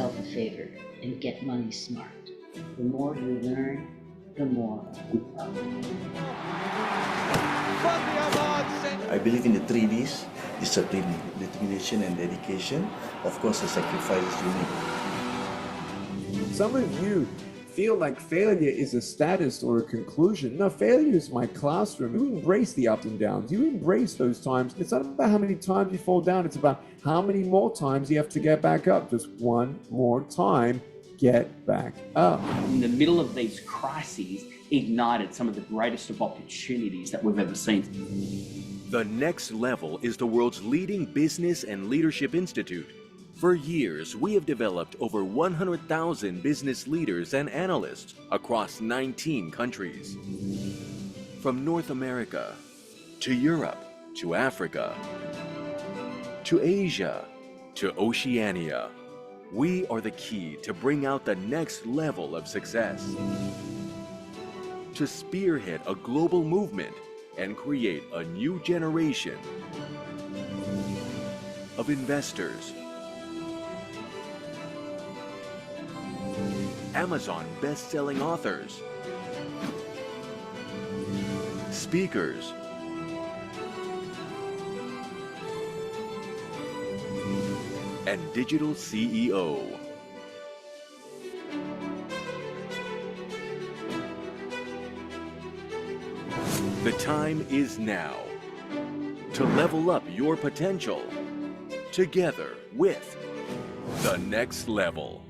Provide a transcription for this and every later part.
yourself a favor and get money smart. The more you learn, the more you earn. I believe in the 3Ds: discipline, determination, and dedication. Of course, the sacrifices you make. Some of you feel like failure is a status or a conclusion. No, failure is my classroom. You embrace the ups and downs. You embrace those times. It's not about how many times you fall down. It's about how many more times you have to get back up. Just one more time, get back up. In the middle of these crises, ignited some of the greatest of opportunities that we've ever seen. The Next Level is the world's leading business and leadership institute. For years, we have developed over 100,000 business leaders and analysts across 19 countries. From North America, to Europe, to Africa, to Asia, to Oceania, we are the key to bring out the next level of success. To spearhead a global movement and create a new generation of investors, Amazon best-selling authors, speakers, and digital CEO. The time is now to level up your potential together with The Next Level.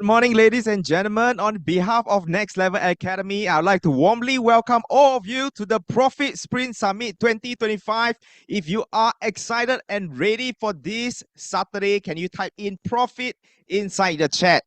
Good morning, ladies and gentlemen. On behalf of Next Level Academy, I'd like to warmly welcome all of you to the Profit Sprint Summit 2025. If you are excited and ready for this Saturday, can you type in profit inside the chat?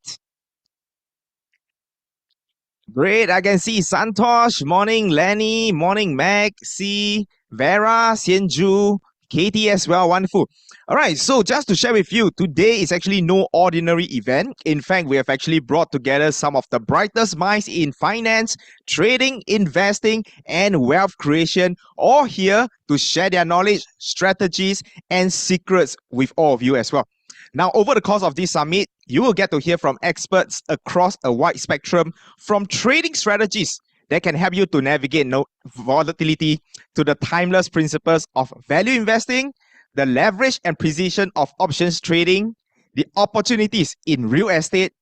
Great, I can see Santosh, morning Lenny, morning Meg, C, Vera, Sienju, Katie as well, wonderful. All right, so just to share with you, today is actually no ordinary event. In fact, we have actually brought together some of the brightest minds in finance, trading, investing, and wealth creation, all here to share their knowledge, strategies, and secrets with all of you as well. Now, over the course of this summit, you will get to hear from experts across a wide spectrum, from trading strategies that can help you to navigate volatility to the timeless principles of value investing, the leverage and precision of options trading, the opportunities in real estate,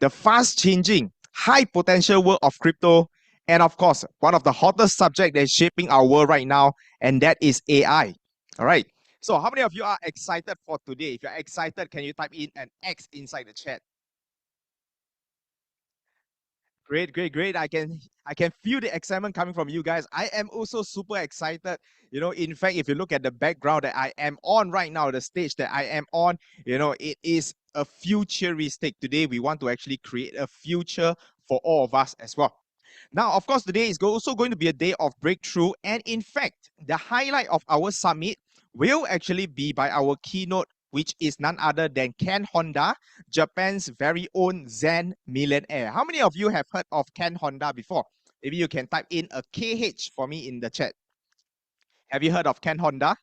the fast-changing, high-potential world of crypto, and of course, one of the hottest subjects that is shaping our world right now, and that is AI. All right. So how many of you are excited for today? If you're excited, can you type in an X inside the chat? Great, great, great. I can feel the excitement coming from you guys. I am also super excited. You know, in fact, if you look at the background that I am on right now, the stage that I am on, you know, it is a futuristic. Today, we want to actually create a future for all of us as well. Now, of course, today is also going to be a day of breakthrough. And in fact, the highlight of our summit will actually be by our keynote, which is none other than 𝗵 Japan's very own Zen millionaire. How many of you have heard of 𝗵 before? Maybe you can type in a KH for me in the chat. Have you heard of 𝗵?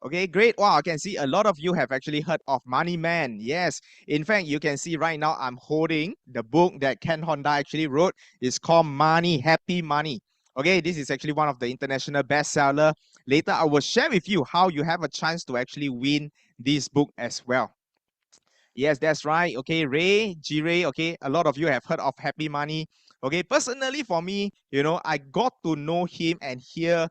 Okay, great. Wow, I can see a lot of you have actually heard of Money Man. Yes, in fact, you can see right now I'm holding the book that 𝗵 actually wrote. It's called Money, Happy Money. Okay, this is actually one of the international bestseller. Later, I will share with you how you have a chance to actually win this book as well. Yes, that's right. Okay, 𝗲𝗃𝗃. Okay, a lot of you have heard of Happy Money. Okay, personally for me, I got to know him and hear,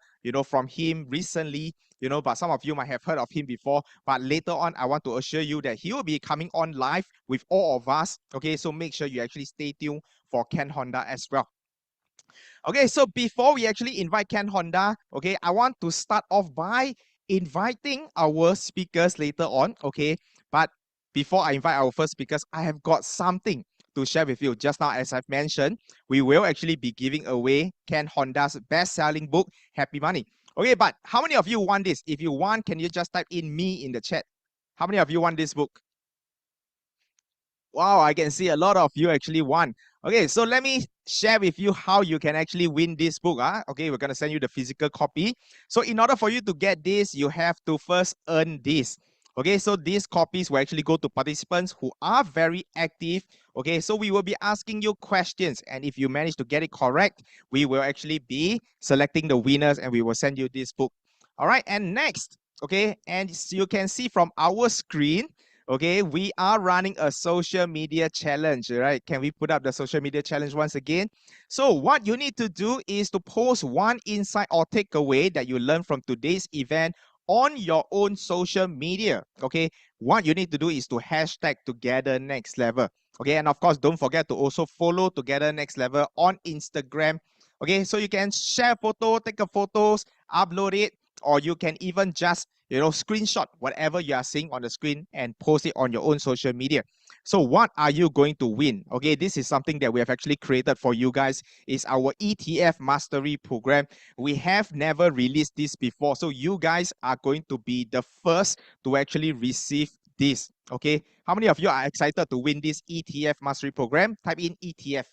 from him recently, but some of you might have heard of him before. But later on, I want to assure you that he will be coming on live with all of us. Okay, so make sure you actually stay tuned for Ken Honda as well. Okay, so before we actually invite Ken Honda, okay, I want to start off by inviting our speakers later on, okay? But before I invite our first speakers, I have got something to share with you. Just now, as I've mentioned, we will actually be giving away Ken Honda's best-selling book, Happy Money. Okay, but how many of you want this? If you want, can you just type in me in the chat? How many of you want this book? Wow, I can see a lot of you actually want. Okay, so let me share with you how you can actually win this book. Okay, we're going to send you the physical copy. So in order for you to get this, you have to first earn this. Okay, so these copies will actually go to participants who are very active. Okay, so we will be asking you questions. And if you manage to get it correct, we will actually be selecting the winners and we will send you this book. All right, and next, okay, and you can see from our screen, okay, we are running a social media challenge, right? Can we put up the social media challenge once again? So what you need to do is to post one insight or takeaway that you learned from today's event on your own social media, okay? What you need to do is to hashtag Together Next Level, okay? And of course, don't forget to also follow Together Next Level on Instagram, okay? So you can share photo, take a photos, upload it, or you can even just screenshot whatever you are seeing on the screen and post it on your own social media. So what are you going to win? Okay, this is something that we have actually created for you guys. It's our ETF Mastery Program. We have never released this before. So you guys are going to be the first to actually receive this. Okay, how many of you are excited to win this ETF Mastery Program? Type in ETF.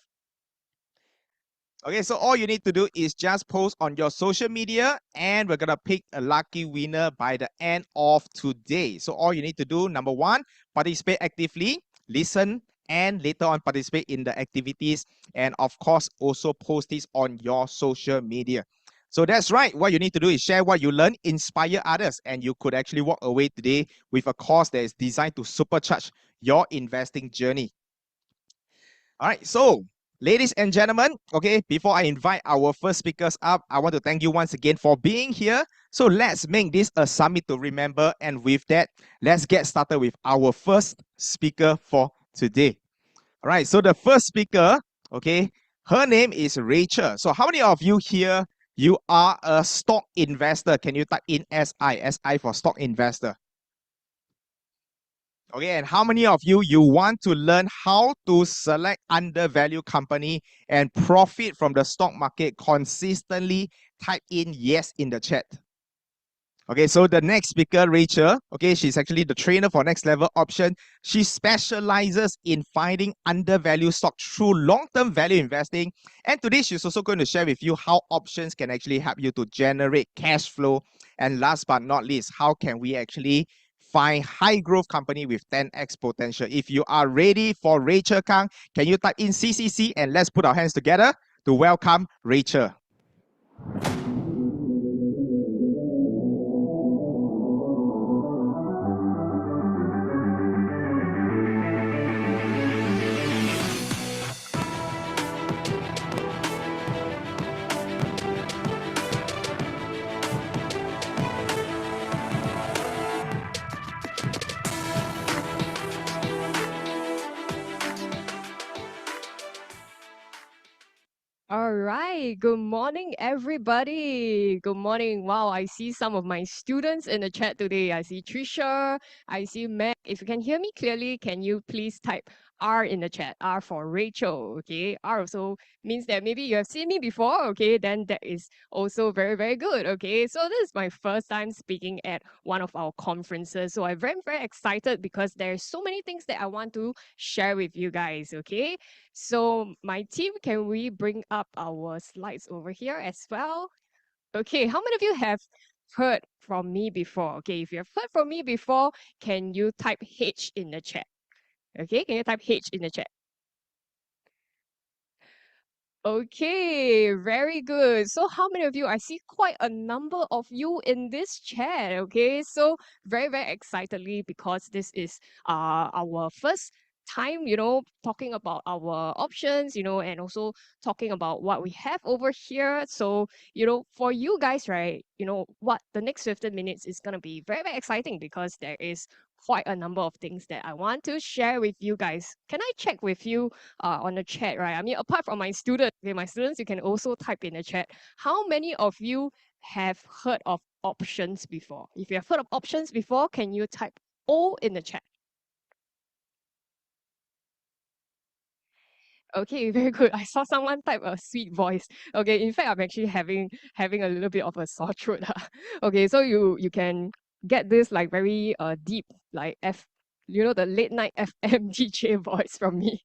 Okay, so all you need to do is just post on your social media and we're going to pick a lucky winner by the end of today. So all you need to do, number one, participate actively, listen, and later on participate in the activities. And of course, also post this on your social media. So that's right. What you need to do is share what you learn, inspire others, and you could actually walk away today with a course that is designed to supercharge your investing journey. All right, so ladies and gentlemen, okay, before I invite our first speakers up, I want to thank you once again for being here. So let's make this a summit to remember. And with that, let's get started with our first speaker for today. All right, so the first speaker, okay, her name is Rachel. So how many of you here, you are a stock investor? Can you type in SI? SI for stock investor. Okay, and how many of you want to learn how to select undervalued company and profit from the stock market consistently? Type in yes in the chat. Okay, so the next speaker, Rachel, okay, she's actually the trainer for Next Level Option. She specializes in finding undervalued stock through long-term value investing. And today, she's also going to share with you how options can actually help you to generate cash flow. And last but not least, how can we actually find high growth company with 10x potential? If you are ready for Rachel Kang, can you type in CCC and let's put our hands together to welcome Rachel. All right. Good morning, everybody. Good morning. Wow, I see some of my students in the chat today. I see Trisha. I see Meg. If you can hear me clearly, can you please type R in the chat? R for Rachel. Okay. R also means that maybe you have seen me before. Okay. Then that is also very, very good. Okay. So this is my first time speaking at one of our conferences. So I'm very, very excited because there's so many things that I want to share with you guys. Okay. So my team, can we bring up our slides over here as well? Okay, how many of you have heard from me before? Okay, if you have heard from me before, can you type H in the chat? Okay, can you type H in the chat? Okay, very good. So how many of you? I see quite a number of you in this chat. Okay, so very, very excitedly because this is our first time, talking about our options, and also talking about what we have over here. So, for you guys, right, what the next 15 minutes is gonna be very, very exciting because there is quite a number of things that I want to share with you guys. Can I check with you on the chat, right? I mean, apart from my students, okay, my students, you can also type in the chat. How many of you have heard of options before? If you have heard of options before, can you type O in the chat? Okay, very good. I saw someone type a sweet voice. Okay, in fact, I'm actually having a little bit of a sore throat. Okay, so you can get this like very deep like the late night FM DJ voice from me.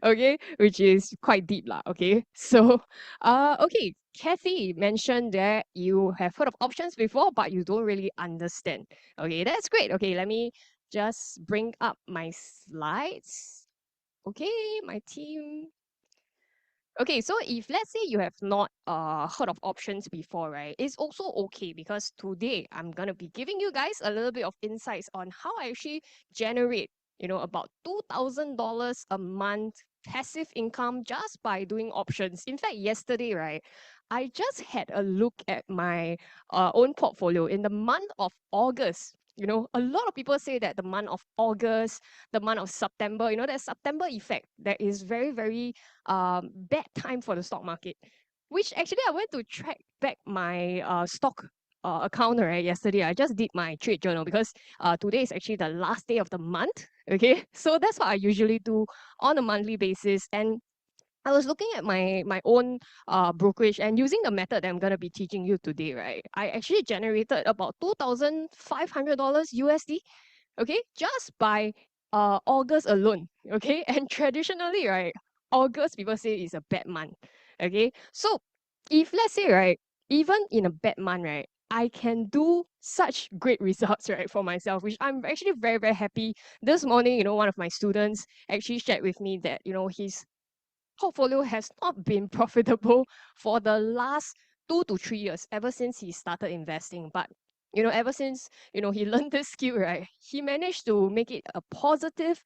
Okay, which is quite deep lah. Okay, so okay, Kathy mentioned that you have heard of options before, but you don't really understand. Okay, that's great. Okay, let me just bring up my slides. Okay, my team. Okay, so if let's say you have not heard of options before, right, it's also okay because today I'm gonna be giving you guys a little bit of insights on how I actually generate, about $2,000 a month passive income just by doing options. In fact, yesterday, right, I just had a look at my own portfolio in the month of August. A lot of people say that the month of August, the month of September, that September effect that is very, very bad time for the stock market. Which actually I went to track back my stock account right yesterday. I just did my trade journal because today is actually the last day of the month. Okay, so that's what I usually do on a monthly basis. And I was looking at my own brokerage and using the method that I'm gonna be teaching you today, right? I actually generated about $2,500 USD, okay, just by August alone, okay. And traditionally, right, August people say is a bad month, okay. So if let's say, right, even in a bad month, right, I can do such great results, right, for myself, which I'm actually very, very happy. This morning, one of my students actually shared with me that, his portfolio has not been profitable for the last 2 to 3 years, ever since he started investing. But ever since he learned this skill, right, he managed to make it a positive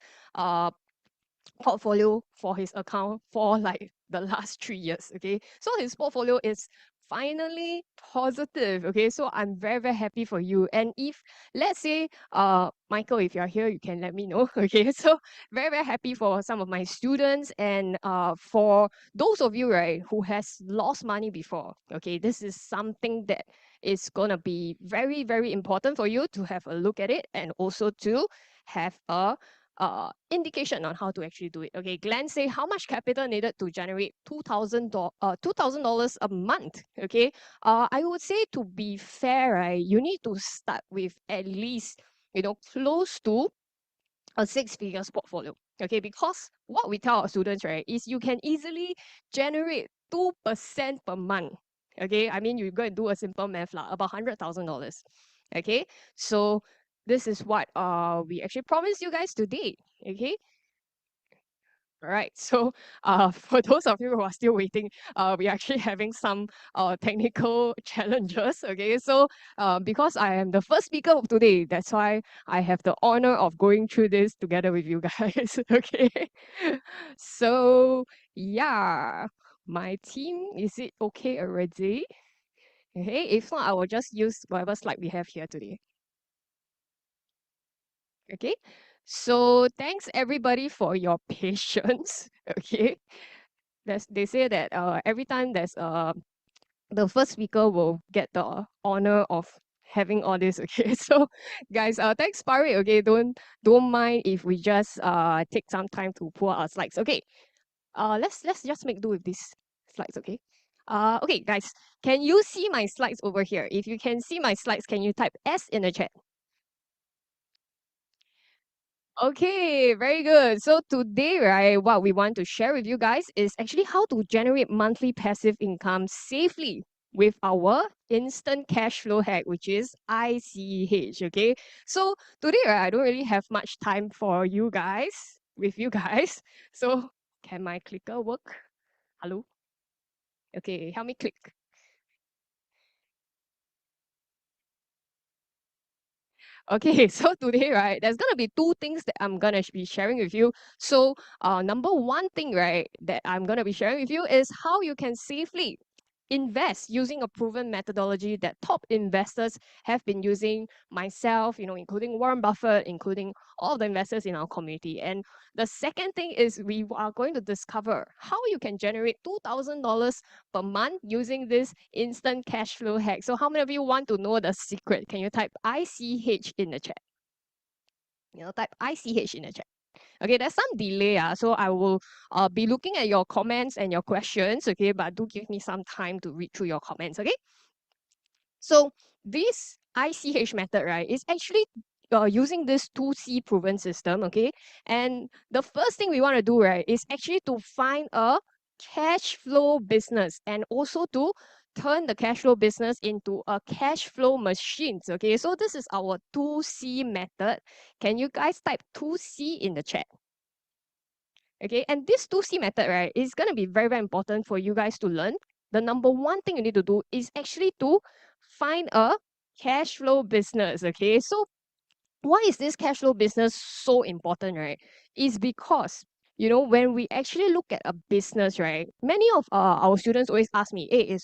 portfolio for his account for like the last 3 years. Okay, so his portfolio is finally positive. Okay, so I'm very, very happy for you. And if let's say Michael, if you're here, you can let me know. Okay, so very, very happy for some of my students and for those of you, right, who has lost money before. Okay, this is something that is gonna be very, very important for you to have a look at it and also to have a indication on how to actually do it. Okay, Glenn say how much capital needed to generate $2,000 a month. Okay, I would say, to be fair, right, you need to start with at least close to a 6 figures portfolio. Okay, because what we tell our students, right, is you can easily generate 2% per month. Okay, I mean, you go and do a simple math lah, about $100,000. Okay, so this is what we actually promised you guys today. Okay, all right, so for those of you who are still waiting, we're actually having some technical challenges. Okay, so because I am the first speaker of today, that's why I have the honor of going through this together with you guys. Okay, so yeah, my team, is it okay already? Okay, if not, I will just use whatever slide we have here today. Okay, so thanks everybody for your patience. Okay, they say that every time there's the first speaker will get the honor of having all this. Okay, so guys, thanks 𝗶𝗃𝗃. Okay, don't mind if we just take some time to pull out our slides. Okay, let's just make do with these slides. Okay, okay guys, can you see my slides over here? If you can see my slides, can you type S in the chat? Okay, very good. So today, right, what we want to share with you guys is actually how to generate monthly passive income safely with our instant cash flow hack, which is 𝗍𝗃. Okay, so today, right, I don't really have much time for you guys, with you guys. So can my clicker work? Hello? Okay, help me click. Okay, so today, right, there's gonna be two things that I'm gonna be sharing with you. So, number one thing, right, that I'm gonna be sharing with you is how you can safely invest using a proven methodology that top investors have been using, myself, including Warren Buffett, including all the investors in our community. And the second thing is we are going to discover how you can generate $2,000 per month using this instant cash flow hack. So how many of you want to know the secret? Can you type ICH in the chat? Type ICH in the chat. Okay, there's some delay, so I will be looking at your comments and your questions, okay, but do give me some time to read through your comments, okay? So this ICH method, right, is actually using this 2C proven system, okay? And the first thing we want to do, right, is actually to find a cash flow business and also to turn the cash flow business into a cash flow machine, okay? So this is our 2C method. Can you guys type 2C in the chat? Okay, and this 2C method, right, is going to be very, very important for you guys to learn. The number one thing you need to do is actually to find a cash flow business, okay? So why is this cash flow business so important, right? Is because, when we actually look at a business, right, many of our students always ask me, hey,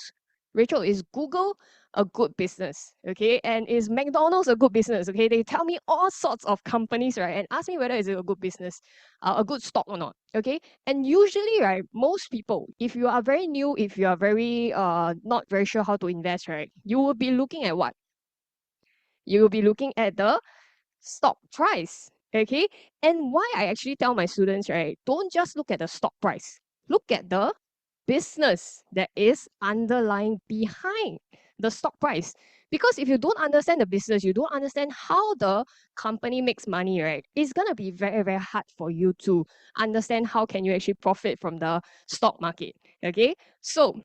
Rachel, is Google a good business? Okay, and is McDonald's a good business? Okay, they tell me all sorts of companies, right, and ask me whether is it a good business, a good stock or not. Okay, and usually, right, most people, if you are very new, if you are very not very sure how to invest, right, you will be looking at what? You will be looking at the stock price. Okay, and why I actually tell my students, right, don't just look at the stock price, look at the business that is underlying behind the stock price. Because if you don't understand the business, you don't understand how the company makes money, right, it's going to be very, very hard for you to understand how can you actually profit from the stock market. Okay, so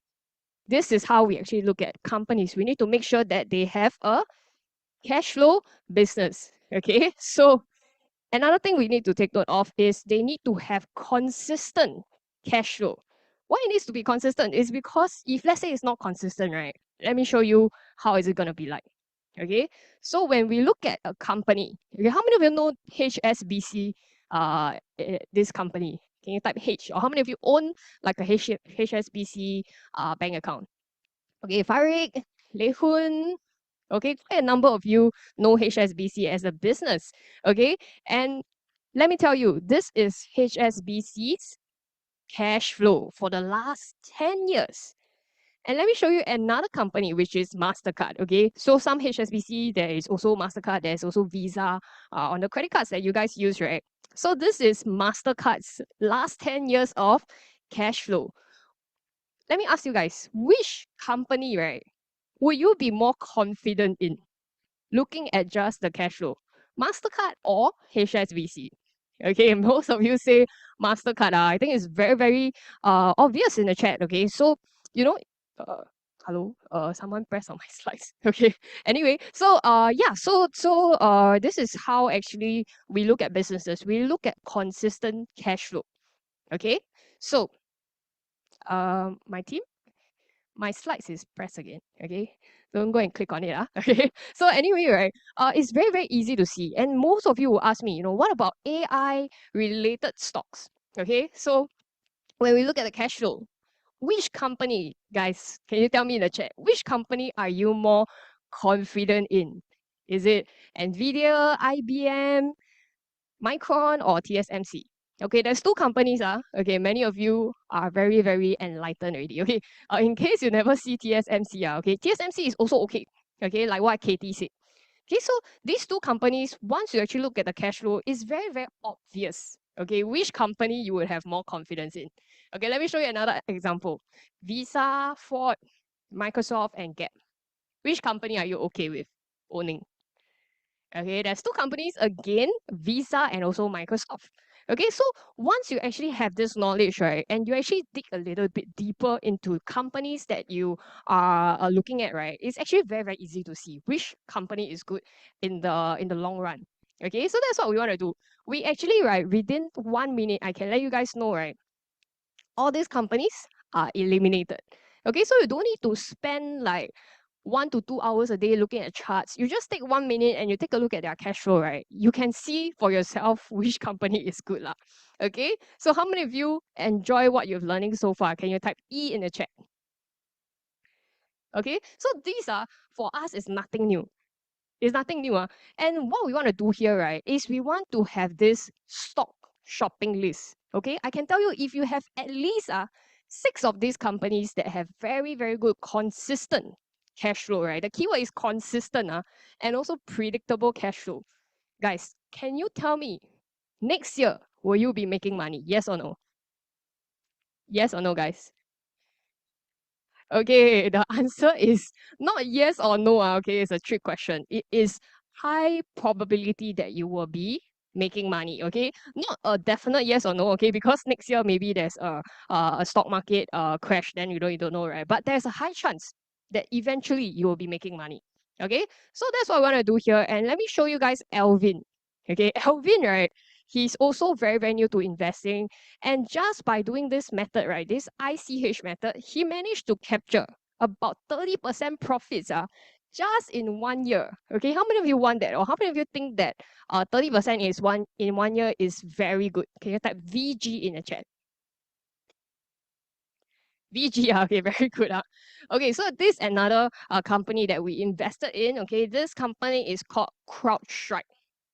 this is how we actually look at companies. We need to make sure that they have a cash flow business. Okay, so another thing we need to take note of is they need to have consistent cash flow. Why it needs to be consistent is because if let's say it's not consistent, right? Let me show you how is it going to be like. Okay, so when we look at a company, okay, how many of you know HSBC, this company? Can you type H? Or how many of you own like a HSBC bank account? Okay, Farid, Lehun, okay, quite a number of you know HSBC as a business, okay? And let me tell you, this is HSBC's cash flow for the last 10 years. And let me show you another company, which is MasterCard, okay? So some HSBC, there is also MasterCard, there's also Visa on the credit cards that you guys use, right? So this is MasterCard's last 10 years of cash flow. Let me ask you guys, which company, right, would you be more confident in looking at just the cash flow? MasterCard or HSBC? Okay, most of you say MasterCard. I think it's very, very obvious in the chat. Okay, so, hello, someone pressed on my slides. Okay, anyway, so yeah, so this is how actually we look at businesses. We look at consistent cash flow. Okay, so my team, my slides is pressed again. Okay, don't go and click on it. Okay, so anyway, right, it's very, very easy to see. And most of you will ask me, what about AI related stocks? Okay, so when we look at the cash flow, which company, guys, can you tell me in the chat, which company are you more confident in? Is it Nvidia, IBM, Micron, or TSMC? Okay, there's two companies. Okay, many of you are very, very enlightened already. Okay, in case you never see TSMC, okay, TSMC is also okay. Okay, like what Katie said. Okay, so these two companies, once you actually look at the cash flow, is very, very obvious. Okay, which company you would have more confidence in? Okay, let me show you another example. Visa, Ford, Microsoft, and Gap. Which company are you okay with owning? Okay, there's two companies again, Visa and also Microsoft. Okay, so once you actually have this knowledge, right, and you actually dig a little bit deeper into companies that you are looking at, right, it's actually very, very easy to see which company is good in the long run. Okay, so that's what we want to do. We actually, right, within 1 minute, I can let you guys know, right, all these companies are eliminated. Okay, so you don't need to spend like 1 to 2 hours a day looking at charts. You just take 1 minute and you take a look at their cash flow, right? You can see for yourself which company is good lah. Okay, so how many of you enjoy what you've learning so far? Can you type E in the chat? Okay, so these are, for us, is nothing new. It's nothing new. And what we want to do here, right, is we want to have this stock shopping list. Okay, I can tell you, if you have at least 6 of these companies that have very, very good consistent cash flow, right? The keyword is consistent and also predictable cash flow. Guys, can you tell me, next year, will you be making money? Yes or no? Yes or no, guys? Okay, the answer is not yes or no. Okay, it's a trick question. It is high probability that you will be making money. Okay, not a definite yes or no. Okay, because next year maybe there's a stock market crash, then you don't know, right? But there's a high chance that eventually you will be making money. Okay, so that's what I want to do here, and let me show you guys Alvin. Okay, Alvin, right? He's also very, very new to investing. And just by doing this method, right, this 𝗍𝗃 method, he managed to capture about 30% profits just in 1 year. Okay, how many of you want that? Or how many of you think that 30% in 1 year is very good? Can you type VG in the chat? VG, okay, very good. Okay, so this is another company that we invested in. Okay, this company is called CrowdStrike.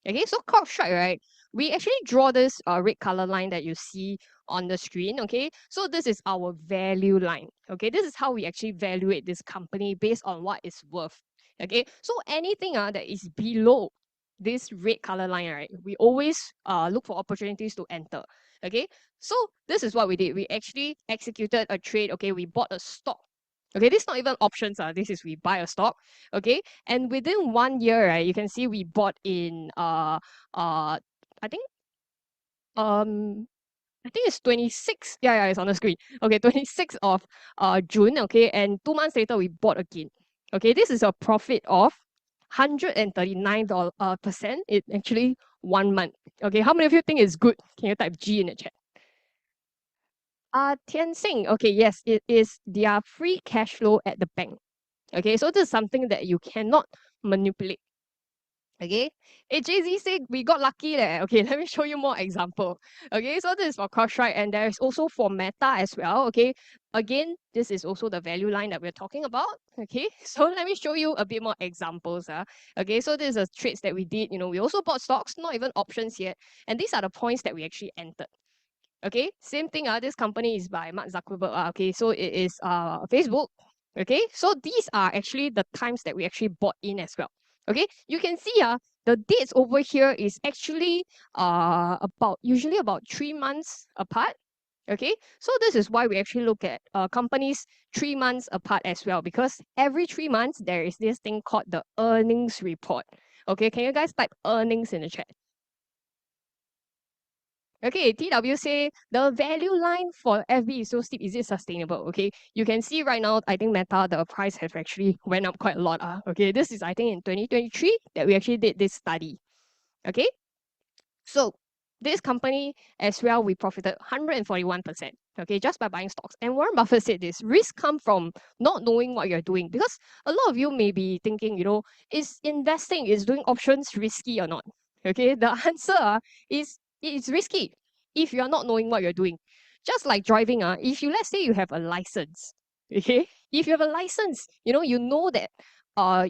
Okay, so CrowdStrike, right? We actually draw this red color line that you see on the screen. Okay, so this is our value line. Okay, this is how we actually evaluate this company based on what it's worth. Okay, so anything that is below this red color line, right? We always look for opportunities to enter. Okay, so this is what we did. We actually executed a trade. Okay, we bought a stock. Okay, this is not even options. This is we buy a stock. Okay, and within 1 year, right, you can see we bought in I think it's 26. Yeah, it's on the screen. Okay, 26th of June. Okay, and 2 months later we bought again. Okay, this is a profit of 139% in actually 1 month. Okay, how many of you think it's good? Can you type G in the chat? Tianxing, okay, yes, it is their free cash flow at the bank. Okay, so this is something that you cannot manipulate. Okay, JZ said we got lucky there. Okay, let me show you more example. Okay, so this is for CrowdStrike, and there is also for Meta as well. Okay, again, this is also the value line that we're talking about. Okay, so let me show you a bit more examples. Okay, so this is the trades that we did. We also bought stocks, not even options yet, and these are the points that we actually entered. Okay, same thing. This company is by Mark Zuckerberg. Okay, so it is Facebook. Okay, so these are actually the times that we actually bought in as well. Okay, you can see the dates over here is actually usually about 3 months apart. Okay, so this is why we actually look at companies 3 months apart as well, because every 3 months there is this thing called the earnings report. Okay, can you guys type earnings in the chat? Okay, TW say the value line for FB is so steep. Is it sustainable? Okay, you can see right now, I think Meta, the price has actually went up quite a lot. Okay, this is, I think, in 2023 that we actually did this study. Okay, so this company as well, we profited 141%. Okay, just by buying stocks. And Warren Buffett said this: risk come from not knowing what you're doing. Because a lot of you may be thinking, is investing, is doing options risky or not? Okay, the answer is it's risky if you're not knowing what you're doing. Just like driving, if let's say you have a license, okay? If you have a license, you know that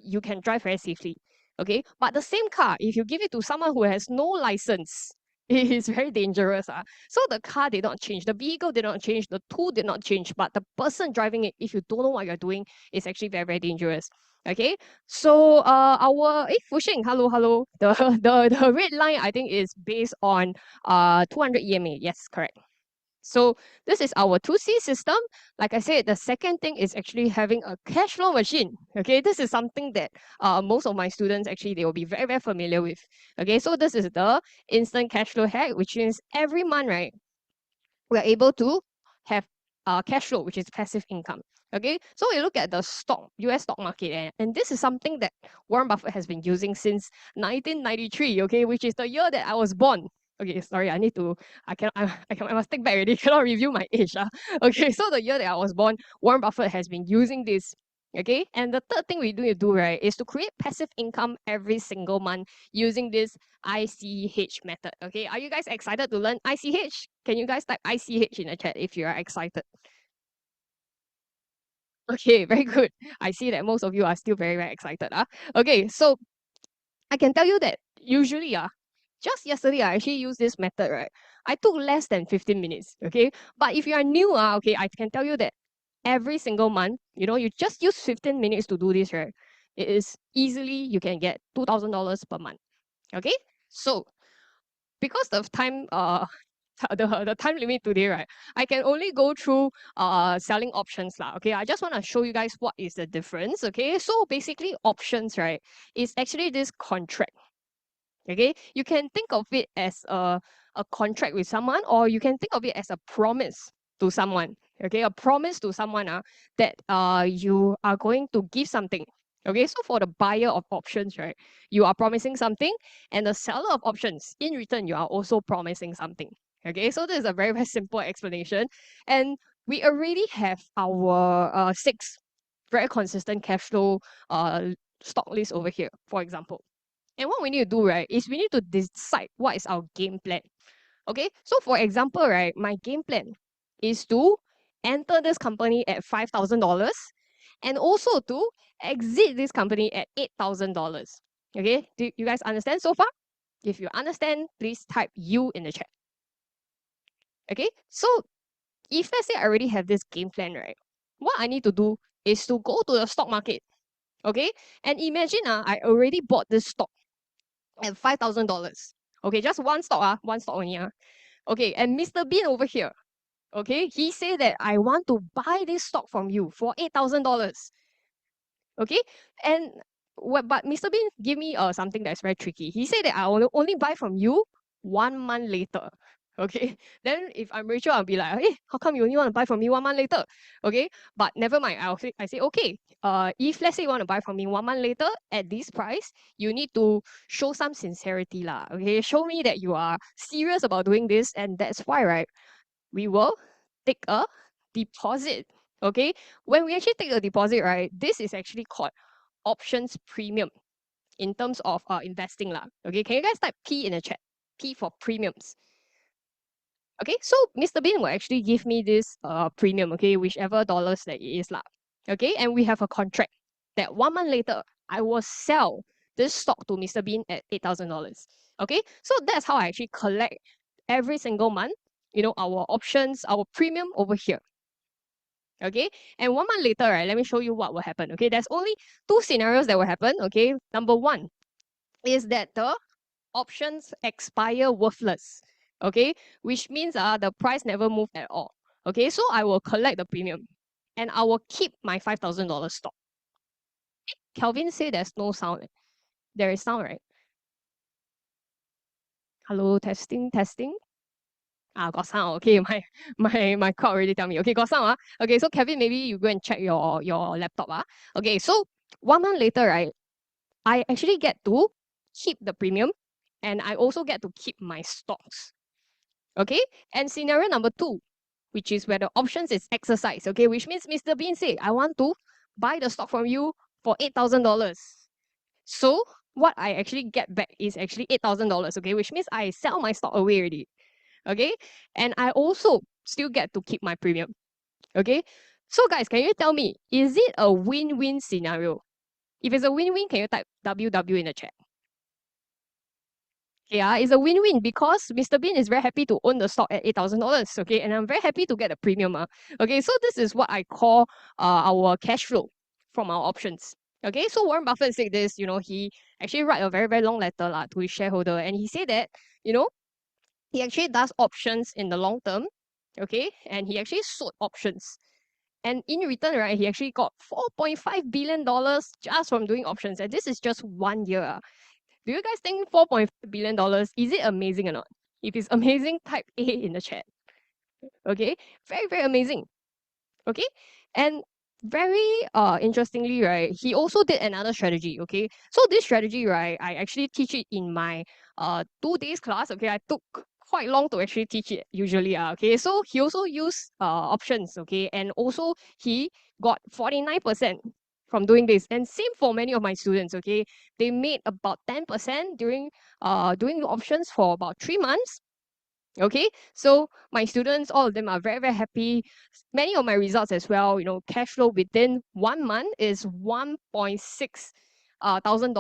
you can drive very safely, okay? But the same car, if you give it to someone who has no license, it is very dangerous. So the car did not change, the vehicle did not change, the tool did not change, but the person driving it, if you don't know what you're doing, is actually very, very dangerous. Okay, so our Fuxing, hello. The red line, I think, is based on 200 EMA. Yes, correct. So this is our 2C system. Like I said, the second thing is actually having a cash flow machine. Okay, this is something that most of my students actually, they will be very, very familiar with. Okay, so this is the instant cash flow hack, which means every month, right, we're able to have cash flow, which is passive income. Okay, so we look at the US stock market, and this is something that Warren Buffett has been using since 1993, okay, which is the year that I was born. Okay, sorry, I must take back already. Cannot review my age. Okay, so the year that I was born, Warren Buffett has been using this. Okay, and the third thing we need to do, right, is to create passive income every single month using this ICH method. Okay, are you guys excited to learn ICH? Can you guys type ICH in the chat if you are excited? Okay, very good. I see that most of you are still very, very excited. Okay, so I can tell you that usually, just yesterday, I actually used this method, right? I took less than 15 minutes, okay? But if you are new, okay, I can tell you that every single month, you just use 15 minutes to do this, right? It is easily, you can get $2,000 per month, okay? So, because of time, the time limit today, right? I can only go through selling options lah. Okay, I just want to show you guys what is the difference. Okay, so basically options, right, is actually this contract. Okay, you can think of it as a contract with someone, or you can think of it as a promise to someone. Okay, a promise to someone that you are going to give something. Okay, so for the buyer of options, right, you are promising something, and the seller of options, in return, you are also promising something. Okay, so this is a very, very simple explanation. And we already have our 6 very consistent cash flow stock list over here, for example. And what we need to do, right, is we need to decide what is our game plan. Okay, so for example, right, my game plan is to enter this company at $5,000 and also to exit this company at $8,000. Okay, do you guys understand so far? If you understand, please type U in the chat. Okay, so if let's say I already have this game plan, right, what I need to do is to go to the stock market. Okay, and imagine I already bought this stock at $5,000. Okay, just one stock, one stock only. Okay, and Mr. Bean over here, okay, he said that I want to buy this stock from you for $8,000. Okay, and but Mr. Bean give me something that's very tricky. He said that I will only buy from you 1 month later. Okay, then if I'm Rachel, I'll be like, hey, how come you only want to buy from me 1 month later? Okay, but never mind. I say, okay, if let's say you want to buy from me 1 month later at this price, you need to show some sincerity lah. Okay, show me that you are serious about doing this, and that's why, right, we will take a deposit. Okay, when we actually take a deposit, right, this is actually called options premium in terms of investing lah. Okay, can you guys type P in the chat? P for premiums. Okay, so Mr. Bean will actually give me this premium, okay, whichever dollars that it is lah. Okay, and we have a contract that 1 month later, I will sell this stock to Mr. Bean at $8,000. Okay, so that's how I actually collect every single month, our options, our premium over here. Okay, and 1 month later, right, let me show you what will happen. Okay, there's only 2 scenarios that will happen. Okay, number 1 is that the options expire worthless. Okay, which means the price never moved at all. Okay, so I will collect the premium and I will keep my $5,000 stock. Kelvin said there's no sound. There is sound, right? Hello, testing. Got sound. Okay, my crowd already tell me. Okay, got sound. Okay, so Kevin, maybe you go and check your laptop. Okay, so 1 month later, right, I actually get to keep the premium and I also get to keep my stocks. Okay, and scenario number 2, which is where the options is exercised. Okay, which means Mr. Bean said, I want to buy the stock from you for $8,000. So what I actually get back is actually $8,000. Okay, which means I sell my stock away already. Okay, and I also still get to keep my premium. Okay, so guys, can you tell me, is it a win-win scenario? If it's a win-win, can you type WW in the chat? Yeah, it's a win-win because Mr. Bean is very happy to own the stock at $8,000. Okay, and I'm very happy to get a premium. Okay, so this is what I call our cash flow from our options. Okay, so Warren Buffett said this, he actually write a very, very long letter to his shareholder, and he said that, he actually does options in the long term. Okay, and he actually sold options. And in return, right, he actually got $4.5 billion just from doing options. And this is just 1 year. Do you guys think $4.5 billion, is it amazing or not? If it's amazing, type A in the chat. Okay, very, very amazing. Okay, and very interestingly, right, he also did another strategy. Okay, so this strategy, right, I actually teach it in my 2 days class. Okay, I took quite long to actually teach it usually. Okay, so he also used options. Okay, and also he got 49% from doing this, and same for many of my students. Okay, they made about 10% during doing options for about 3 months. Okay, so my students, all of them are very, very happy. Many of my results as well, you know, cash flow within 1 month is $1.6 thousand.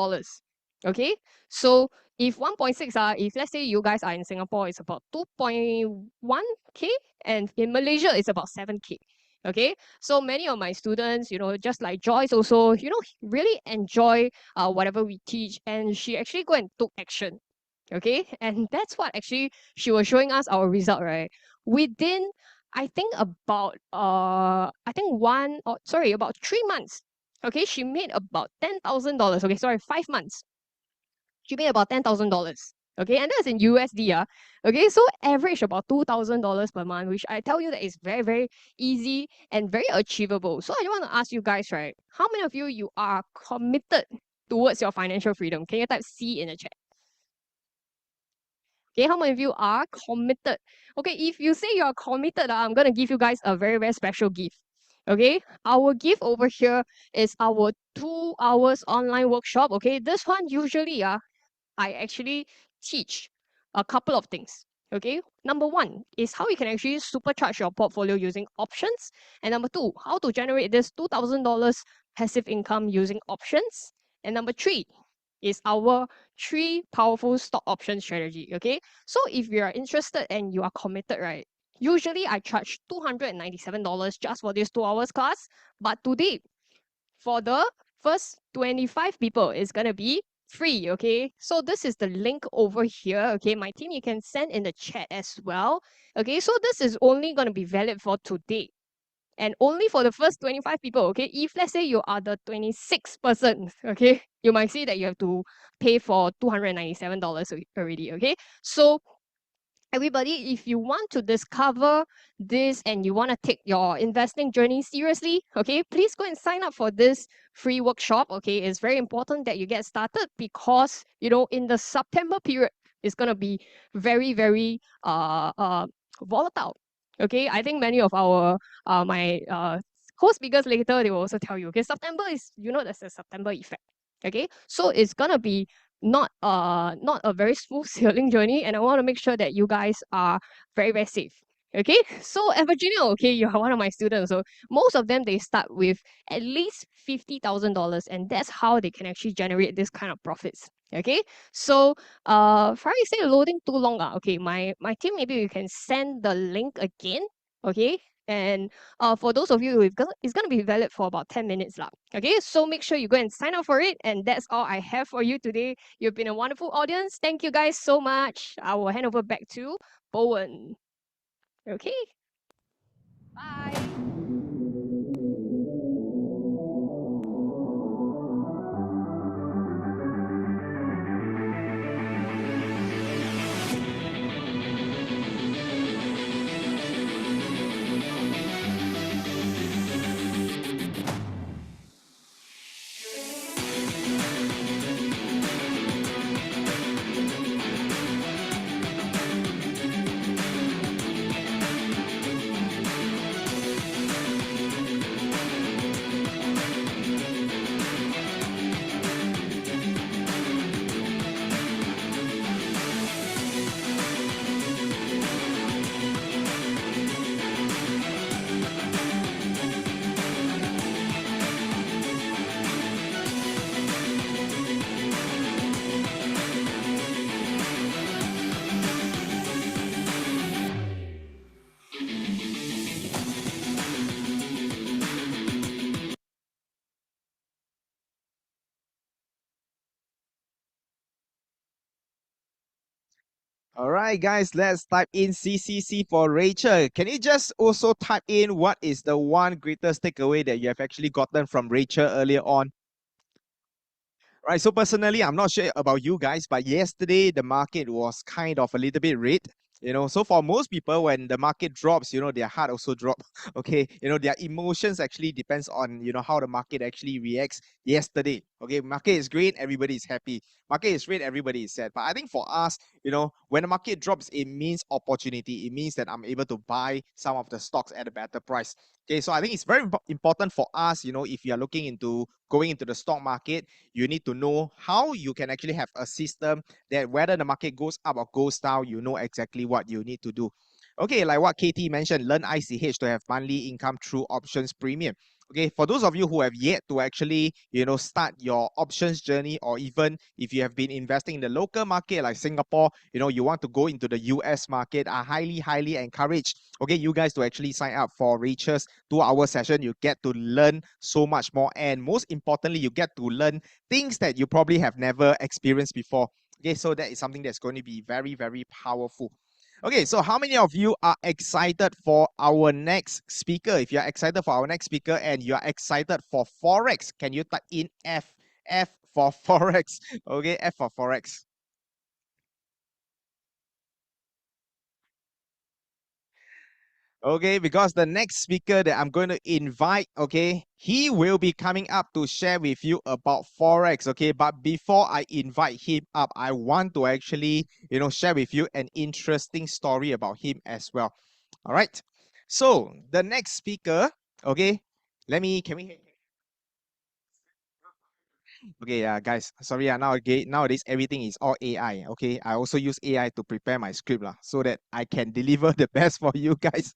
Okay, so if 1.6 if let's say you guys are in Singapore, it's about 2.1K, and in Malaysia it's about 7K. Okay, so many of my students, you know, just like Joyce also, you know, really enjoy whatever we teach, and she actually go and took action. Okay, and that's what actually she was showing us our result, right? Within, I think about about 3 months. Okay, she made about $10,000. Okay, sorry, 5 months. She made about $10,000. Okay, and that's in USD. Okay, so average about $2,000 per month, which I tell you that is very, very easy and very achievable. So I want to ask you guys, right? How many of you are committed towards your financial freedom? Can you type C in the chat? Okay, how many of you are committed? Okay, if you say you're committed, I'm gonna give you guys a very, very special gift. Okay, our gift over here is our 2 hours online workshop. Okay, this one usually I actually teach a couple of things. Okay, number 1 is how you can actually supercharge your portfolio using options, and number 2, how to generate this $2,000 passive income using options, and number 3 is our 3 powerful stock option strategy. Okay, so if you are interested and you are committed, right, usually I charge $297 just for this 2 hours class, but today for the first 25 people it's gonna be free. Okay, so this is the link over here. Okay, my team, you can send in the chat as well. Okay, so this is only gonna be valid for today and only for the first 25 people. Okay, if let's say you are the 26th person, okay, you might see that you have to pay for $297 already. Okay, so everybody, if you want to discover this and you want to take your investing journey seriously, okay, please go and sign up for this free workshop. Okay, it's very important that you get started because, you know, in the September period, it's going to be very, very volatile. Okay, I think many of our my co-speakers later, they will also tell you, okay, September is, you know, there's a September effect. Okay, so it's gonna be not a very smooth sailing journey, and I want to make sure that you guys are very, very safe. Okay, so at Virginia, okay, you are one of my students, so most of them, they start with at least $50,000, and that's how they can actually generate this kind of profits. Okay, so Friday say loading too long. Okay, my team, maybe you can send the link again. Okay, and for those of you, it's gonna be valid for about 10 minutes lah. Okay, so make sure you go and sign up for it, and that's all I have for you today. You've been a wonderful audience. Thank you guys so much. I will hand over back to Bowen. Okay, bye. All right, guys, let's type in CCC for Rachel. Can you just also type in what is the one greatest takeaway that you have actually gotten from Rachel earlier on? Right, so personally, I'm not sure about you guys, but yesterday the market was kind of a little bit red. So for most people, when the market drops, their heart also drop. Okay, their emotions actually depends on how the market actually reacts yesterday. Okay, market is great, everybody is happy. Market is great, everybody is sad. But I think for us, when the market drops, it means opportunity. It means that I'm able to buy some of the stocks at a better price. Okay, so I think it's very important for us, if you are looking into going into the stock market, you need to know how you can actually have a system that whether the market goes up or goes down, you know exactly what you need to do. Okay, like what KT mentioned, learn ICH to have monthly income through options premium. Okay, for those of you who have yet to actually, start your options journey, or even if you have been investing in the local market like Singapore, you want to go into the US market, I highly encourage, okay, you guys to actually sign up for Rachel's 2-hour session. You get to learn so much more. And most importantly, you get to learn things that you probably have never experienced before. Okay, so that is something that's going to be very, very powerful. Okay, so how many of you are excited for our next speaker? If you're excited for our next speaker and you're excited for Forex, can you type in F for Forex? Okay, F for Forex. Okay, because the next speaker that I'm going to invite, okay, he will be coming up to share with you about Forex, okay? But before I invite him up, I want to actually, share with you an interesting story about him as well. All right. So the next speaker, okay, can we... Okay, guys, sorry, nowadays everything is all AI, okay? I also use AI to prepare my script so that I can deliver the best for you guys.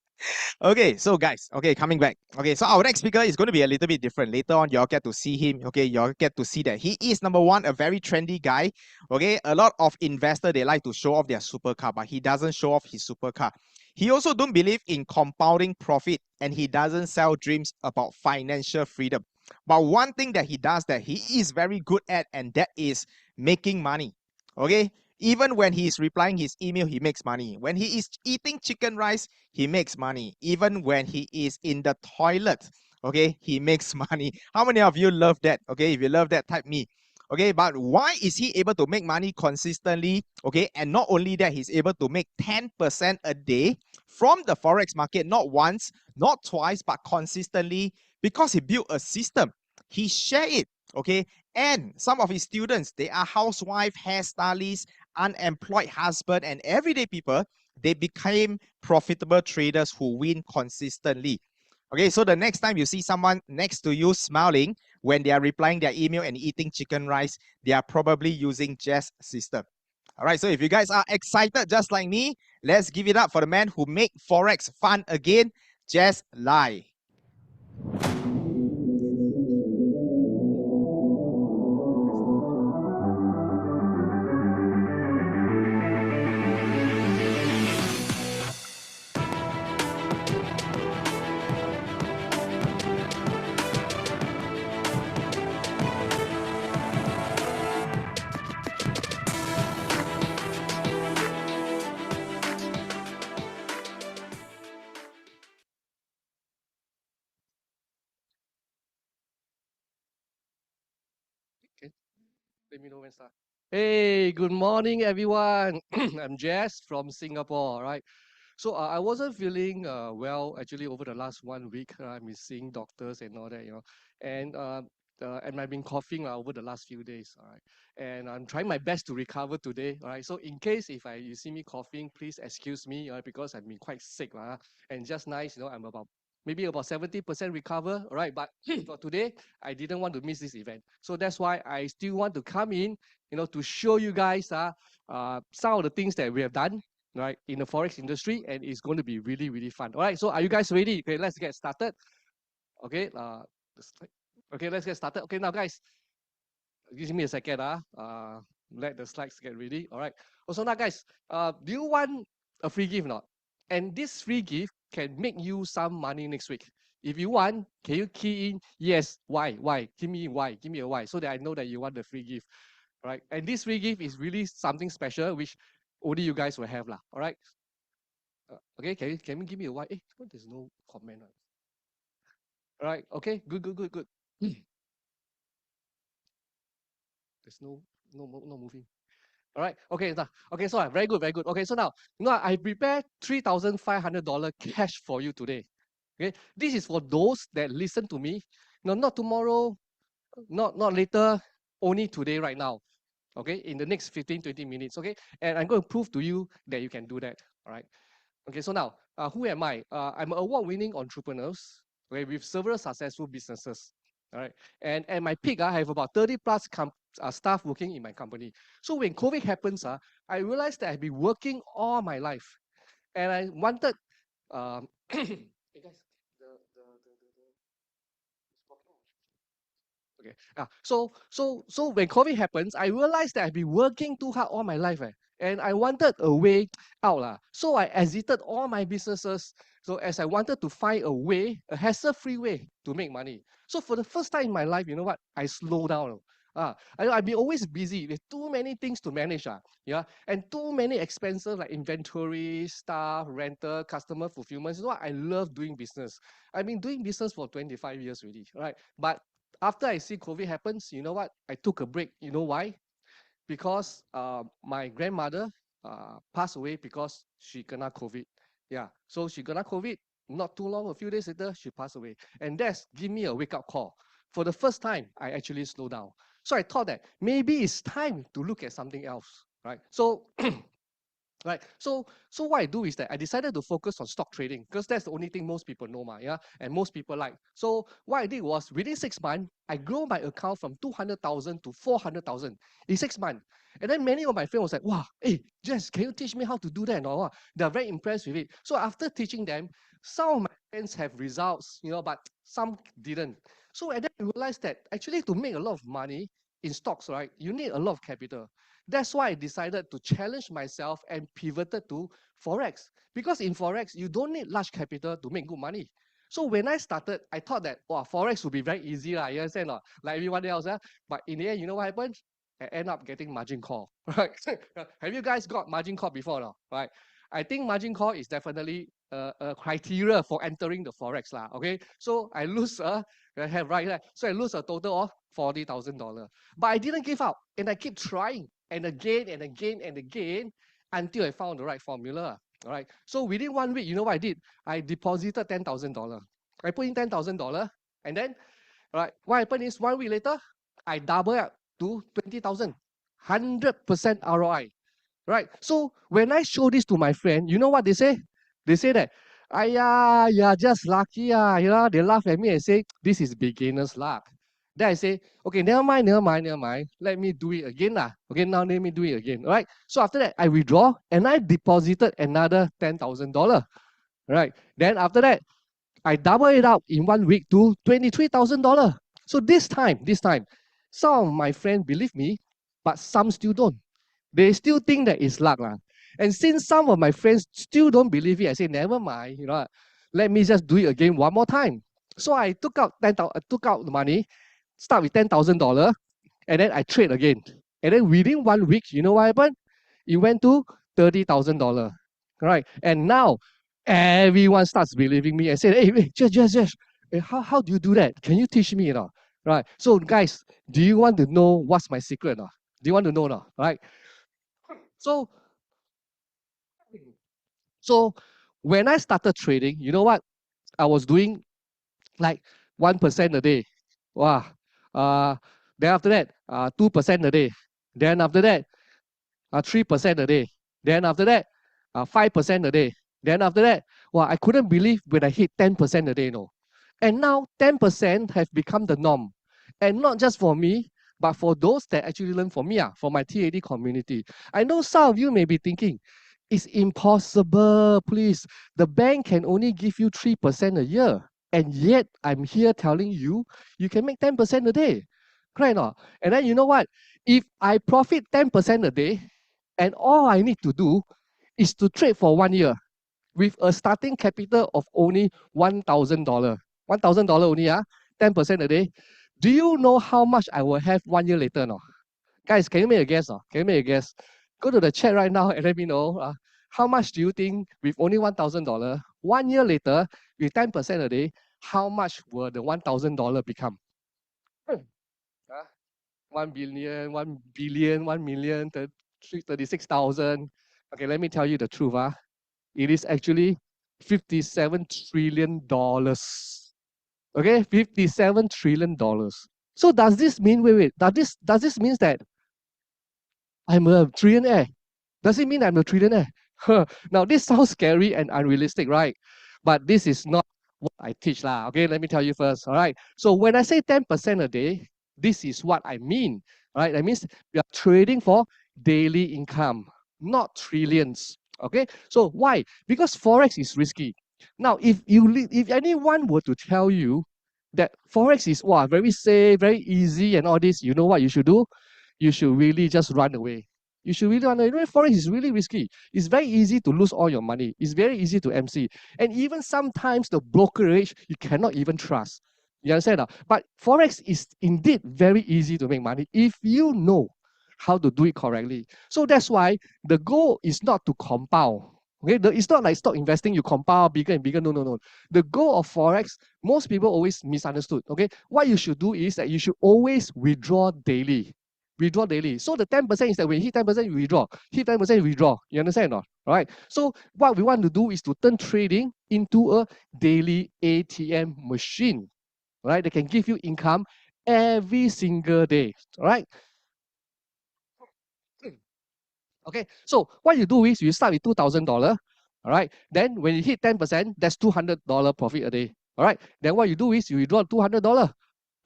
Okay, so guys, okay, coming back. Okay, so our next speaker is going to be a little bit different. Later on, y'all get to see him. Okay, y'all get to see that he is, number one, a very trendy guy. Okay, a lot of investors, they like to show off their supercar, but he doesn't show off his supercar. He also don't believe in compounding profit, and he doesn't sell dreams about financial freedom. But one thing that he does that he is very good at, and that is making money. Okay, even when he is replying his email, he makes money. When he is eating chicken rice, he makes money. Even when he is in the toilet, okay, he makes money. How many of you love that? Okay, if you love that, type me. Okay, but why is he able to make money consistently? Okay, and not only that, he's able to make 10% a day from the Forex market, not once, not twice, but consistently, because he built a system. He shared it, okay? And some of his students, they are housewife, hairstylists, unemployed husband, and everyday people. They became profitable traders who win consistently. Okay, so the next time you see someone next to you smiling when they are replying their email and eating chicken rice, they are probably using Jazz system. All right, so if you guys are excited just like me, let's give it up for the man who make Forex fun again, 𝗳𝗲𝗄𝗃. Let me know when start. Hey, good morning, everyone. I'm Jess from Singapore. All right. So I wasn't feeling well actually over the last 1 week. I've been seeing doctors and all that, and I've been coughing over the last few days. All right. And I'm trying my best to recover today. All right. So in case if you see me coughing, please excuse me, because I've been quite sick. And just nice, I'm maybe about 70% recover, all right? But for today, I didn't want to miss this event. So that's why I still want to come in, to show you guys some of the things that we have done, right, in the Forex industry, and it's going to be really, really fun. All right, so are you guys ready? Okay, let's get started. Okay, okay, let's get started. Okay, now guys, give me a second. Let the slides get ready. All right. Also now guys, do you want a free gift or not? And this free gift can make you some money next week. If you want, can you key in yes, why? Give me why, give me a why, so that I know that you want the free gift. All right. And this free gift is really something special, which only you guys will have. All right. Okay, can you give me a why? There's no comment. All right. Okay, good. There's no moving. All right. Okay. Okay. So very good. Very good. Okay. So now, I prepared $3,500 cash for you today. Okay. This is for those that listen to me. Not tomorrow, not later, only today, right now. Okay. In the next 15-20 minutes. Okay. And I'm going to prove to you that you can do that. All right. Okay. So now, who am I? I'm an award-winning entrepreneurs. Okay, with several successful businesses. All right. And my peak, I have about 30 plus staff working in my company. So when COVID happens, I realized that I've been working all my life. And I wanted, hey guys, okay. So when COVID happens, I realized that I've been working too hard all my life. And I wanted a way out. So I exited all my businesses. So as I wanted to find a way, a hassle-free way to make money. So for the first time in my life, you know what? I slowed down. I've been always busy with too many things to manage. Yeah, and too many expenses like inventory, staff, rental, customer fulfillment. You know what? I love doing business. I've been doing business for 25 years already, right? But after I see COVID happens, you know what? I took a break. You know why? Because my grandmother passed away because she kena COVID. Yeah, so she kena COVID. Not too long, a few days later, she passed away. And that's give me a wake-up call. For the first time, I actually slowed down. So I thought that maybe it's time to look at something else, right? So right. So what I do is that I decided to focus on stock trading because that's the only thing most people know, yeah, and most people like. So what I did was within 6 months, I grew my account from 200,000 to 400,000 in 6 months. And then many of my friends was like, wow, hey, Jess, can you teach me how to do that? And all? They're very impressed with it. So after teaching them, some of my friends have results, but some didn't. So and then I realized that actually to make a lot of money in stocks, right, you need a lot of capital. That's why I decided to challenge myself and pivoted to Forex. Because in Forex, you don't need large capital to make good money. So when I started, I thought that, Forex would be very easy, you understand? Like everyone else. But in the end, you know what happened? I end up getting margin call. Right? Have you guys got margin call before? No? Right? I think margin call is definitely a criteria for entering the Forex. Okay? So I lose, I have right. So I lose a total of $40,000. But I didn't give up and I keep trying. And again and again and again until I found the right formula. All right. So within 1 week, you know what I did? I deposited $10,000. I put in $10,000, and then, right, what happened is 1 week later, I double up to 20,000, 100% ROI. Right. So when I show this to my friend, you know what they say? They say that, you're just lucky. They laugh at me and say, this is beginner's luck. Then I say, okay, never mind. Let me do it again. Okay, now let me do it again. All right. So after that, I withdraw and I deposited another $10,000. Right. Then after that, I double it up in 1 week to $23,000. So this time, some of my friends believe me, but some still don't. They still think that it's luck. And since some of my friends still don't believe it, I say, never mind, let me just do it again one more time. So I took out the money, start with $10,000, and then I trade again. And then within 1 week, you know what happened? It went to $30,000. Right? And now everyone starts believing me and say, hey, Jess, how do you do that? Can you teach me? Right? So guys, do you want to know what's my secret? Do you want to know? Right? So when I started trading, you know what? I was doing like 1% a day. Wow. Then after that, 2% a day. Then after that, 3% a day. Then after that, 5% a day. Then after that, I couldn't believe when I hit 10% a day, And now 10% have become the norm. And not just for me, but for those that actually learn from me, for my TAD community. I know some of you may be thinking, it's impossible, please. The bank can only give you 3% a year. And yet, I'm here telling you, you can make 10% a day. Right? And then you know what? If I profit 10% a day, and all I need to do is to trade for 1 year with a starting capital of only $1,000. $1,000 only, 10% a day. Do you know how much I will have 1 year later? Guys, can you make a guess? Can you make a guess? Go to the chat right now and let me know how much do you think with only $1,000, 1 year later, with 10% a day, how much will the $1,000 become? 1 billion, 1 billion, 1 million, 36,000. Okay, let me tell you the truth. It is actually $57 trillion. Okay, $57 trillion. So does this mean, wait, does this mean that I'm a trillionaire? Does it mean I'm a trillionaire? Now this sounds scary and unrealistic, right? But this is not what I teach lah. Okay, let me tell you first. All right. So when I say 10% a day, this is what I mean. All right. That means we are trading for daily income, not trillions. Okay. So why? Because Forex is risky. Now, if anyone were to tell you that Forex is very safe, very easy, and all this, you know what you should do? You should really just run away. You should really run away. Forex is really risky. It's very easy to lose all your money. It's very easy to MC. And even sometimes the brokerage, you cannot even trust. You understand? But Forex is indeed very easy to make money if you know how to do it correctly. So that's why the goal is not to compound. Okay, it's not like stock investing, you compound bigger and bigger. No. The goal of Forex, most people always misunderstood. Okay, what you should do is that you should always withdraw daily. Withdraw daily. So the 10% is that when you hit 10%, you withdraw. Hit 10%, you withdraw. You understand or not? All right. So what we want to do is to turn trading into a daily ATM machine. Right? They can give you income every single day. All right. Okay. So what you do is you start with $2,000. All right. Then when you hit 10%, that's $200 profit a day. All right. Then what you do is you withdraw $200.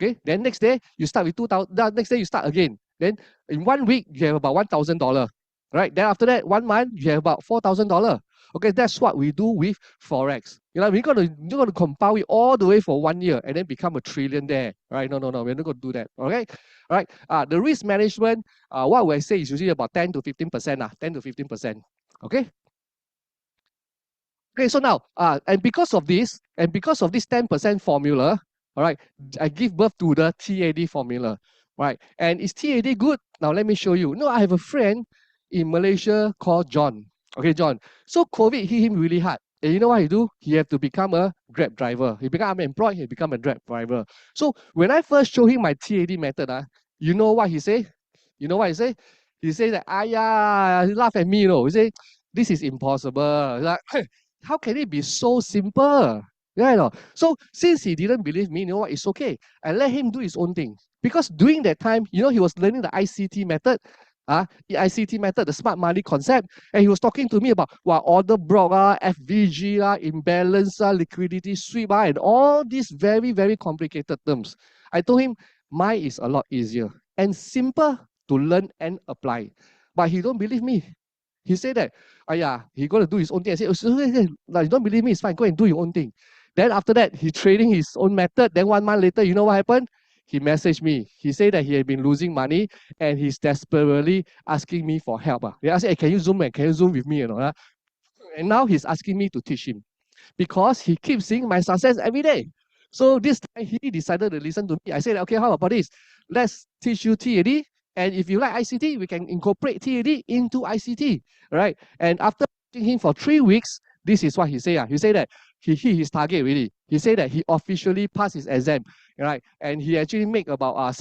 Okay. Then next day you start with 2,000. Next day you start again. Then in 1 week, you have about $1,000, right? Then after that, 1 month, you have about $4,000. Okay, that's what we do with Forex. You know, we're gonna compound it all the way for 1 year and then become a trillionaire, right? No, we're not gonna do that. Okay, all right. The risk management, what we say is usually about 10 to 15%, 10 to 15%. Okay. Okay, so now, and because of this 10% formula, all right, I give birth to the TAD formula. Right, and is TAD good? Now let me show you. No, I have a friend in Malaysia called John. Okay, John. So COVID hit him really hard. And you know what he do? He have to become a Grab driver. He become unemployed, he become a Grab driver. So when I first show him my TAD method, you know what he say? You know what he say? He say that, he laugh at me, you know. He say, this is impossible. Like, how can it be so simple? Yeah, you know. So since he didn't believe me, you know what? It's okay. I let him do his own thing. Because during that time, you know, he was learning the ICT method, the ICT method, the smart money concept, and he was talking to me about order block, FVG, imbalance, liquidity sweep, and all these very, very complicated terms. I told him mine is a lot easier and simple to learn and apply. But he don't believe me. He said that, he's going to do his own thing. I said, you don't believe me, it's fine, go and do your own thing. Then after that, he trading his own method. Then 1 month later, you know what happened? He messaged me. He said that he had been losing money and he's desperately asking me for help. I said, hey, can you zoom with me? And now he's asking me to teach him because he keeps seeing my success every day. So this time he decided to listen to me. I said, okay, how about this? Let's teach you TAD. And if you like ICT, we can incorporate TAD into ICT. Right? And after teaching him for 3 weeks, this is what he said. He said that he hit his target already. He said that he officially passed his exam, right? And he actually make about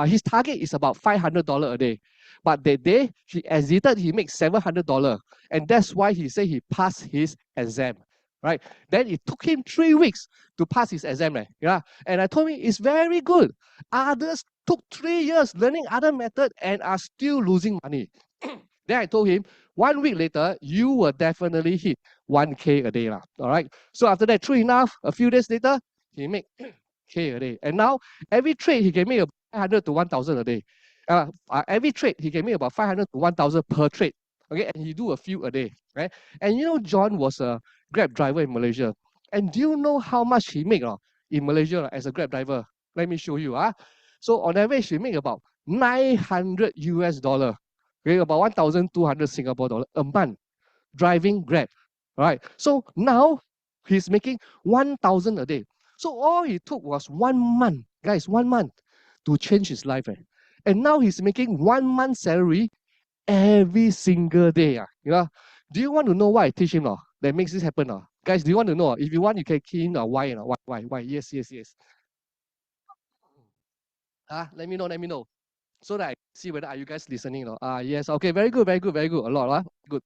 his target is about $500 a day. But that day he exited, he makes $700. And that's why he said he passed his exam. Right? Then it took him 3 weeks to pass his exam. Yeah. And I told him it's very good. Others took 3 years learning other methods and are still losing money. Then I told him 1 week later, you will definitely hit 1K a day. All right. So after that, true enough, a few days later, he make K a day. And now every trade he can make about 500 to 1,000 a day. Every trade he can make about 500 to 1,000 per trade. Okay, and he do a few a day. Right. And you know, John was a Grab driver in Malaysia. And do you know how much he make in Malaysia as a Grab driver? Let me show you. So on average, he make about $900 US. Okay, about 1,200 Singapore dollars a month driving Grab. Right. So now he's making 1,000 a day. So all it took was 1 month, guys, 1 month to change his life. And now he's making 1 month salary every single day. You know, do you want to know why I teach him that makes this happen? Guys, do you want to know? If you want, you can key in why. Why? Yes. Let me know. so that I see whether are you guys listening or not. Yes, okay, very good, very good, very good. A lot, good.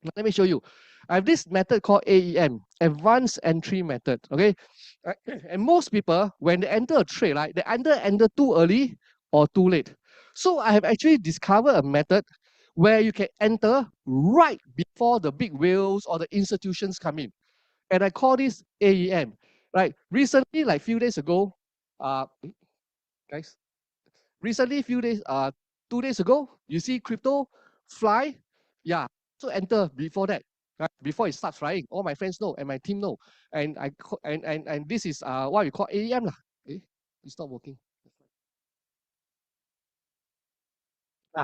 Now, let me show you. I have this method called AEM, Advanced Entry Method. Okay, and most people when they enter a trade, right, they either enter too early or too late. So I have actually discovered a method where you can enter right before the big whales or the institutions come in, and I call this AEM. Right, recently, like few days ago, guys, recently, 2 days ago, you see crypto fly. Yeah, so enter before that, right? Before it starts flying. All my friends know and my team know. And and this is what we call AEM lah. It's not working.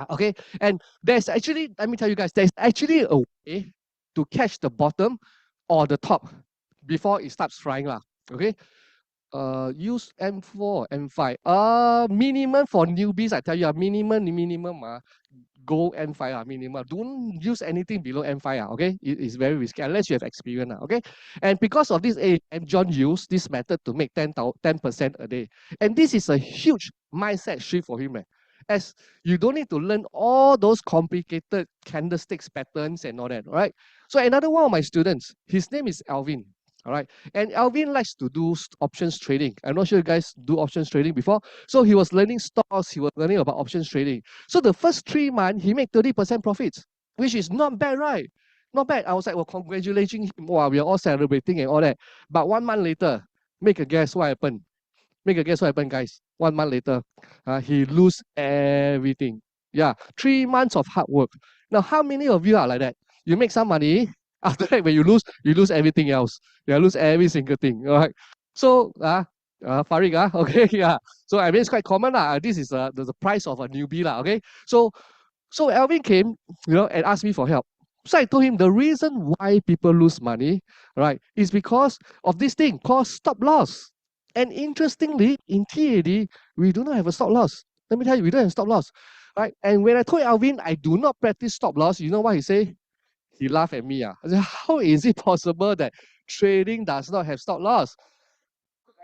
Okay, and there's actually, let me tell you guys, there's actually a way to catch the bottom or the top before it starts flying lah. Okay. Use M4, M5. Minimum for newbies, I tell you, minimum, go M5, minimum. Don't use anything below M5, okay? It's very risky unless you have experience, okay? And because of this, John used this method to make 10% a day. And this is a huge mindset shift for him, as you don't need to learn all those complicated candlesticks patterns and all that, right? So another one of my students, his name is Alvin. All right, and Alvin likes to do options trading. I'm not sure you guys do options trading before. So he was learning stocks, he was learning about options trading. So the first 3 months, he made 30% profits, which is not bad, right? Not bad. I was like, well, congratulating him. Wow, we are all celebrating and all that. But 1 month later, make a guess what happened. Make a guess what happened, guys. 1 month later, he lose everything. Yeah, 3 months of hard work. Now, how many of you are like that? You make some money, after that, when you lose everything else. You lose every single thing. All right. So, Farid, okay, yeah. So I mean, it's quite common lah. This is the price of a newbie lah. Okay. So Alvin came, and asked me for help. So I told him the reason why people lose money, right, is because of this thing called stop loss. And interestingly, in TAD, we do not have a stop loss. Let me tell you, we don't have stop loss, right? And when I told Alvin I do not practice stop loss, you know what he said? He laughed at me. I said, how is it possible that trading does not have stop loss?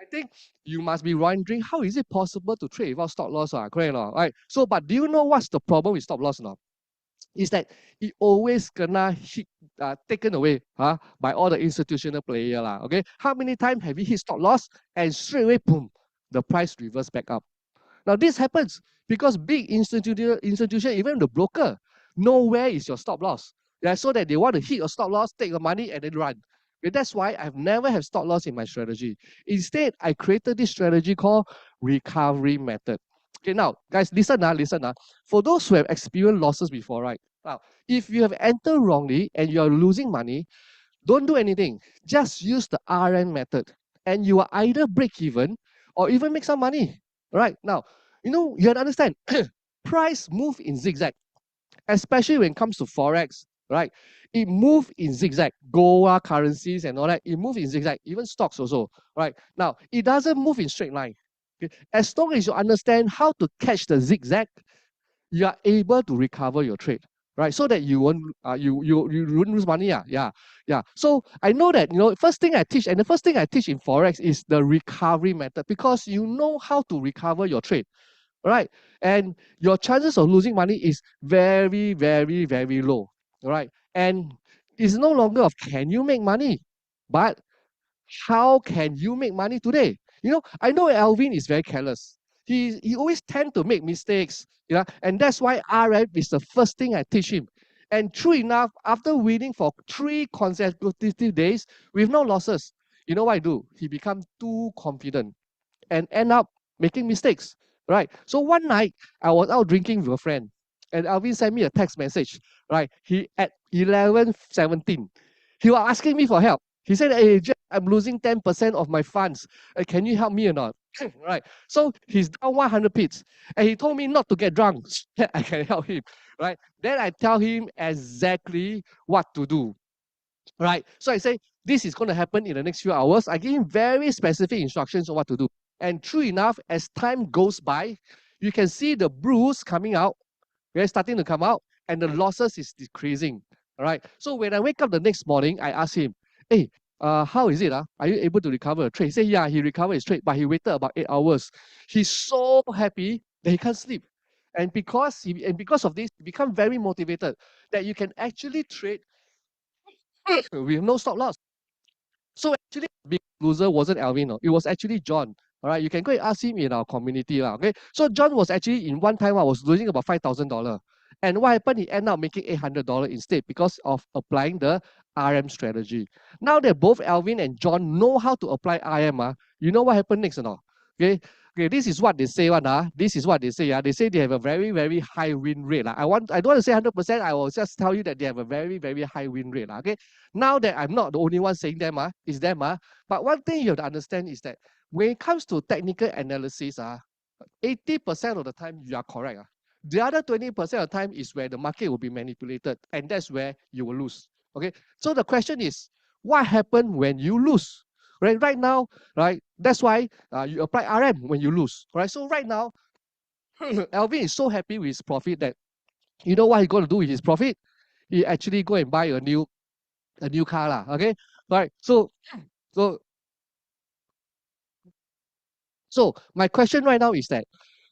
I think you must be wondering, how is it possible to trade without stop loss? Correct or not? Right? So, but do you know what's the problem with stop loss now? Is that it always gonna hit, taken away by all the institutional players. Okay? How many times have you hit stop loss and straight away, boom, the price reverse back up? Now, this happens because big institution, even the broker, know where is your stop loss. Yeah, so that they want to hit your stop loss, take your money, and then run. Okay, that's why I've never have stop loss in my strategy. Instead, I created this strategy called recovery method. Okay, now, guys, listen. For those who have experienced losses before, right? Now, if you have entered wrongly and you are losing money, don't do anything. Just use the RN method, and you will either break even or even make some money. Right? Now, you have to understand, price move in zigzag, especially when it comes to Forex, right? It moves in zigzag. Gold currencies and all that, it moves in zigzag, even stocks also, right? Now, it doesn't move in straight line. Okay? As long as you understand how to catch the zigzag, you are able to recover your trade, right? So that you won't you won't lose money. Yeah. So I know that first thing I teach, and the first thing I teach in Forex is the recovery method, because you know how to recover your trade, right? And your chances of losing money is very, very, very low, right? And it's no longer of can you make money, but how can you make money today? I know Alvin is very careless. He always tend to make mistakes, and that's why RM is the first thing I teach him. And true enough, after winning for 3 consecutive days with no losses, you know what I do? He become too confident and end up making mistakes, right? So one night, I was out drinking with a friend, and Alvin sent me a text message, right? He at 11:17, he was asking me for help. He said, hey, Jeff, I'm losing 10% of my funds. Can you help me or not? Right. So he's down 100 pips. And he told me not to get drunk. I can help him. Right. Then I tell him exactly what to do. Right. So I say, this is going to happen in the next few hours. I give him very specific instructions on what to do. And true enough, as time goes by, you can see the bruise coming out. They're starting to come out. And the losses is decreasing. All right. So when I wake up the next morning, I ask him, hey, how is it? Are you able to recover a trade? He said, yeah, he recovered his trade, but he waited about 8 hours. He's so happy that he can't sleep. And because of this, you become very motivated that you can actually trade with no stop loss. So actually, the big loser wasn't Alvin, no. It was actually John. All right, you can go and ask him in our community, okay? So John was actually in one time I was losing about $5,000, and what happened? He ended up making $800 instead because of applying the RM strategy. Now that both Alvin and John know how to apply RM, you know what happened next or not? Okay, this is what they say, This is what they say. They say they have a very, very high win rate. I don't want to say 100%, I will just tell you that they have a very, very high win rate. Okay. Now that I'm not the only one saying them, it's them. But one thing you have to understand is that when it comes to technical analysis, 80% of the time you are correct. The other 20% of the time is where the market will be manipulated, and that's where you will lose. Okay. So the question is, what happened when you lose? Right now, that's why you apply RM when you lose. Right. So right now, Alvin is so happy with his profit that you know what he's going to do with his profit? He actually go and buy a new car. Okay. Right. So my question right now is that,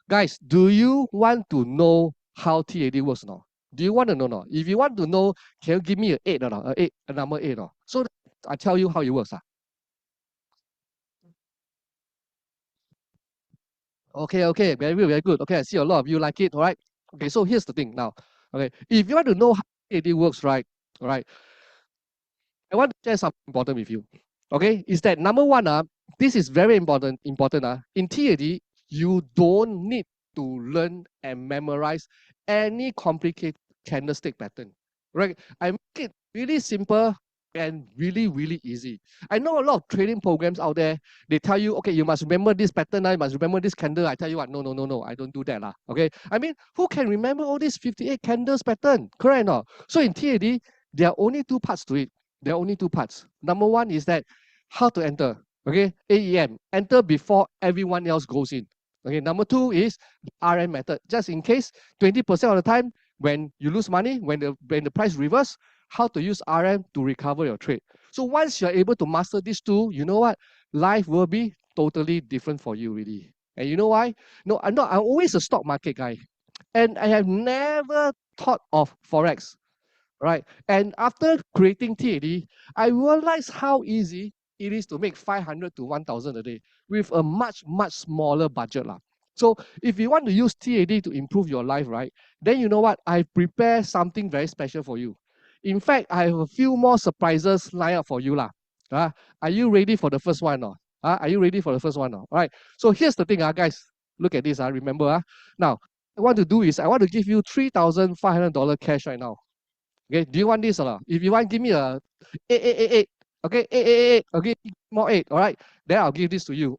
guys, do you want to know how TAD works or not? Do you want to know or not? If you want to know, can you give me an 8 or not? A number 8 or not? So I tell you how it works. Okay, very good. Okay, I see a lot of you like it, all right? Okay, so here's the thing now. Okay, if you want to know how TAD works, right? All right, I want to share something important with you. Okay, is that number one, this is very important. In TAD, you don't need to learn and memorize any complicated candlestick pattern. Right? I make it really simple and really, really easy. I know a lot of trading programs out there, they tell you, okay, you must remember this pattern, you must remember this candle. I tell you what, no, I don't do that. Okay. I mean, who can remember all these 58 candles pattern? Correct or not? So in TAD, there are only two parts to it. There are only two parts. Number one is that how to enter. Okay, AEM, enter before everyone else goes in. Okay, number two is RM method. Just in case, 20% of the time, when you lose money, when the price reverse, how to use RM to recover your trade. So once you're able to master these two, you know what? Life will be totally different for you, really. And you know why? No, I'm always a stock market guy. And I have never thought of Forex. Right? And after creating TAD, I realized how easy it is to make 500 to 1,000 a day with a much, much smaller budget. So if you want to use TAD to improve your life, right, then you know what? I prepared something very special for you. In fact, I have a few more surprises lined up for you. Are you ready for the first one? Are you ready for the first one? All right. So here's the thing, guys. Look at this. Remember. Now, what I want to do is I want to give you $3,500 cash right now. Okay, do you want this or not? If you want, give me a 8. Okay, 8. Okay, more 8. All right, then I'll give this to you.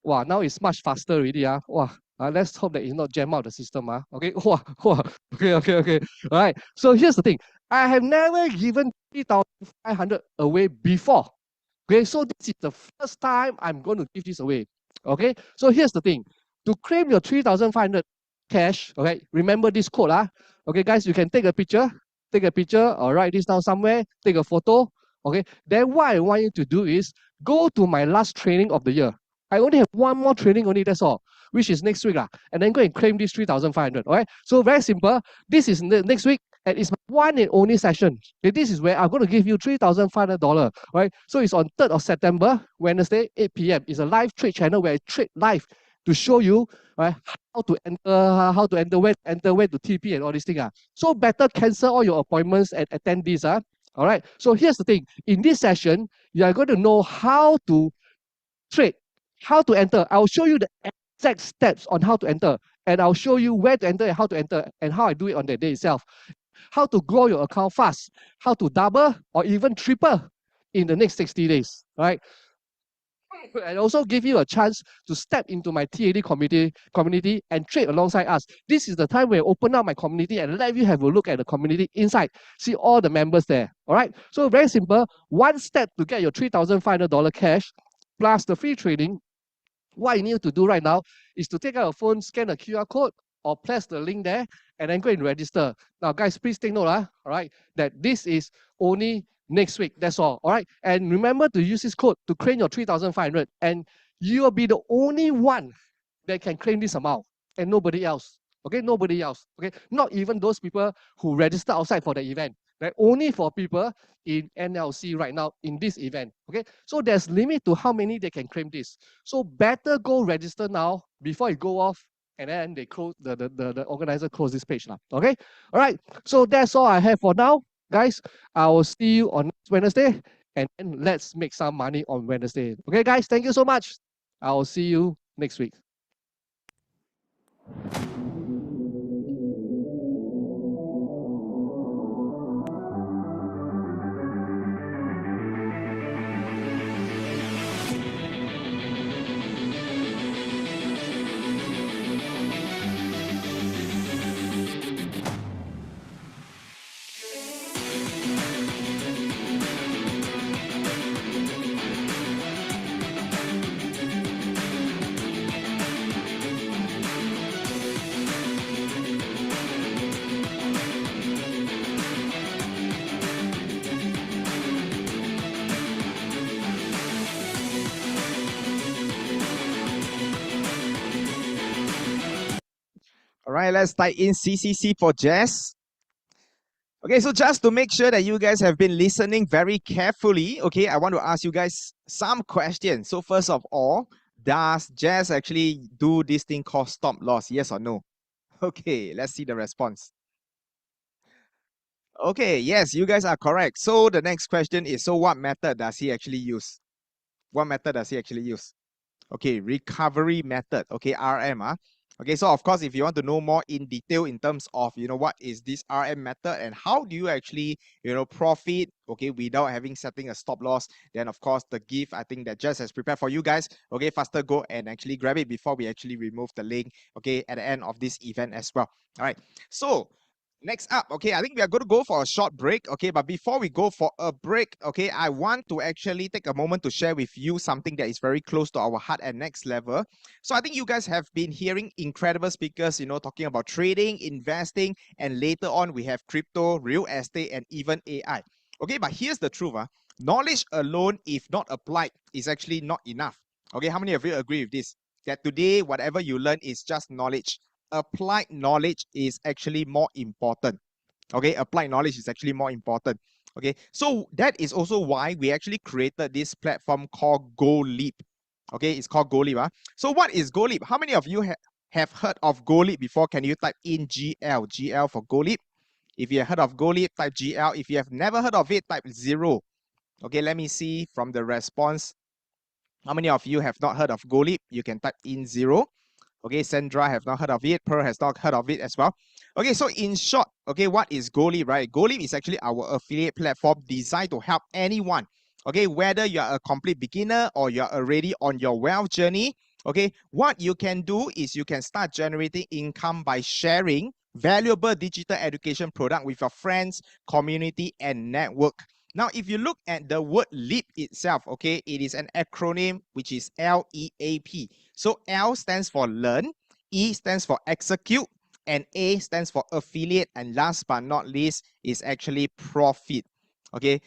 Wow, now it's much faster already. Wow, let's hope that it's not jam out the system. Okay, wow. Okay. All right, so here's the thing. I have never given 3,500 away before. Okay, so this is the first time I'm going to give this away. Okay, so here's the thing. To claim your 3,500 cash, okay, remember this code. Okay, guys, you can take a picture or write this down somewhere, take a photo. Okay, then what I want you to do is go to my last training of the year. I only have one more training only, that's all, which is next week. And then go and claim this 3,500. All right, so very simple. This is next week, and it's my one and only session. Okay, this is where I'm going to give you $3,500. Right, so it's on 3rd of September, Wednesday, 8 p.m. It's a live trade channel where I trade live to show you, right, how to enter, where to TP and all these things. So better cancel all your appointments and attend this. All right. So here's the thing. In this session, you are going to know how to trade, how to enter. I'll show you the exact steps on how to enter, and I'll show you where to enter and how to enter, and how I do it on the day itself. How to grow your account fast, how to double or even triple in the next 60 days. All right. And also give you a chance to step into my TAD community and trade alongside us. This is the time where I open up my community and let you have a look at the community inside. See all the members there. All right. So very simple. One step to get your $3,500 cash plus the free trading. What you need to do right now is to take out your phone, scan the QR code, or press the link there, and then go and register. Now, guys, please take note, all right, that this is only next week. That's all right? And remember to use this code to claim your 3,500, and you will be the only one that can claim this amount and nobody else. Okay, nobody else. Okay, not even those people who register outside for the event. Right? Only for people in NLC right now in this event. Okay, so there's limit to how many they can claim this. So better go register now before it go off, and then they close the organizer close this page now. Okay, all right. So that's all I have for now, guys. I will see you on next Wednesday, and then let's make some money on Wednesday. Okay, guys. Thank you so much. I will see you next week. All right, let's type in CCC for Jess. Okay, so just to make sure that you guys have been listening very carefully, okay, I want to ask you guys some questions. So first of all, does Jess actually do this thing called stop loss? Yes or no? Okay, let's see the response. Okay, yes, you guys are correct. So the next question is, so what method does he actually use? What method does he actually use? Okay, recovery method. Okay, RM. Okay, so of course, if you want to know more in detail in terms of, what is this RM method and how do you actually, profit, okay, without having setting a stop loss, then of course, the gift, I think that Jess has prepared for you guys. Okay, faster go and actually grab it before we actually remove the link, okay, at the end of this event as well. All right, so next up, okay, I think we are going to go for a short break, okay, but before we go for a break, okay, I want to actually take a moment to share with you something that is very close to our heart and next level. So I think you guys have been hearing incredible speakers, talking about trading, investing, and later on we have crypto, real estate, and even AI. Okay, but here's the truth, knowledge alone, if not applied, is actually not enough. Okay, how many of you agree with this? That today, whatever you learn is just knowledge. Applied knowledge is actually more important. Okay, applied knowledge is actually more important. Okay, so that is also why we actually created this platform called 𝗀𝗄𝗃. Okay, it's called 𝗀𝗄𝗃. So what is 𝗀𝗄𝗃? How many of you have heard of 𝗀𝗄𝗃 before? Can you type in GL for 𝗀𝗄𝗃? If you have heard of 𝗀𝗄𝗃, type GL. If you have never heard of it, type 0. Okay, let me see from the response. How many of you have not heard of 𝗀𝗄𝗃? You can type in 0. Okay, Sandra have not heard of it. Pearl has not heard of it as well. Okay, so in short, okay, what is 𝗀𝗄𝗃, right? 𝗀𝗄𝗃 is actually our affiliate platform designed to help anyone. Okay, whether you are a complete beginner or you're already on your wealth journey. Okay, what you can do is you can start generating income by sharing valuable digital education product with your friends, community, and network. Now, if you look at the word LEAP itself, okay, it is an acronym which is LEAP. So L stands for learn, E stands for execute, and A stands for affiliate, and last but not least is actually profit. Okay,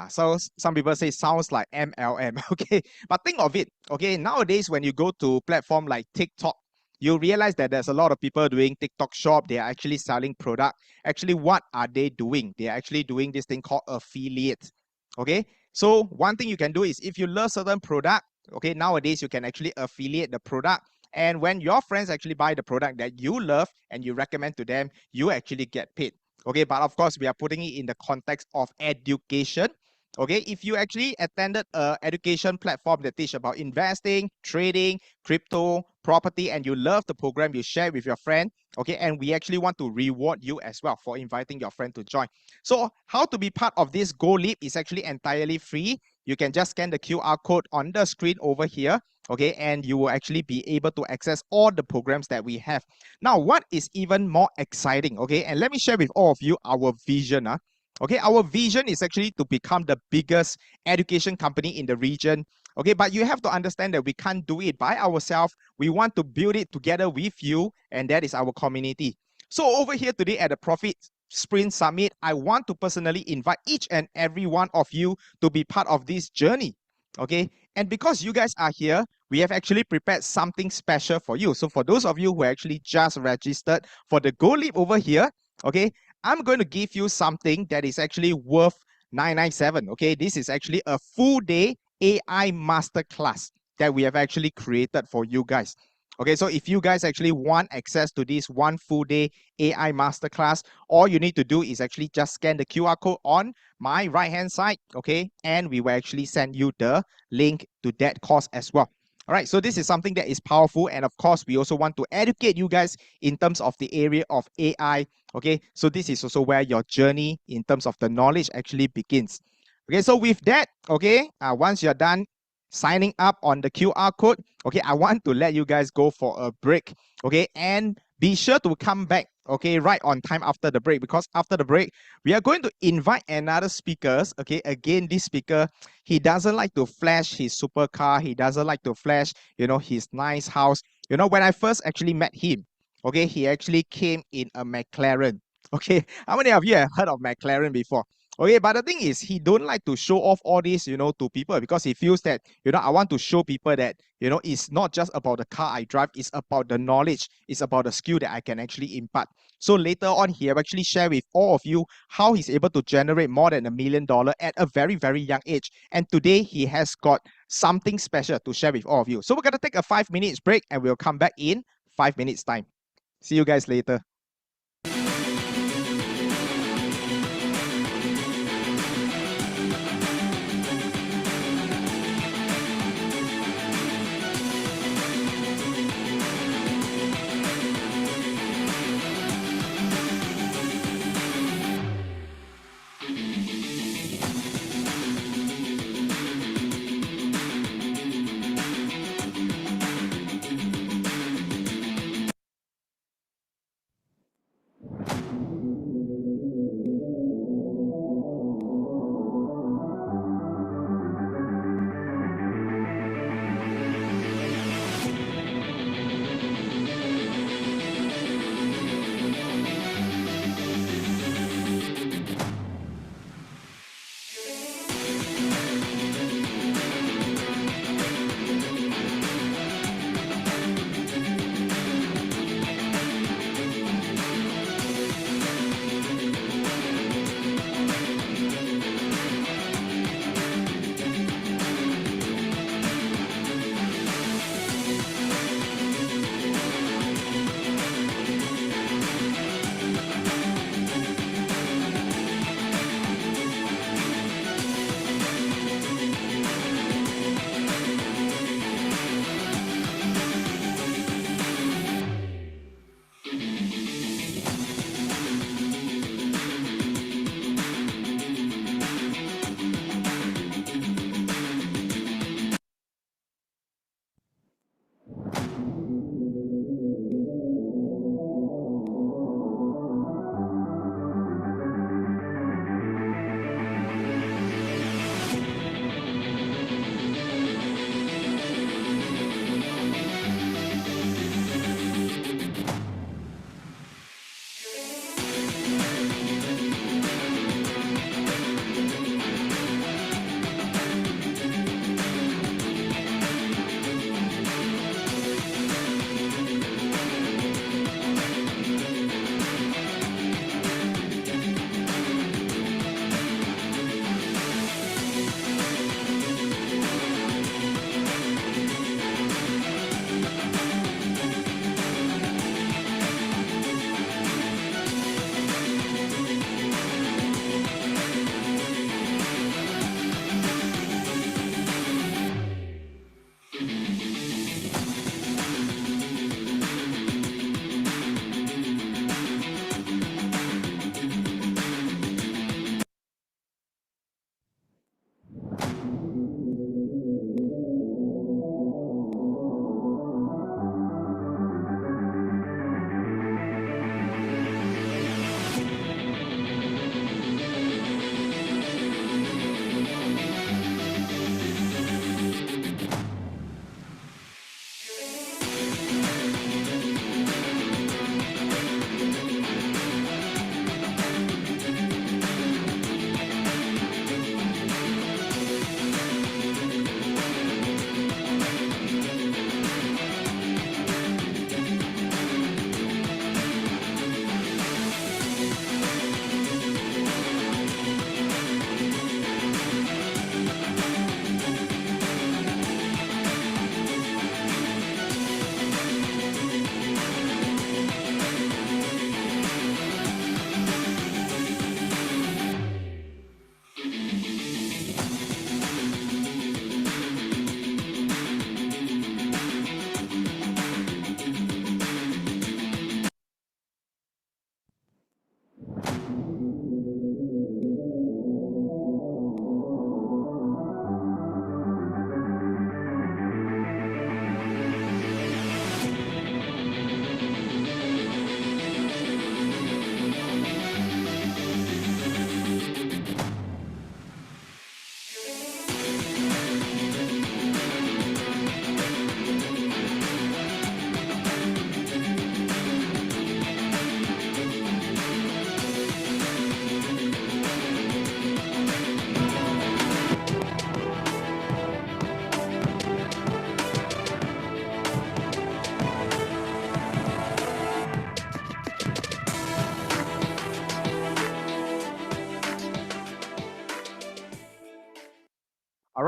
so some people say sounds like MLM. Okay, but think of it. Okay, nowadays when you go to platform like TikTok, you realize that there's a lot of people doing TikTok shop. They are actually selling product. Actually, what are they doing? They are actually doing this thing called affiliate. Okay, so one thing you can do is if you love certain product, okay, nowadays you can actually affiliate the product. And when your friends actually buy the product that you love and you recommend to them, you actually get paid. Okay, but of course, we are putting it in the context of education. Okay, if you actually attended an education platform that teach about investing, trading, crypto, property, and you love the program, you share with your friend, okay, and we actually want to reward you as well for inviting your friend to join. So how to be part of this 𝗀𝗄𝗃 is actually entirely free. You can just scan the QR code on the screen over here, okay, and you will actually be able to access all the programs that we have. Now, what is even more exciting, okay, and let me share with all of you our vision. Okay, our vision is actually to become the biggest education company in the region. Okay, but you have to understand that we can't do it by ourselves. We want to build it together with you, and that is our community. So over here today at the Profit Sprint Summit, I want to personally invite each and every one of you to be part of this journey. Okay, And because you guys are here, we have actually prepared something special for you. So for those of you who actually just registered for the Go Leap over here, okay, I'm going to give you something that is actually worth 997. Okay, this is actually a full day AI masterclass that we have actually created for you guys. Okay, so if you guys actually want access to this one full day AI masterclass, all you need to do is actually just scan the QR code on my right hand side, okay, and we will actually send you the link to that course as well. All right, so this is something that is powerful, and of course we also want to educate you guys in terms of the area of AI. Okay, so this is also where your journey in terms of the knowledge actually begins. Okay, so with that, okay, once you're done signing up on the QR code, okay, I want to let you guys go for a break, okay, and be sure to come back, okay, right on time after the break, because after the break, we are going to invite another speakers, okay. Again, this speaker, he doesn't like to flash his supercar, he doesn't like to flash, you know, his nice house. You know, when I first actually met him, okay, he actually came in a McLaren, okay. How many of you have heard of McLaren before? Okay, but the thing is, he don't like to show off all this, you know, to people, because he feels that, you know, I want to show people that, you know, it's not just about the car I drive, it's about the knowledge, it's about the skill that I can actually impart. So later on, he have actually shared with all of you how he's able to generate more than $1 million at a very, very young age. And today he has got something special to share with all of you. So we're going to take a 5 minutes break and we'll come back in 5 minutes time. See you guys later.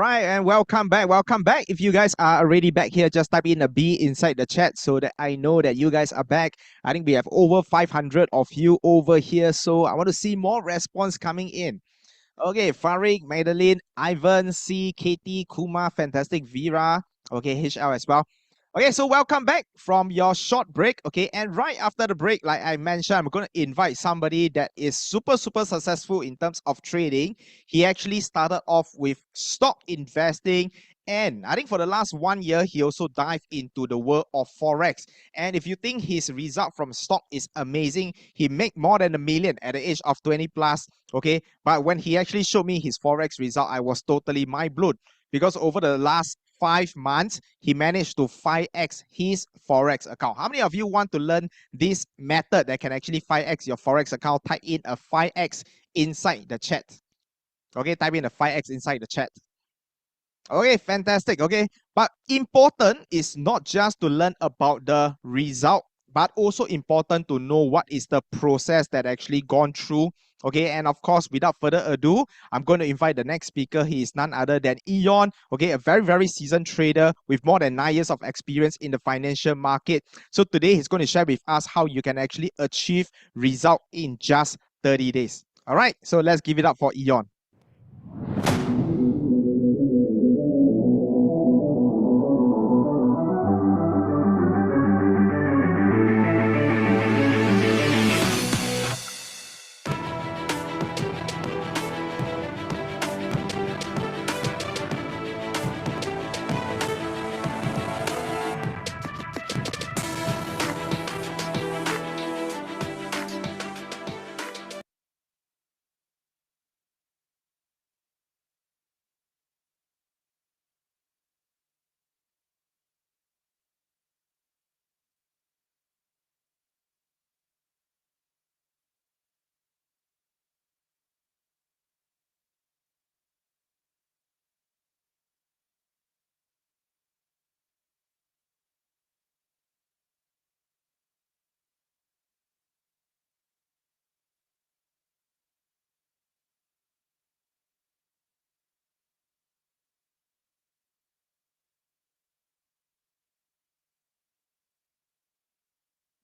right, and welcome back. Welcome back. If you guys are already back here, just type in a B inside the chat so that I know that you guys are back. I think we have over 500 of you over here, so I want to see more response coming in. Okay, Farid, Madeline, Ivan, C, Katie, Kuma, fantastic, Vera, okay, HL as well. Okay, so welcome back from your short break. Okay, and right after the break, like I mentioned, I'm going to invite somebody that is super successful in terms of trading. He actually started off with stock investing, and I think for the last 1 year, he also dived into the world of Forex. And if you think his result from stock is amazing, he made more than $1 million at the age of 20 plus. Okay, but when he actually showed me his Forex result, I was totally mind blown, because over the last 5 months, he managed to 5x his Forex account. How many of you want to learn this method that can actually 5x your Forex account? Type in a 5x inside the chat. Okay, type in a 5x inside the chat. Okay, fantastic. Okay, but important is not just to learn about the result, but also important to know what is the process that actually gone through. Okay, and of course, without further ado, I'm going to invite the next speaker. He is none other than Eon. Okay, a very seasoned trader with more than 9 years of experience in the financial market. So today he's going to share with us how you can actually achieve result in just 30 days. All right, so let's give it up for Eon.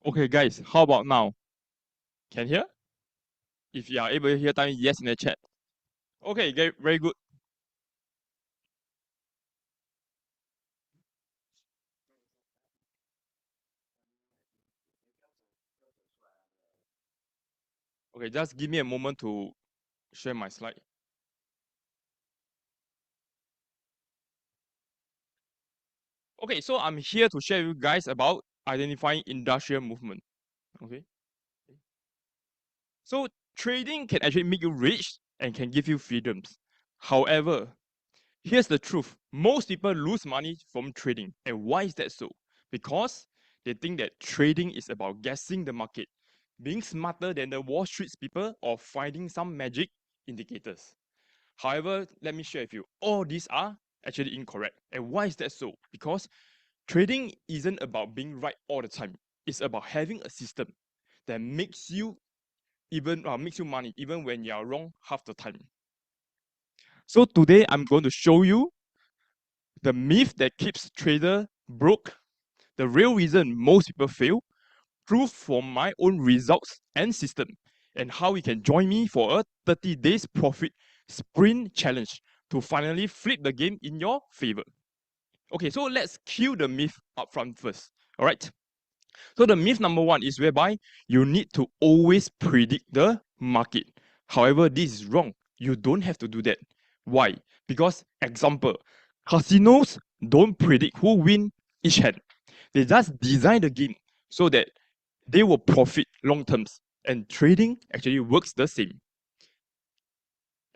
Okay, guys, how about now? Can hear? If you are able to hear, type yes in the chat. Okay, very good. Okay, just give me a moment to share my slide. Okay, so I'm here to share with you guys about identifying industrial movement. Okay. So trading can actually make you rich and can give you freedoms. However, here's the truth. Most people lose money from trading. And why is that so? Because they think that trading is about guessing the market, being smarter than the Wall Street people, or finding some magic indicators. However, let me share with you, all these are actually incorrect. And why is that so? Because trading isn't about being right all the time. It's about having a system that makes you money even when you are wrong half the time. So today I'm going to show you the myth that keeps trader broke, the real reason most people fail, proof from my own results and system, and how you can join me for a 30 days profit sprint challenge to finally flip the game in your favor. Okay, so let's kill the myth up front first. All right. So the myth number 1 is whereby you need to always predict the market. However, this is wrong. You don't have to do that. Why? Because, example, casinos don't predict who win each hand. They just design the game so that they will profit long terms. And trading actually works the same.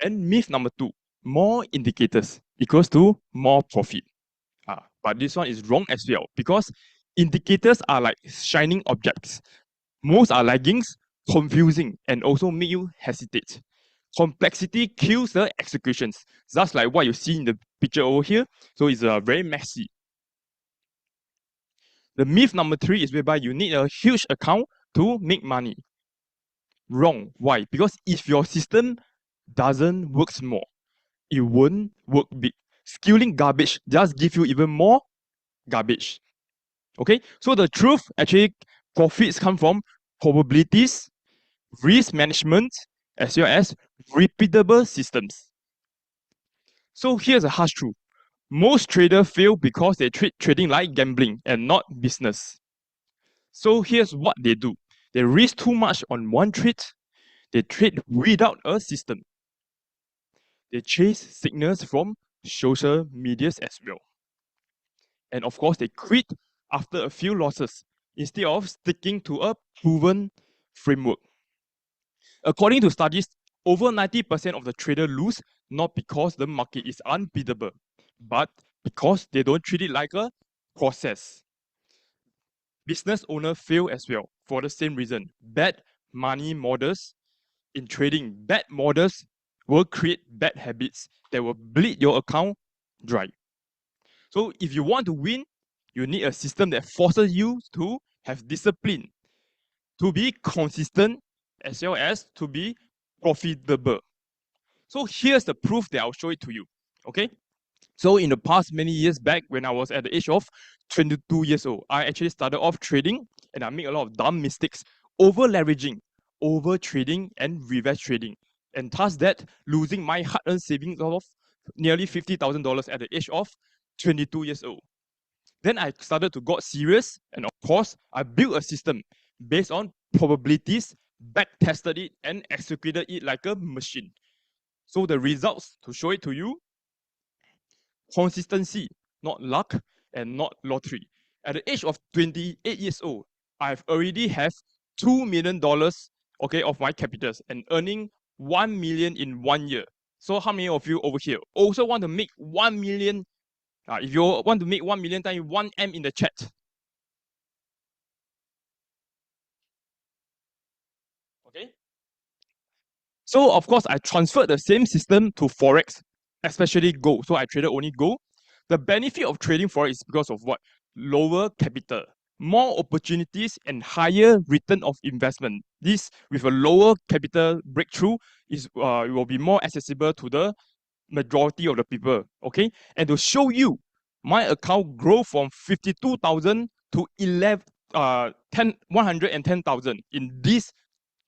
And myth number 2, more indicators equals to more profit. But this one is wrong as well, because indicators are like shining objects. Most are laggings, confusing, and also make you hesitate. Complexity kills the executions, just like what you see in the picture over here. So it's very messy. The myth number 3 is whereby you need a huge account to make money. Wrong. Why? Because if your system doesn't work small, it won't work big. Skewing garbage just give you even more garbage. Okay, so the truth actually profits come from probabilities, risk management, as well as repeatable systems. So here's a harsh truth. Most traders fail because they treat trading like gambling and not business. So here's what they do. They risk too much on one trade. They trade without a system. They chase signals from social medias as well. And of course, they quit after a few losses instead of sticking to a proven framework. According to studies, over 90% of the traders lose not because the market is unbeatable, but because they don't treat it like a process. Business owners fail as well for the same reason. Bad money models in trading, bad models will create bad habits that will bleed your account dry. So if you want to win, you need a system that forces you to have discipline, to be consistent, as well as to be profitable. So here's the proof that I'll show it to you. Okay. So in the past many years back, when I was at the age of 22 years old, I actually started off trading and I made a lot of dumb mistakes, over leveraging, over trading and reverse trading. And thus that losing my hard-earned savings of nearly $50,000 at the age of 22 years old. Then I started to get serious, and of course, I built a system based on probabilities, back-tested it, and executed it like a machine. So the results, to show it to you, consistency, not luck, and not lottery. At the age of 28 years old, I've already have $2 million, okay, of my capitals and earning 1 million in 1 year. So how many of you over here also want to make 1 million? If you want to make 1 million, then 1M in the chat. Okay. So of course, I transferred the same system to Forex, especially gold. So I traded only gold. The benefit of trading Forex is because of what? Lower capital, more opportunities, and higher return of investment. This, with a lower capital breakthrough, is it will be more accessible to the majority of the people. Okay, and to show you, my account grow from 52,000 to 110,000 in this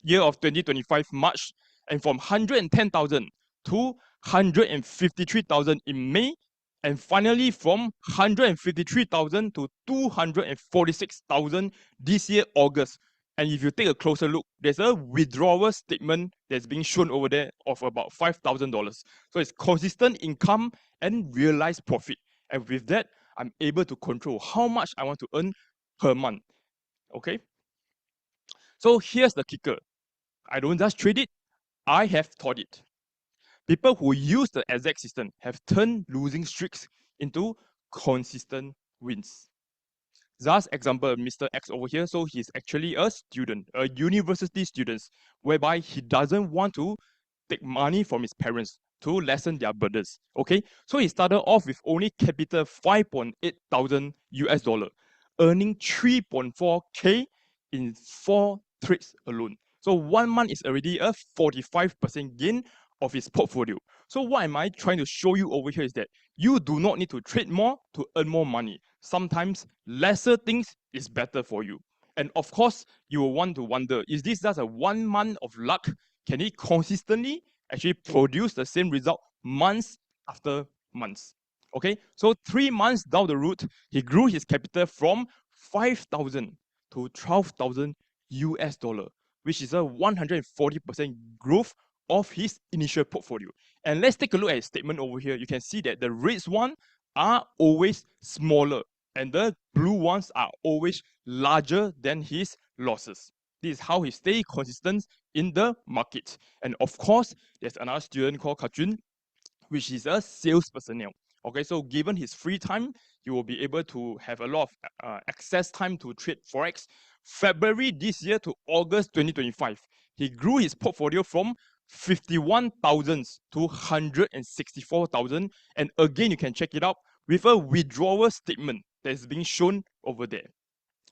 year of 2025 March, and from 110,000 to 153,000 in May, and finally from 153,000 to 246,000 this year August. And if you take a closer look, there's a withdrawal statement that's being shown over there of about $5,000. So it's consistent income and realized profit. And with that, I'm able to control how much I want to earn per month. Okay. So here's the kicker. I don't just trade it, I have taught it. People who use the exact system have turned losing streaks into consistent wins. Thus, example, Mr. X over here, so he's actually a student, a university student, whereby he doesn't want to take money from his parents to lessen their burdens. Okay, so he started off with only capital 5.8 thousand US dollar, earning 3.4K in 4 trades alone. So 1 month is already a 45% gain of his portfolio. So what am I trying to show you over here is that you do not need to trade more to earn more money. Sometimes lesser things is better for you. And of course, you will want to wonder, is this just a 1 month of luck? Can he consistently actually produce the same result months after months? Okay, so 3 months down the road, he grew his capital from 5,000 to 12,000 US dollar, which is a 140% growth of his initial portfolio. And let's take a look at his statement over here. You can see that the red ones are always smaller and the blue ones are always larger than his losses. This is how he stays consistent in the market. And of course, there's another student called 𝗂𝗏, which is a sales personnel. Okay, so given his free time, he will be able to have a lot of access time to trade Forex. February this year to August 2025, he grew his portfolio from 51,000 to 164,000. And again, you can check it out with a withdrawal statement that is being shown over there.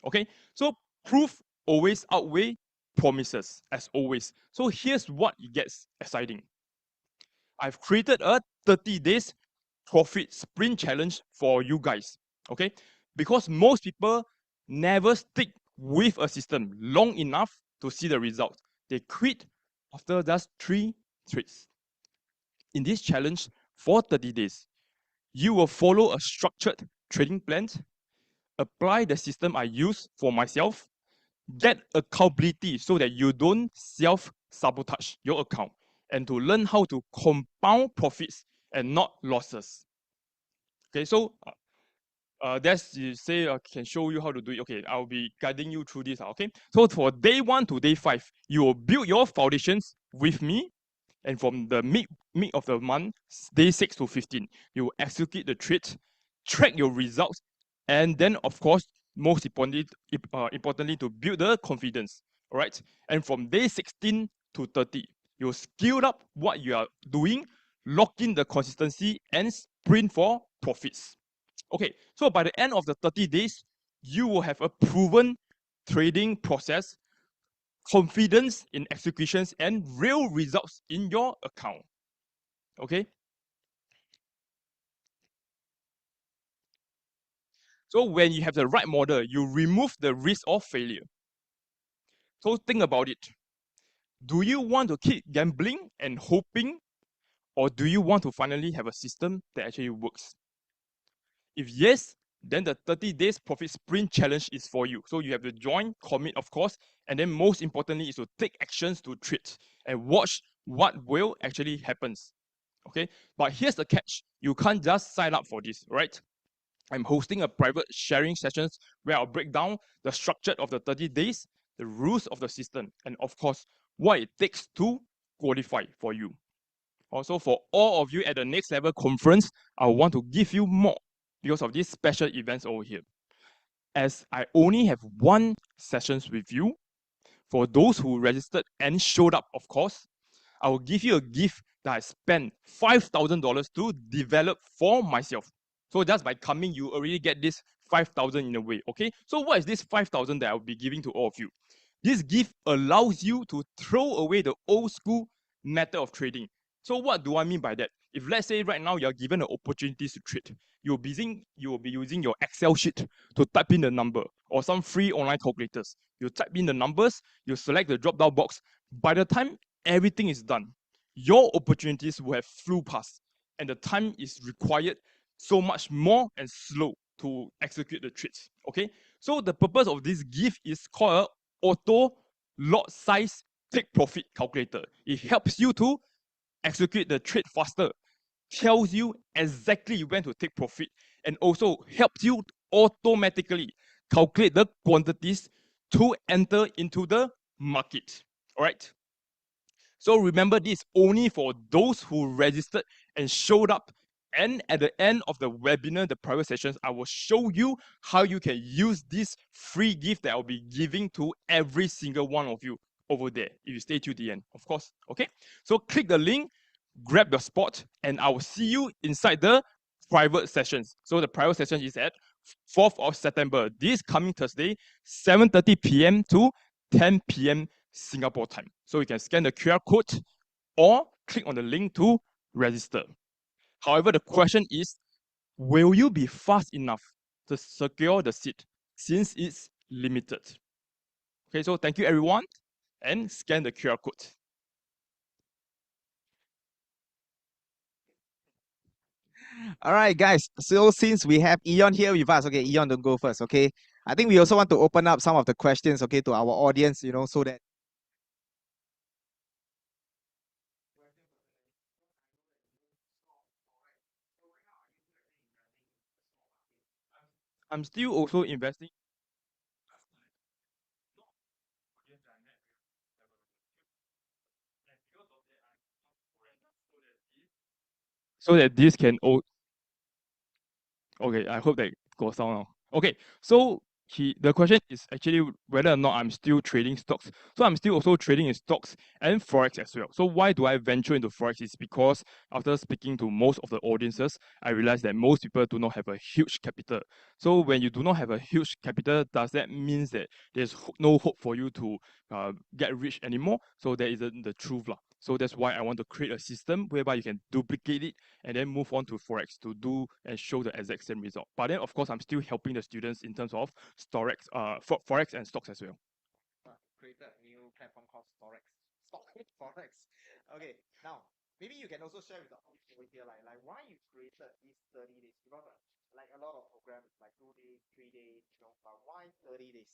Okay, so proof always outweigh promises, as always. So here's what it gets exciting. I've created a 30 days profit sprint challenge for you guys. Okay, because most people never stick with a system long enough to see the results. They quit after just 3 trades. In this challenge for 30 days, you will follow a structured trading plan, apply the system I use for myself, get accountability so that you don't self-sabotage your account, and to learn how to compound profits and not losses. Okay, so that's you say can show you how to do it. Okay, I'll be guiding you through this. Okay, so for day 1 to day 5, you will build your foundations with me, and from the mid of the month, day 6 to 15, you will execute the trades, track your results, and then of course, most importantly, to build the confidence. All right, and from day 16 to 30, you skill up what you are doing, lock in the consistency, and sprint for profits. Okay, so by the end of the 30 days, you will have a proven trading process, confidence in executions, and real results in your account. Okay. So when you have the right model, you remove the risk of failure. So think about it. Do you want to keep gambling and hoping, or do you want to finally have a system that actually works? If yes, then the 30 days profit sprint challenge is for you. So you have to join, commit, of course, and then most importantly is to take actions to trade and watch what will actually happen. Okay, but here's the catch. You can't just sign up for this, right? I'm hosting a private sharing sessions where I'll break down the structure of the 30 days, the rules of the system, and of course, what it takes to qualify for you. Also, for all of you at the next level conference, I want to give you more because of these special events over here. As I only have 1 sessions with you, for those who registered and showed up, of course, I will give you a gift that I spent $5,000 to develop for myself. So just by coming, you already get this 5,000 in a way, okay? So what is this 5,000 that I'll be giving to all of you? This gift allows you to throw away the old school method of trading. So what do I mean by that? If let's say right now you're given the opportunities to trade, you will be using your Excel sheet to type in the number or some free online calculators. You type in the numbers, you select the drop-down box. By the time everything is done, your opportunities will have flew past, and the time is required so much more and slow to execute the trades. Okay, so the purpose of this gift is called a auto lot size take profit calculator. It helps you to execute the trade faster, tells you exactly when to take profit, and also helps you automatically calculate the quantities to enter into the market. All right. So remember, this is only for those who registered and showed up. And at the end of the webinar, the private sessions, I will show you how you can use this free gift that I'll be giving to every single one of you over there if you stay to the end, of course. Okay, so click the link, grab your spot, and I will see you inside the private sessions. So the private session is at 4th of September, this coming Thursday, 7:30 p.m. to 10 p.m. Singapore time. So you can scan the QR code or click on the link to register. However, the question is, will you be fast enough to secure the seat since it's limited? Okay, so thank you everyone, and scan the QR code. All right, guys. So since we have Eon here with us, okay, Eon, don't go first, okay? I think we also want to open up some of the questions, okay, to our audience, you know, so that I'm still also investing. So that this can okay, I hope that goes down now. Okay, so the question is actually whether or not I'm still trading stocks. So I'm still also trading in stocks and Forex as well. So why do I venture into Forex? Is because after speaking to most of the audiences, I realized that most people do not have a huge capital. So when you do not have a huge capital, does that mean that there's no hope for you to get rich anymore? So that isn't the truth lah. So that's why I want to create a system whereby you can duplicate it and then move on to Forex to do and show the exact same result. But then, of course, I'm still helping the students in terms of Forex and stocks as well. Created a new platform called Forex. Okay, now maybe you can also share with the audience over here, like why you created these 30 days, because like a lot of programs like 2 days, 3 days, but why 30 days?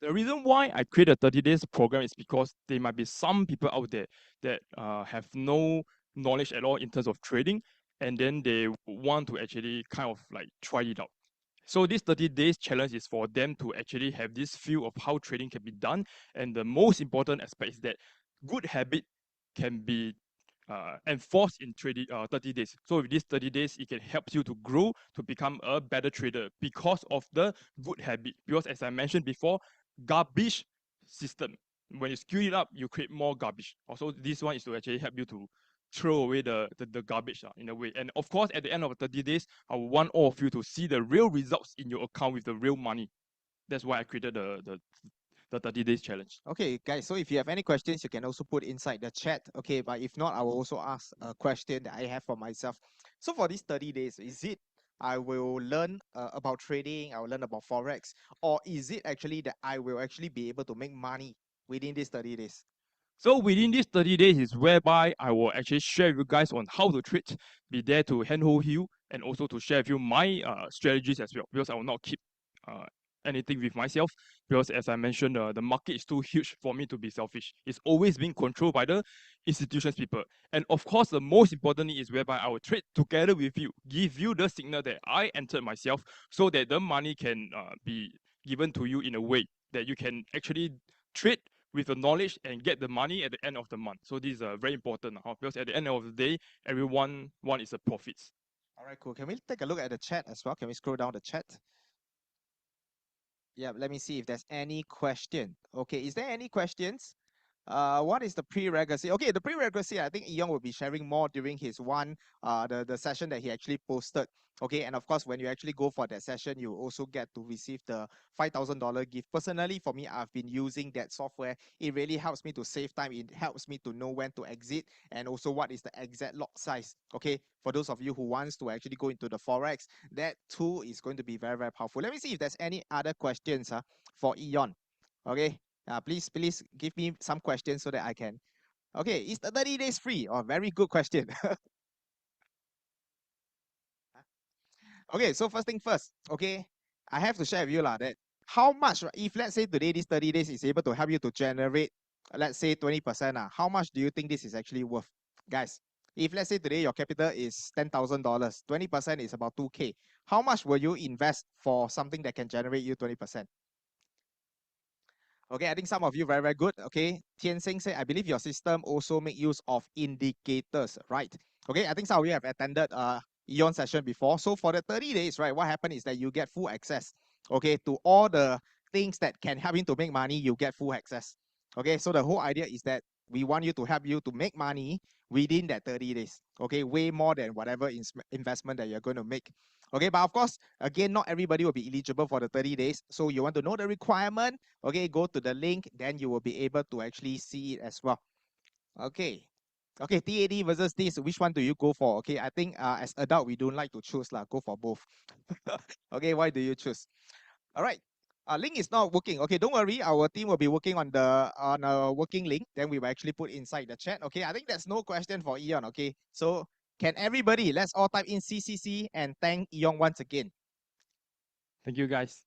The reason why I create a 30 days program is because there might be some people out there that have no knowledge at all in terms of trading, and then they want to actually kind of like try it out. So this 30 days challenge is for them to actually have this feel of how trading can be done. And the most important aspect is that good habit can be enforced in 30 days. So with these 30 days, it can help you to grow, to become a better trader because of the good habit. Because as I mentioned before, garbage system. When you skew it up, you create more garbage. Also, this one is to actually help you to throw away the garbage in a way. And of course, at the end of 30 days, I want all of you to see the real results in your account with the real money. That's why I created the 30 days challenge. Okay, guys, so if you have any questions, you can also put inside the chat. Okay, but if not, I will also ask a question that I have for myself. So for these 30 days, is it I will learn about trading, I will learn about Forex, or is it actually that I will actually be able to make money within these 30 days? So within these 30 days is whereby I will actually share with you guys on how to trade, be there to handhold you, and also to share with you my strategies as well, because I will not keep anything with myself, because as I mentioned, the market is too huge for me to be selfish. It's always being controlled by the institutions people. And of course, the most importantly is whereby I will trade together with you, give you the signal that I entered myself, so that the money can be given to you in a way that you can actually trade with the knowledge and get the money at the end of the month. So this is very important, because at the end of the day, everyone is a profits. All right, cool. Can we take a look at the chat as well? Can we scroll down the chat? Yeah, let me see if there's any question. Okay, is there any questions? What is the prerequisite? Okay, the prerequisite, I think Iyong will be sharing more during his the session that he actually posted. Okay, and of course, when you actually go for that session, you also get to receive the $5,000 gift. Personally, for me, I've been using that software. It really helps me to save time. It helps me to know when to exit and also what is the exact lot size. Okay, for those of you who wants to actually go into the Forex, that tool is going to be very, very powerful. Let me see if there's any other questions for Eon. Okay. Please give me some questions so that I can. Okay, is the 30 days free? Oh, very good question. Okay, so first thing first, okay, I have to share with you that how much, if let's say today this 30 days is able to help you to generate, let's say 20%, how much do you think this is actually worth? Guys, if let's say today your capital is $10,000, 20% is about 2K. How much will you invest for something that can generate you 20%? Okay, I think some of you very, very good. Okay, Tian Sing said, I believe your system also make use of indicators, right? Okay, I think some of you have attended Eon session before. So for the 30 days, right, what happened is that you get full access, okay, to all the things that can help you to make money, you get full access. Okay, so the whole idea is that we want you to help you to make money within that 30 days, okay, way more than whatever investment that you're going to make. Okay, but of course, again, not everybody will be eligible for the 30 days. So you want to know the requirement, okay, go to the link, then you will be able to actually see it as well. Okay. Okay, TAD versus this, which one do you go for? Okay, I think as adult, we don't like to choose, go for both. Okay, why do you choose? All right. Link is not working. Okay, don't worry. Our team will be working on a working link. Then we will actually put inside the chat. Okay, I think there's no question for Eon. Okay, so can everybody, let's all type in CCC and thank Eon once again. Thank you, guys.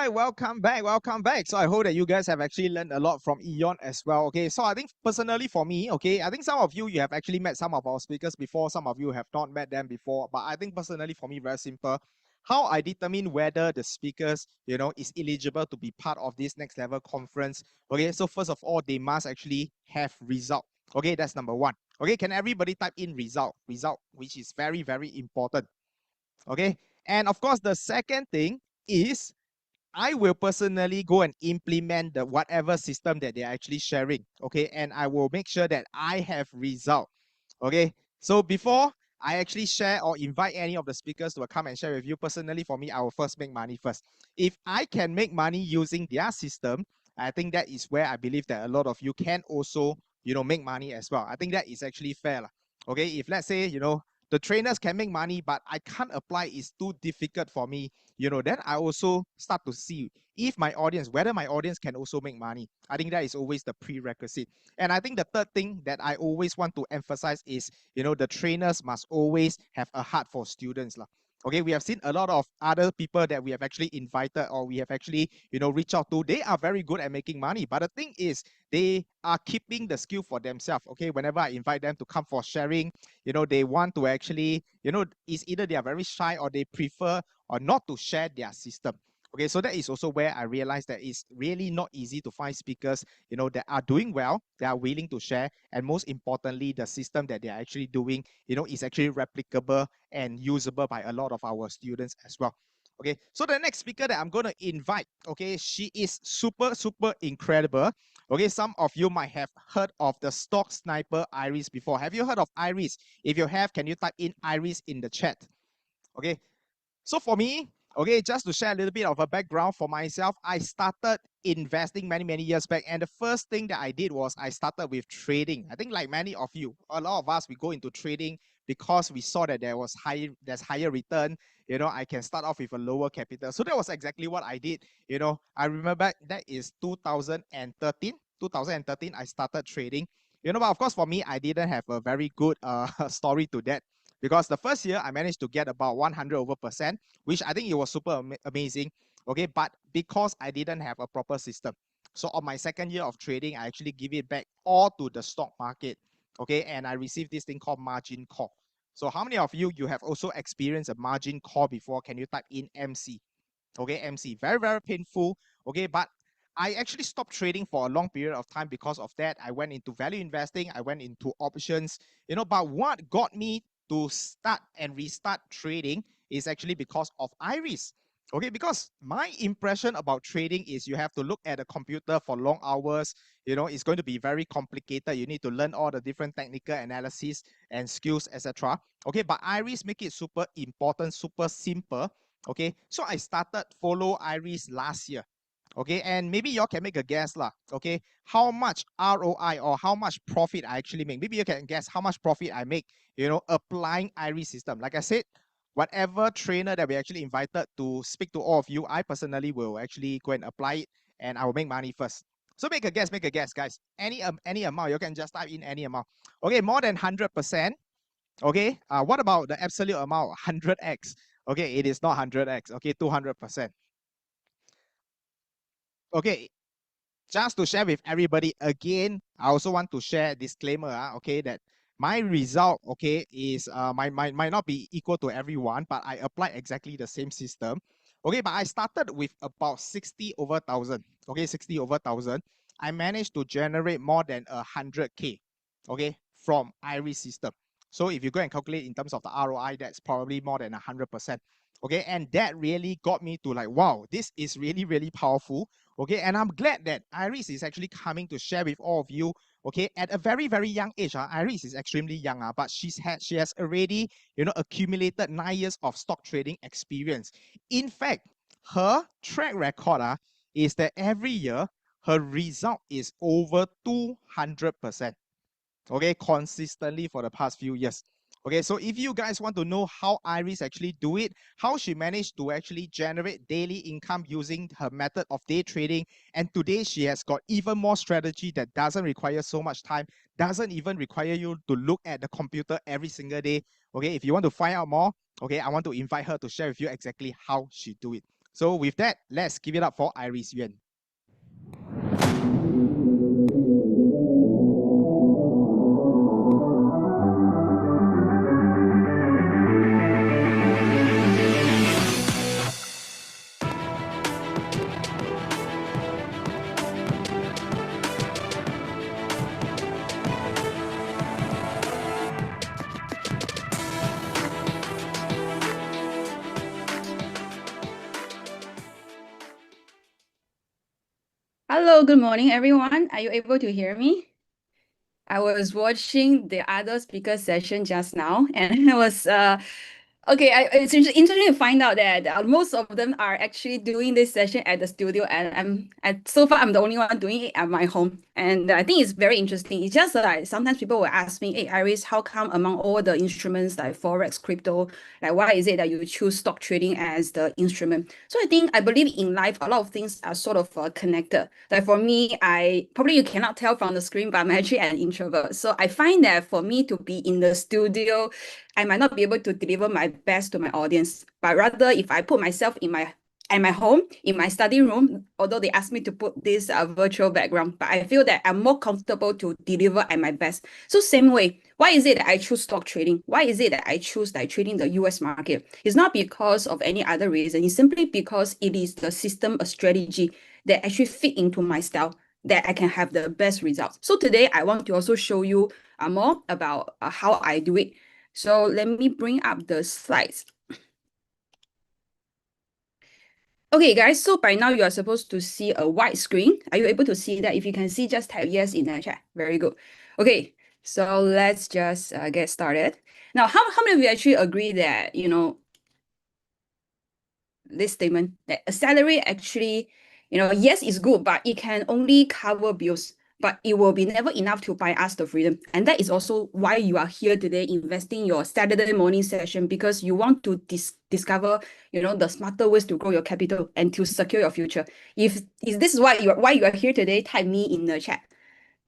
right, welcome back, welcome back. So I hope that you guys have actually learned a lot from Eon as well. Okay, so I think personally for me, okay, I think some of you have actually met some of our speakers before, some of you have not met them before, but I think personally for me, very simple. How I determine whether the speakers, you know, is eligible to be part of this next level conference. Okay, so first of all, they must actually have result. Okay, that's number one. Okay, can everybody type in result, which is very, very important. Okay, and of course, the second thing is I will personally go and implement the whatever system that they're actually sharing. Okay, and I will make sure that I have result. Okay, so before I actually share or invite any of the speakers to come and share with you, personally for me, I will first make money first. If I can make money using their system, I think that is where I believe that a lot of you can also, you know, make money as well. I think that is actually fair. Okay, if let's say, you know, the trainers can make money, but I can't apply, it's too difficult for me, you know, then I also start to see if my audience, whether my audience can also make money. I think that is always the prerequisite. And I think the third thing that I always want to emphasize is, you know, the trainers must always have a heart for students. Okay, we have seen a lot of other people that we have actually invited or we have actually, you know, reached out to. They are very good at making money. But the thing is, they are keeping the skill for themselves. Okay, whenever I invite them to come for sharing, you know, they want to actually, you know, it's either they are very shy or they prefer or not to share their system. Okay, so that is also where I realized that it's really not easy to find speakers, you know, that are doing well, they are willing to share, and most importantly, the system that they are actually doing, you know, is actually replicable and usable by a lot of our students as well. Okay, so the next speaker that I'm going to invite, okay, she is super, super incredible. Okay, some of you might have heard of the stock sniper Iris before. Have you heard of Iris? If you have, can you type in Iris in the chat? Okay, so for me, okay, just to share a little bit of a background for myself, I started investing many years back. And the first thing that I did was I started with trading. I think like many of you, a lot of us, we go into trading because we saw that there's higher return. You know, I can start off with a lower capital. So that was exactly what I did. You know, I remember that is 2013. 2013, I started trading. You know, but of course, for me, I didn't have a very good story to that. Because the first year I managed to get about 100%, which I think it was super amazing. Okay, but because I didn't have a proper system, so on my second year of trading, I actually give it back all to the stock market. Okay, and I received this thing called margin call. So how many of you have also experienced a margin call before? Can you type in MC? Okay, MC, very, very painful. Okay, but I actually stopped trading for a long period of time because of that. I went into value investing, I went into options, you know, but what got me to start and restart trading is actually because of Iris. Okay, because my impression about trading is you have to look at a computer for long hours. You know, it's going to be very complicated. You need to learn all the different technical analysis and skills, etc. Okay, but Iris make it super important, super simple. Okay, so I started follow Iris last year. Okay, and maybe y'all can make a guess lah. Okay, how much ROI or how much profit I actually make. Maybe you can guess how much profit I make, you know, applying Iris system. Like I said, whatever trainer that we actually invited to speak to all of you, I personally will actually go and apply it and I will make money first. So make a guess, guys. Any amount, you can just type in any amount. Okay, more than 100%. Okay, what about the absolute amount? 100x. Okay, it is not 100x. Okay, 200%. Okay, just to share with everybody again, I also want to share a disclaimer, okay, that my result, okay, is might not be equal to everyone, but I apply exactly the same system. Okay, but I started with about 60 over 1,000. Okay, 60 over 1,000. I managed to generate more than 100K, okay, from Iris system. So if you go and calculate in terms of the ROI, that's probably more than 100%. Okay, and that really got me to like, wow, this is really, really powerful. Okay, and I'm glad that Iris is actually coming to share with all of you. Okay, at a very, very young age, Iris is extremely young, but she has already, you know, accumulated 9 years of stock trading experience. In fact, her track record is that every year her result is over 200%. Okay, consistently for the past few years. Okay, so if you guys want to know how Iris actually do it, how she managed to actually generate daily income using her method of day trading, and today she has got even more strategy that doesn't require so much time, doesn't even require you to look at the computer every single day. Okay, if you want to find out more, okay, I want to invite her to share with you exactly how she do it. So with that, let's give it up for Iris Yuan. Hello, good morning, everyone. Are you able to hear me? I was watching the other speaker session just now, and it was okay. It's interesting to find out that most of them are actually doing this session at the studio, and so far I'm the only one doing it at my home. And I think it's very interesting. It's just like sometimes people will ask me, "Hey, Iris, how come among all the instruments like Forex, crypto, like why is it that you choose stock trading as the instrument?" So I believe in life, a lot of things are sort of connected. Like for me, you cannot tell from the screen, but I'm actually an introvert. So I find that for me to be in the studio, I might not be able to deliver my best to my audience. But rather, if I put myself at my home, in my study room, although they asked me to put this virtual background, but I feel that I'm more comfortable to deliver at my best. So same way, why is it that I choose stock trading? Why is it that I choose like trading the US market? It's not because of any other reason. It's simply because it is the system, a strategy that actually fit into my style, that I can have the best results. So today I want to also show you more about how I do it. So let me bring up the slides. Okay, guys, so by now you are supposed to see a white screen. Are you able to see that? If you can see, just type yes in the chat. Very good. Okay, so let's just get started. Now, how many of you actually agree that, this statement, that a salary actually, yes, it's good, but it can only cover bills, but it will be never enough to buy us the freedom. And that is also why you are here today investing your Saturday morning session, because you want to discover, the smarter ways to grow your capital and to secure your future. If this is why you are here today, type me in the chat.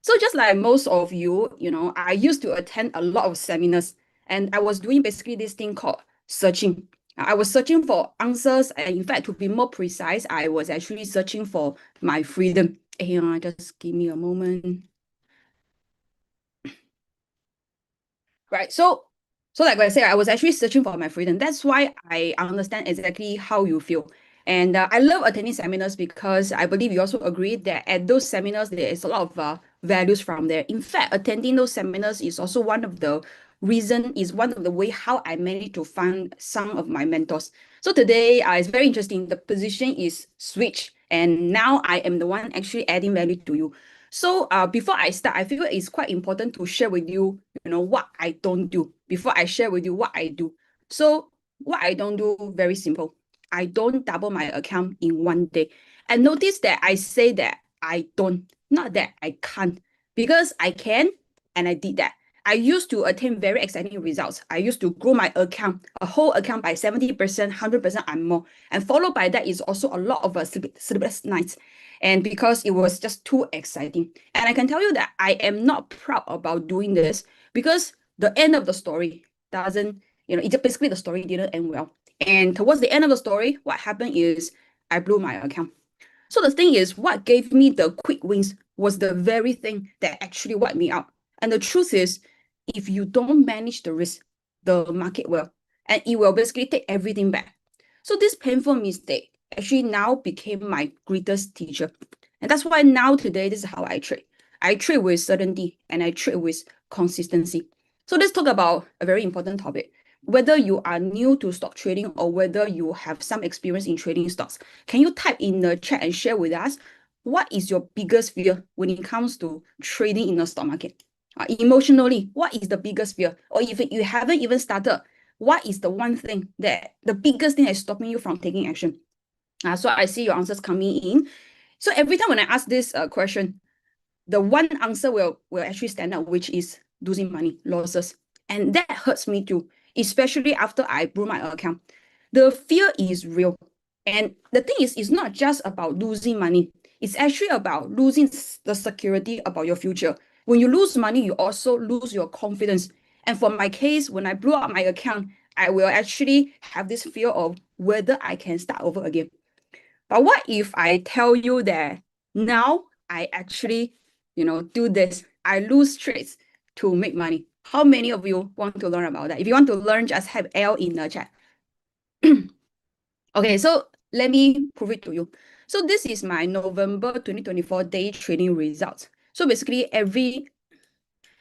So just like most of you, I used to attend a lot of seminars, and I was doing basically this thing called searching. I was searching for answers, and in fact, to be more precise, I was actually searching for my freedom. Just give me a moment. Right, so like I said, I was actually searching for my freedom. That's why I understand exactly how you feel. And I love attending seminars because I believe you also agree that at those seminars, there is a lot of values from there. In fact, attending those seminars is also one of the way how I managed to find some of my mentors. So today, it's very interesting. The position is switched, and now I am the one actually adding value to you. So before I start, I feel it's quite important to share with you, what I don't do before I share with you what I do. So what I don't do, very simple. I don't double my account in one day. And notice that I say that I don't, not that I can't, because I can, and I did that. I used to attain very exciting results. I used to grow my account, a whole account by 70%, 100% and more. And followed by that is also a lot of sleepless nights. And because it was just too exciting. And I can tell you that I am not proud about doing this, because the end of the story doesn't, it's basically the story didn't end well. And towards the end of the story, what happened is I blew my account. So the thing is, what gave me the quick wins was the very thing that actually wiped me out. And the truth is, if you don't manage the risk, the market will, and it will basically take everything back. So this painful mistake actually now became my greatest teacher. And that's why now today, this is how I trade. I trade with certainty, and I trade with consistency. So let's talk about a very important topic. Whether you are new to stock trading or whether you have some experience in trading stocks, can you type in the chat and share with us what is your biggest fear when it comes to trading in the stock market? Emotionally, what is the biggest fear? Or if you haven't even started, what is the one thing the biggest thing that is stopping you from taking action? So I see your answers coming in. So every time when I ask this question, the one answer will actually stand out, which is losing money, losses. And that hurts me too, especially after I blew my account. The fear is real. And the thing is, it's not just about losing money. It's actually about losing the security about your future. When you lose money, you also lose your confidence. And for my case, when I blew up my account, I will actually have this fear of whether I can start over again. But what if I tell you that now I actually, do this? I lose trades to make money. How many of you want to learn about that? If you want to learn, just have L in the chat. Okay, so let me prove it to you. So this is my November 2024 day trading results. So basically every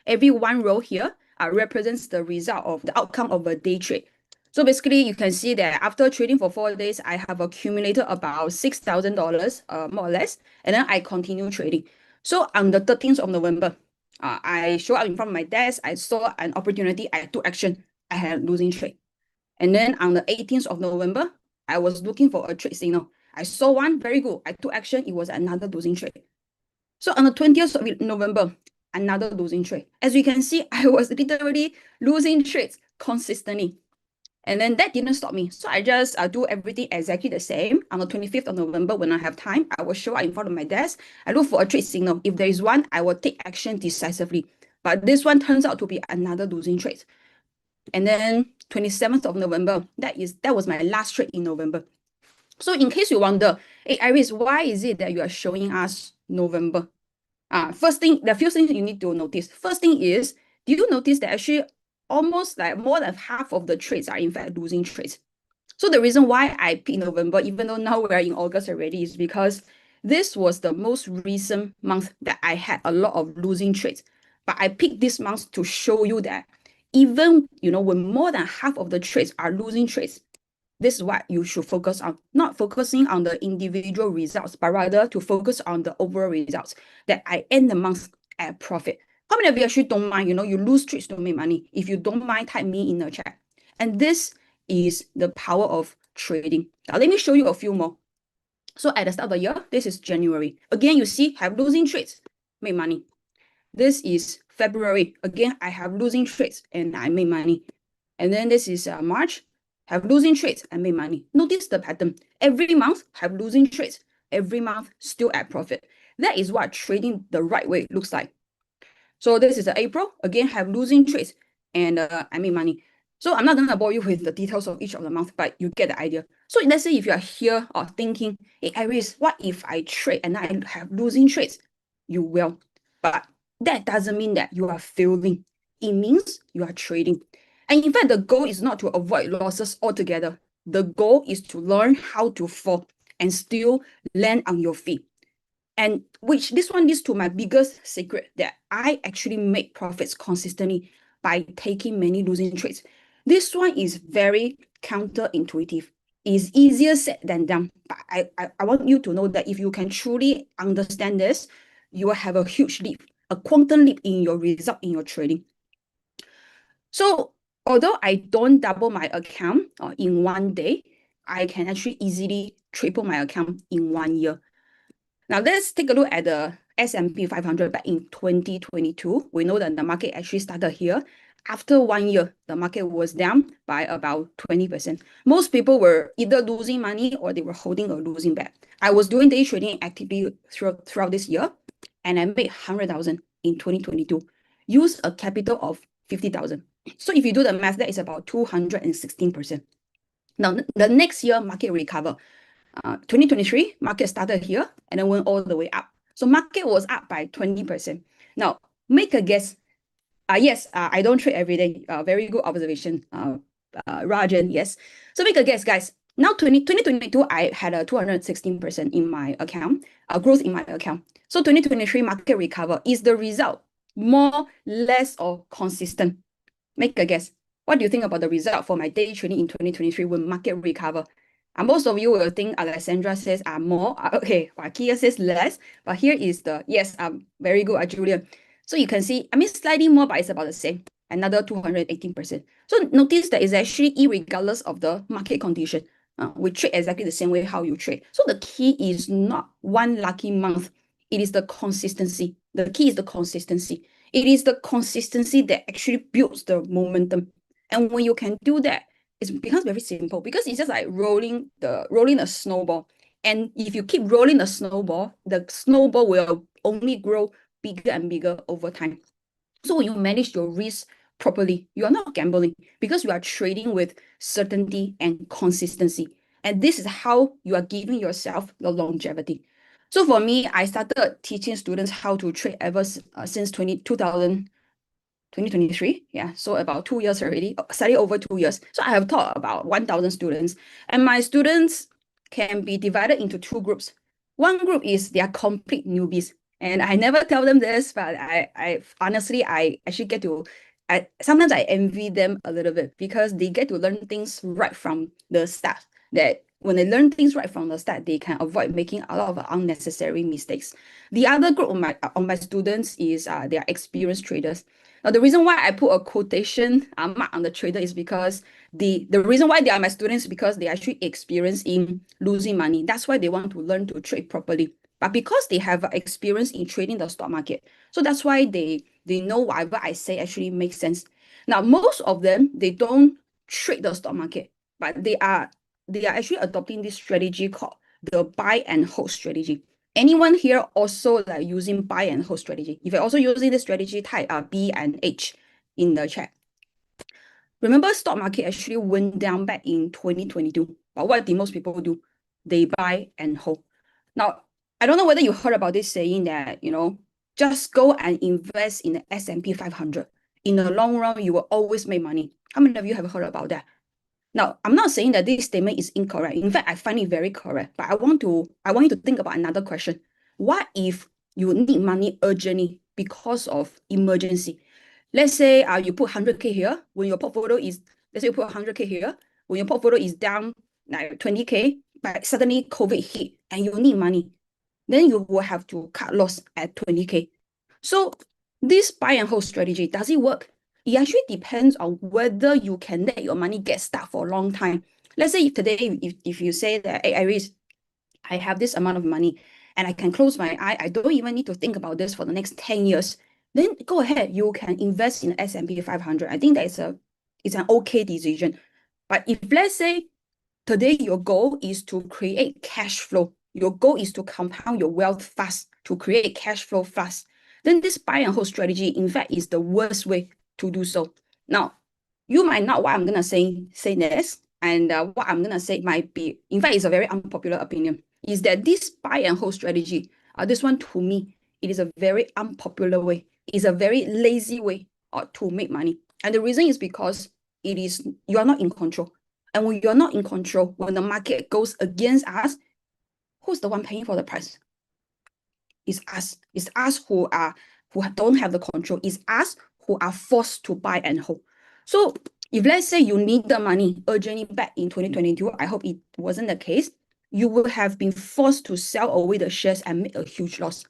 one row here represents the result of the outcome of a day trade. So basically you can see that after trading for 4 days, I have accumulated about $6,000 more or less, and then I continue trading. So on the 13th of November, I show up in front of my desk, I saw an opportunity, I took action, I had a losing trade. And then on the 18th of November, I was looking for a trade signal. I saw one, very good, I took action, it was another losing trade. So on the 20th of November, another losing trade. As you can see, I was literally losing trades consistently. And then that didn't stop me. So I just do everything exactly the same. On the 25th of November, when I have time, I will show up in front of my desk. I look for a trade signal. If there is one, I will take action decisively. But this one turns out to be another losing trade. And then 27th of November, that was my last trade in November. So in case you wonder, hey Iris, why is it that you are showing us November? First thing, there are few things you need to notice. First thing is, do you notice that actually almost like more than half of the trades are in fact losing trades? So the reason why I picked November, even though now we're in August already, is because this was the most recent month that I had a lot of losing trades. But I picked this month to show you that even, when more than half of the trades are losing trades, this is what you should focus on, not focusing on the individual results, but rather to focus on the overall results, that I end the month at profit. How many of you actually don't mind, you lose trades to make money? If you don't mind, type me in the chat. And this is the power of trading. Now, let me show you a few more. So at the start of the year, this is January. Again, you see, I have losing trades, make money. This is February. Again, I have losing trades and I make money. And then this is March. Have losing trades and make money. Notice the pattern. Every month have losing trades. Every month still at profit. That is what trading the right way looks like. So this is April. Again, have losing trades and I make money. So I'm not going to bore you with the details of each of the months, but you get the idea. So let's say if you are here or thinking, hey Iris, what if I trade and I have losing trades? You will. But that doesn't mean that you are failing. It means you are trading. And in fact, the goal is not to avoid losses altogether. The goal is to learn how to fall and still land on your feet. And this one leads to my biggest secret, that I actually make profits consistently by taking many losing trades. This one is very counterintuitive. It's easier said than done. But I want you to know that if you can truly understand this, you will have a huge leap, a quantum leap in your result in your trading. So although I don't double my account in one day, I can actually easily triple my account in 1 year. Now let's take a look at the S&P 500 back in 2022. We know that the market actually started here. After 1 year, the market was down by about 20%. Most people were either losing money or they were holding or losing bet. I was doing day trading actively throughout this year, and I made 100,000 in 2022. Use a capital of 50,000. So if you do the math, that is about 216%. Now, the next year, market recover. 2023, market started here and then went all the way up. So market was up by 20%. Now, make a guess. Yes, I don't trade every day. Very good observation, Rajan, yes. So make a guess, guys. Now, 2022, I had a 216% in my account, growth in my account. So 2023, market recover. Is the result more, less, or consistent? Make a guess. What do you think about the result for my day trading in 2023 when market recover? Most of you will think Alexandra says more. Okay, Kia says less. But here is the, yes, very good, Julian. So you can see, slightly more, but it's about the same. Another 218%. So notice that it's actually irregardless of the market condition. We trade exactly the same way how you trade. So the key is not one lucky month. It is the consistency. The key is the consistency. It is the consistency that actually builds the momentum. And when you can do that, it becomes very simple, because it's just like rolling a snowball. And if you keep rolling the snowball will only grow bigger and bigger over time. So when you manage your risk properly, you are not gambling, because you are trading with certainty and consistency. And this is how you are giving yourself the longevity. So for me, I started teaching students how to trade ever since 2023. Yeah, so about 2 years already, slightly over 2 years. So I have taught about 1,000 students, and my students can be divided into 2 groups. One group is they are complete newbies, and I never tell them this, but I honestly, I actually get to, sometimes I envy them a little bit because they get to learn things right from the start. That when they learn things right from the start, they can avoid making a lot of unnecessary mistakes. The other group of my students is they are experienced traders. Now, the reason why I put a quotation mark on the trader is because the reason why they are my students is because they actually experience in losing money. That's why they want to learn to trade properly. But because they have experience in trading the stock market, so that's why they know whatever I say actually makes sense. Now, most of them, they don't trade the stock market, but they are actually adopting this strategy called the buy and hold strategy. Anyone here also like using buy and hold strategy? If you're also using this strategy, type B and H in the chat. Remember, stock market actually went down back in 2022. But what did most people do? They buy and hold. Now, I don't know whether you heard about this saying that, just go and invest in the S&P 500. In the long run, you will always make money. How many of you have heard about that? Now, I'm not saying that this statement is incorrect. In fact, I find it very correct. But I want you to think about another question. What if you need money urgently because of emergency? Let's say you put 100K here. When your portfolio is, let's say you put 100K here. When your portfolio is down like 20K, but suddenly COVID hit and you need money, then you will have to cut loss at 20K. So this buy and hold strategy, does it work? It actually depends on whether you can let your money get stuck for a long time. Let's say if you say that, hey, Iris, I have this amount of money and I can close my eye, I don't even need to think about this for the next 10 years, then go ahead, you can invest in S&P 500. I think that it's an okay decision. But if let's say today your goal is to create cash flow, your goal is to compound your wealth fast, to create cash flow fast, then this buy and hold strategy, in fact, is the worst way to do so. Now, you might not what I'm going to say next, and what I'm going to say might be, in fact, it's a very unpopular opinion, is that this buy and hold strategy, this one to me, it is a very unpopular way. It's a very lazy way to make money. And the reason is because you are not in control. And when you're not in control, when the market goes against us, who's the one paying for the price? It's us. It's us who don't have the control. It's us who are forced to buy and hold. So if let's say you need the money urgently back in 2022, I hope it wasn't the case, you would have been forced to sell away the shares and make a huge loss.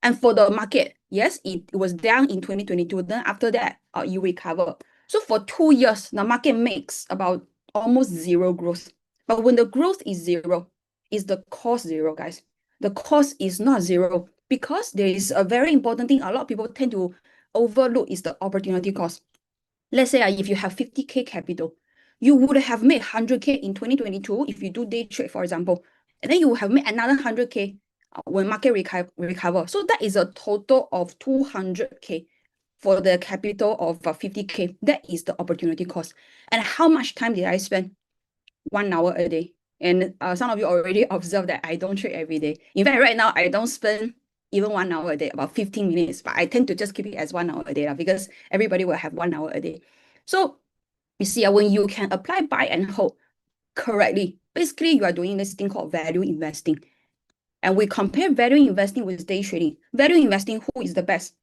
And for the market, yes, it was down in 2022. Then after that, you recover. So for 2 years, the market makes about almost zero growth. But when the growth is zero, is the cost zero, guys? The cost is not zero because there is a very important thing a lot of people tend to overlook is the opportunity cost. Let's say if you have 50K capital, you would have made 100K in 2022 if you do day trade, for example, and then you would have made another 100K when market recover. So that is a total of 200K for the capital of 50K. That is the opportunity cost. And how much time did I spend? 1 hour a day. And some of you already observed that I don't trade every day. In fact, right now, I don't spend even 1 hour a day, about 15 minutes, but I tend to just keep it as 1 hour a day because everybody will have 1 hour a day. So you see, when you can apply buy and hold correctly, basically you are doing this thing called value investing. And we compare value investing with day trading. Value investing, who is the best?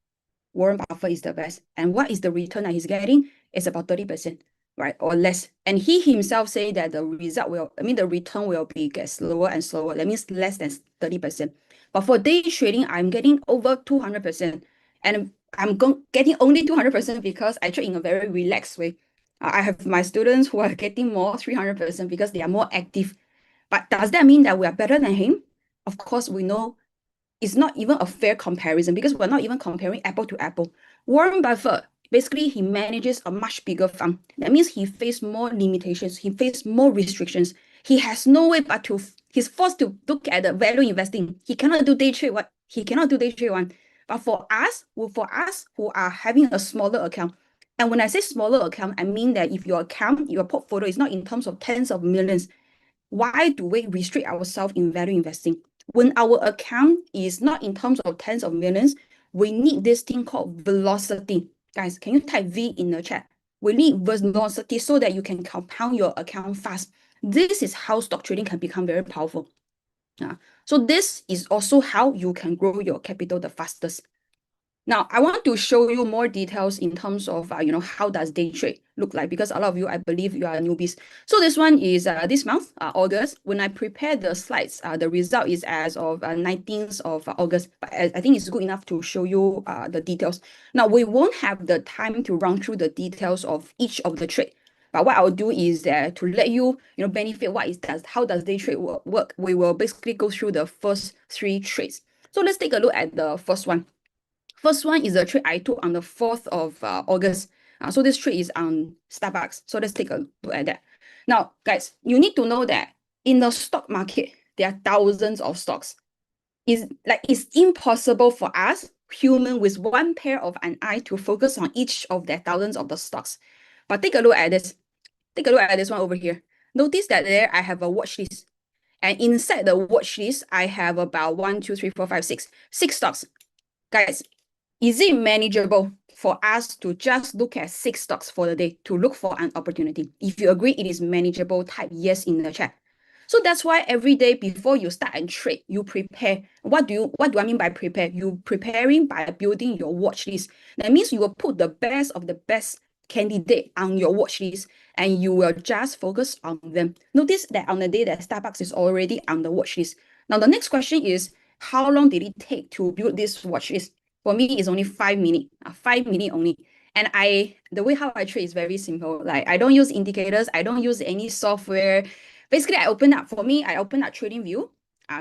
Warren Buffett is the best. And what is the return that he's getting? It's about 30%, right? Or less. And he himself say that the return will get slower and slower. That means less than 30%. But for day trading, I'm getting over 200%. And I'm getting only 200% because I trade in a very relaxed way. I have my students who are getting more 300% because they are more active. But does that mean that we are better than him? Of course, we know it's not even a fair comparison because we're not even comparing apple to apple. Warren Buffett, basically, he manages a much bigger fund. That means he faces more limitations. He faces more restrictions. He has no way but he's forced to look at the value investing. He cannot do day trade. He cannot do day trade one. But for us who are having a smaller account, and when I say smaller account, I mean that if your portfolio is not in terms of tens of millions, why do we restrict ourselves in value investing? When our account is not in terms of tens of millions, we need this thing called velocity. Guys, can you type V in the chat? We need velocity so that you can compound your account fast. This is how stock trading can become very powerful. So this is also how you can grow your capital the fastest. Now, I want to show you more details in terms of, how does day trade look like? Because a lot of you, I believe you are newbies. So this one is this month, August. When I prepared the slides, the result is as of 19th of August. But I think it's good enough to show you the details. Now, we won't have the time to run through the details of each of the trade. But what I'll do is to let you, benefit how does day trade work. We will basically go through the first 3 trades. So let's take a look at the first one. First one is a trade I took on the 4th of August. So this trade is on Starbucks. So let's take a look at that. Now, guys, you need to know that in the stock market, there are thousands of stocks. It's impossible for us, human with one pair of an eye, to focus on each of the thousands of the stocks. But take a look at this. Take a look at this one over here. Notice that there I have a watch list. And inside the watch list, I have about 6 stocks. Guys, is it manageable for us to just look at 6 stocks for the day to look for an opportunity? If you agree it is manageable, type yes in the chat. So that's why every day before you start and trade, you prepare. What do I mean by prepare? You preparing by building your watch list. That means you will put the best of the best candidate on your watch list and you will just focus on them. Notice that on the day that Starbucks is already on the watch list. Now the next question is, how long did it take to build this watch list? For me, it's only 5 minutes, 5 minutes only. And the way how I trade is very simple. Like, I don't use indicators. I don't use any software. Basically, I open up TradingView.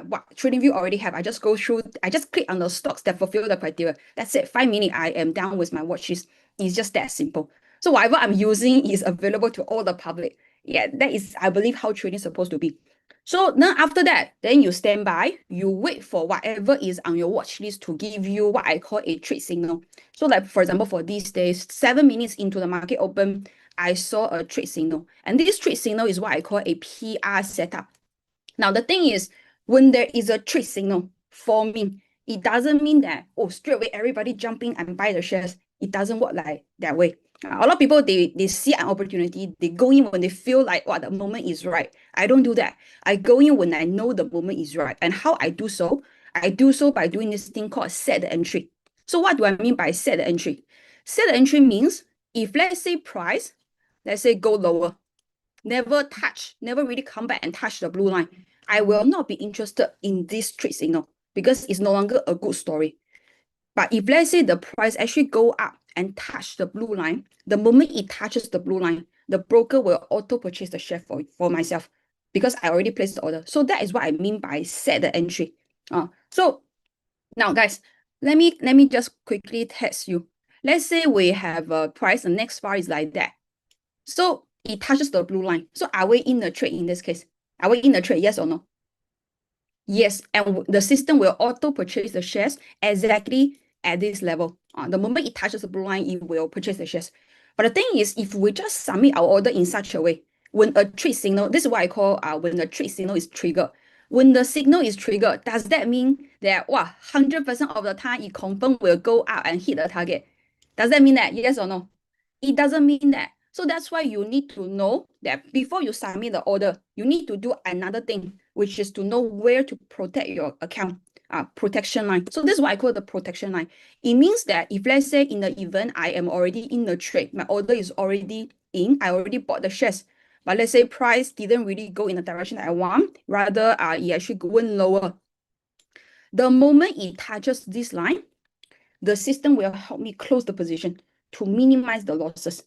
What TradingView already have. I just go through, I just click on the stocks that fulfill the criteria. That's it. 5 minutes, I am done with my watch list. It's just that simple. So whatever I'm using is available to all the public. Yeah, that is, I believe, how trading is supposed to be. So now after that, then you stand by, you wait for whatever is on your watch list to give you what I call a trade signal. So like, for example, for these days, 7 minutes into the market open, I saw a trade signal. And this trade signal is what I call a PR setup. Now, the thing is, when there is a trade signal forming, it doesn't mean that, straight away everybody jumping and buy the shares. It doesn't work like that way. A lot of people, they see an opportunity, they go in when they feel like, the moment is right. I don't do that. I go in when I know the moment is right. And how I do so? I do so by doing this thing called set the entry. So what do I mean by set the entry? Set the entry means if, let's say, price, let's say, go lower, never really come back and touch the blue line, I will not be interested in this trade signal because it's no longer a good story. But if, let's say, the price actually go up and touch the blue line, the moment it touches the blue line, the broker will auto purchase the share for myself because I already placed the order. So that is what I mean by set the entry. So now, guys, let me just quickly test you. Let's say we have a price, the next bar is like that. So it touches the blue line. So are we in the trade in this case? Are we in the trade, yes or no? Yes, and the system will auto purchase the shares exactly at this level. The moment it touches the blue line, it will purchase the shares. But the thing is, if we just submit our order in such a way, when a trade signal, this is what I call when the trade signal is triggered. When the signal is triggered, does that mean that 100% of the time it confirm will go up and hit the target? Does that mean that? Yes or no? It doesn't mean that. So that's why you need to know that before you submit the order, you need to do another thing, which is to know where to protect your account. Protection line. So this is what I call the protection line. It means that if, let's say, in the event I am already in the trade, my order is already in, I already bought the shares, but let's say price didn't really go in the direction I want, rather it actually went lower. The moment it touches this line, the system will help me close the position to minimize the losses.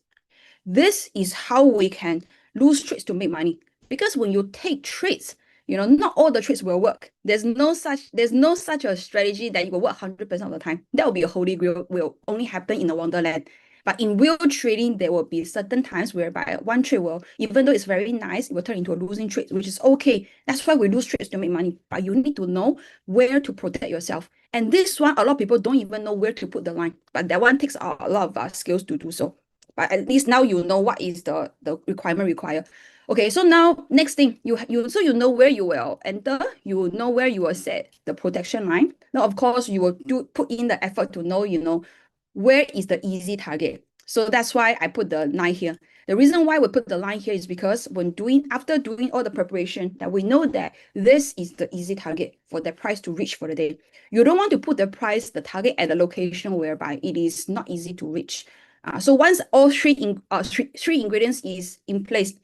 This is how we can lose trades to make money. Because when you take trades, not all the trades will work. There's no such a strategy that it will work 100% of the time. That will be a holy grail, will only happen in the wonderland. But in real trading, there will be certain times whereby one trade will, even though it's very nice, it will turn into a losing trade, which is okay. That's why we lose trades to make money. But you need to know where to protect yourself. And this one, a lot of people don't even know where to put the line. But that one takes a lot of skills to do so. But at least now you know what is the requirement required. Okay, so now next thing, you know where you will enter, you will know where you will set the protection line. Now, of course, you will put in the effort to know, where is the easy target. So that's why I put the line here. The reason why we put the line here is because after doing all the preparation, that we know that this is the easy target for the price to reach for the day. You don't want to put the target at a location whereby it is not easy to reach. So once all three ingredients is in place,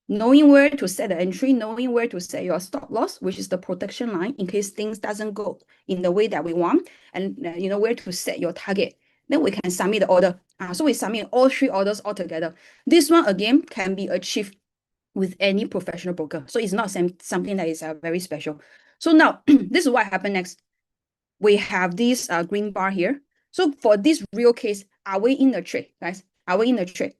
knowing where to set the entry, knowing where to set your stop loss, which is the protection line in case things doesn't go in the way that we want, and where to set your target, then we can submit the order. So we submit all 3 orders all together. This one again can be achieved with any professional broker. So it's not something that is very special. So now this is what happened next. We have this green bar here. So for this real case, are we in the trade, guys? Are we in the trade?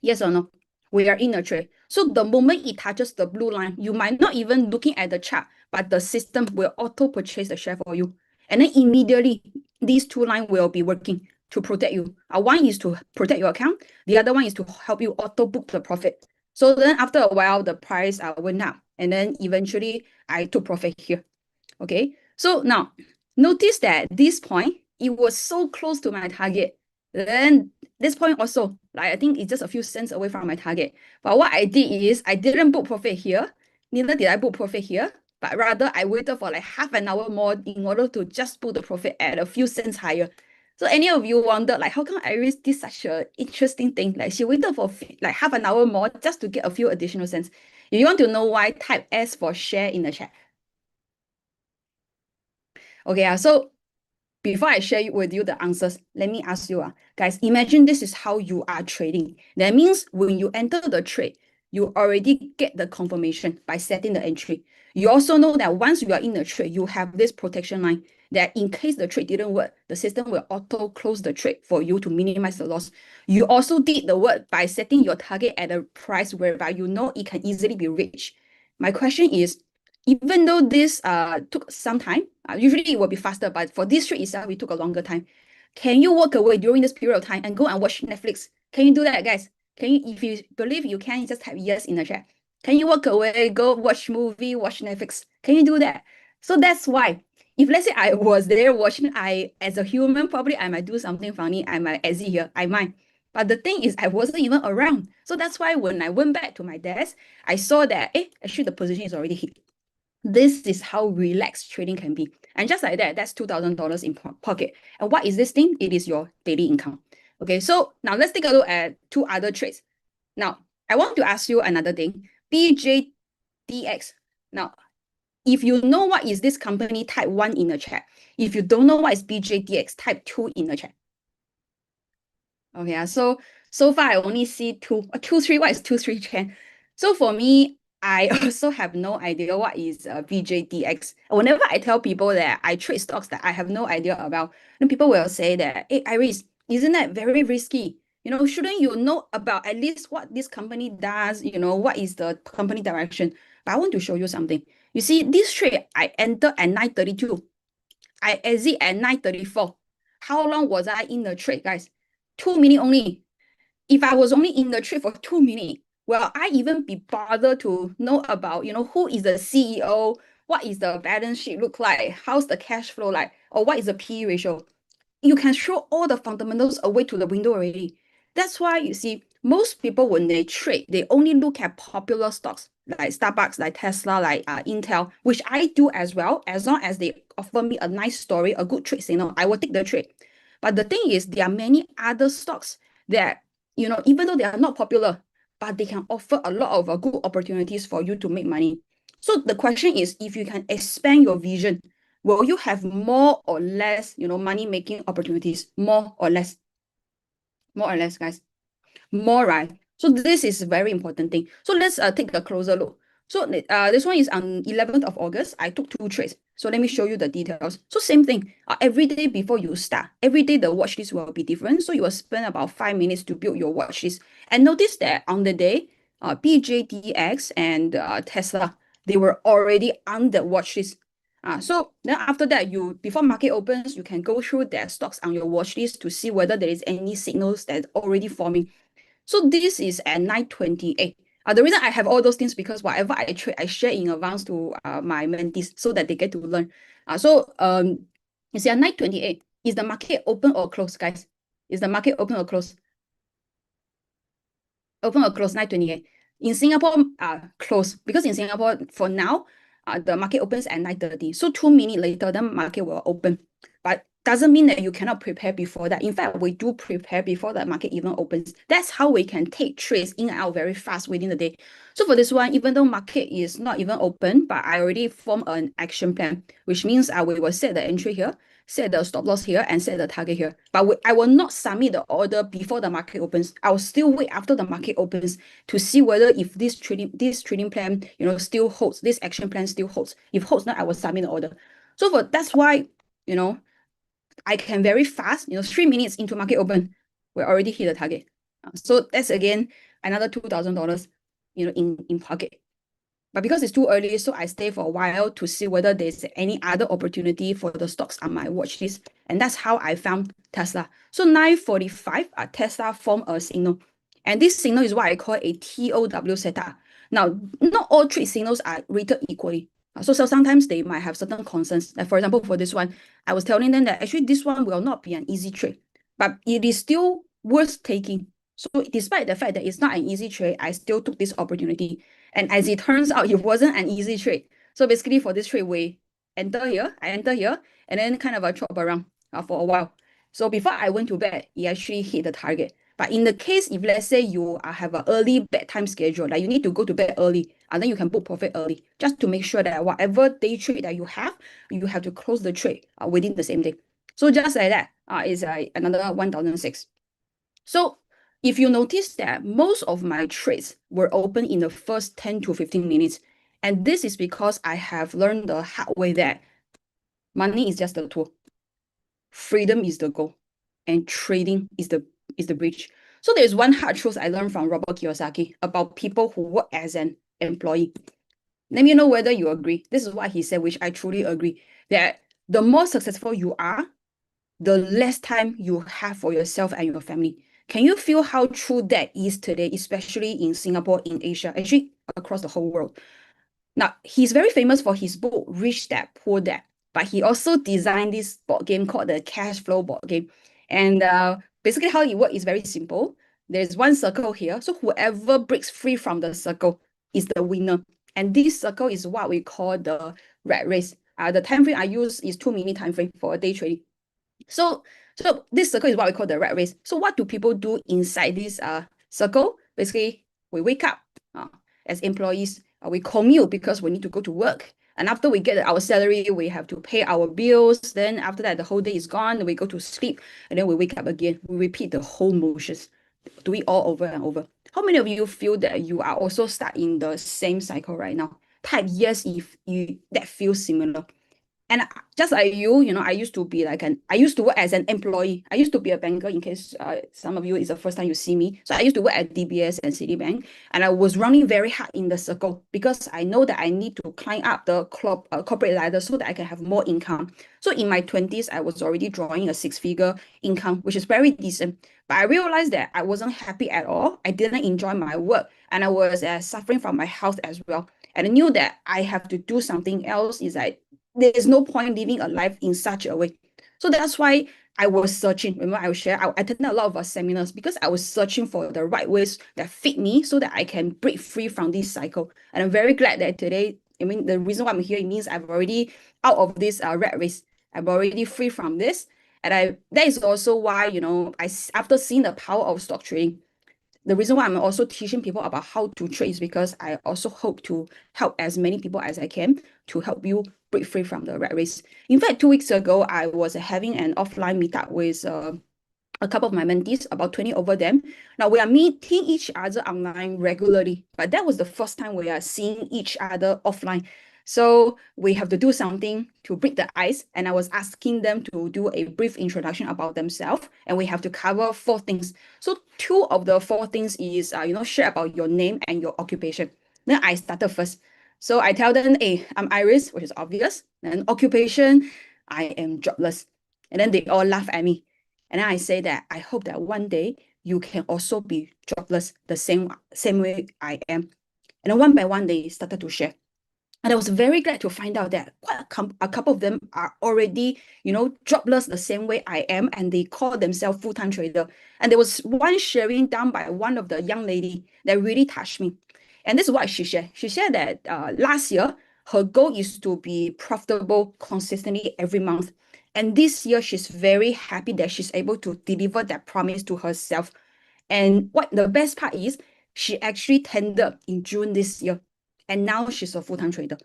Yes or no? We are in a trade. So the moment it touches the blue line, you might not even looking at the chart, but the system will auto purchase the share for you. And then immediately, these 2 lines will be working to protect you. One is to protect your account. The other one is to help you auto book the profit. So then after a while, the price went up. And then eventually, I took profit here. Okay. So now, notice that this point, it was so close to my target. Then this point also, I think it's just a few cents away from my target. But what I did is I didn't book profit here. Neither did I book profit here. But rather, I waited for half an hour more in order to just book the profit at a few cents higher. So any of you wondered, how come Iris did such an interesting thing? She waited for half an hour more just to get a few additional cents. If you want to know why, type S for share in the chat. Okay, so before I share with you the answers, let me ask you, guys, imagine this is how you are trading. That means when you enter the trade, you already get the confirmation by setting the entry. You also know that once you are in the trade, you have this protection line that in case the trade didn't work, the system will auto close the trade for you to minimize the loss. You also did the work by setting your target at a price whereby you know it can easily be reached. My question is, even though this took some time, usually it will be faster, but for this trade itself, it took a longer time. Can you walk away during this period of time and go and watch Netflix? Can you do that, guys? Can you, if you believe you can, just type yes in the chat. Can you walk away, go watch movie, watch Netflix? Can you do that? So that's why, if let's say I was there watching, as a human, probably I might do something funny. I might exit here, I might. But the thing is, I wasn't even around. So that's why when I went back to my desk, I saw that, actually the position is already hit. This is how relaxed trading can be. And just like that, that's $2,000 in pocket. And what is this thing? It is your daily income. Okay, so now let's take a look at 2 other trades. Now, I want to ask you another thing. BJDX. Now, if you know what is this company, type 1 in the chat. If you don't know what is BJDX, type 2 in the chat. Okay, so far I only see 2, 3. What is 2, 3 chat? So for me, I also have no idea what is BJDX. Whenever I tell people that I trade stocks that I have no idea about, then people will say that, hey, Iris, isn't that very risky? Shouldn't you know about at least what this company does? What is the company direction? But I want to show you something. You see, this trade, I entered at 9:32. I exit at 9:34. How long was I in the trade, guys? 2 minutes only. If I was only in the trade for 2 minutes, will I even be bothered to know about, who is the CEO? What is the balance sheet look like? How's the cash flow like? Or what is the PE ratio? You can throw all the fundamentals away to the window already. That's why you see, most people, when they trade, they only look at popular stocks like Starbucks, like Tesla, like Intel, which I do as well. As long as they offer me a nice story, a good trade signal, I will take the trade. But the thing is, there are many other stocks that, even though they are not popular, but they can offer a lot of good opportunities for you to make money. So the question is, if you can expand your vision, will you have more or less, money-making opportunities? More or less? More or less, guys? More, right? So this is a very important thing. So let's take a closer look. So this one is on 11th of August. I took 2 trades. So let me show you the details. So same thing. Every day before you start, every day the watch list will be different. So you will spend about 5 minutes to build your watch list. And notice that on the day, BJDX and Tesla, they were already on the watch list. So then after that, before market opens, you can go through their stocks on your watch list to see whether there is any signals that's already forming. So this is at 9:28. The reason I have all those things because whatever I trade, I share in advance to my mentees so that they get to learn. You see, at 9:28, is the market open or closed, guys? Is the market open or closed? Open or closed, 9:28. In Singapore, closed, because in Singapore, for now, the market opens at 9:30. So 2 minutes later, the market will open. But doesn't mean that you cannot prepare before that. In fact, we do prepare before the market even opens. That's how we can take trades in and out very fast within the day. So for this one, even though market is not even open, but I already formed an action plan, which means we will set the entry here, set the stop loss here, and set the target here. But I will not submit the order before the market opens. I will still wait after the market opens to see whether if this trading plan, still holds, this action plan still holds. If holds not, I will submit the order. So that's why, I can very fast, 3 minutes into market open, we already hit the target. So that's again another $2,000, in pocket. But because it's too early, so I stay for a while to see whether there's any other opportunity for the stocks on my watch list. And that's how I found Tesla. So 9:45, Tesla formed a signal. And this signal is what I call a TOW setup. Now, not all trade signals are rated equally. So sometimes they might have certain concerns. Like for example, for this one, I was telling them that actually this one will not be an easy trade, but it is still worth taking. So despite the fact that it's not an easy trade, I still took this opportunity. And as it turns out, it wasn't an easy trade. So basically for this trade, I enter here, and then kind of chop around for a while. So before I went to bed, it actually hit the target. But in the case, if let's say you have an early bedtime schedule, like you need to go to bed early, and then you can book profit early, just to make sure that whatever day trade that you have to close the trade within the same day. So just like that, is another 1,006. So if you notice that most of my trades were open in the first 10 to 15 minutes, and this is because I have learned the hard way that money is just a tool, freedom is the goal, and trading is the bridge. So there's one hard truth I learned from Robert Kiyosaki about people who work as an employee. Let me know whether you agree. This is what he said, which I truly agree, that the more successful you are, the less time you have for yourself and your family. Can you feel how true that is today, especially in Singapore, in Asia, actually across the whole world? Now, he's very famous for his book, Rich Dad, Poor Dad, but he also designed this board game called the Cash Flow board game. And basically how it works is very simple. There's one circle here. So whoever breaks free from the circle is the winner. And this circle is what we call the rat race. The time frame I use is 2 minute time frame for a day trading. So this circle is what we call the rat race. So what do people do inside this circle? Basically, we wake up as employees. We commute because we need to go to work. And after we get our salary, we have to pay our bills. Then after that, the whole day is gone. We go to sleep and then we wake up again. We repeat the whole motions. Do it all over and over. How many of you feel that you are also stuck in the same cycle right now? Type yes if that feels similar. And just like you, I used to work as an employee. I used to be a banker, in case some of you is the first time you see me. So I used to work at DBS and Citibank, and I was running very hard in the circle because I know that I need to climb up the corporate ladder so that I can have more income. So in my 20s, I was already drawing a 6-figure income, which is very decent. But I realized that I wasn't happy at all. I didn't enjoy my work, and I was suffering from my health as well. And I knew that I have to do something else. Is like, there is no point living a life in such a way. So that's why I was searching. Remember, I attended a lot of seminars because I was searching for the right ways that fit me so that I can break free from this cycle. And I'm very glad that today, the reason why I'm here, it means I've already out of this rat race. I'm already free from this. And that is also why, after seeing the power of stock trading, the reason why I'm also teaching people about how to trade is because I also hope to help as many people as I can to help you break free from the rat race. In fact, 2 weeks ago, I was having an offline meetup with a couple of my mentees, about 20 over them. Now, we are meeting each other online regularly, but that was the first time we are seeing each other offline. So we have to do something to break the ice. And I was asking them to do a brief introduction about themselves. And we have to cover 4 things. So 2 of the 4 things is, share about your name and your occupation. Then I started first. So I tell them, hey, I'm Iris, which is obvious. And occupation, I am jobless. And then they all laugh at me. And then I say that I hope that one day you can also be jobless the same way I am. And then one by one, they started to share. And I was very glad to find out that quite a couple of them are already, jobless the same way I am, and they call themselves full-time trader. And there was one sharing done by one of the young lady that really touched me. And this is what she shared. She shared that last year, her goal is to be profitable consistently every month. And this year, she's very happy that she's able to deliver that promise to herself. And what the best part is, she actually tendered in June this year. And now she's a full-time trader.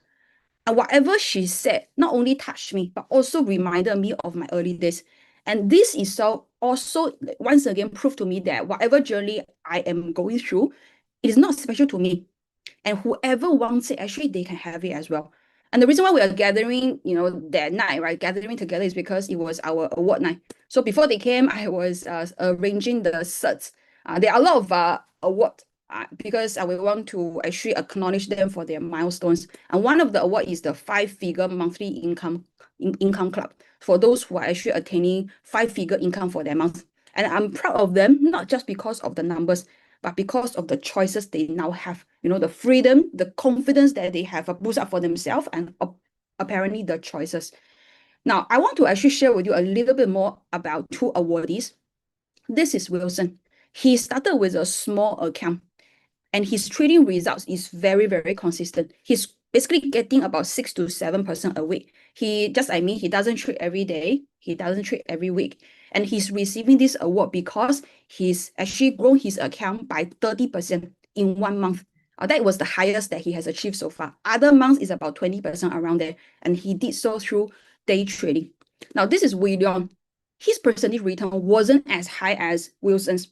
And whatever she said not only touched me, but also reminded me of my early days. And this is also once again proved to me that whatever journey I am going through, it is not special to me. And whoever wants it, actually, they can have it as well. And the reason why we are gathering, that night, right, gathering together is because it was our award night. So before they came, I was arranging the certs. There are a lot of awards because I will want to actually acknowledge them for their milestones. And one of the awards is the 5-figure monthly income club for those who are actually attaining 5-figure income for their month. And I'm proud of them, not just because of the numbers, but because of the choices they now have, the freedom, the confidence that they have boost up for themselves, and apparently the choices. Now, I want to actually share with you a little bit more about 2 awardees. This is Wilson. He started with a small account, and his trading results is very, very consistent. He's basically getting about 6 to 7% a week. He doesn't trade every day. He doesn't trade every week. And he's receiving this award because he's actually grown his account by 30% in 1 month. That was the highest that he has achieved so far. Other months is about 20% around there. And he did so through day trading. Now, this is William. His percentage return wasn't as high as Wilson's,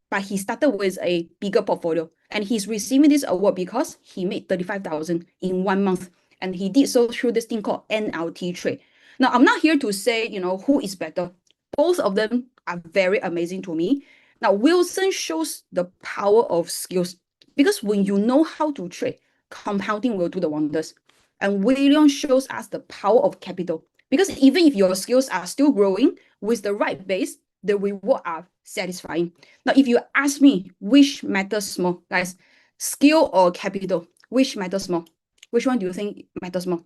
but he started with a bigger portfolio. And he's receiving this award because he made 35,000 in 1 month. And he did so through this thing called NLT trade. Now, I'm not here to say, who is better. Both of them are very amazing to me. Now, Wilson shows the power of skills, because when you know how to trade, compounding will do the wonders. And William shows us the power of capital, because even if your skills are still growing with the right base, the reward are satisfying. Now, if you ask me which matters more, guys, skill or capital, which matters more? Which one do you think matters more?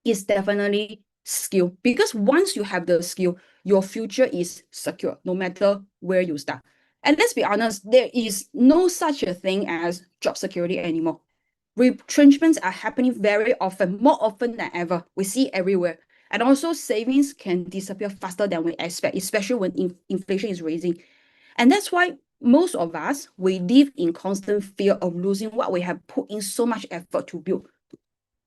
It's definitely skill, because once you have the skill, your future is secure no matter where you start. And let's be honest, there is no such a thing as job security anymore. Retrenchments are happening very often, more often than ever. We see everywhere. And also savings can disappear faster than we expect, especially when inflation is rising. And that's why most of us, we live in constant fear of losing what we have put in so much effort to build.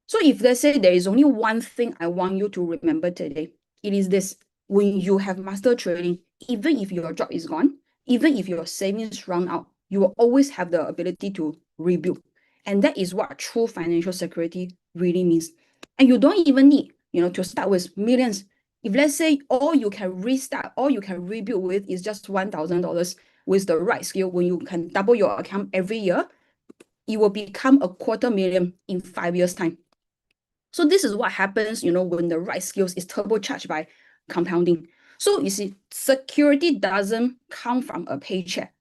So if let's say there is only one thing I want you to remember today, it is this: when you have mastered trading, even if your job is gone, even if your savings run out, you will always have the ability to rebuild. And that is what true financial security really means. And you don't even need, to start with millions. If let's say all you can restart, all you can rebuild with is just $1,000 with the right skill, when you can double your account every year, it will become $250,000 in 5 years' time. So this is what happens, when the right skills is turbocharged by compounding. So you see, security doesn't come from a paycheck.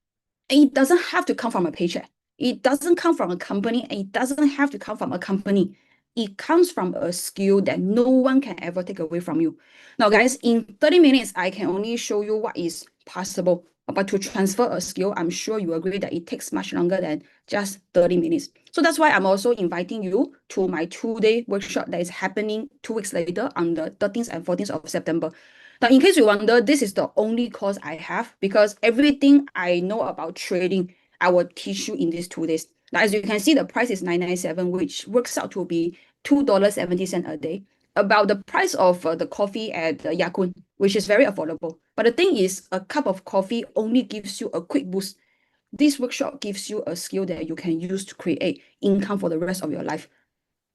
And it doesn't have to come from a paycheck. It doesn't come from a company, and it doesn't have to come from a company. It comes from a skill that no one can ever take away from you. Now, guys, in 30 minutes, I can only show you what is possible. But to transfer a skill, I'm sure you agree that it takes much longer than just 30 minutes. So that's why I'm also inviting you to my 2-day workshop that is happening 2 weeks later on the 13th and 14th of September. Now, in case you wonder, this is the only course I have, because everything I know about trading, I will teach you in these 2 days. Now, as you can see, the price is $9.97, which works out to be $2.70 a day. About the price of the coffee at Ya-Kun, which is very affordable. But the thing is, a cup of coffee only gives you a quick boost. This workshop gives you a skill that you can use to create income for the rest of your life.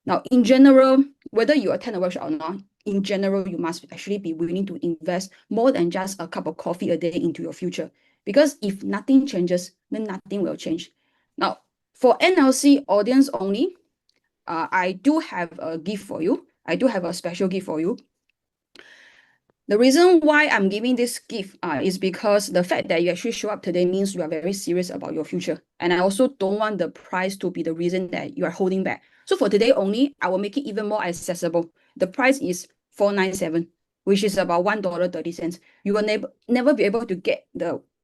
Now, in general, whether you attend a workshop or not, in general, you must actually be willing to invest more than just a cup of coffee a day into your future. Because if nothing changes, then nothing will change. Now, for NLC audience only, I do have a gift for you. I do have a special gift for you. The reason why I'm giving this gift is because the fact that you actually show up today means you are very serious about your future. And I also don't want the price to be the reason that you are holding back. So for today only, I will make it even more accessible. The price is $497, which is about $1.30. You will never be able to get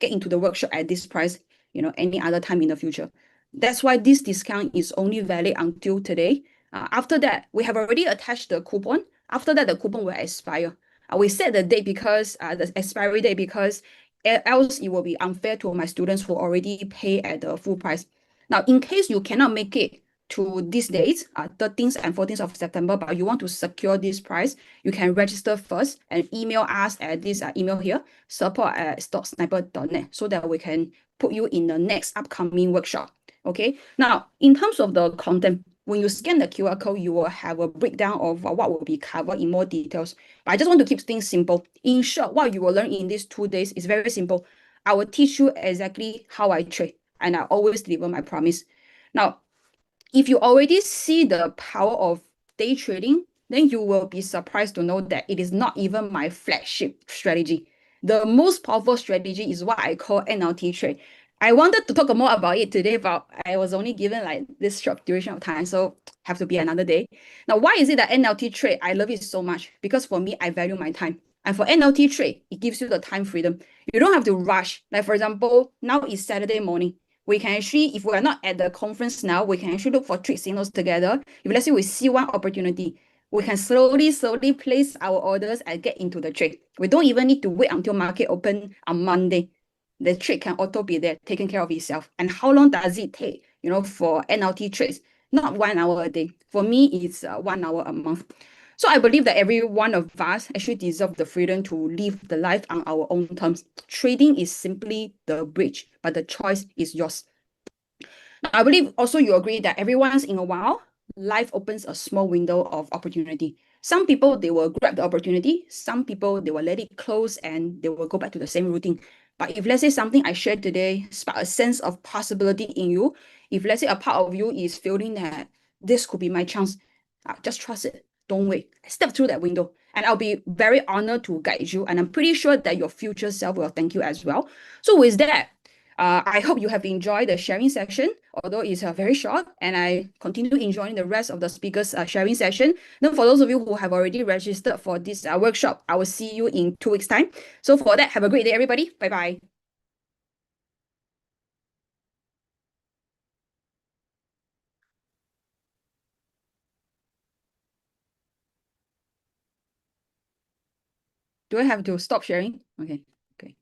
into the workshop at this price, any other time in the future. That's why this discount is only valid until today. After that, we have already attached the coupon. After that, the coupon will expire. We set the date because the expiry date because else it will be unfair to my students who already pay at the full price. Now, in case you cannot make it to these dates, 13th and 14th of September, but you want to secure this price, you can register first and email us at this email here, support@stocksniper.net, so that we can put you in the next upcoming workshop. Okay. Now, in terms of the content, when you scan the QR code, you will have a breakdown of what will be covered in more details. But I just want to keep things simple. In short, what you will learn in these 2 days is very simple. I will teach you exactly how I trade, and I always deliver my promise. Now, if you already see the power of day trading, then you will be surprised to know that it is not even my flagship strategy. The most powerful strategy is what I call NLT trade. I wanted to talk more about it today, but I was only given like this short duration of time, so have to be another day. Now, why is it that NLT trade, I love it so much? Because for me, I value my time. And for NLT trade, it gives you the time freedom. You don't have to rush. Like for example, now is Saturday morning. We can actually, if we are not at the conference now, we can actually look for trade signals together. If let's say we see one opportunity, we can slowly place our orders and get into the trade. We don't even need to wait until market open on Monday. The trade can auto be there, taking care of itself. And how long does it take, for NLT trades? Not 1 hour a day. For me, it's 1 hour a month. So I believe that every one of us actually deserve the freedom to live the life on our own terms. Trading is simply the bridge, but the choice is yours. Now, I believe also you agree that every once in a while, life opens a small window of opportunity. Some people, they will grab the opportunity. Some people, they will let it close and they will go back to the same routine. But if let's say something I shared today spark a sense of possibility in you, if let's say a part of you is feeling that this could be my chance, just trust it. Don't wait. Step through that window. And I'll be very honored to guide you. And I'm pretty sure that your future self will thank you as well. So with that, I hope you have enjoyed the sharing session, although it's very short, and I continue enjoying the rest of the speakers' sharing session. Then for those of you who have already registered for this workshop, I will see you in 2 weeks' time. So for that, have a great day, everybody. Bye-bye. Do I have to stop sharing? Okay. Okay.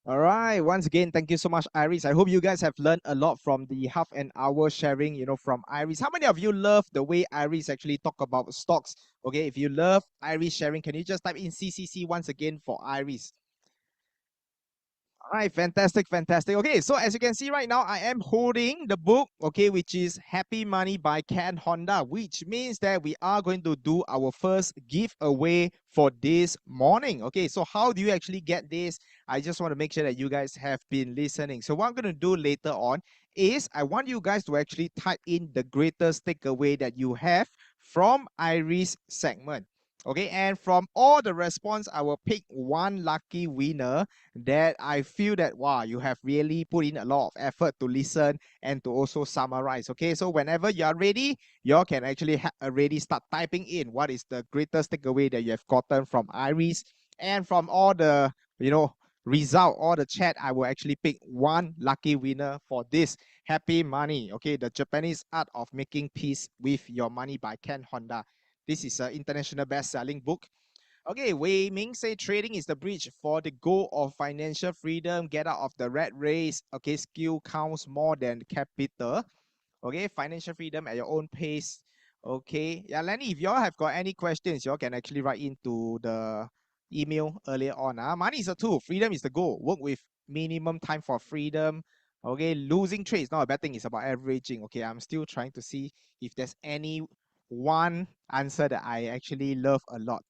All right. Once again, thank you so much, Iris. I hope you guys have learned a lot from the half an hour sharing, from Iris. How many of you love the way Iris actually talk about stocks? Okay, if you love Iris sharing, can you just type in CCC once again for Iris? All right, fantastic, fantastic. Okay, so as you can see right now, I am holding the book, okay, which is Happy Money by Ken Honda, which means that we are going to do our first giveaway for this morning. Okay, so how do you actually get this? I just want to make sure that you guys have been listening. So what I'm going to do later on is I want you guys to actually type in the greatest takeaway that you have from Iris segment. Okay, and from all the response, I will pick one lucky winner that I feel that, wow, you have really put in a lot of effort to listen and to also summarize. Okay, so whenever you are ready, you can actually already start typing in what is the greatest takeaway that you have gotten from Iris. And from all the, result, all the chat, I will actually pick one lucky winner for this Happy Money. Okay, the Japanese art of making peace with your money by Ken Honda. This is an international best-selling book. Okay, 𝗿𝗚 trading is the bridge for the goal of financial freedom. Get out of the rat race. Okay, skill counts more than capital. Okay, financial freedom at your own pace. Okay, yeah, Lenny, if y'all have got any questions, y'all can actually write into the email earlier on. Money is a tool, freedom is the goal. Work with minimum time for freedom. Okay, losing trade is not a bad thing, it's about averaging. Okay, I'm still trying to see if there's any one answer that I actually love a lot.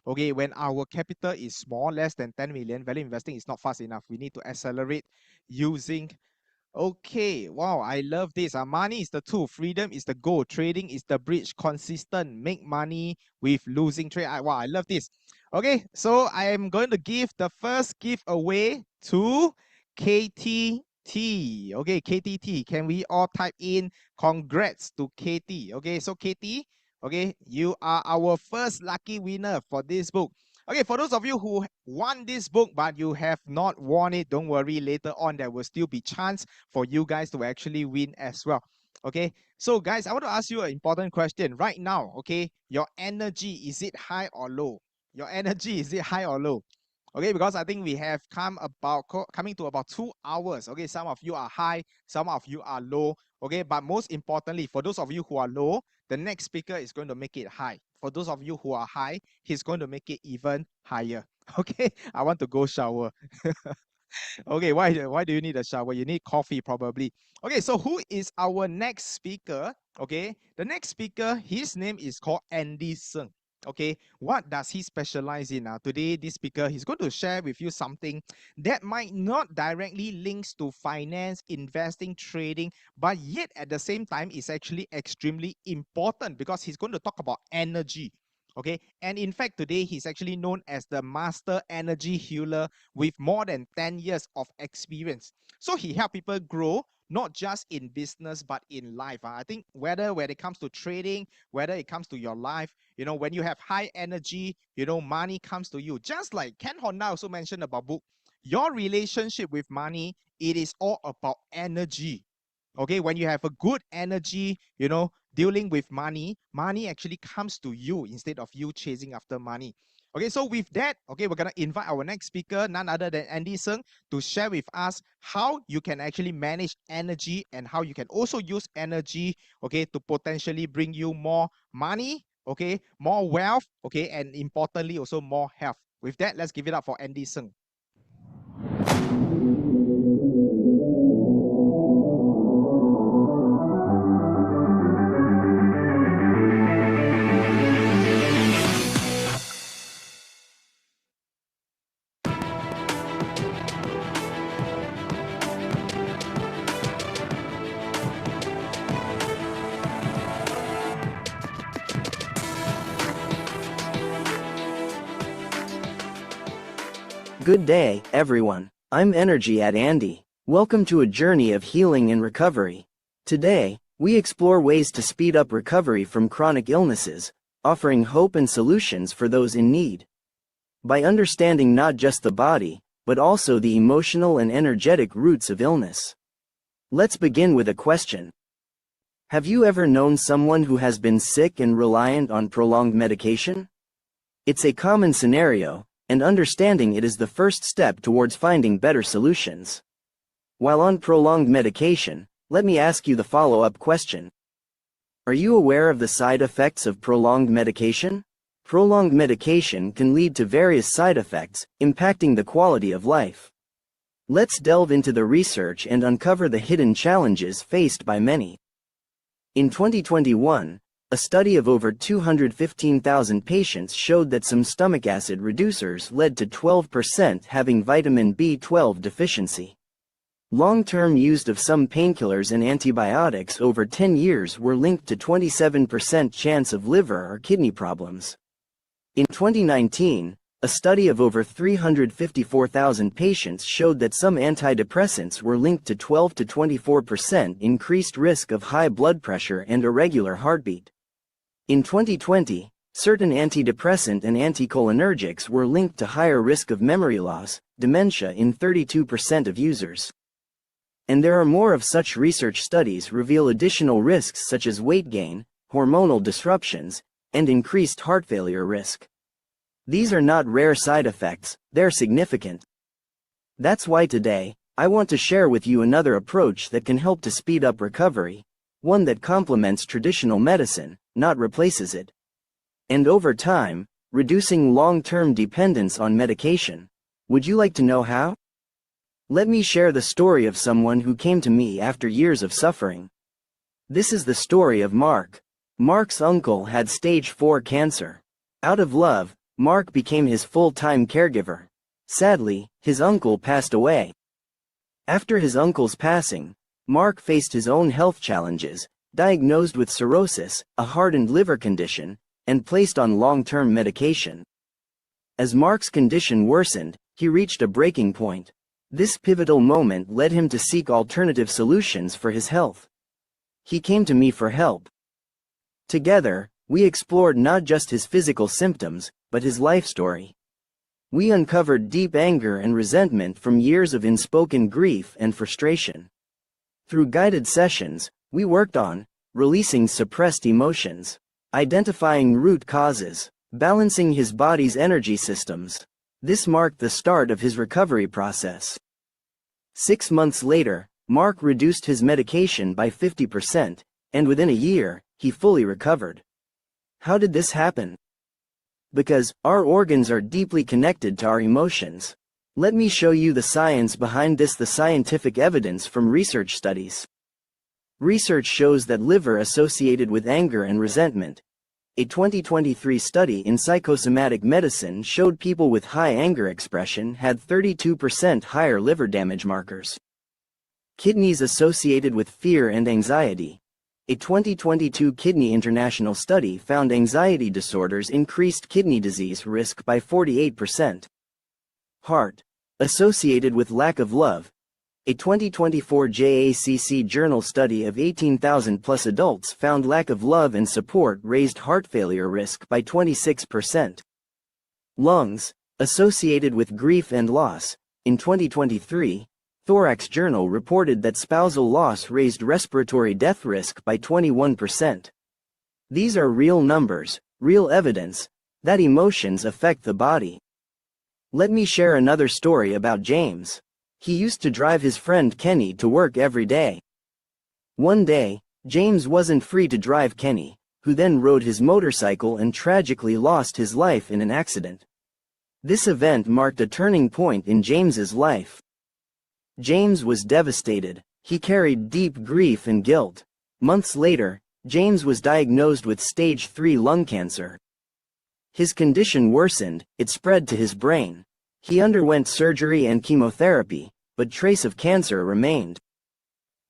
Okay, when our capital is small, less than 10 million, value investing is not fast enough. We need to accelerate using. Okay, wow, I love this. Money is the tool, freedom is the goal, trading is the bridge, consistent, make money with losing trade. Wow, I love this. Okay, so I am going to give the first giveaway to KTT. Okay, KTT, can we all type in congrats to KT? Okay, so KT, okay, you are our first lucky winner for this book. Okay, for those of you who won this book but you have not won it, don't worry, later on there will still be chance for you guys to actually win as well. Okay, so guys, I want to ask you an important question right now. Okay, your energy, is it high or low? Your energy, is it high or low? Okay, because I think we have coming to about 2 hours. Okay, some of you are high, some of you are low. Okay, but most importantly, for those of you who are low, the next speaker is going to make it high. For those of you who are high, he's going to make it even higher. Okay, I want to go shower. Okay, why do you need a shower? You need coffee probably. Okay, so who is our next speaker? Okay, the next speaker, his name is called Andy Sung. Okay, what does he specialize in? Today, this speaker, he's going to share with you something that might not directly links to finance, investing, trading, but yet at the same time is actually extremely important because he's going to talk about energy. Okay, and in fact, today he's actually known as the Master Energy Healer with more than 10 years of experience. So he helped people grow, not just in business, but in life. I think whether when it comes to trading, whether it comes to your life, you know, when you have high energy, you know, money comes to you. Just like Ken Honda also mentioned about book, your relationship with money, it is all about energy. Okay, when you have a good energy, you know, dealing with money, money actually comes to you instead of you chasing after money. Okay, so with that, okay, we're going to invite our next speaker, none other than Andy Sung, to share with us how you can actually manage energy and how you can also use energy, okay, to potentially bring you more money, okay, more wealth, okay, and importantly, also more health. With that, let's give it up for Andy Sung. Good day, everyone. I'm Energy at Andy. Welcome to a journey of healing and recovery. Today, we explore ways to speed up recovery from chronic illnesses, offering hope and solutions for those in need. By understanding not just the body, but also the emotional and energetic roots of illness. Let's begin with a question. Have you ever known someone who has been sick and reliant on prolonged medication? It's a common scenario, and understanding it is the first step towards finding better solutions. While on prolonged medication, let me ask you the follow-up question. Are you aware of the side effects of prolonged medication? Prolonged medication can lead to various side effects, impacting the quality of life. Let's delve into the research and uncover the hidden challenges faced by many. In 2021, a study of over 215,000 patients showed that some stomach acid reducers led to 12% having vitamin B12 deficiency. Long-term use of some painkillers and antibiotics over 10 years were linked to 27% chance of liver or kidney problems. In 2019, a study of over 354,000 patients showed that some antidepressants were linked to 12 to 24% increased risk of high blood pressure and irregular heartbeat. In 2020, certain antidepressant and anticholinergics were linked to higher risk of memory loss, dementia in 32% of users. And there are more of such research studies reveal additional risks such as weight gain, hormonal disruptions, and increased heart failure risk. These are not rare side effects, they're significant. That's why today, I want to share with you another approach that can help to speed up recovery. one that complements traditional medicine, not replaces it. And over time, reducing long-term dependence on medication. Would you like to know how? Let me share the story of someone who came to me after years of suffering. This is the story of Mark. Mark's uncle had stage 4 cancer. Out of love, Mark became his full-time caregiver. Sadly, his uncle passed away. After his uncle's passing, Mark faced his own health challenges, diagnosed with cirrhosis, a hardened liver condition, and placed on long-term medication. As Mark's condition worsened, he reached a breaking point. This pivotal moment led him to seek alternative solutions for his health. He came to me for help. Together, we explored not just his physical symptoms, but his life story. We uncovered deep anger and resentment from years of unspoken grief and frustration. Through guided sessions, we worked on releasing suppressed emotions, identifying root causes, balancing his body's energy systems. This marked the start of his recovery process. 6 months later, Mark reduced his medication by 50%, and within a year, he fully recovered. How did this happen? Because our organs are deeply connected to our emotions. Let me show you the science behind this, the scientific evidence from research studies. Research shows that liver associated with anger and resentment. A 2023 study in psychosomatic medicine showed people with high anger expression had 32% higher liver damage markers. Kidneys associated with fear and anxiety. A 2022 Kidney International study found anxiety disorders increased kidney disease risk by 48%. Heart associated with lack of love. A 2024 𝗂𝗶𝘁 journal study of 18,000 plus adults found lack of love and support raised heart failure risk by 26%. Lungs associated with grief and loss. In 2023, Thorax Journal reported that spousal loss raised respiratory death risk by 21%. These are real numbers, real evidence, that emotions affect the body. Let me share another story about James. He used to drive his friend Kenny to work every day. One day, James wasn't free to drive Kenny, who then rode his motorcycle and tragically lost his life in an accident. This event marked a turning point in James's life. James was devastated. He carried deep grief and guilt. Months later, James was diagnosed with stage 3 lung cancer. His condition worsened, it spread to his brain. He underwent surgery and chemotherapy, but trace of cancer remained.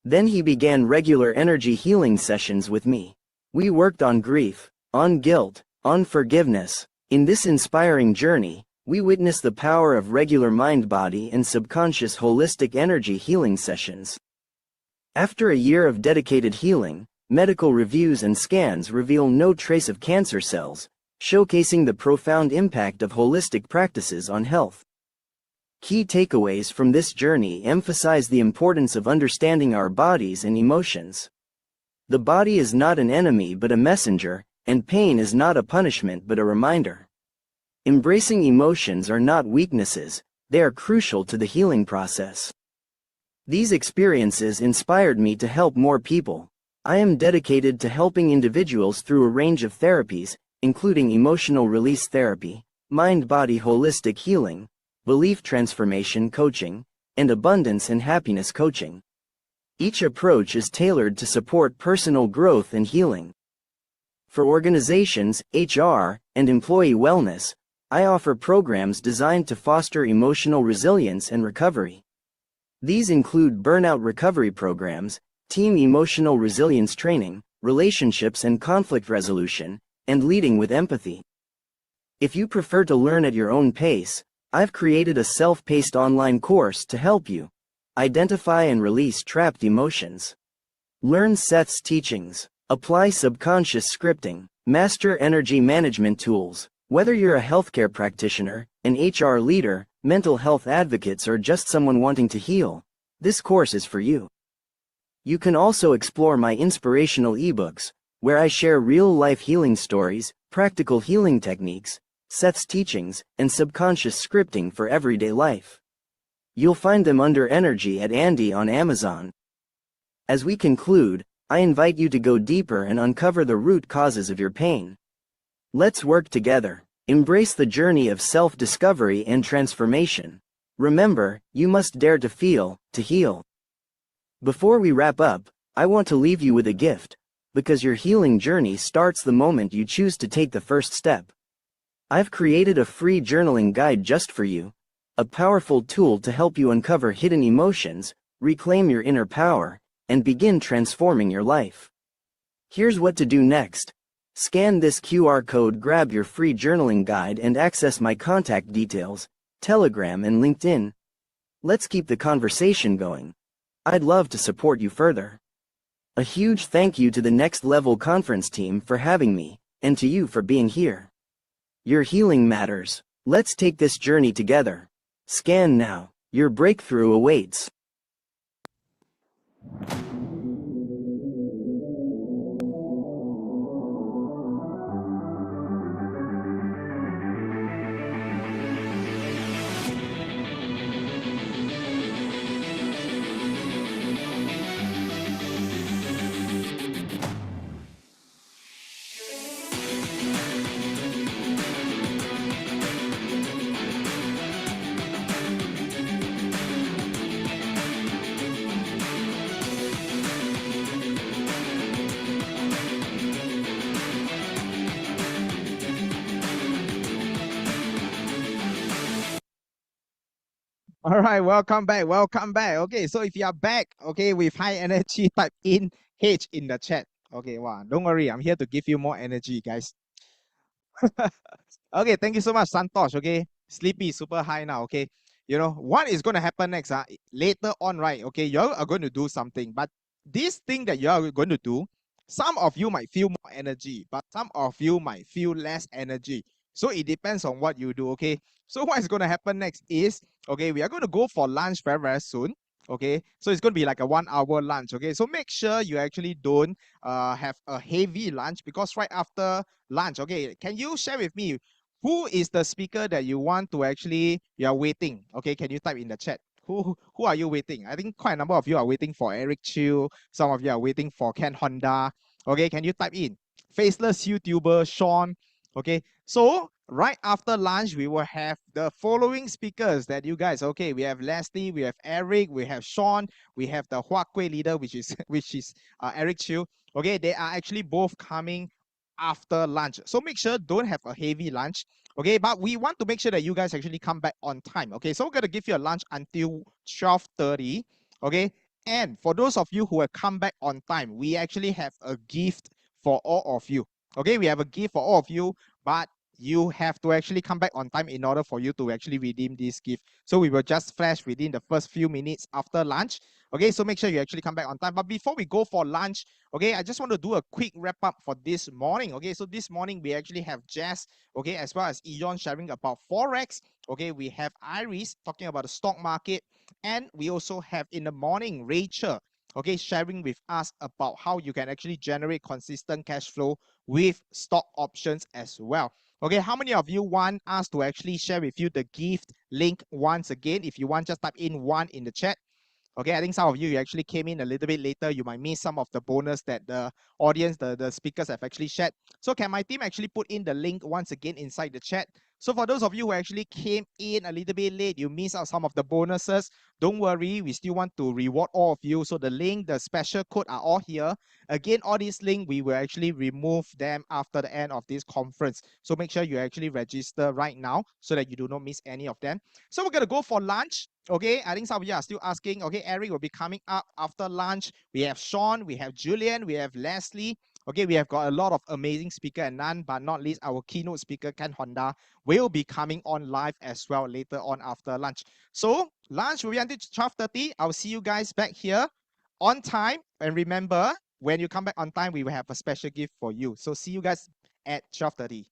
Then he began regular energy healing sessions with me. We worked on grief, on guilt, on forgiveness. In this inspiring journey, we witnessed the power of regular mind-body and subconscious holistic energy healing sessions. After a year of dedicated healing, medical reviews and scans reveal no trace of cancer cells, showcasing the profound impact of holistic practices on health. Key takeaways from this journey emphasize the importance of understanding our bodies and emotions. The body is not an enemy but a messenger, and pain is not a punishment but a reminder. Embracing emotions are not weaknesses, they are crucial to the healing process. These experiences inspired me to help more people. I am dedicated to helping individuals through a range of therapies, including emotional release therapy, mind-body holistic healing, belief transformation coaching, and abundance and happiness coaching. Each approach is tailored to support personal growth and healing. For organizations, HR, and employee wellness, I offer programs designed to foster emotional resilience and recovery. These include burnout recovery programs, team emotional resilience training, relationships and conflict resolution, and leading with empathy. If you prefer to learn at your own pace, I've created a self-paced online course to help you identify and release trapped emotions. Learn Seth's teachings, apply subconscious scripting, master energy management tools. Whether you're a healthcare practitioner, an HR leader, mental health advocates, or just someone wanting to heal, this course is for you. You can also explore my inspirational ebooks, where I share real-life healing stories, practical healing techniques, Seth's teachings, and subconscious scripting for everyday life. You'll find them under Energy at Andy on Amazon. As we conclude, I invite you to go deeper and uncover the root causes of your pain. Let's work together. Embrace the journey of self-discovery and transformation. Remember, you must dare to feel, to heal. Before we wrap up, I want to leave you with a gift, because your healing journey starts the moment you choose to take the first step. I've created a free journaling guide just for you, a powerful tool to help you uncover hidden emotions, reclaim your inner power, and begin transforming your life. Here's what to do next. Scan this QR code, grab your free journaling guide, and access my contact details, Telegram and LinkedIn. Let's keep the conversation going. I'd love to support you further. A huge thank you to the Next Level Conference team for having me, and to you for being here. Your healing matters. Let's take this journey together. Scan now. Your breakthrough awaits. All right, welcome back, welcome back. Okay, so if you are back, okay, with high energy, type in H in the chat. Okay, wow, don't worry, I'm here to give you more energy, guys. Okay, thank you so much, Santosh. Okay, sleepy, super high now. Okay, you know what is going to happen next? Later on, right? Okay, you are going to do something, but this thing that you are going to do, some of you might feel more energy, but some of you might feel less energy. So it depends on what you do. Okay, so what is going to happen next is, okay, we are going to go for lunch very, very soon. Okay, so it's going to be like a 1 hour lunch. Okay, so make sure you actually don't have a heavy lunch, because right after lunch, okay, can you share with me who is the speaker that you want to actually, you are waiting? Okay, can you type in the chat? Who are you waiting? I think quite a number of you are waiting for Eric Chew. Some of you are waiting for Ken Honda. Okay, can you type in Faceless YouTuber Sean? Okay, so right after lunch, we will have the following speakers that you guys, okay, we have Leslie, we have Eric, we have Sean, we have the 𝗲𝗃 leader, which is Eric Chew. Okay, they are actually both coming after lunch. So make sure don't have a heavy lunch. Okay, but we want to make sure that you guys actually come back on time. Okay, so we're going to give you a lunch until 12:30. Okay, and for those of you who have come back on time, we actually have a gift for all of you. Okay, we have a gift for all of you, but you have to actually come back on time in order for you to actually redeem this gift. So we will just flash within the first few minutes after lunch. Okay, so make sure you actually come back on time. But before we go for lunch, okay, I just want to do a quick wrap up for this morning. Okay, so this morning we actually have Jess, okay, as well as Eon sharing about Forex. Okay, we have Iris talking about the stock market, and we also have in the morning Rachel, okay, sharing with us about how you can actually generate consistent cash flow with stock options as well. Okay, how many of you want us to actually share with you the gift link once again? If you want, just type in 1 in the chat. Okay, I think some of you actually came in a little bit later. You might miss some of the bonus that the audience, the speakers have actually shared. So can my team actually put in the link once again inside the chat? So for those of you who actually came in a little bit late, you missed out some of the bonuses. Don't worry, we still want to reward all of you. So the link, the special code are all here. Again, all these links, we will actually remove them after the end of this conference. So make sure you actually register right now so that you do not miss any of them. So we're going to go for lunch. Okay, I think some of you are still asking. Okay, Eric will be coming up after lunch. We have Sean, we have Julian, we have Leslie. Okay, we have got a lot of amazing speakers, and none but not least, our keynote speaker, Ken Honda, will be coming on live as well later on after lunch. So lunch will be until 12:30. I'll see you guys back here on time. And remember, when you come back on time, we will have a special gift for you. So see you guys at 12:30.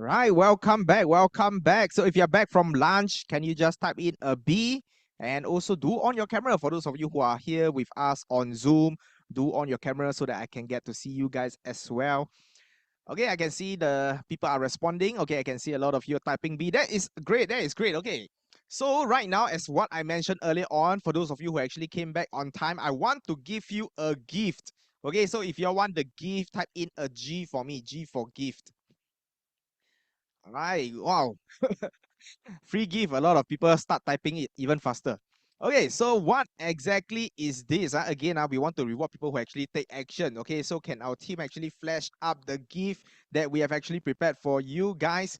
Right, welcome back, welcome back. So if you're back from lunch, can you just type in a B and also do on your camera for those of you who are here with us on Zoom, do on your camera so that I can get to see you guys as well. Okay, I can see the people are responding. Okay, I can see a lot of you typing B. That is great, that is great. Okay, so right now, as what I mentioned earlier on, for those of you who actually came back on time, I want to give you a gift. Okay, so if you want the gift, type in a G for me, G for gift. All right, wow. Free gift, a lot of people start typing it even faster. Okay, so what exactly is this? Again, we want to reward people who actually take action. Okay, so can our team actually flash up the gift that we have actually prepared for you guys?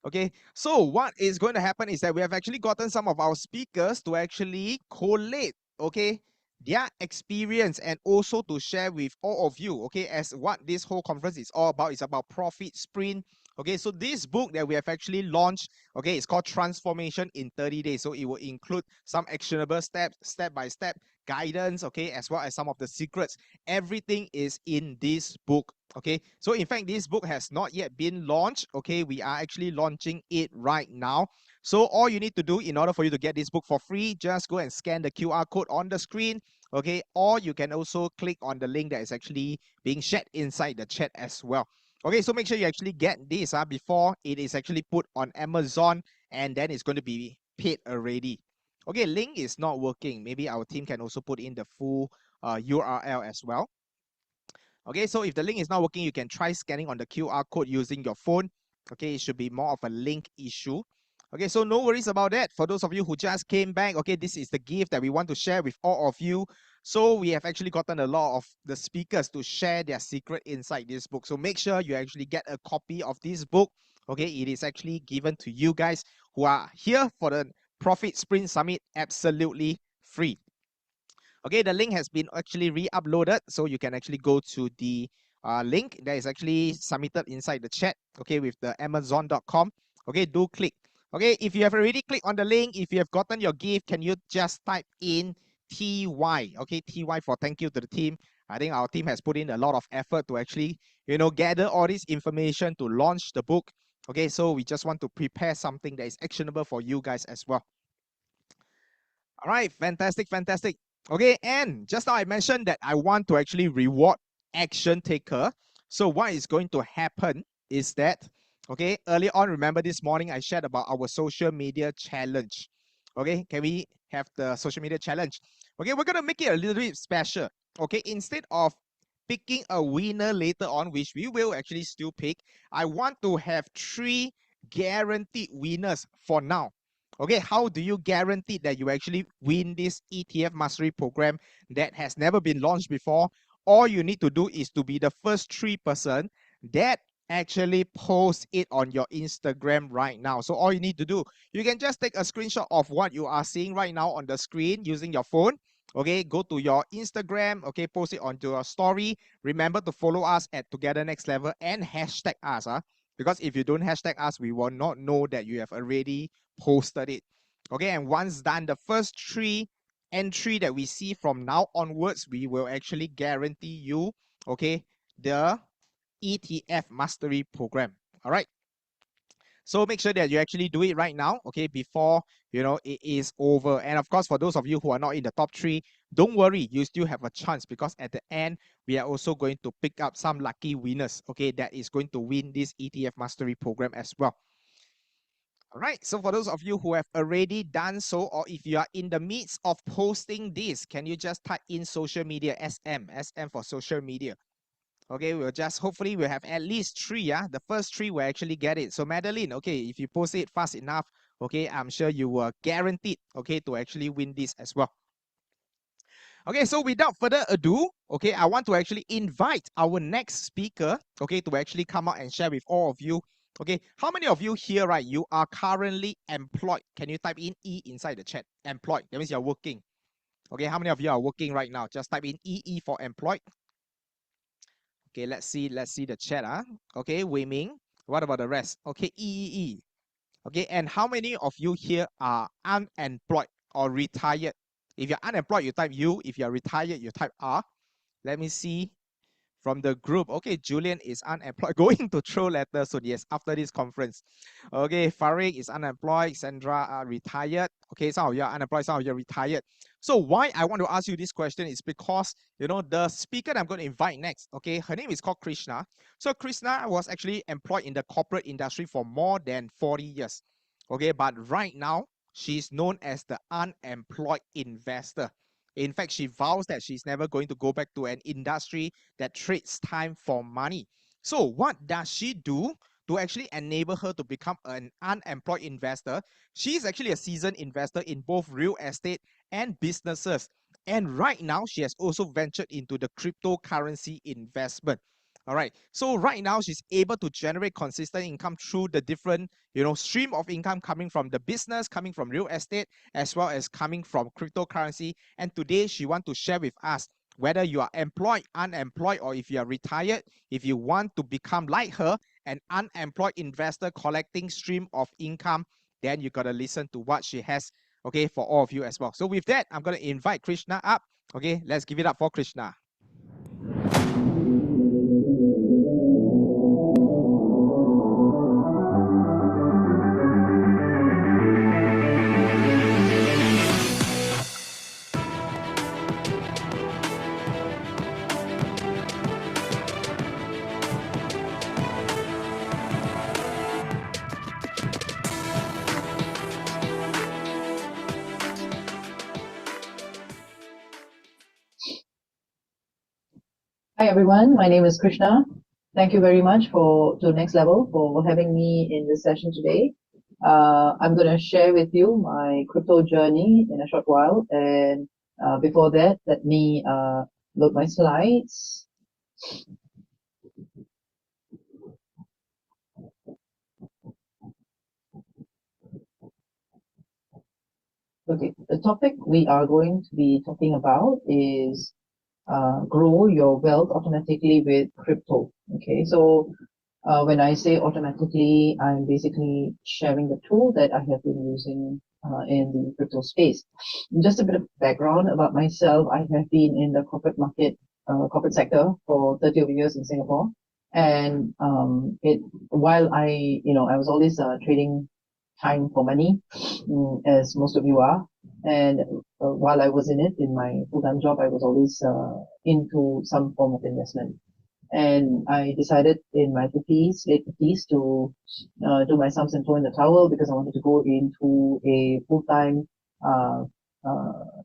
Okay, so what is going to happen is that we have actually gotten some of our speakers to actually collate, okay, their experience and also to share with all of you, okay, as what this whole conference is all about. It's about profit sprint. Okay, so this book that we have actually launched, okay, it's called Transformation in 30 Days. So it will include some actionable steps, step-by-step guidance, okay, as well as some of the secrets. Everything is in this book, okay? So in fact, this book has not yet been launched, okay? We are actually launching it right now. So all you need to do in order for you to get this book for free, just go and scan the QR code on the screen, okay? Or you can also click on the link that is actually being shared inside the chat as well. Okay, so make sure you actually get this before it is actually put on Amazon and then it's going to be paid already. Okay, link is not working. Maybe our team can also put in the full URL as well. Okay, so if the link is not working, you can try scanning on the QR code using your phone. Okay, it should be more of a link issue. Okay, so no worries about that. For those of you who just came back, okay, this is the gift that we want to share with all of you. So we have actually gotten a lot of the speakers to share their secret inside this book. So make sure you actually get a copy of this book. Okay, it is actually given to you guys who are here for the Profit Sprint Summit absolutely free. Okay, the link has been actually re-uploaded, so you can actually go to the link that is actually submitted inside the chat, okay, with the Amazon.com. Okay, do click. Okay, if you have already clicked on the link, if you have gotten your gift, can you just type in TY? Okay, TY for thank you to the team. I think our team has put in a lot of effort to actually, gather all this information to launch the book. Okay, so we just want to prepare something that is actionable for you guys as well. All right, fantastic, fantastic. Okay, and just now I mentioned that I want to actually reward action taker. So what is going to happen is that, okay, earlier on, remember this morning I shared about our social media challenge. Okay, can we have the social media challenge? Okay, we're going to make it a little bit special. Okay, instead of picking a winner later on, which we will actually still pick, I want to have 3 guaranteed winners for now. Okay, how do you guarantee that you actually win this ETF mastery program that has never been launched before? All you need to do is to be the first 3% that actually post it on your Instagram right now. So all you need to do, you can just take a screenshot of what you are seeing right now on the screen using your phone. Okay, go to your Instagram, okay, post it onto your story. Remember to follow us at Together Next Level and hashtag us. Because if you don't hashtag us, we will not know that you have already posted it. Okay, and once done, the first 3 entry that we see from now onwards, we will actually guarantee you, okay, the ETF Mastery Program. All right. So make sure that you actually do it right now, okay, before, it is over. And of course, for those of you who are not in the top 3, don't worry, you still have a chance because at the end, we are also going to pick up some lucky winners, okay, that is going to win this ETF Mastery Program as well. All right, so for those of you who have already done so, or if you are in the midst of posting this, can you just type in social media, SM for social media. Okay, hopefully we'll have at least 3, the first 3 will actually get it. So Madeline, okay, if you post it fast enough, okay, I'm sure you were guaranteed, okay, to actually win this as well. Okay, so without further ado, okay, I want to actually invite our next speaker, okay, to actually come out and share with all of you. Okay, how many of you here, right, you are currently employed? Can you type in E inside the chat? Employed, that means you're working. Okay, how many of you are working right now? Just type in EE for employed. Okay, let's see the chat. Okay, Wei Ming. What about the rest? Okay, EEE. Okay, and how many of you here are unemployed or retired? If you're unemployed, you type U. If you're retired, you type R. Let me see from the group. Okay, Julian is unemployed, going to throw letters soon. Yes, after this conference. Okay, Farid is unemployed, Sandra retired. Okay, some of you are unemployed, some of you are retired. So why I want to ask you this question is because, you know, the speaker that I'm going to invite next, okay, her name is called Krishna. So Krishna was actually employed in the corporate industry for more than 40 years. Okay, but right now, she's known as the unemployed investor. In fact, she vows that she's never going to go back to an industry that trades time for money. So what does she do to actually enable her to become an unemployed investor? She's actually a seasoned investor in both real estate and businesses. And right now, she has also ventured into the cryptocurrency investment. All right. So right now, she's able to generate consistent income through the different, you know, stream of income coming from the business, coming from real estate, as well as coming from cryptocurrency. And today, she wants to share with us whether you are employed, unemployed, or if you are retired, if you want to become like her, an unemployed investor collecting stream of income, then you got to listen to what she has, okay, for all of you as well. So with that, I'm going to invite Krishna up. Okay, let's give it up for Krishna. Hi everyone, my name is Krishna. Thank you very much to Next Level for having me in this session today. I'm going to share with you my crypto journey in a short while, and before that, let me load my slides. Okay, the topic we are going to be talking about is grow your wealth automatically with crypto. Okay, so when I say automatically, I'm basically sharing the tool that I have been using in the crypto space. Just a bit of background about myself. I have been in the corporate market, corporate sector for 30 years in Singapore. And while I was always trading time for money, as most of you are. And while I was in it, in my full-time job, I was always into some form of investment. And I decided in my late 50s, to do my sums and toe in the towel because I wanted to go into a full-time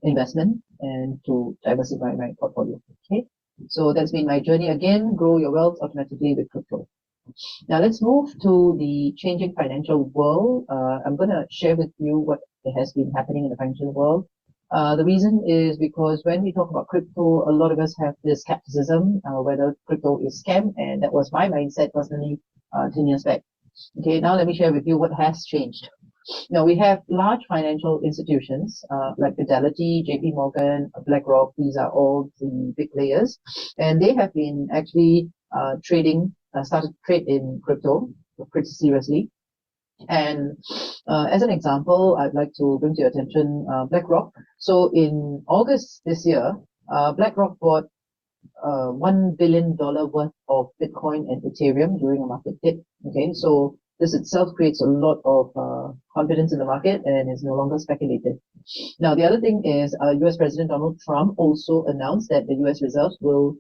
investment and to diversify my portfolio. Okay, so that's been my journey. Again, grow your wealth automatically with crypto. Now let's move to the changing financial world. I'm going to share with you what has been happening in the financial world. The reason is because when we talk about crypto, a lot of us have this skepticism whether crypto is scam, and that was my mindset personally 10 years back. Okay, now let me share with you what has changed. Now we have large financial institutions like Fidelity, JP Morgan, BlackRock. These are all the big players, and they have been actually started to trade in crypto pretty seriously. And as an example, I'd like to bring to your attention BlackRock. So in August this year, BlackRock bought $1 billion worth of Bitcoin and Ethereum during a market dip. Okay, so this itself creates a lot of confidence in the market and is no longer speculative. Now, the other thing is US President Donald Trump also announced that the US reserves will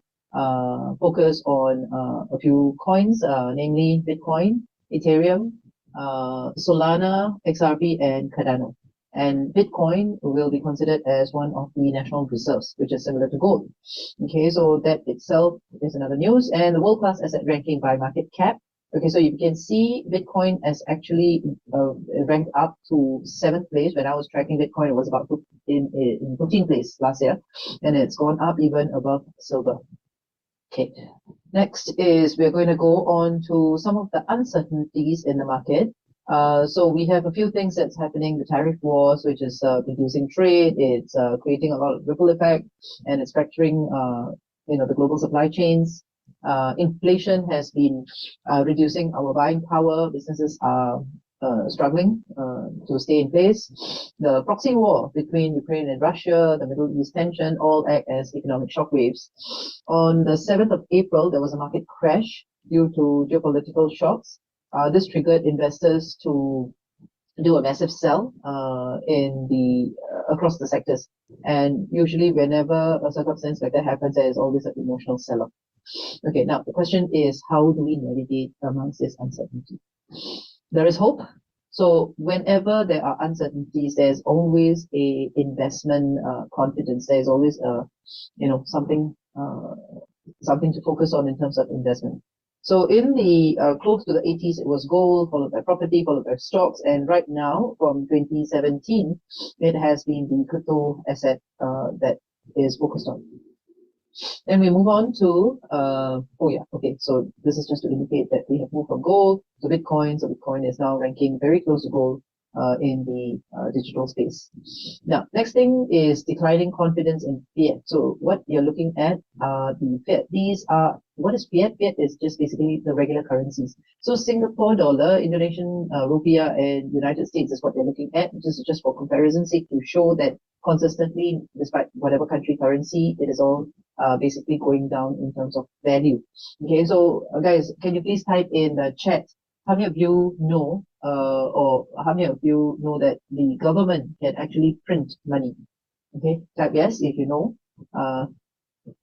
focus on a few coins, namely Bitcoin, Ethereum, Solana, XRP, and Cardano. And Bitcoin will be considered as one of the national reserves, which is similar to gold. Okay, so that itself is another news. And the world-class asset ranking by market cap. Okay, so you can see Bitcoin as actually ranked up to 7th place. When I was tracking Bitcoin, it was about in 15th place last year, and it's gone up even above silver. Okay, next is we're going to go on to some of the uncertainties in the market. So we have a few things that's happening. The tariff wars, which is reducing trade, it's creating a lot of ripple effect, and it's fracturing the global supply chains. Inflation has been reducing our buying power. Businesses are struggling to stay in place. The proxy war between Ukraine and Russia, the Middle East tension, all act as economic shockwaves. On the 7th of April, there was a market crash due to geopolitical shocks. This triggered investors to do a massive sell across the sectors. And usually whenever a circumstance like that happens, there is always an emotional sell-off. Okay, now the question is, how do we navigate amongst this uncertainty? There is hope. So whenever there are uncertainties, there's always a investment confidence. There's always something to focus on in terms of investment. So in the close to the 80s, it was gold, followed by property, followed by stocks, and right now, from 2017, it has been the crypto asset that is focused on. Then we move on to, so this is just to indicate that we have moved from gold to Bitcoin. So Bitcoin is now ranking very close to gold in the digital space. Now, next thing is declining confidence in fiat. So what you're looking at are the fiat. What is fiat? Fiat is just basically the regular currencies. So Singapore dollar, Indonesian rupiah, and United States is what they're looking at. This is just for comparison's sake to show that consistently, despite whatever country currency, it is all basically going down in terms of value. Okay, so guys, can you please type in the chat? How many of you know, or how many of you know that the government can actually print money? Okay, type yes if you know.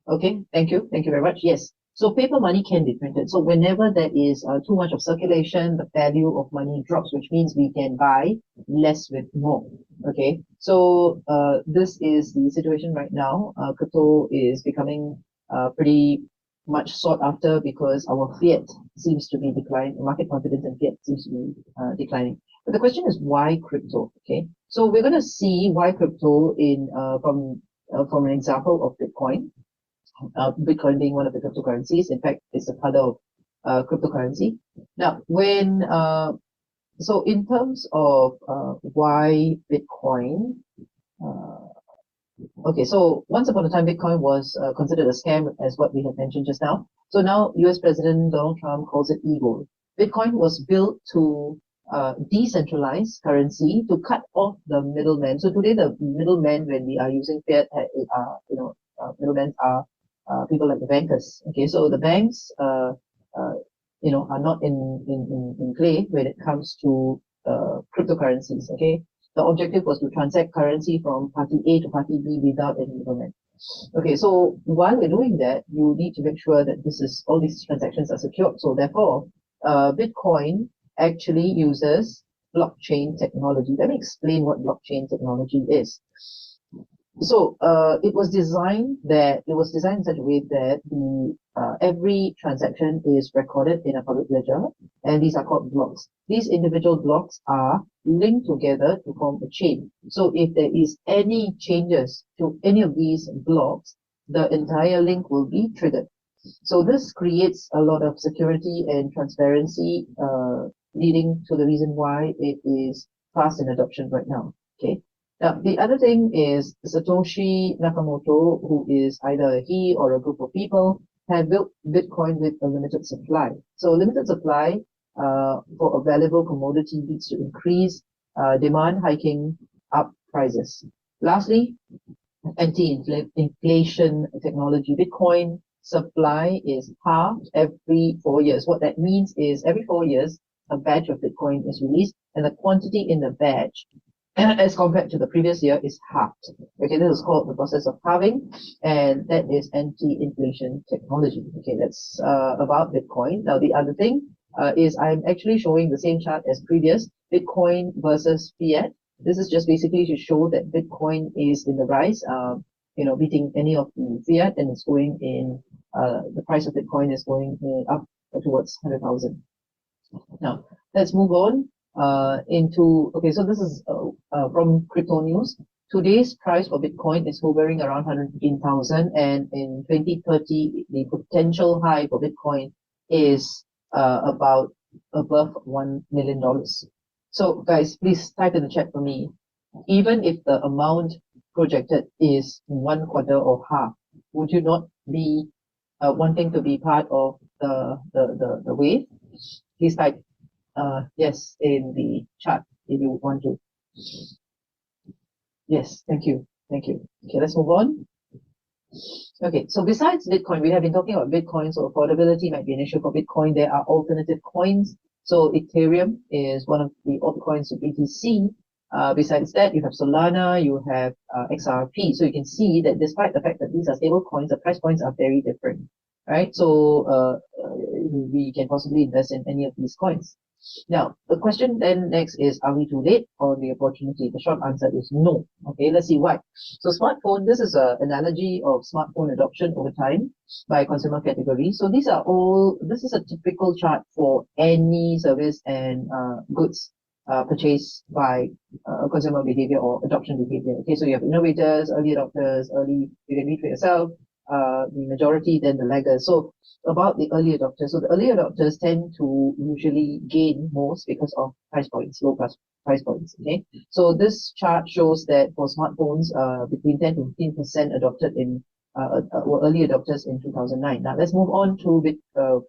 Okay, thank you very much. Yes, so paper money can be printed. So whenever there is too much of circulation, the value of money drops, which means we can buy less with more. Okay, so this is the situation right now. Crypto is becoming pretty much sought after because our fiat seems to be declining. Market confidence in fiat seems to be declining. But the question is, why crypto? Okay, so we're going to see why crypto from an example of Bitcoin. Bitcoin being one of the cryptocurrencies. In fact, it's a part of cryptocurrency. Now, so in terms of why Bitcoin, okay, so once upon a time, Bitcoin was considered a scam, as what we have mentioned just now. So now US President Donald Trump calls it ego. Bitcoin was built to decentralize currency, to cut off the middleman. So today, the middlemen, when we are using fiat, middlemen are people like the bankers. Okay, so the banks, are not in play when it comes to cryptocurrencies. Okay, the objective was to transact currency from party A to party B without any middleman. Okay, so while we're doing that, you need to make sure that all these transactions are secured. So therefore, Bitcoin actually uses blockchain technology. Let me explain what blockchain technology is. So it was designed in such a way that every transaction is recorded in a public ledger, and these are called blocks. These individual blocks are linked together to form a chain. So if there is any changes to any of these blocks, the entire link will be triggered. So this creates a lot of security and transparency, leading to the reason why it is fast in adoption right now. Okay. Now, the other thing is Satoshi Nakamoto, who is either he or a group of people, have built Bitcoin with a limited supply. So limited supply for a valuable commodity leads to increased demand, hiking up prices. Lastly, anti-inflation technology. Bitcoin supply is halved every 4 years. What that means is every 4 years, a batch of Bitcoin is released, and the quantity in the batch as compared to the previous year is halved. Okay, this is called the process of halving, and that is anti-inflation technology. Okay, that's about Bitcoin. Now, the other thing is I'm actually showing the same chart as previous, Bitcoin versus fiat. This is just basically to show that Bitcoin is in the rise, beating any of the fiat, and it's going in, the price of Bitcoin is going up towards 100,000. Now, let's move on. So this is from crypto news. Today's price for Bitcoin is hovering around 115,000, and in 2030, the potential high for Bitcoin is about above $1 million. So guys, please type in the chat for me. Even if the amount projected is 1/4 or half, would you not be wanting to be part of the wave? Please type yes in the chat if you want to. Yes, thank you. Thank you. Okay, let's move on. Okay, so besides Bitcoin, we have been talking about Bitcoin, so affordability might be an issue for Bitcoin. There are alternative coins. So Ethereum is one of the altcoins of BTC. Besides that, you have Solana, you have XRP. So you can see that despite the fact that these are stable coins, the price points are very different, right? So we can possibly invest in any of these coins. Now, the question then next is, are we too late for the opportunity? The short answer is no. Okay, let's see why. So smartphone, this is an analogy of smartphone adoption over time by consumer category. So these are all, this is a typical chart for any service and goods purchased by consumer behavior or adoption behavior. Okay, so you have innovators, early adopters, you can read for yourself, the majority, then the laggers. So about the early adopters. So the early adopters tend to usually gain most because of price points, low price points. Okay, so this chart shows that for smartphones, between 10 to 15% adopted in were early adopters in 2009. Now let's move on to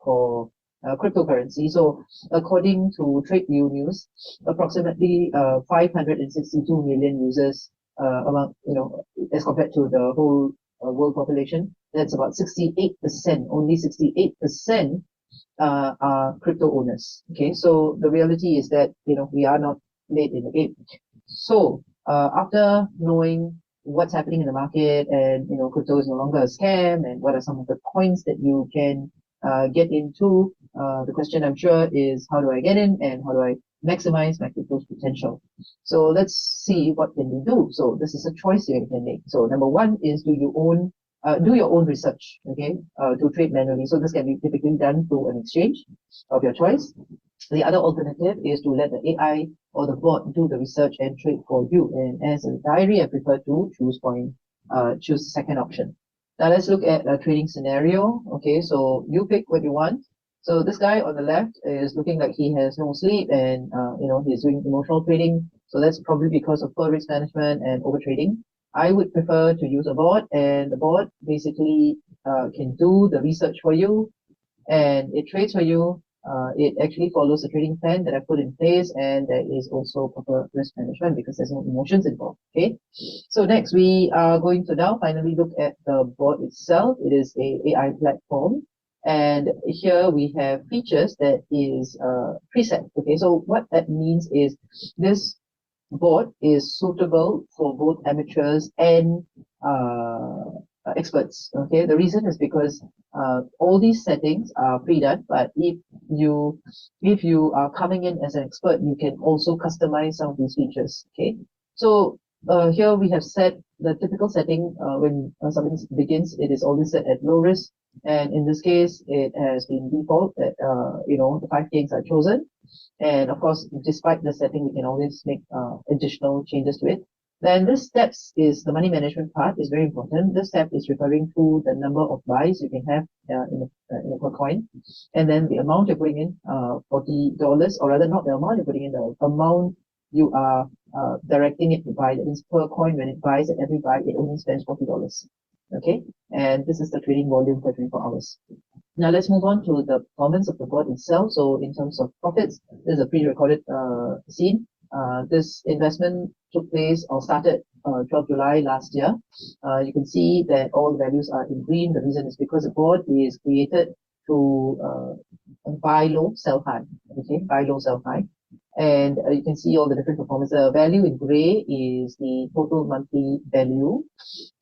for cryptocurrency. So according to TradeView News, approximately 562 million users among, as compared to the whole world population. That's about 68%, only 68% are crypto owners. Okay, so the reality is that, we are not late in the game. So after knowing what's happening in the market and, crypto is no longer a scam and what are some of the coins that you can get into, the question I'm sure is, how do I get in and how do I maximize my crypto's potential? So let's see what can we do. So this is a choice you can make. So number one is, do your own research, okay, to trade manually. So this can be typically done through an exchange of your choice. The other alternative is to let the AI or the bot do the research and trade for you. And as a diary, I prefer to choose the second option. Now let's look at a trading scenario. Okay, so you pick what you want. So this guy on the left is looking like he has no sleep and, he's doing emotional trading. So that's probably because of poor risk management and over trading. I would prefer to use a bot, and the bot basically can do the research for you and it trades for you. It actually follows the trading plan that I put in place, and there is also proper risk management because there's no emotions involved. Okay, so next we are going to now finally look at the bot itself. It is a AI platform. And here we have features that is preset. Okay, so what that means is this bot is suitable for both amateurs and experts. Okay, the reason is because all these settings are pre-done, but if you are coming in as an expert, you can also customize some of these features. Okay, so here we have set the typical setting. When something begins, it is always set at low risk, and in this case it has been default that the 5 things are chosen. And of course, despite the setting, we can always make additional changes to it. Then this steps is the money management part is very important. This step is referring to the number of buys you can have in a per coin, and then the amount you're putting in, $40, or rather not the amount you're putting in, the amount you are directing it to buy. That means per coin, when it buys at every buy, it only spends $40. Okay, and this is the trading volume for 24 hours. Now let's move on to the performance of the bot itself. So in terms of profits, this is a pre-recorded scene. This investment took place or started 12 July last year. You can see that all the values are in green. The reason is because the bot is created to buy low, sell high. Okay, buy low, sell high. And you can see all the different performance. The value in gray is the total monthly value.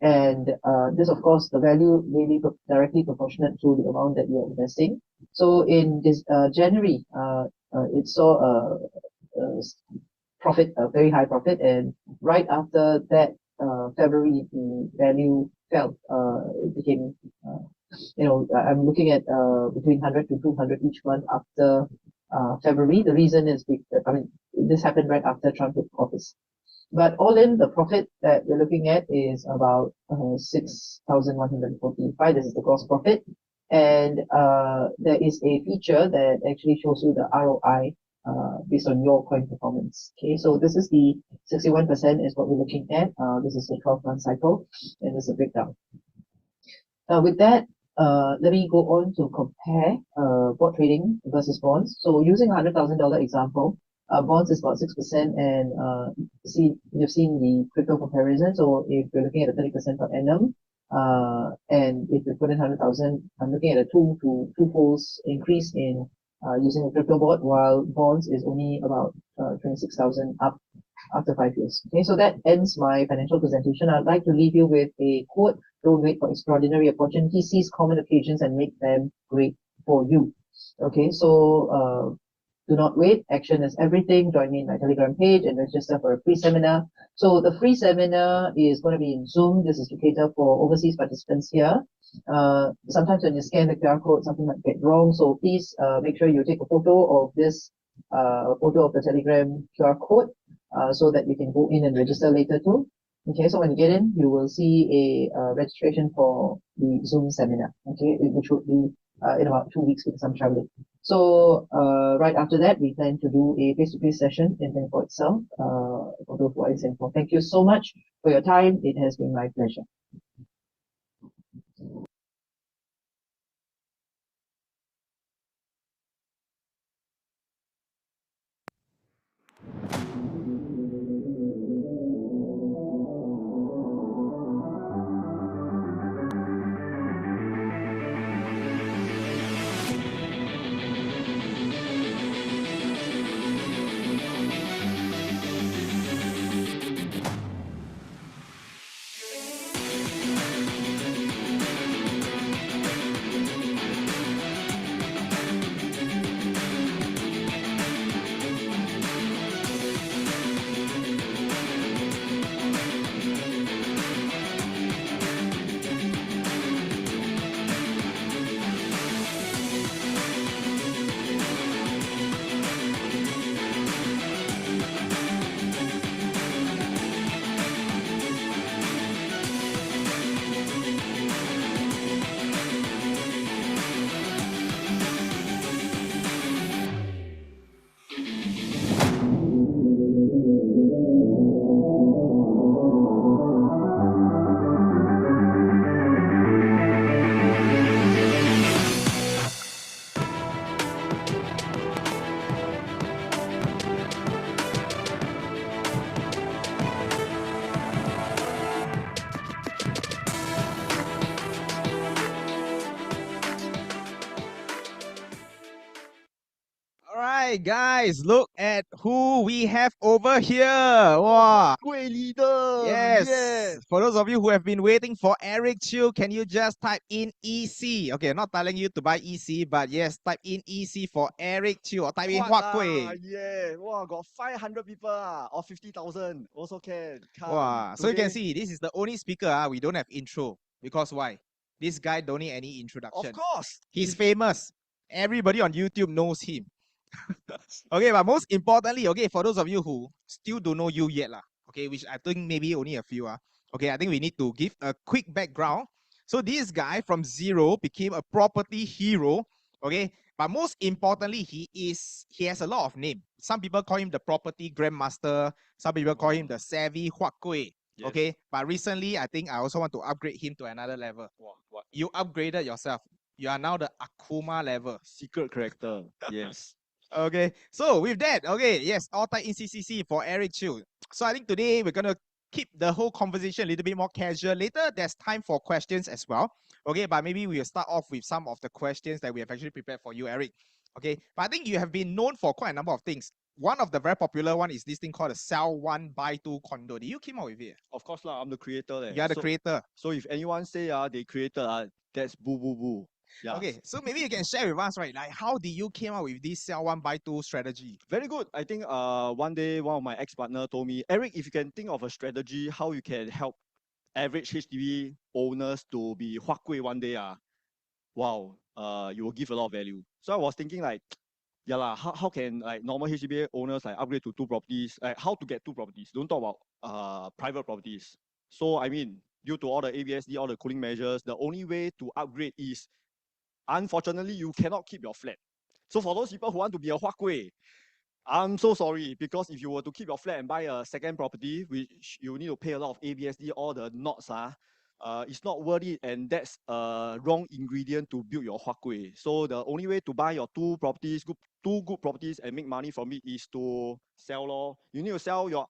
And this, of course, the value really directly proportionate to the amount that you're investing. So in this January, it saw a profit, a very high profit. And right after that, February, the value fell. It became, I'm looking at between 100 to 200 each month after February. The reason is because, this happened right after Trump took office. But all in, the profit that we're looking at is about 6,145. This is the gross profit. And there is a feature that actually shows you the ROI based on your coin performance. Okay, so this is the 61% is what we're looking at. This is the 12-month cycle, and this is a breakdown. With that, let me go on to compare bot trading versus bonds. So using $100,000 example, bonds is about 6%, and you've seen the crypto comparison. So if you're looking at a 30% per annum, and if you put in 100,000, I'm looking at a two-fold increase in using a crypto bot, while bonds is only about 26,000 up after 5 years. Okay, so that ends my financial presentation. I'd like to leave you with a quote: "Don't wait for extraordinary opportunities, seize common occasions and make them great for you." Okay, so do not wait. Action is everything. Join me in my Telegram page and register for a free seminar. So the free seminar is going to be in Zoom. This is to cater for overseas participants here. Sometimes when you scan the QR code, something might get wrong. So please make sure you take a photo of this, photo of the Telegram QR code, so that you can go in and register later too. Okay, so when you get in, you will see a registration for the Zoom seminar, okay, which will be in about 2 weeks because I'm traveling. So right after that, we plan to do a face-to-face session in Singapore itself, for those who are in Singapore. Thank you so much for your time. It has been my pleasure. Alright, guys, look at who we have over here. Wow. Great leader. Yes. For those of you who have been waiting for 𝗲𝗃𝗂𝗲𝗵, can you just type in EC? Okay, not telling you to buy EC, but yes, type in EC for 𝗲𝗃𝗂𝗲𝗃 or type in 𝗲𝗃𝗂𝗏. Yeah. Wow, got 500 people or 50,000 also can. Come. Wow. So you can see, this is the only speaker we don't have intro. Because why? This guy don't need any introduction. Of course. He's famous. Everybody on YouTube knows him. Okay, but most importantly, okay, for those of you who still don't know you yet, okay, which I think maybe only a few, okay, I think we need to give a quick background. So this guy from zero became a property hero, okay, but most importantly, he has a lot of names. Some people call him the property grandmaster. Some people call him the 𝗲𝗲𝗂𝗃𝗏. Yes. Okay, but recently, I think I also want to upgrade him to another level. What? You upgraded yourself. You are now the Akuma level. Secret character. Yes. Okay, so with that, okay, yes, all type in CCC for 𝗲𝗃𝗂𝗲𝗃. So I think today we're going to keep the whole conversation a little bit more casual. Later, there's time for questions as well. Okay, but maybe we'll start off with some of the questions that we have actually prepared for you, Eric. Okay, but I think you have been known for quite a number of things. One of the very popular one is this thing called a sell one, buy two condo. Did you came up with it? Of course, I'm the creator. You are the creator. So if anyone say they created, that's boo boo boo. Yeah. Okay, so maybe you can share with us, right? Like, how did you came up with this sell one, buy two strategy? Very good. I think one day one of my ex-partner told me, Eric, if you can think of a strategy how you can help average HDB owners to be 𝗲𝗃𝗂𝗏 one day, wow, you will give a lot of value. So I was thinking like, yeah how can like normal HDB owners like upgrade to 2 properties? Like how to get 2 properties? Don't talk about private properties. So I mean, due to all the ABSD, all the cooling measures, the only way to upgrade is, unfortunately, you cannot keep your flat. So for those people who want to be a 𝗲𝗃𝗂𝗏, I'm so sorry, because if you were to keep your flat and buy a second property, which you need to pay a lot of ABSD, all the knots, it's not worth it, and that's a wrong ingredient to build your 𝗲𝗂𝗁. So the only way to buy your two good properties and make money from it is to sell lor. You need to sell your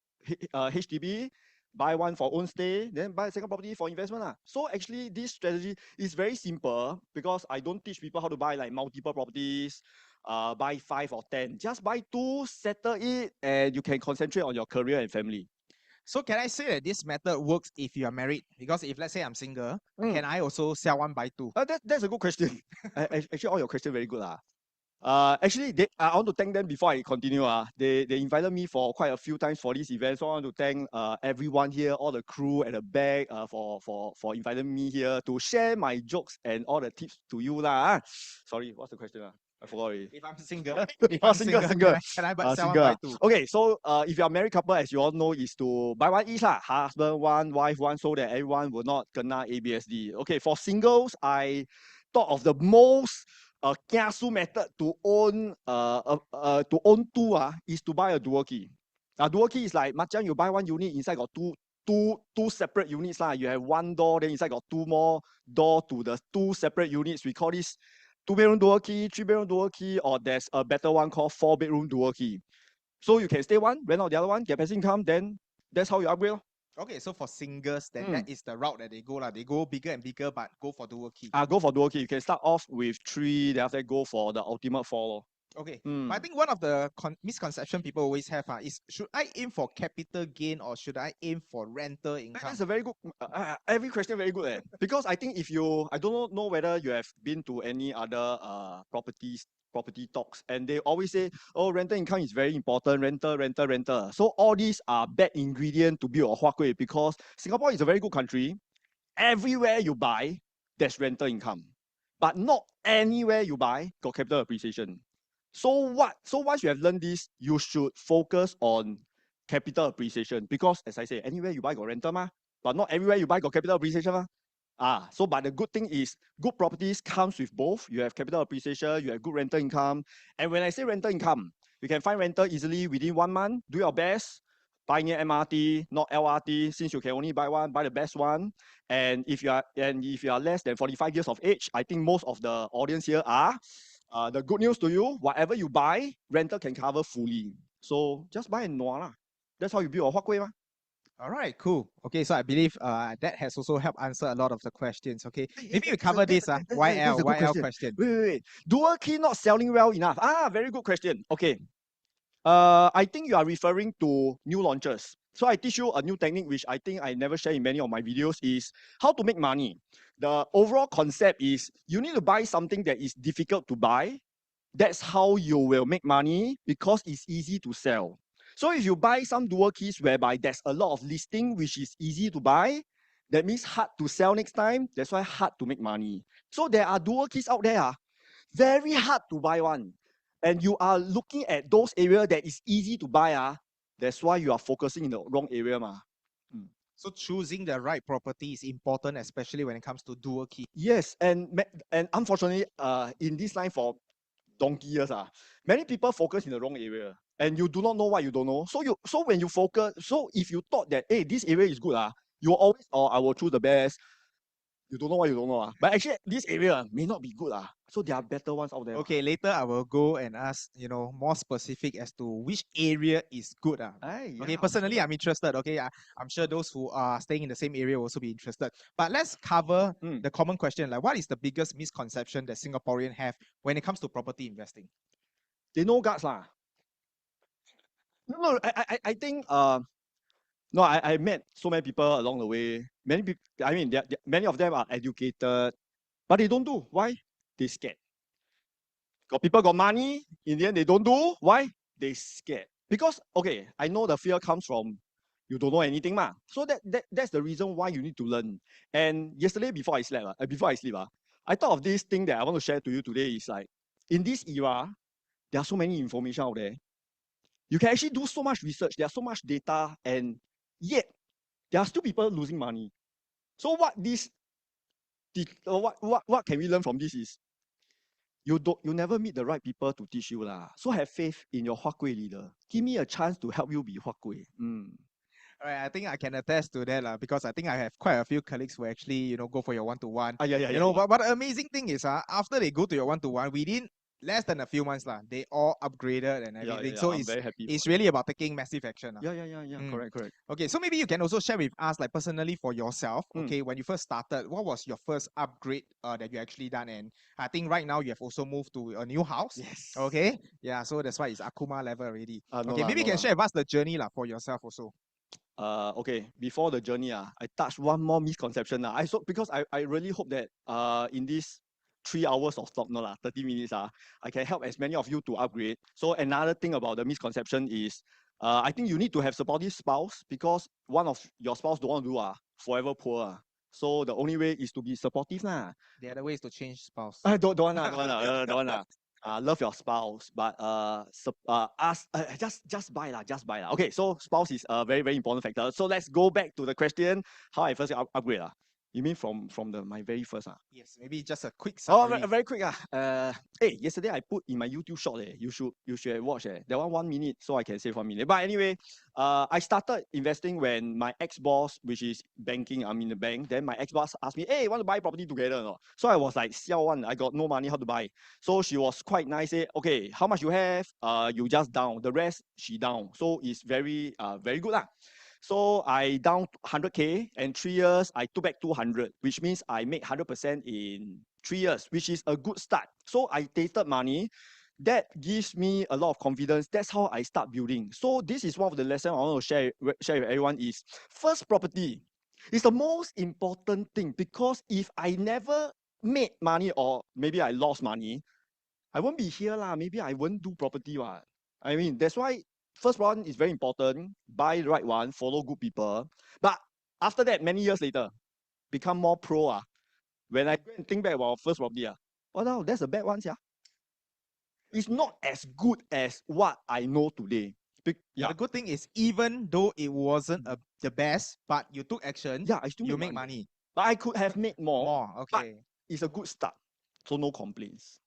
HDB, buy one for own stay, then buy a second property for investment lah. So actually this strategy is very simple because I don't teach people how to buy like multiple properties, buy 5 or 10. Just buy 2, settle it, and you can concentrate on your career and family. So can I say that this method works if you are married? Because if let's say I'm single, can I also sell 1 buy 2? That's a good question. Actually, all your questions very good lah. Actually, I want to thank them before I continue. They invited me for quite a few times for this event. So I want to thank everyone here, all the crew at the back for inviting me here to share my jokes and all the tips to you lah. Sorry, what's the question? I forgot already. If I'm single, single. can I sell 1 buy 2? Okay, so if you're a married couple, as you all know, is to buy one each lah. Husband one, wife one, so that everyone will not kena 𝗵𝗶𝗃𝗲𝗃. Okay, for singles, I thought of the most kiasu method to own 2 is to buy a dual key. Dual key is like macam you buy 1 unit, inside got two separate units lah. You have 1 door, then inside got 2 more door to the 2 separate units. We call this 2-bedroom dual key, 3-bedroom dual key, or there's a better one called 4-bedroom dual key. So you can stay one, rent out the other one, get passive income, then that's how you upgrade. Okay, so for singles, then that is the route that they go lah. They go bigger and bigger, but go for dual key. Go for dual key. You can start off with 3, then after that go for the ultimate 4. Okay, but I think one of the misconception people always have is, should I aim for capital gain or should I aim for rental income? That's a very good, every question very good. Because I think if you, I don't know whether you have been to any other property talks, and they always say, oh, rental income is very important, rental. So all these are bad ingredient to build a 𝗲𝗂𝗁, because Singapore is a very good country. Everywhere you buy, there's rental income. But not anywhere you buy got capital appreciation. So once you have learned this, you should focus on capital appreciation, because as I say, anywhere you buy got rental ma, but not everywhere you buy got capital appreciation ma. But the good thing is, good properties comes with both. You have capital appreciation, you have good rental income. And when I say rental income, you can find rental easily within 1 month. Do your best. Buy near MRT, not LRT. Since you can only buy one, buy the best one. And if you are less than 45 years of age, I think most of the audience here are. The good news to you, whatever you buy, rental can cover fully. So just buy and nua lah. That's how you build a 𝗲𝗂𝗁 ma. All right, cool. Okay, so I believe that has also helped answer a lot of the questions. Okay, maybe we cover this YL question. Wait. Dual key not selling well enough. Very good question. Okay. I think you are referring to new launches. So I teach you a new technique, which I think I never share in many of my videos, is how to make money. The overall concept is you need to buy something that is difficult to buy. That's how you will make money, because it's easy to sell. So if you buy some dual keys whereby there's a lot of listing, which is easy to buy, that means hard to sell next time. That's why hard to make money. So there are dual keys out there, very hard to buy one. And you are looking at those areas that is easy to buy. That's why you are focusing in the wrong area ma. So choosing the right property is important, especially when it comes to dual key. Yes, and unfortunately, in this line for donkey years, many people focus in the wrong area, and you do not know what you don't know. So when you focus, so if you thought that, hey, this area is good, you always, I will choose the best. You don't know what you don't know. But actually, this area may not be good. So there are better ones out there. Okay, later I will go and ask, more specific as to which area is good. Yeah, okay, personally, I'm interested. Okay, I'm sure those who are staying in the same area will also be interested. But let's cover the common question. Like, what is the biggest misconception that Singaporeans have when it comes to property investing? They know guts. No, I think... No, I met so many people along the way. Many people, I mean, many of them are educated, but they don't do. Why? They scared. Got people got money, in the end they don't do. Why? They scared. Because, okay, I know the fear comes from you don't know anything ma. So that's the reason why you need to learn. And yesterday before I sleep, I thought of this thing that I want to share to you today. Is like, in this era, there are so many information out there. You can actually do so much research. There's so much data, and yet, there are still people losing money. So what can we learn from this is, you never meet the right people to teach you lah. So have faith in your 𝗲𝗂𝗁 leader. Give me a chance to help you be 𝗲𝗂𝗁. All right, I think I can attest to that because I think I have quite a few colleagues who actually, go for your one-to-one. But the amazing thing is, after they go to your one-to-one, within less than a few months, they all upgraded and everything. So I'm very happy. it's really about taking massive action. Correct. Okay, so maybe you can also share with us, like personally for yourself, okay, when you first started, what was your first upgrade that you actually done? And I think right now you have also moved to a new house. Yes. Okay. Yeah, so that's why it's Akuma level already. No Maybe you can share with us the journey for yourself also. Okay, before the journey, I touched one more misconception. Because I really hope that in this 3 hours of talk, 30 minutes, I can help as many of you to upgrade. So another thing about the misconception is, I think you need to have supportive spouse, because one of your spouse don't want to do forever poor. So the only way is to be supportive. The other way is to change spouse. Don't want. Love your spouse, but just buy lah. Okay, so spouse is a very, very important factor. So let's go back to the question: how I first upgrade. You mean from my very first? Yes, maybe just a quick summary. Oh, very quick. Hey, yesterday I put in my YouTube short. You should watch. That 1 minute, so I can save 1 minute. But anyway, I started investing when my ex-boss, which is banking, I'm in the bank. Then my ex-boss asked me, hey, want to buy property together or not? So I was like, siao one, I got no money, how to buy? So she was quite nice. Say, okay, how much you have? You just down. The rest, she down. So it's very good lah. So I down 100K, and 3 years, I took back 200, which means I make 100% in 3 years, which is a good start. So I tasted money. That gives me a lot of confidence. That's how I start building. So this is one of the lessons I want to share with everyone is, first property is the most important thing, because if I never made money, or maybe I lost money, I won't be here lah. Maybe I won't do property. I mean, that's why first one is very important. Buy the right one, follow good people. But after that, many years later, become more pro. When I go and think back about first property, oh no, that's a bad one. It's not as good as what I know today. The good thing is, even though it wasn't the best, but you took action, I still you make money. But I could have made more. Okay. But it's a good start. So no complaints.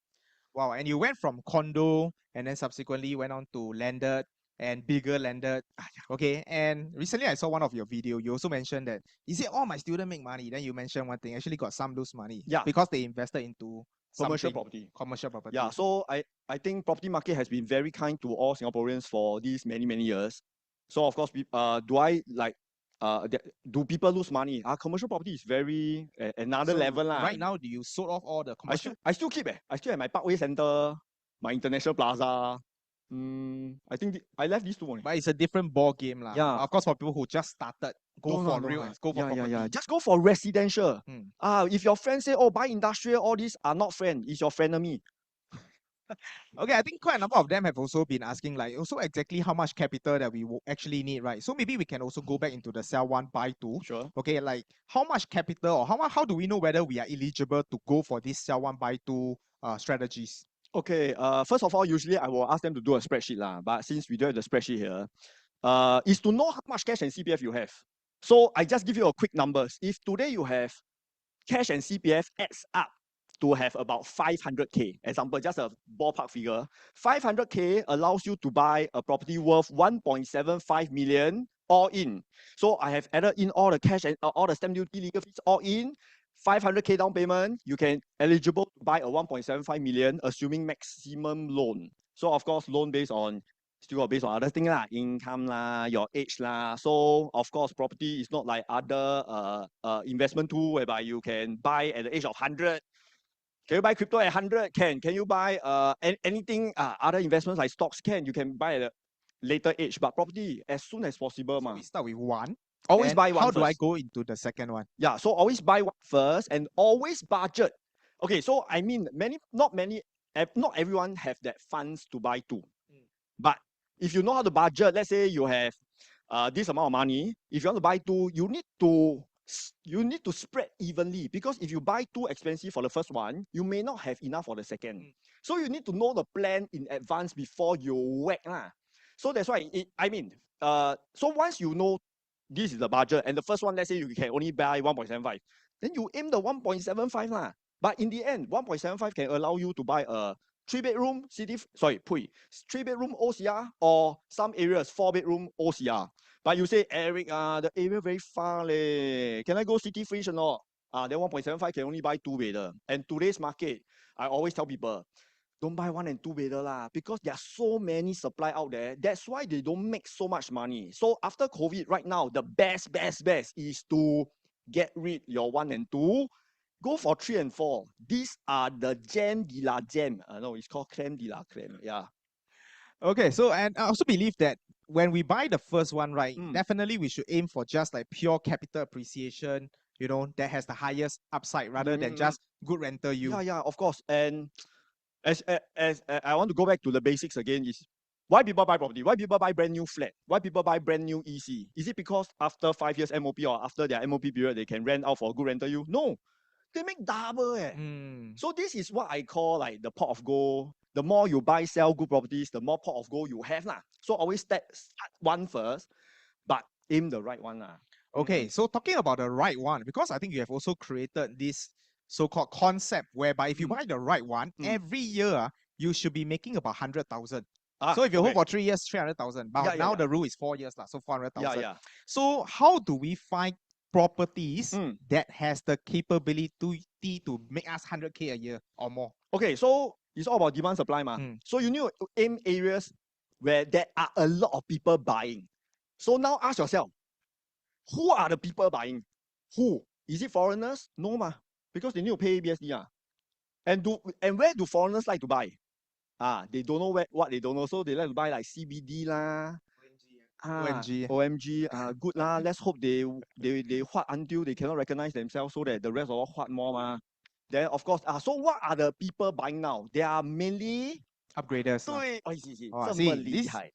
Wow, and you went from condo and then subsequently went on to landed and bigger landed. Okay, and recently I saw one of your video. You also mentioned that you said, my students make money. Then you mentioned one thing, actually got some lose money. Because they invested into commercial property. Yeah, so I think property market has been very kind to all Singaporeans for these many, many years. So of course, do people lose money? Commercial property is very another level. Right now, do you sold off all the commercial? I still keep. I still have my Parkway Center, my International Plaza. I think I left these two only. But it's a different ball game. Of course, for people who just started, go for property. Just go for residential. If your friends say, buy industrial, all these are not friends. It's your frenemy. Okay, I think quite a number of them have also been asking also exactly how much capital that we will actually need, right? So maybe we can also go back into the sell one, buy two. Sure. Okay, how much capital, or how do we know whether we are eligible to go for this sell one, buy two strategies? Okay, first of all, usually I will ask them to do a spreadsheet but since we don't have the spreadsheet here, is to know how much cash and CPF you have. So I just give you a quick numbers. If today you have cash and CPF adds up to have about 500K, example, just a ballpark figure, 500K allows you to buy a property worth 1.75 million all in. So I have added in all the cash and all the stamp duty, legal fees all in, 500K down payment, you can eligible to buy a 1.75 million, assuming maximum loan. So of course, loan based on other things income your age So of course, property is not like other investment tool whereby you can buy at the age of 100. Can you buy crypto at 100? Can you buy anything, other investments like stocks? You can buy at a later age, but property as soon as possible. So we start with one. Always buy one How first. do I go into the second one? So always buy one first and always budget. Okay, so I mean, not everyone have that funds to buy two. But if you know how to budget, let's say you have this amount of money, if you want to buy two, you need to spread evenly, because if you buy too expensive for the first one, you may not have enough for the second. So you need to know the plan in advance before you whack. So that's why, so once you know this is the budget, and the first one, let's say you can only buy 1.75, then you aim the 1.75. But in the end, 1.75 can allow you to buy a 3-bedroom three-bedroom OCR, or some areas 4-bedroom OCR. But you say, Eric, the area very far leh. Can I go city fringe or not? Then 1.75 can only buy 2-bedder. And today's market, I always tell people, don't buy 1 and 2-bedder lah, because there are so many supply out there. That's why they don't make so much money. So after COVID, right now, the best is to get rid your 1 and 2. Go for 3 and 4. These are the 𝗳𝗲𝗲𝗵. No, it's called 𝗳𝗲𝗲𝗵. Yeah. Okay, so and I also believe that when we buy the first one, right, definitely we should aim for just like pure capital appreciation, you know, that has the highest upside rather than just good rental yield. Yeah, of course. And as I want to go back to the basics again, is why people buy property? Why people buy brand new flat? Why people buy brand new EC? Is it because after 5 years MOP or after their MOP period, they can rent out for a good rental yield? No. They make double. So this is what I call like the pot of gold. The more you buy, sell good properties, the more pot of gold you have lah. So always start one first, but aim the right one lah. Okay, so talking about the right one, because I think you have also created this so-called concept whereby if you buy the right one, every year you should be making about 100,000. So if you hold for 3 years, 300,000. But now the rule is 4 years lah, so 400,000. So how do we find properties that has the capability to make us 100K a year or more? Okay, so it's all about demand supply ma. So you need to aim areas where there are a lot of people buying. So now ask yourself, who are the people buying? Who? Is it foreigners? No ma, because they need to pay BSD. And where do foreigners like to buy? They don't know what they don't know, so they like to buy like CBD lah. OMG, good lah. Let's hope they what until they cannot recognize themselves, so that the rest of all what more ma. Then of course, so what are the people buying now? They are mainly upgraders.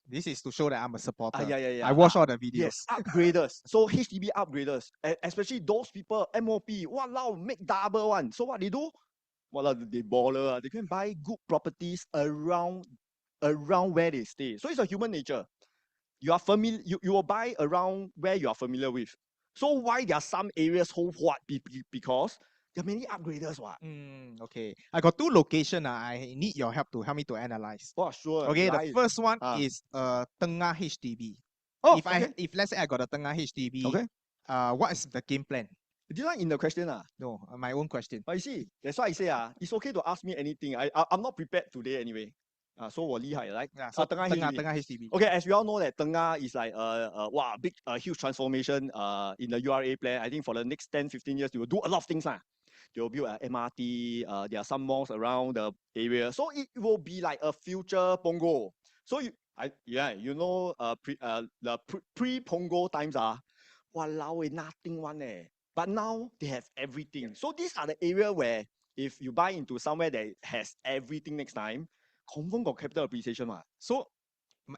This is to show that I'm a supporter. I watch all the videos. Yes, upgraders. So HDB upgraders, especially those people MOP, walao, make double one. So what they do? Walao, they baller. They can buy good properties around where they stay. So it's a human nature. You are familiar. You will buy around where you are familiar with. So why there are some areas hold what? Because there are many upgraders. What? Okay, I got 2 locations. I need your help to help me to analyze. Oh, sure. Okay, the first one is 𝗲𝗃𝗲 HDB. If let's say I got a 𝗲𝗃𝗲 HDB, what is the game plan? Did I in the question? No, my own question. But you see, that's why I say it's okay to ask me anything. I'm not prepared today anyway. So 我厉害, right? So 𝗲𝗃𝗲 HDB. Okay, as we all know that 𝗲𝗃𝗲 is like big huge transformation in the URA plan. I think for the next 10-15 years, they will do a lot of things lah. They will build MRT. There are some malls around the area, so it will be like a future Punggol. So you know the pre-Punggol times walao nothing one eh. But now they have everything. So these are the area where if you buy into somewhere that has everything next time, confirm got capital appreciation. So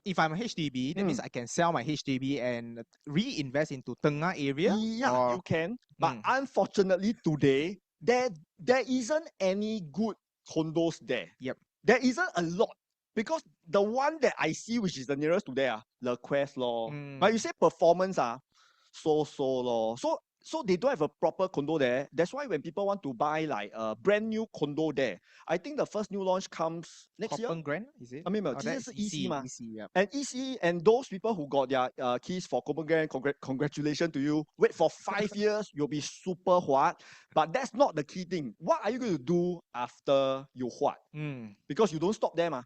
if I'm a HDB, that means I can sell my HDB and reinvest into 𝗲𝗃𝗲 area? Yeah, you can. But unfortunately today, there isn't any good condos there. There isn't a lot. Because the one that I see, which is the nearest to there, the Quest law. But you say performance so law. So they don't have a proper condo there. That's why when people want to buy like a brand new condo there, I think the first new launch comes next year. Grand, is it? I mean, this is EC ma. EC, And EC and those people who got their keys for Grand, congratulations to you. Wait for 5 years, you'll be super what. But that's not the key thing. What are you going to do after you what? Because you don't stop there ma.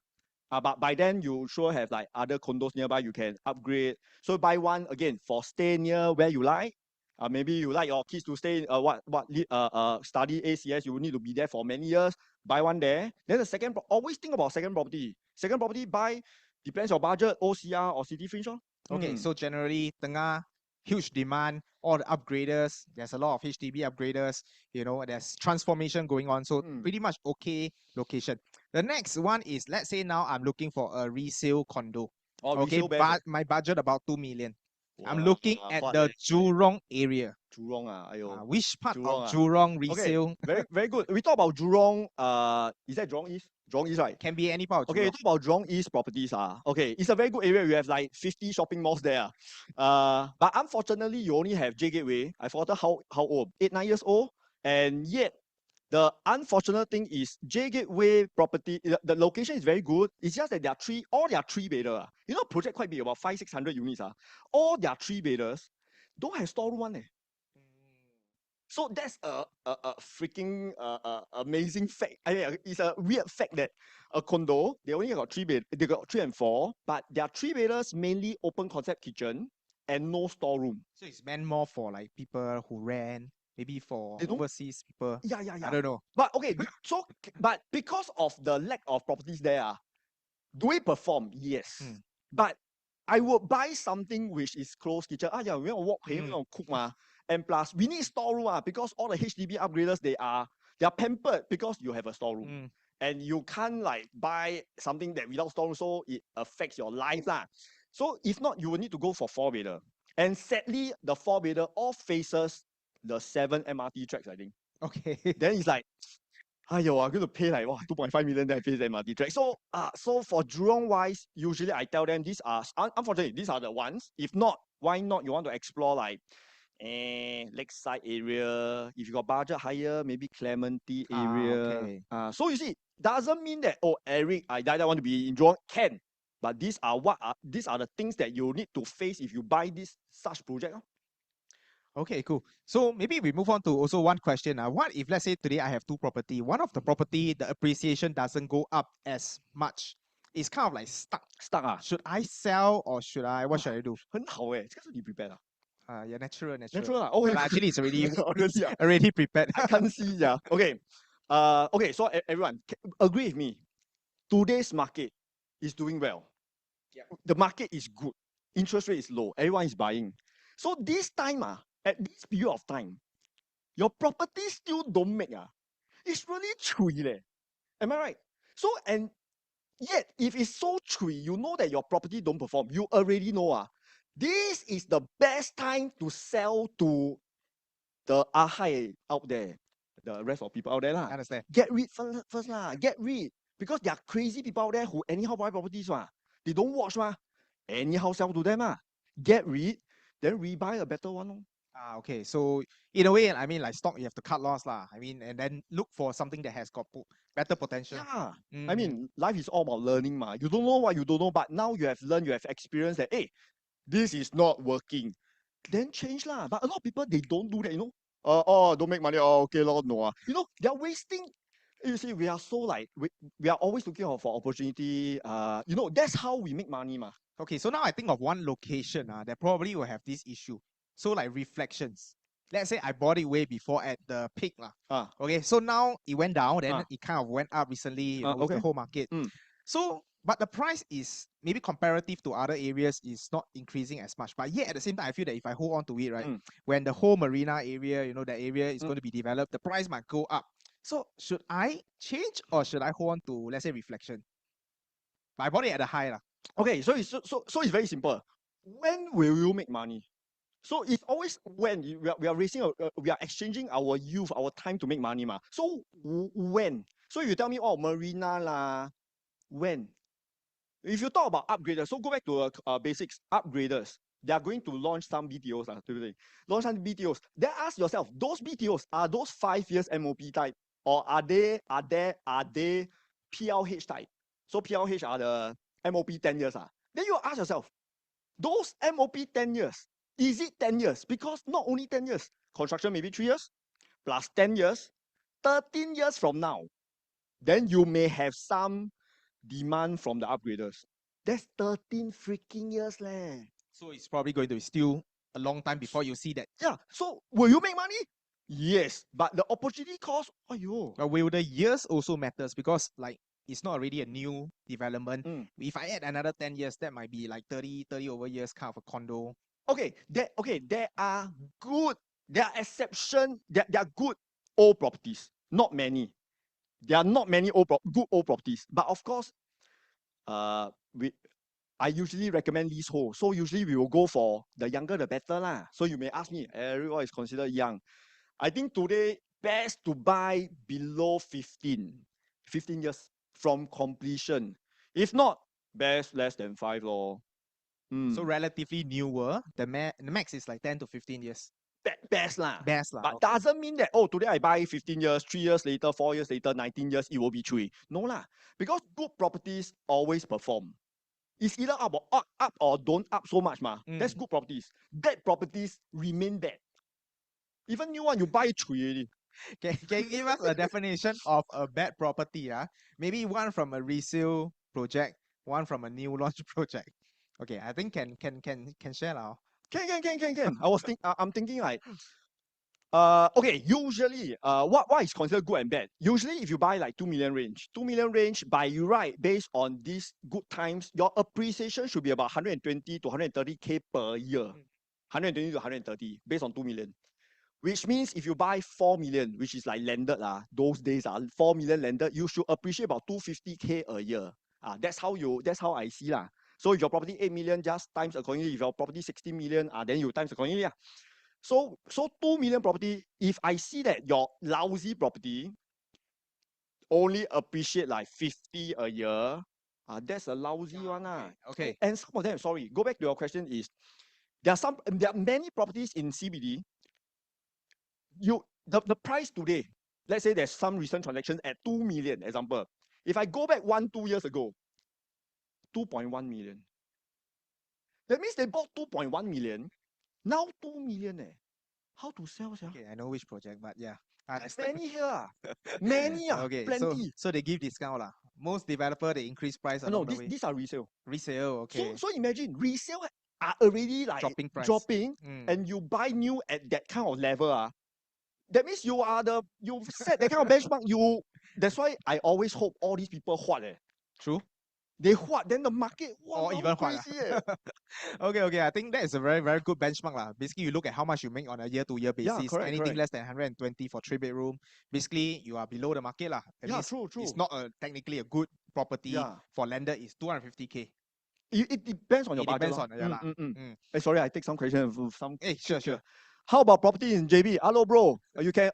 But by then you sure have like other condos nearby you can upgrade. So buy one again for stay near where you like. Maybe you like your kids to stay study ACS, you will need to be there for many years. Buy one there. Then the second, always think about second property. Second property buy, depends your budget, OCR or city fringe. Okay, so generally 𝗲𝗃𝗲, huge demand, all the upgraders. There's a lot of HDB upgraders. You know, there's transformation going on. So pretty much okay location. The next one is, let's say now I'm looking for a resale condo. Okay, but my budget about 2 million. I'm looking at the Jurong area. Jurong, which part of Jurong resale? Okay, very good. We talk about Jurong. Is that Jurong East? Jurong East, right? Can be any part of Jurong. Okay, talk about Jurong East properties. Okay, it's a very good area. You have like 50 shopping malls there. But unfortunately, you only have J Gateway. I forgot how old. 8-9 years old, and yet The unfortunate thing is 𝗲𝗶𝗃𝗏 property, the location is very good. It's just that all their 𝗲𝗏𝗃𝗏. You know, project quite big, about 500-600 units. All their 𝗲𝗏𝗃𝗏s don't have storeroom one. So that's a freaking amazing fact. I mean, it's a weird fact that a condo, they only got 3 bed, they got 3 and 4, but their 𝗲𝗏𝗃𝗏s mainly open concept kitchen and no storeroom. So it's meant more for like people who rent, maybe for overseas people. Yeah. I don't know. But okay, but because of the lack of properties there, do we perform? Yes. But I would buy something which is closed kitchen. We want to walk here, we want to cook. And plus, we need storeroom because all the HDB upgraders, they are pampered because you have a storeroom. And you can't like buy something that without storeroom, so it affects your life. So if not, you will need to go for 4-bedder. And sadly, the 4-bedder all faces the 7 MRT tracks, I think. Okay. Then it's like, I'm going to pay like 2.5 million then I pay the MRT track. So for Jurong wise, usually I tell them these are, unfortunately, these are the ones. If not, why not? You want to explore like lakeside area. If you got budget higher, maybe Clementi area. So you see, doesn't mean that, oh, Eric, I want to be in Jurong. Can. But these are the things that you need to face if you buy this such project. Okay, cool. So maybe we move on to also one question. What if, let's say today I have 2 property, one of the property, the appreciation doesn't go up as much. It's kind of like stuck. Should I sell or should I, what should I do? 很好哎，这个是你 prepared 啊？ Yeah, natural. Oh, but actually, it's already honestly, already prepared. I can't see. Yeah. Okay. Okay. So everyone agree with me. Today's market is doing well. Yeah. The market is good. Interest rate is low. Everyone is buying. So this time, at this period of time, your property still don't make. It's really chui leh. Am I right? So and yet, if it's so chui, you know that your property don't perform. You already know. This is the best time to sell to the 𝗲𝗃𝗏 out there, the rest of people out there. I understand. Get rid first. Get rid. Because there are crazy people out there who anyhow buy properties. They don't watch. Anyhow sell to them. Get rid, then rebuy a better one. Okay. So in a way, I mean, like stock, you have to cut loss. I mean, and then look for something that has got better potential. Yeah. I mean, life is all about learning. You don't know what you don't know, but now you have learned, you have experienced that, hey, this is not working. Then change lah. But a lot of people, they don't do that, you know. Don't make money. Okay, Lord, no. You know, they're wasting. You see, we are so like, we are always looking for opportunity. You know, that's how we make money. Okay, so now I think of one location that probably will have this issue. So like reflections. Let's say I bought it way before at the peak. Okay, so now it went down, then it kind of went up recently with the whole market. So, but the price is maybe comparative to other areas is not increasing as much. But yet at the same time, I feel that if I hold on to it, right, when the whole marina area, you know, that area is going to be developed, the price might go up. So should I change or should I hold on to, let's say, reflection? But I bought it at a high. Okay, so it's very simple. When will you make money? So it's always when we are exchanging our youth, our time to make money. So when? So you tell me, oh, marina lah, when? If you talk about upgraders, so go back to basics. Upgraders, they are going to launch some BTOs today. Launch some BTOs. Then ask yourself, those BTOs, are those 5 years MOP type, or are they PLH type? So PLH are the MOP 10 years. Then you ask yourself, those MOP 10 years, is it 10 years? Because not only 10 years, construction maybe 3 years, plus 10 years, 13 years from now, then you may have some demand from the upgraders. That's 13 freaking years leh. So it's probably going to be still a long time before you see that. Yeah, so will you make money? Yes, but the opportunity cost, But will the years also matters? Because like, it's not already a new development. If I add another 10 years, that might be like 30 over years kind of a condo. There are exceptions. There are good old properties. Not many. There are not many good old properties. But of course, I usually recommend leasehold. So usually we will go for the younger the better lah. So you may ask me, everyone is considered young. I think today best to buy below 15 years from completion. If not, best less than 5 lor. So relatively newer. The max is like 10 to 15 years. best lah. Best lah. But Okay. doesn't mean that, oh, today I buy 15 years, 3 years later, 4 years later, 19 years, it will be 3. No lah. Because good properties always perform. It's either up or don't up so much ma. That's good properties. Bad properties remain bad. Even new one, you buy 3 already. Can you give us a definition of a bad property? Maybe one from a resale project, one from a new launch project. Okay, I think can share now. Can. I'm thinking like, okay, usually, what is considered good and bad? Usually, if you buy like 2 million range, by right, based on these good times, your appreciation should be about 120 to 130K per year. 120 to 130, based on 2 million. Which means if you buy 4 million, which is like landed, those days, 4 million landed, you should appreciate about 250K a year. That's how I see lah. So if your property 8 million, just times accordingly. If your property 60 million, then you times accordingly. So 2 million property, if I see that your lousy property only appreciate like 50 a year, that's a lousy one. Okay. And some of them, sorry, go back to your question is, there are many properties in CBD. The price today, let's say there's some recent transaction at 2 million, example. If I go back 1-2 years ago, 2.1 million. That means they bought 2.1 million, now 2 million. How to sell? Okay, I know which project, but yeah. Many here. Many. Okay, plenty. so they give discount lah. Most developer, they increase price along the way. These are resale. Resale, okay. So imagine, resale are already like dropping and you buy new at that kind of level. That means you set that kind of benchmark. That's why I always hope all these people huat. True. They huat, then the market even crazy. Okay. I think that is a very, very good benchmark lah. Basically, you look at how much you make on a year-to-year basis. Correct, Anything less than 120 for 3-bedroom, basically you are below the market lah. At least true. It's not technically a good property for lender. Is 250K. It depends on your budget. Depends on sorry, I take some questions. Sure. How about property in JB? Hello, bro. You can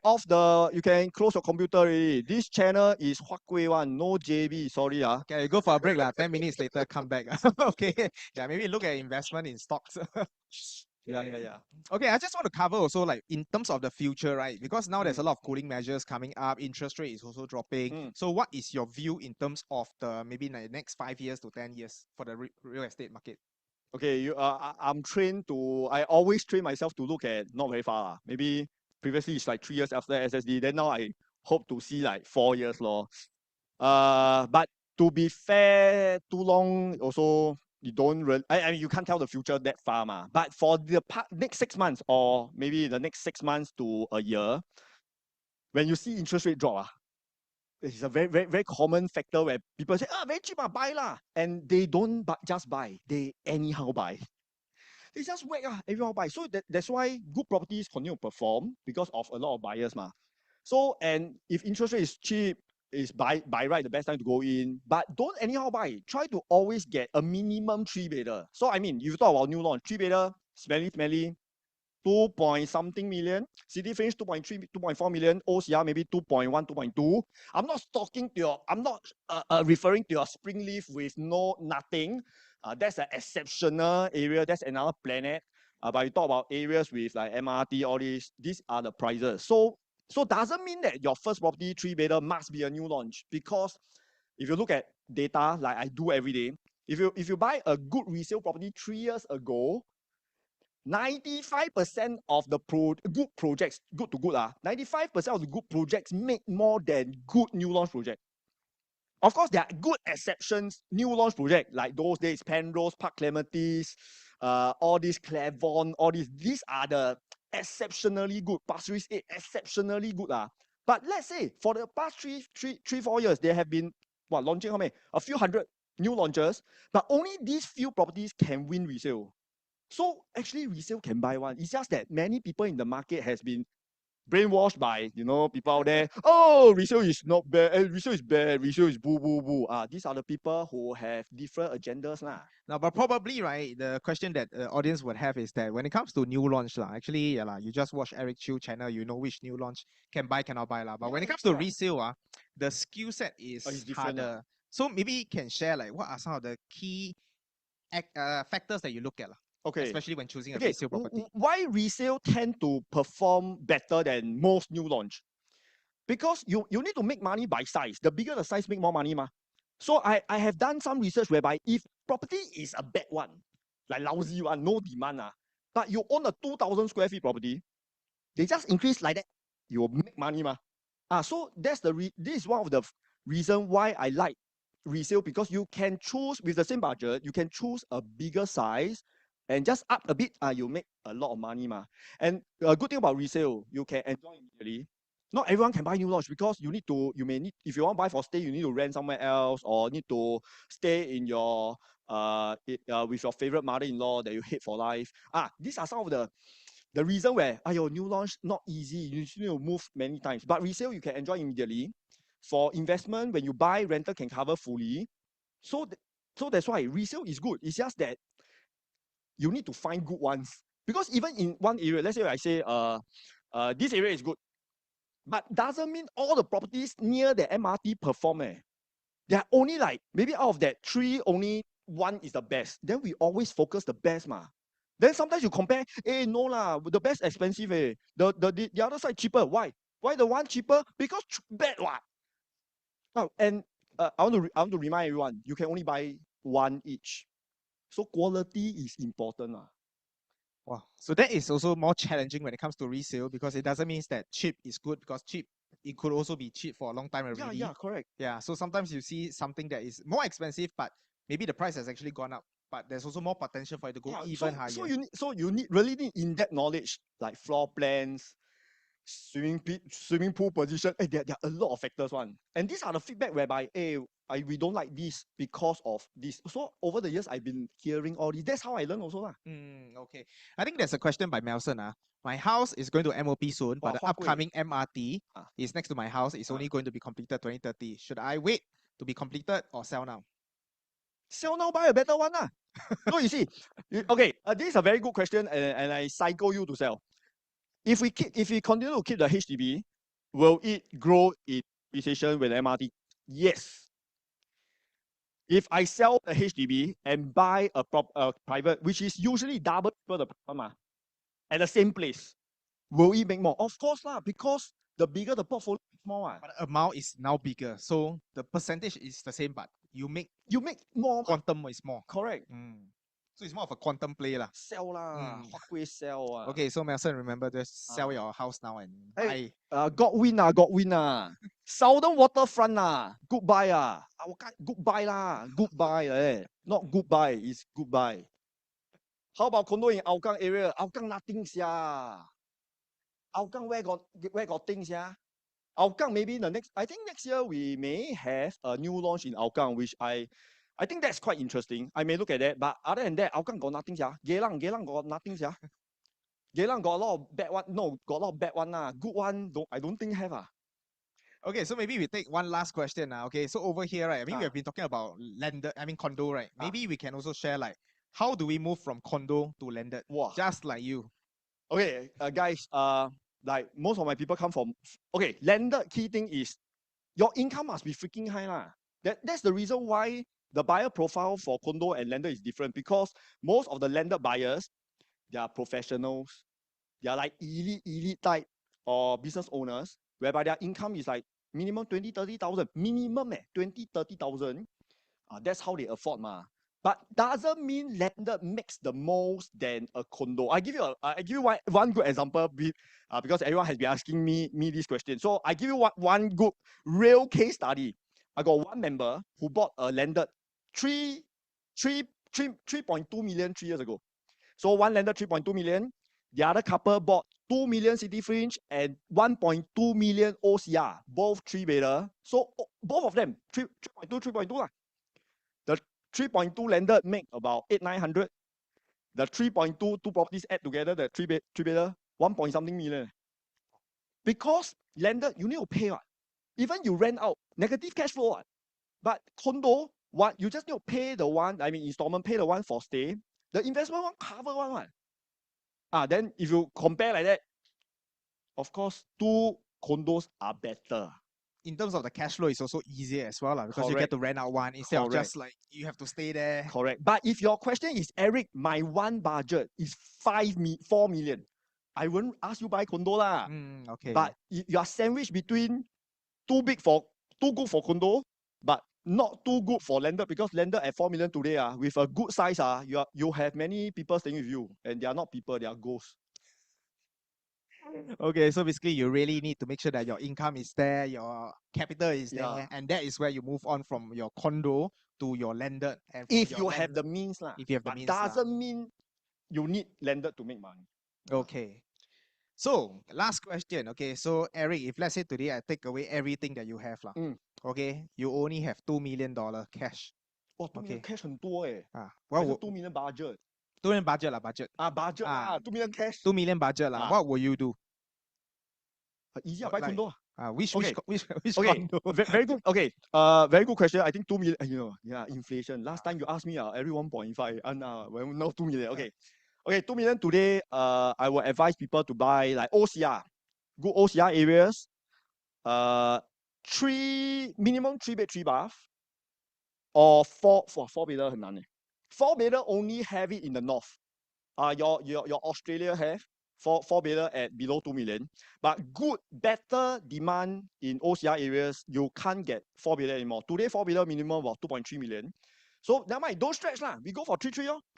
close your computer already. This channel is 𝗲𝗂𝗶𝗽 one, no JB. Sorry. Okay, go for a break lah. 10 minutes later, come back. Okay. Yeah, maybe look at investment in stocks. Yeah. Okay, I just want to cover also like in terms of the future, right? Because now there's a lot of cooling measures coming up. Interest rate is also dropping. So what is your view in terms of the maybe next 5 years to 10 years for the real estate market? Okay, I always train myself to look at not very far. Maybe previously it's like 3 years after SSD. Then now I hope to see like 4 years lor. But to be fair, too long also you don't really. I mean you can't tell the future that far ma. But for the next 6 months or maybe the next 6 months to a year, when you see interest rate drop, it's a very, very, very common factor where people say, very cheap, buy lah. And they don't just buy, they anyhow buy. They just whack, everyone buy. So that's why good properties continue to perform because of a lot of buyers ma. So, and if interest rate is cheap, is buy right the best time to go in. But don't anyhow buy. Try to always get a minimum 3-bedder. So I mean, if you talk about new launch, 3-bedder, smelly, 2-point-something million, City Fringe 2.3, 2.4 million, OCR maybe 2.1, 2.2. I'm not referring to your Springleaf with nothing. That's an exceptional area. That's another planet. But you talk about areas with like MRT, all these are the prices. So doesn't mean that your first property 3-bedder must be a new launch, because if you look at data like I do every day, if you buy a good resale property 3 years ago, 95% of the good projects, good to good 95% of the good projects make more than good new launch project. Of course, there are good exceptions, new launch project like those days, Penrose, Park Clementi's, all these Clairvaunt, all these are the exceptionally good. Pasir Ris 8, exceptionally good. But let's say for the past 3-4 years, there have been launching how many? A few hundred new launches, but only these few properties can win resale. So actually resale can buy one. It's just that many people in the market has been brainwashed by, people out there. Oh, resale is not bad. Resale is bad. Resale is boo. These are the people who have different agendas lah. Now, but probably, right, the question that the audience would have is that when it comes to new launch actually, you just watch Eric Chew channel, you know which new launch can buy, cannot buy But when it comes to resale, the skill set is harder. So maybe you can share like what are some of the key factors that you look at Okay. Especially when choosing a Okay, resale property. why resale tend to perform better than most new launch? Because you need to make money by size. The bigger the size, make more money, ma. So I have done some research whereby if property is a bad one, like lousy one, no demand, but you own a 2,000 square feet property, they just increase like that, you will make money, ma. So that's this is one of the reason why I like resale, because you can choose with the same budget, you can choose a bigger size and just up a bit, you make a lot of money, ma. And a good thing about resale, you can enjoy immediately. Not everyone can buy new launch because you may need, if you want to buy for stay, you need to rent somewhere else or need to stay in your with your favorite mother-in-law that you hate for life. These are some of the reason where your new launch not easy. You need to move many times. But resale you can enjoy immediately. For investment, when you buy, rental can cover fully. So that's why resale is good. It's just that you need to find good ones. Because even in one area, let's say I say this area is good, but doesn't mean all the properties near the MRT perform. There are only like, maybe out of that 3, only 1 is the best. Then we always focus the best, ma. Then sometimes you compare, no lah, the best expensive, the other side cheaper. Why? Why the one cheaper? Because bad what? And I want to remind everyone, you can only buy 1 each. So quality is important. Wow. So that is also more challenging when it comes to resale, because it doesn't mean that cheap is good, because cheap, it could also be cheap for a long time already. Yeah, correct. Yeah, so sometimes you see something that is more expensive, but maybe the price has actually gone up, but there's also more potential for it to go even higher. So you really need in-depth knowledge, like floor plans, swimming pool position. There are a lot of factors one. And these are the feedback whereby, we don't like this because of this. So over the years, I've been hearing all this. That's how I learn also. Okay. I think there's a question by Melson. My house is going to MOP soon, but the upcoming MRT is next to my house. It's only going to be completed 2030. Should I wait to be completed or sell now? Sell now, buy a better one. So you see, okay, this is a very good question, and I psycho you to sell. If we continue to keep the HDB, will it grow in appreciation with MRT? Yes. If I sell the HDB and buy a private, which is usually double the price, at the same place, will it make more? Of course lah, because the bigger the portfolio, more. But the amount is now bigger, so the percentage is the same, but you make more. Quantum is more. Correct. So it's more of a quantum play lah. Sell lah, sell. Okay, so Melson, remember just sell your house now and buy. Got win. Southern waterfront goodbye goodbye lah, goodbye not goodbye, it's goodbye. How about condo in Hougang area? Hougang nothing Hougang where got things Hougang maybe I think next year we may have a new launch in Hougang, which I think that's quite interesting. I may look at that, but other than that, Hougang got nothing Geylang got nothing Geylang got a lot of bad one. No, got a lot of bad one Good one, I don't think have Okay, so maybe we take one last question now. Okay, so over here, right? I mean, we have been talking about condo, right? Maybe we can also share like, how do we move from condo to landed? Wow. Just like you. Okay, guys, like most of my people come from, landed key thing is your income must be freaking high That's the reason why the buyer profile for condo and landed is different, because most of the landed buyers, they are professionals. They are like elite type or business owners, whereby their income is like minimum 20-30,000. Minimum 20-30,000. That's how they afford But doesn't mean landed makes the most than a condo. I give you one good example because everyone has been asking me this question. So I give you one good real case study. I got one member who bought a landed 3.2 million 3 years ago. So one landed 3.2 million. The other couple bought 2 million City Fringe and 1.2 million OCR, both 3-bedder. So both of them 3.2 The 3.2 landed make about 800-900. The 3.2 two properties add together, the 3-bedder 1 point something million. Because landed you need to pay Even you rent out, negative cash flow But condo, you just need to pay the one, installment, pay the one for stay. The investment one cover one. Then if you compare like that, of course, 2 condos are better. in terms of the cash flow, it's also easier as well, because you get to rent out one instead of just like you have to stay there. Correct. But if your question is, Eric, my one budget is 4 million, I won't ask you buy condo lah. Okay. But you are sandwiched between too good for condo, but not too good for landed, because landed at 4 million today, with a good size, you have many people staying with you, and they are not people, they are ghosts. Okay, so basically you really need to make sure that your income is there, your capital is there, and that is where you move on from your condo to your landed. And if you have the means lah. If you have the means, doesn't mean you need landed to make money. Okay. So last question. Okay, so Eric, if let's say today I take away everything that you have lah, okay, you only have $2 million cash. Oh, 2 million cash 很多欸。What 2 million budget. 2 million budget lah, budget. Budget 2 million cash. 2 million budget lah. What will you do? Easy, buy condo. Which okay. condo? Very good. Okay. Very good question. I think 2 million. Inflation. Last time you asked me, every 1.5, and now 2 million. Okay. Okay, 2 million today. I will advise people to buy like OCR, good OCR areas. Minimum 3 bed 3 bath, or 4 bedder 很难欸。4 bedder only have it in the north. Your Australia have 4 bedder at below 2 million, but better demand in OCR areas. You can't get 4 bedder anymore. Today 4 bedder minimum about 2.3 million. So never mind, don't stretch lah. We go for 3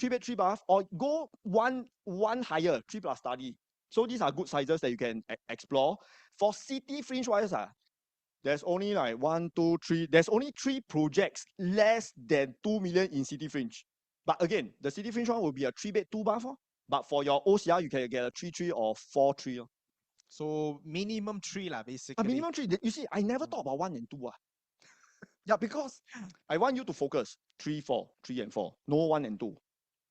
bed 3 bath, or go one higher, 3 plus study. So these are good sizes that you can explore. For city fringe wise, there's only like 1, 2, 3. There's only 3 projects less than 2 million in city fringe. But again, the city fringe one will be a 3 bed 2 bath. But for your OCR, you can get a 3 or 4 3. So minimum 3 lah, basically. Minimum 3. You see, I never thought about 1 and 2. Yeah, because I want you to focus 3 and 4. No 1 and 2.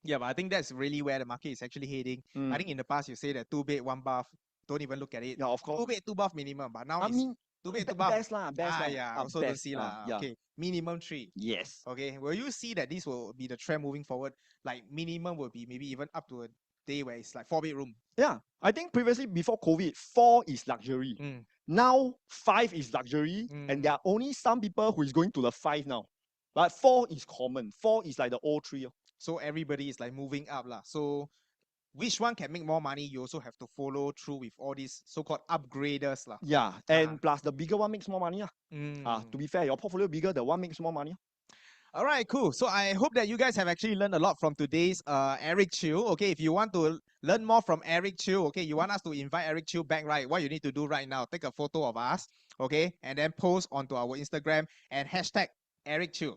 Yeah, but I think that's really where the market is actually heading. I think in the past you say that 2 bed 1 bath, don't even look at it. Yeah, of course. 2 bed 2 bath minimum, but now it's 2 bed 2 bath. Best lah. Yeah, also to see lah. Okay, minimum 3. Yes. Okay, will you see that this will be the trend moving forward? Like minimum will be maybe even up to a day where it's like 4 bedroom. Yeah, I think previously before COVID, 4 is luxury. Now 5 is luxury, and there are only some people who is going to the 5 now. But 4 is common. 4 is like the old 3. So everybody is like moving up lah. So which one can make more money? You also have to follow through with all these so-called upgraders lah. Yeah, and plus the bigger one makes more money. To be fair, your portfolio bigger, the one makes more money. All right, cool. So I hope that you guys have actually learned a lot from today's Eric Chew. Okay, if you want to learn more from Eric Chew, okay, you want us to invite Eric Chew back, right? What you need to do right now, take a photo of us, okay, and then post onto our Instagram and hashtag Eric Chew.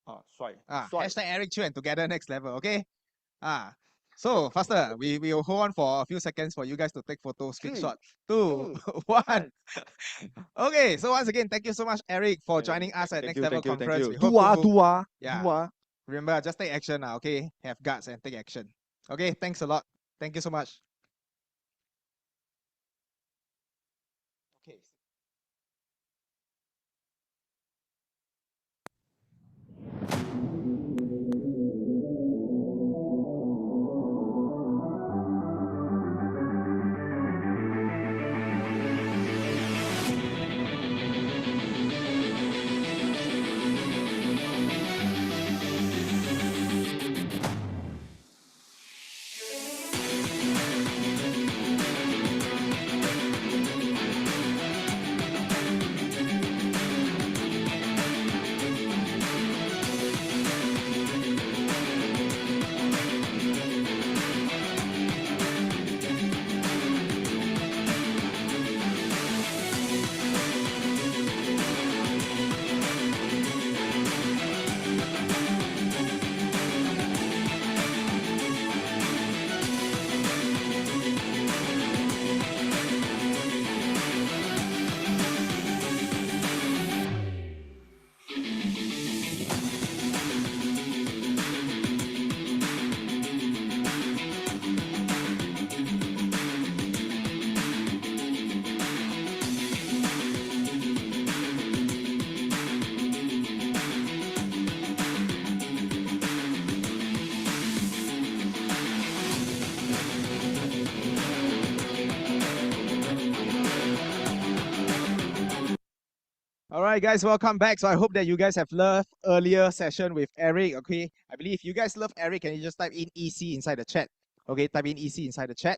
Hashtag Eric Chew and together next level, okay? So faster, we will hold on for a few seconds for you guys to take photos, screenshot. 2, 1. Okay, so once again, thank you so much, Eric, for joining us at Next Level Conference. Remember, just take action, okay? Have guts and take action. Okay, thanks a lot. Thank you so much. Okay. All right, guys, welcome back. So I hope that you guys have loved earlier session with Eric. Okay, I believe if you guys love Eric, can you just type in EC inside the chat? Okay, type in EC inside the chat.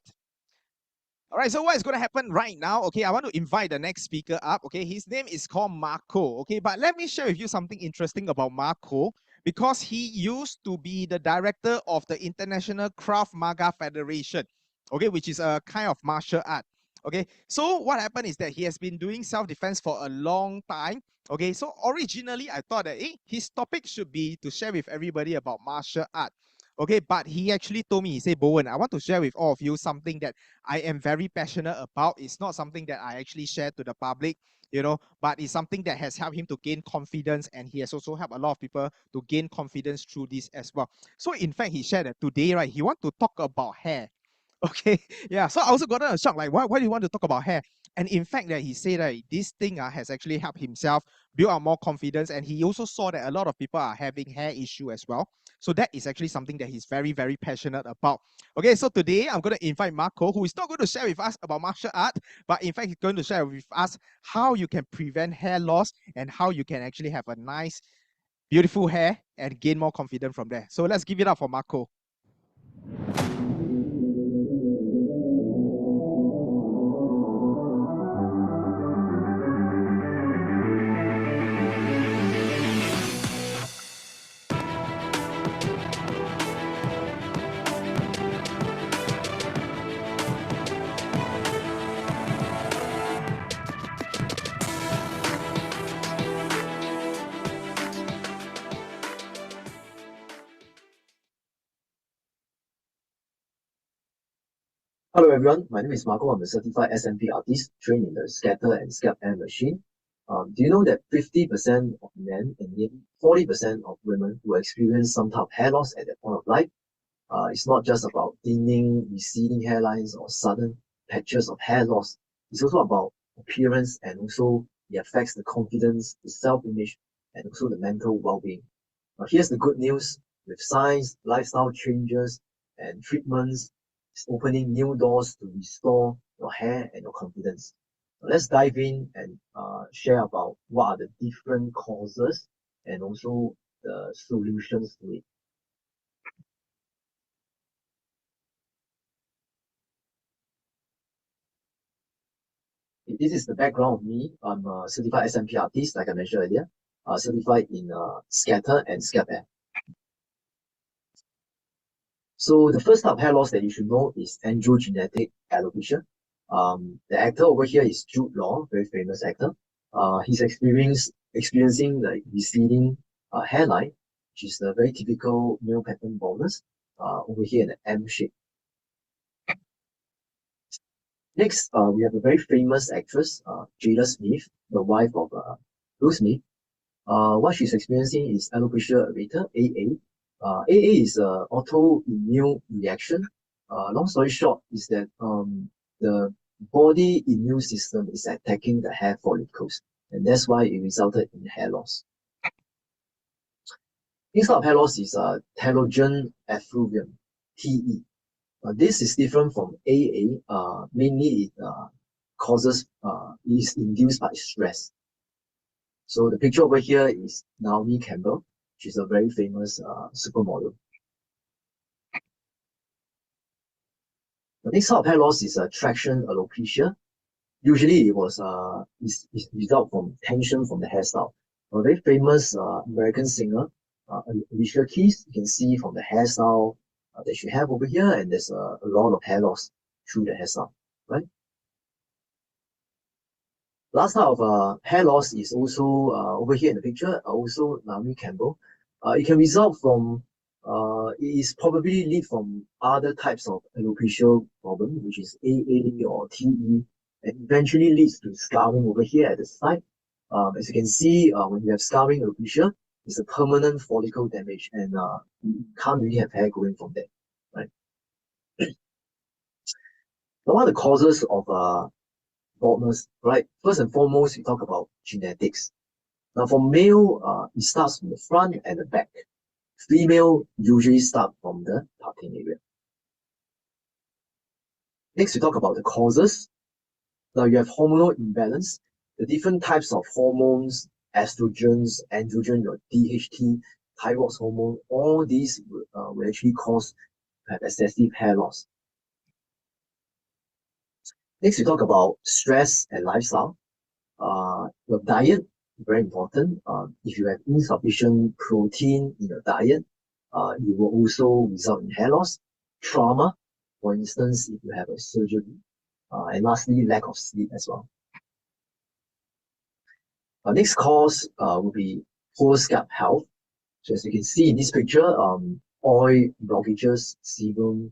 All right, so what is going to happen right now? Okay, I want to invite the next speaker up. Okay, his name is called Marco. Okay, but let me share with you something interesting about Marco, because he used to be the director of the International 𝗲𝗵𝗂𝗶𝗽 Federation, okay, which is a kind of martial art. Okay, so what happened is that he has been doing self-defense for a long time. Okay, so originally I thought that his topic should be to share with everybody about martial art. Okay, but he actually told me, he said, Bowen, I want to share with all of you something that I am very passionate about. It's not something that I actually share to the public, you know, but it's something that has helped him to gain confidence, and he has also helped a lot of people to gain confidence through this as well. So in fact, he shared that today, right, he wants to talk about hair. Okay, yeah, so I also got a shock, like, why do you want to talk about hair? And in fact, that he said that this thing has actually helped himself build up more confidence, and he also saw that a lot of people are having hair issue as well. So that is actually something that he's very, very passionate about. Okay, so today I'm going to invite Marco, who is not going to share with us about martial art, but in fact, he's going to share with us how you can prevent hair loss and how you can actually have a nice, beautiful hair and gain more confidence from there. So let's give it up for Marco. Hello everyone, my name is Marco. I'm a certified SMP artist trained in the scatter and scalp air machine. Do you know that 50% of men and nearly 40% of women will experience some type of hair loss at that point of life? It's not just about thinning, receding hairlines or sudden patches of hair loss. It's also about appearance, and also it affects the confidence, the self-image, and also the mental well-being. Here's the good news. With science, lifestyle changes, and treatments, it's opening new doors to restore your hair and your confidence. Let's dive in and share about what are the different causes and also the solutions to it. This is the background of me. I'm a certified SMP artist, like I mentioned earlier, certified in scatter and scalp air. So the first type of hair loss that you should know is androgenetic alopecia. The actor over here is Jude Law, very famous actor. He's experiencing the receding hairline, which is the very typical male pattern baldness, over here in the M shape. Next, we have a very famous actress, Jada Smith, the wife of Will Smith. What she's experiencing is alopecia areata, AA. AA is an autoimmune reaction. Long story short is that the body immune system is attacking the hair follicles, and that's why it resulted in hair loss. This type of hair loss is telogen effluvium, TE. This is different from AA. Mainly it is induced by stress. So the picture over here is 𝗵𝗵𝗂𝗵𝗵, which is a very famous supermodel. The next type of hair loss is traction alopecia. Usually it was result from tension from the hairstyle. A very famous American singer, Alicia Keys, you can see from the hairstyle that she have over here, and there's a lot of hair loss through the hairstyle, right? Last type of hair loss is also over here in the picture, also 𝗵𝗵𝗂𝗵𝗵. It can result from, it is probably lead from other types of alopecia problem, which is AA or TE, and eventually leads to scarring over here at the side. As you can see, when you have scarring alopecia, it's a permanent follicle damage, and you can't really have hair growing from there, right? Now, what are the causes of baldness, right? First and foremost, we talk about genetics. Now, for male, it starts from the front and the back. Female usually start from the parting area. Next, we talk about the causes. Now, you have hormonal imbalance the different types of hormones, estrogens, androgen, your DHT, thyroid hormone, all these will actually cause to have excessive hair loss. Next, we talk about stress and lifestyle. Your diet, very important. If you have insufficient protein in your diet, it will also result in hair loss. Trauma, for instance, if you have a surgery. And lastly, lack of sleep as well. Next cause will be poor scalp health. So as you can see in this picture, oil, blockages, sebum,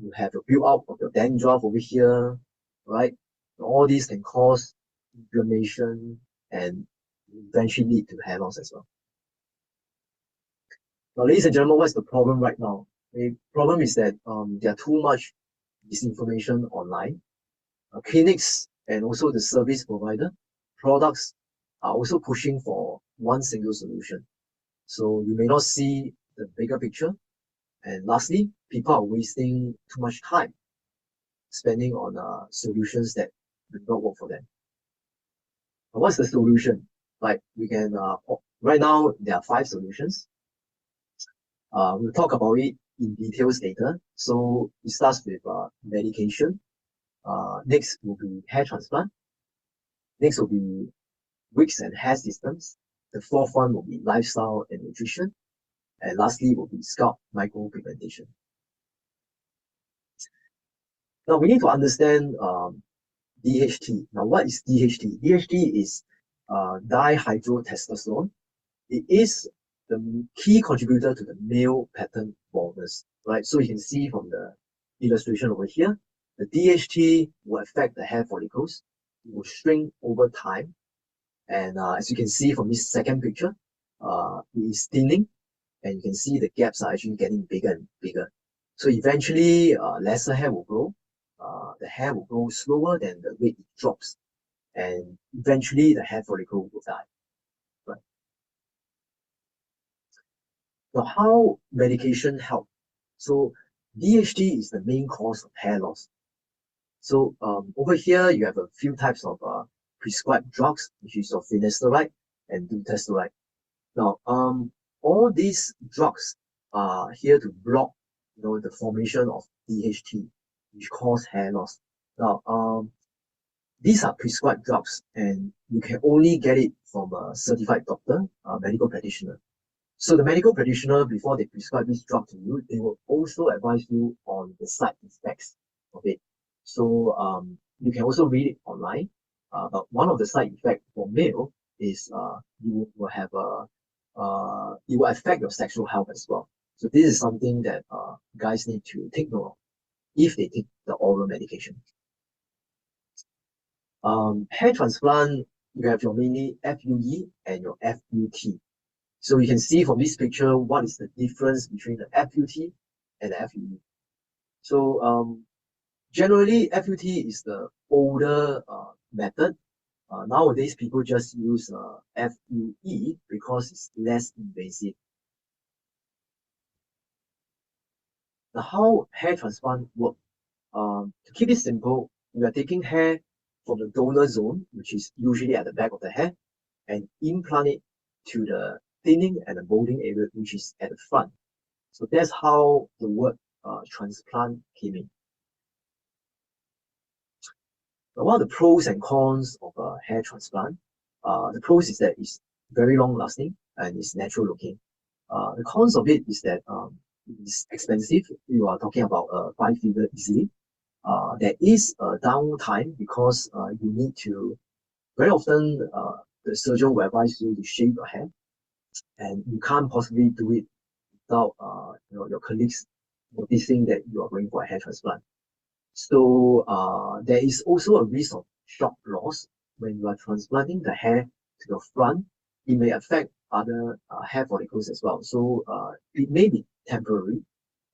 you have a build-up of your dandruff over here, right? All these can cause inflammation and eventually lead to hair loss as well. Now, ladies and gentlemen, what's the problem right now? The problem is that there are too much misinformation online. Clinics and also the service provider, products are also pushing for one single solution. So you may not see the bigger picture. And lastly, people are wasting too much time spending on solutions that do not work for them. What's the solution? Like we can, right now, there are 5 solutions. We'll talk about it in details later. So it starts with medication. Next will be hair transplant. Next will be wigs and hair systems. The 4th one will be lifestyle and nutrition. And lastly will be scalp micropigmentation. Now we need to understand DHT. Now what is DHT? DHT is dihydrotestosterone. It is the key contributor to the male pattern baldness, right? So you can see from the illustration over here, the DHT will affect the hair follicles. It will shrink over time. And as you can see from this second picture, it is thinning. And you can see the gaps are actually getting bigger and bigger. So eventually, lesser hair will grow. The hair will grow slower than the rate it drops. And eventually, the hair follicle will die. Right. Now, how medication help? So DHT is the main cause of hair loss. So over here, you have a few types of prescribed drugs, which is your finasteride and dutasteride. Now, all these drugs are here to block, the formation of DHT, which cause hair loss. Now, these are prescribed drugs, and you can only get it from a certified doctor, a medical practitioner. So the medical practitioner, before they prescribe this drug to you, they will also advise you on the side effects of it. So you can also read it online. But one of the side effects for male is you will have it will affect your sexual health as well. So this is something that guys need to take note of if they take the oral medication. Hair transplant, you have your mainly FUE and your FUT. So you can see from this picture what is the difference between the FUT and the FUE. So generally, FUT is the older method. Nowadays, people just use FUE because it's less invasive. Now, how hair transplant work? To keep it simple, we are taking hair from the donor zone, which is usually at the back of the hair, and implant it to the thinning and the balding area, which is at the front. So that's how the word transplant came in. Now, one of the pros and cons of hair transplant, the pros is that it's very long lasting and it's natural looking. The cons of it is that it's expensive. You are talking about 5 figures easily. There is a downtime because you need to, very often the surgeon will advise you to shave your hair, and you can't possibly do it without your colleagues noticing that you are going for a hair transplant. So there is also a risk of shock loss when you are transplanting the hair to your front. It may affect other hair follicles as well. So it may be temporary.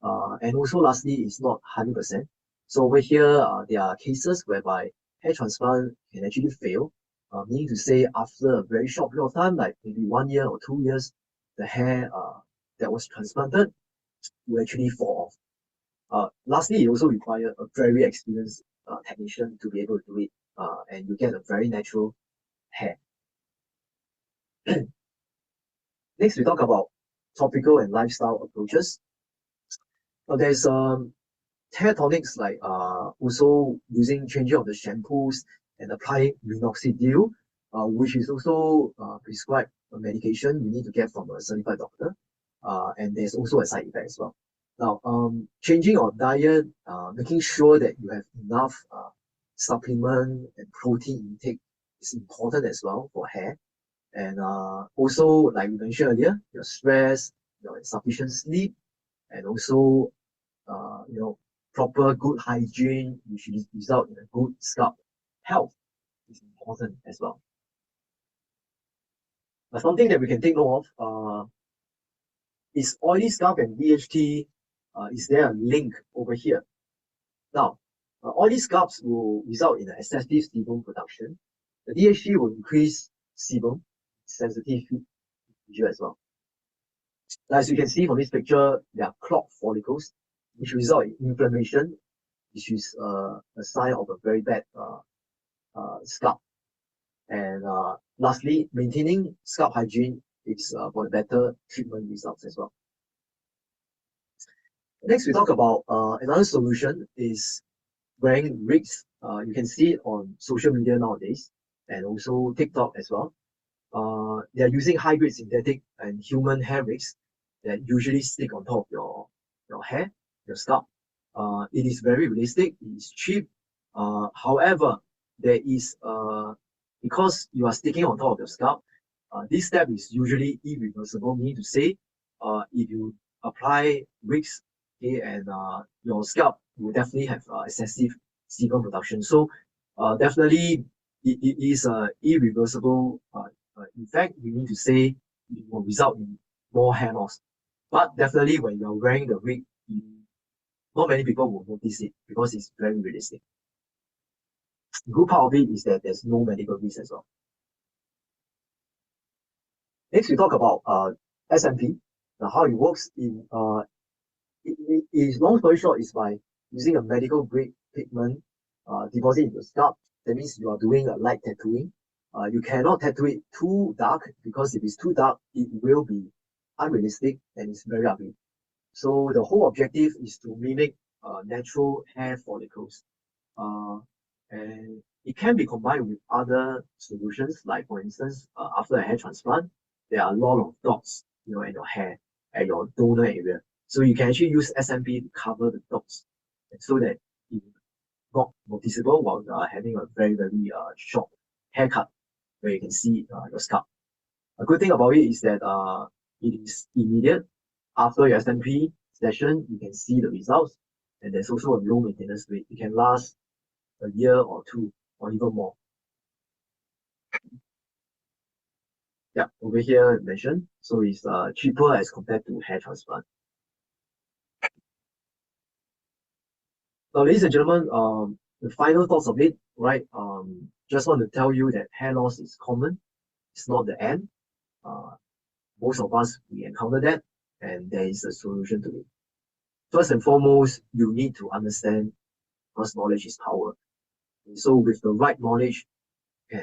And also lastly, it's not 100%. So over here, there are cases whereby hair transplant can actually fail, meaning to say after a very short period of time, like maybe 1 year or 2 years, the hair that was transplanted will actually fall off. Lastly, you also require a very experienced technician to be able to do it, and you get a very natural hair. Next, we talk about topical and lifestyle approaches. Now, there's hair tonics like also using changing of the shampoos and applying minoxidil, which is also prescribed a medication you need to get from a certified doctor. And there's also a side effect as well. Now, changing your diet, making sure that you have enough supplement and protein intake is important as well for hair. And also, like we mentioned earlier, your stress, your insufficient sleep, and also, proper good hygiene, which result in a good scalp health, is important as well. But something that we can take note of is oily scalp and DHT. Is there a link over here? Now, oily scalps will result in an excessive sebum production. The DHT will increase sebum sensitivity as well. Now, as you can see from this picture, there are clogged follicles, which result in inflammation, which is a sign of a very bad scalp. And lastly, maintaining scalp hygiene is for the better treatment results as well. Next, we talk about another solution is wearing wigs. You can see it on social media nowadays and also TikTok as well. They are using high-grade synthetic and human hair wigs that usually stick on top of your hair, your scalp. It is very realistic, it is cheap. However, there is, because you are sticking on top of your scalp, this step is usually irreversible, meaning to say, if you apply wigs, okay, and your scalp will definitely have excessive sebum production. So definitely it is irreversible. In fact, we need to say it will result in more hair loss. But definitely when you are wearing the wig, not many people will notice it because it's very realistic. The good part of it is that there's no medical risk as well. Next, we talk about SMP. Now, how it works in it is, long story short, is by using a medical grade pigment deposit in the scalp. That means you are doing a light tattooing. You cannot tattoo it too dark, because if it's too dark, it will be unrealistic and it's very ugly. So the whole objective is to mimic natural hair follicles. And it can be combined with other solutions, like for instance, after a hair transplant, there are a lot of dots, in your hair at your donor area. So you can actually use SMP to cover the dots, so that it's not noticeable while you are having a very, very short haircut where you can see your scalp. A good thing about it is that it is immediate. After your SMP session, you can see the results, and there's also a low maintenance rate. It can last a year or two, or even more. Yeah, over here mentioned. So it's cheaper as compared to hair transplant. Now, ladies and gentlemen, the final thoughts of it, right? Just want to tell you that hair loss is common. It's not the end. Most of us, we encounter that, and there is a solution to it. First and foremost, you need to understand, because knowledge is power. And so with the right knowledge, you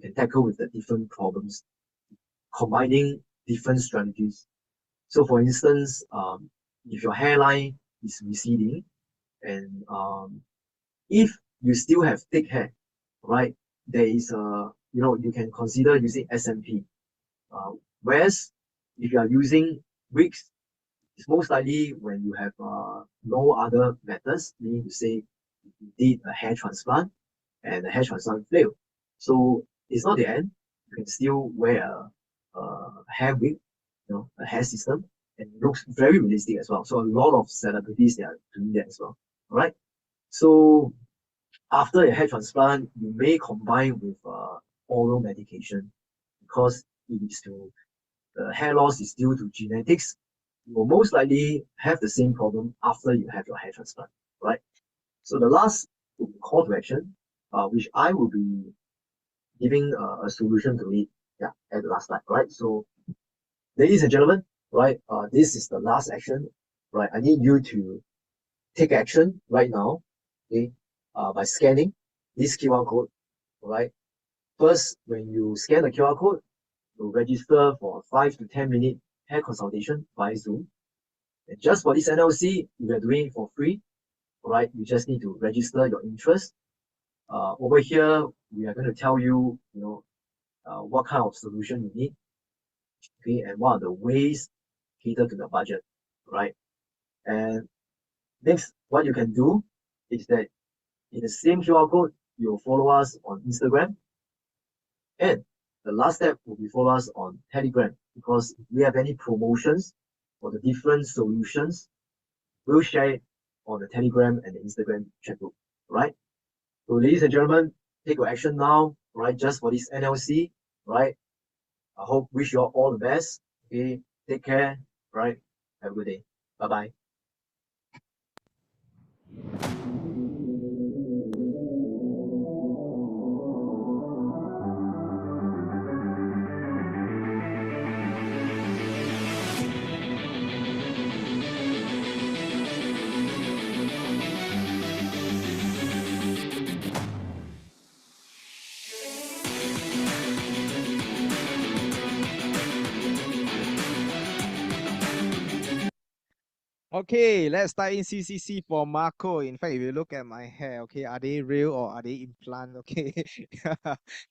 can tackle with the different problems, combining different strategies. So for instance, if your hairline is receding, and if you still have thick hair, right, there is you can consider using SMP. Whereas if you are using wigs, it's most likely when you have no other methods, meaning to say you did a hair transplant and the hair transplant failed. So it's not the end. You can still wear a hair wig, a hair system, and it looks very realistic as well. So a lot of celebrities, they are doing that as well. All right. So after a hair transplant, you may combine with oral medication, because the hair loss is due to genetics. You will most likely have the same problem after you have your hair transplant, right? So the last call to action, which I will be giving a solution to it, at the last slide, right? So, ladies and gentlemen, right, this is the last action, right? I need you to take action right now, okay, by scanning this QR code, right? First, when you scan the QR code, you'll register for a 5 to 10 minute hair consultation via Zoom. And just for this NLC, we are doing it for free. All right, you just need to register your interest. Over here, we are going to tell you, what kind of solution you need, okay, and what are the ways cater to your budget, right? And next, what you can do is that in the same QR code, you'll follow us on Instagram, and the last step will be follow us on Telegram, because if we have any promotions for the different solutions, we'll share it on the Telegram and the Instagram chat group, right? So ladies and gentlemen, take your action now, right? Just for this NLC, right? I wish you all the best. Okay, take care, right? Have a good day. Bye-bye. Okay, let's start in CCC for Marco. In fact, if you look at my hair, okay, are they real or are they implant? Okay,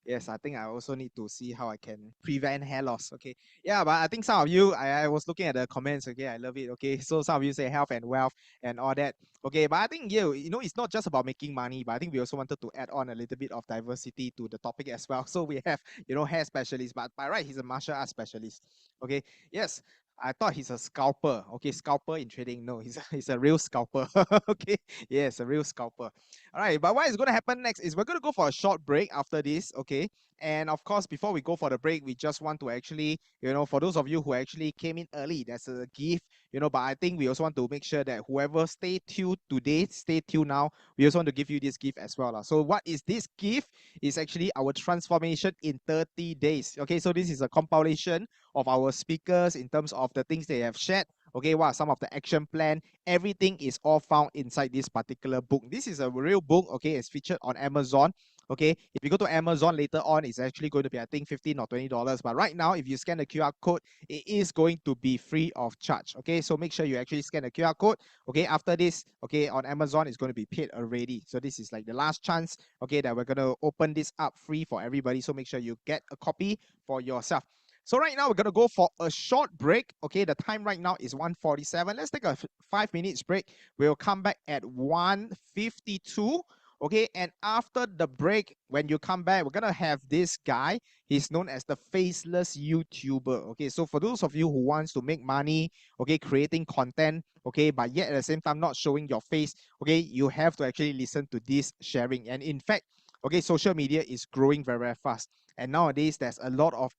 yes, I think I also need to see how I can prevent hair loss. Okay, yeah, but I think some of you, I was looking at the comments. Okay, I love it. Okay, so some of you say health and wealth and all that. Okay, but I think it's not just about making money, but I think we also wanted to add on a little bit of diversity to the topic as well. So we have hair specialist, but by right he's a martial arts specialist. Okay, yes. I thought he's a scalper. Okay, scalper in trading. No, he's a real scalper. Okay, yes, a real scalper. All right, but what is going to happen next is we're going to go for a short break after this. Okay, and of course, before we go for the break, we just want to actually, for those of you who actually came in early, there's a gift. But I think we also want to make sure that whoever stay tuned today, stay tuned now. We also want to give you this gift as well. So what is this gift? Is actually our transformation in 30 days. Okay, so this is a compilation of our speakers in terms of the things they have shared. Okay, what are some of the action plan? Everything is all found inside this particular book. This is a real book. Okay, it's featured on Amazon. Okay, if you go to Amazon later on, it's actually going to be, I think, $15 or $20. But right now, if you scan the QR code, it is going to be free of charge. Okay, so make sure you actually scan the QR code. Okay, after this, okay, on Amazon, it's going to be paid already. So this is like the last chance, okay, that we're going to open this up free for everybody. So make sure you get a copy for yourself. So right now, we're going to go for a short break. Okay, the time right now is 1:47. Let's take a 5 minutes break. We'll come back at 1:52. Okay, and after the break, when you come back, we're going to have this guy. He's known as the Faceless YouTuber. Okay, so for those of you who wants to make money, okay, creating content, okay, but yet at the same time not showing your face, okay, you have to actually listen to this sharing. And in fact, okay, social media is growing very, very fast. And nowadays, there's a lot of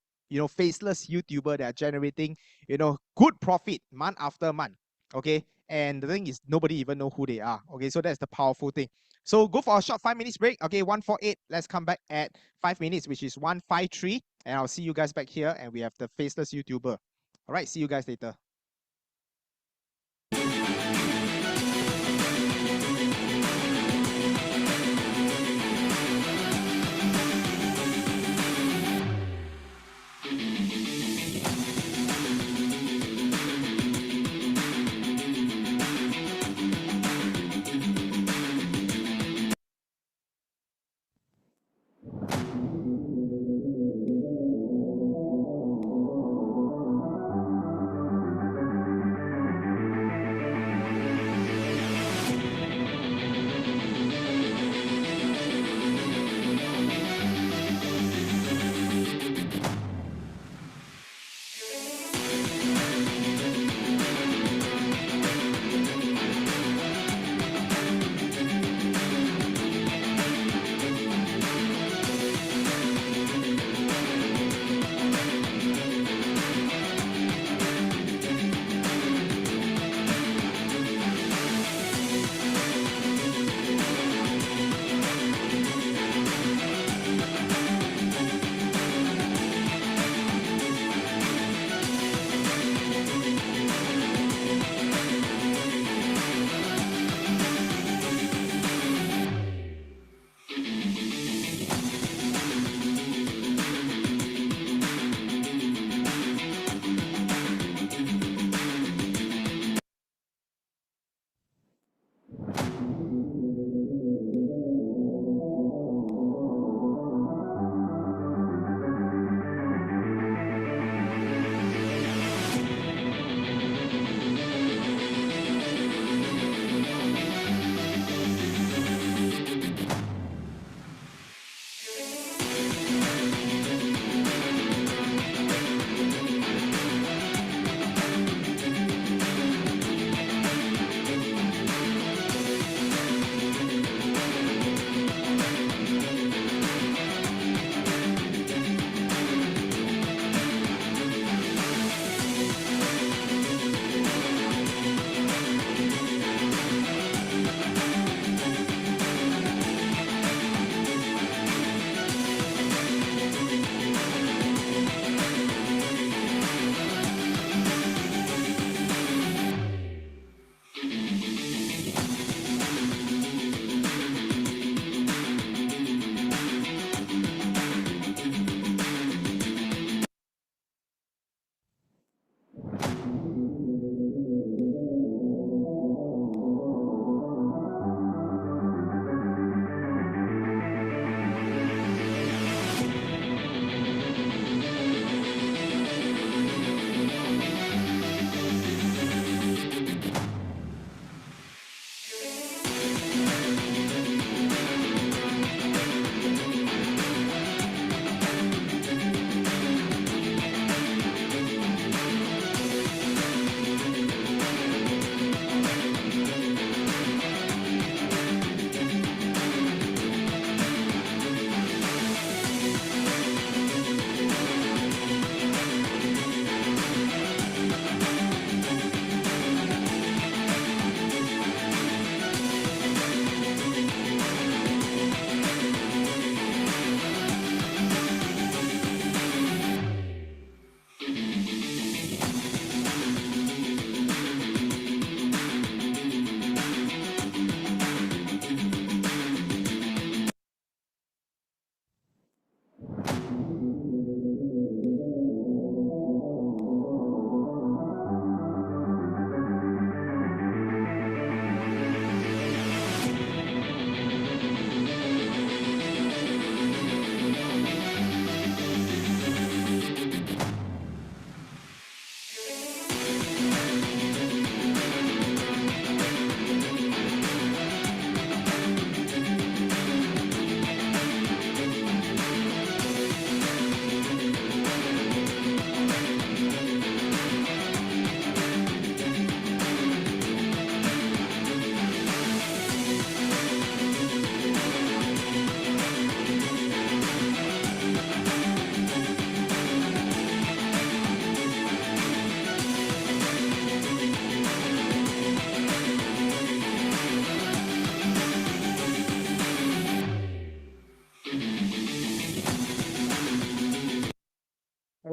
faceless YouTuber that are generating, good profit month after month. Okay, and the thing is, nobody even know who they are. Okay, so that's the powerful thing. So go for a short 5 minutes break. Okay, 1:48. Let's come back at 5 minutes, which is 1:53, and I'll see you guys back here. And we have the faceless YouTuber. All right, see you guys later.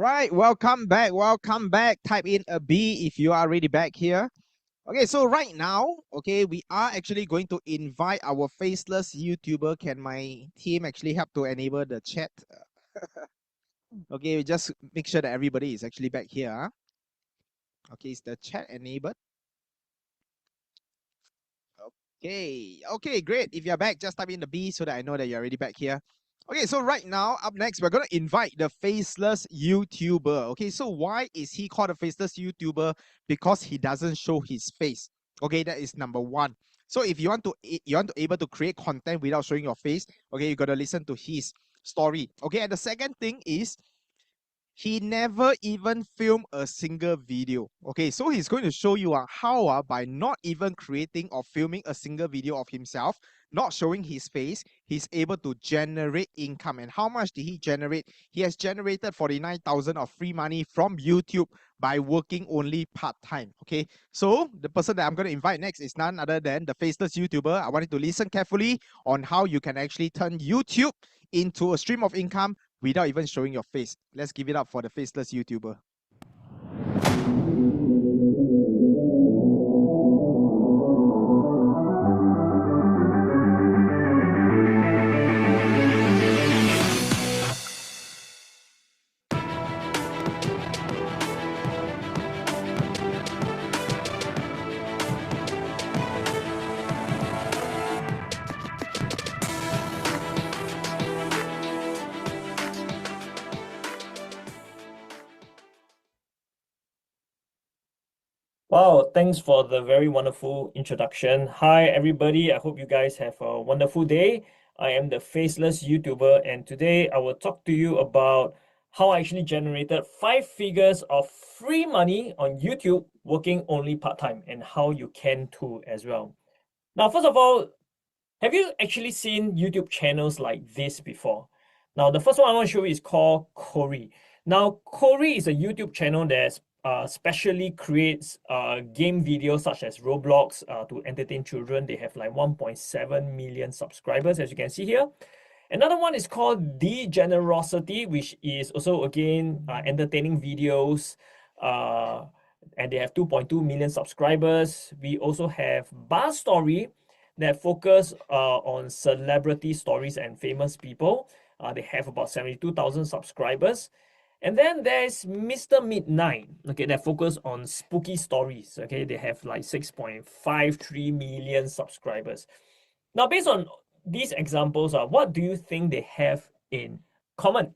right, welcome back. Welcome back. Type in a B if you are already back here. Okay, so right now, okay, we are actually going to invite our faceless YouTuber. Can my team actually help to enable the chat? Okay, just make sure that everybody is actually back here. Huh? Okay, is the chat enabled? Okay, great. If you're back, just type in the B so that I know that you're already back here. Okay, so right now, up next, we're going to invite the faceless YouTuber. Okay, so why is he called a faceless YouTuber? Because he doesn't show his face. Okay, that is number one. So if you want to able to create content without showing your face, okay, you got to listen to his story. Okay, and the second thing is he never even filmed a single video. Okay, so he's going to show you how by not even creating or filming a single video of himself, not showing his face, he's able to generate income. And how much did he generate? He has generated 49,000 of free money from YouTube by working only part-time. Okay, so the person that I'm going to invite next is none other than the faceless YouTuber. I want you to listen carefully on how you can actually turn YouTube into a stream of income without even showing your face. Let's give it up for the faceless YouTuber. Wow, thanks for the very wonderful introduction. Hi, everybody. I hope you guys have a wonderful day. I am the faceless YouTuber, and today I will talk to you about how I actually generated 5 figures of free money on YouTube working only part-time, and how you can too as well. Now, first of all, have you actually seen YouTube channels like this before? Now, the first one I want to show you is called 𝗶𝗁𝗂𝗶𝗽. Now, 𝗶𝗁𝗂𝗶𝗃 is a YouTube channel that specially creates game videos such as Roblox to entertain children. They have like 1.7 million subscribers, as you can see here. Another one is called 𝗲𝗃𝗲𝗃𝗵, which is also, again, entertaining videos. And they have 2.2 million subscribers. We also have 𝗲𝗏𝗏𝗏𝗏 that focus on celebrity stories and famous people. They have about 72,000 subscribers. And then there's Mr. Midnight, okay, that focus on spooky stories. Okay, they have like 6.53 million subscribers. Now, based on these examples, what do you think they have in common?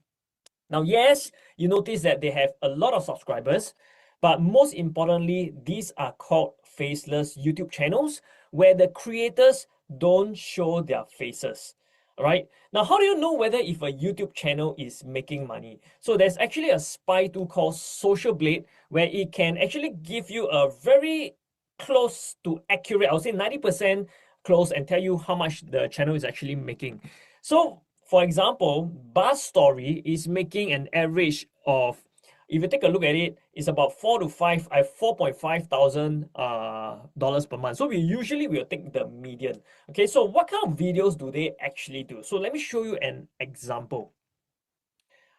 Now, yes, you notice that they have a lot of subscribers, but most importantly, these are called faceless YouTube channels where the creators don't show their faces. All right. Now, how do you know whether if a YouTube channel is making money? So there's actually a spy tool called �social_blade where it can actually give you a very close to accurate, I would say 90% close, and tell you how much the channel is actually making. So for example, 𝗲𝗏story is making an average of, if you take a look at it, it's about $4,500 per month. So we usually will take the median. Okay, so what kind of videos do they actually do? So let me show you an example.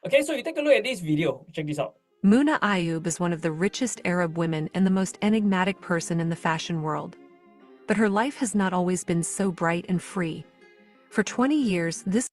Okay, so you take a look at this video. Check this out. 𝗵𝗂 𝗂𝗶𝗽 is one of the richest Arab women and the most enigmatic person in the fashion world. But her life has not always been so bright and free. For 20 years, this...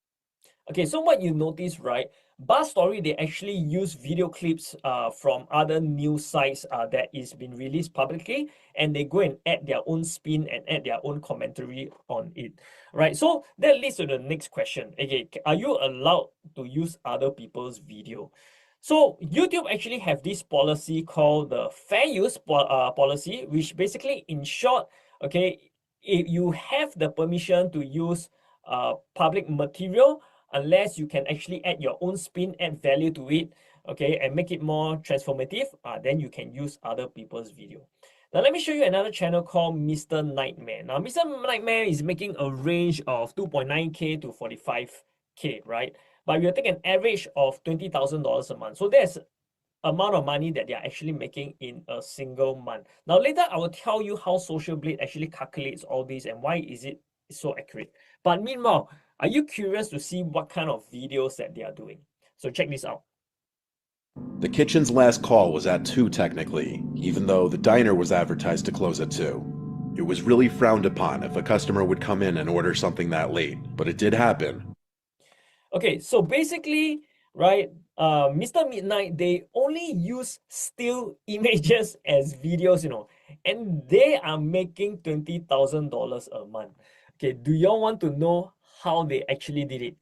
Okay, so what you notice, right? 𝗲𝗏story, they actually use video clips from other news sites that is been released publicly, and they go and add their own spin and add their own commentary on it, right? So that leads to the next question. Okay, are you allowed to use other people's video? So YouTube actually have this policy called the fair use policy, which basically, in short, okay, if you have the permission to use public material, unless you can actually add your own spin, add value to it, okay, and make it more transformative, then you can use other people's video. Now, let me show you another channel called Mr. Nightmare. Now, Mr. Nightmare is making a range of 2.9K to 45K, right? But we'll take an average of $20,000 a month. So there's amount of money that they are actually making in a single month. Now, later I will tell you how �social_blade actually calculates all this and why is it so accurate. But meanwhile, are you curious to see what kind of videos that they are doing? So check this out. The kitchen's last call was at 2 technically, even though the diner was advertised to close at 2. It was really frowned upon if a customer would come in and order something that late, but it did happen. Okay, so basically, right, Mr. Midnight, they only use still images as videos, you know, and they are making $20,000 a month. Okay, do y'all want to know how they actually did it?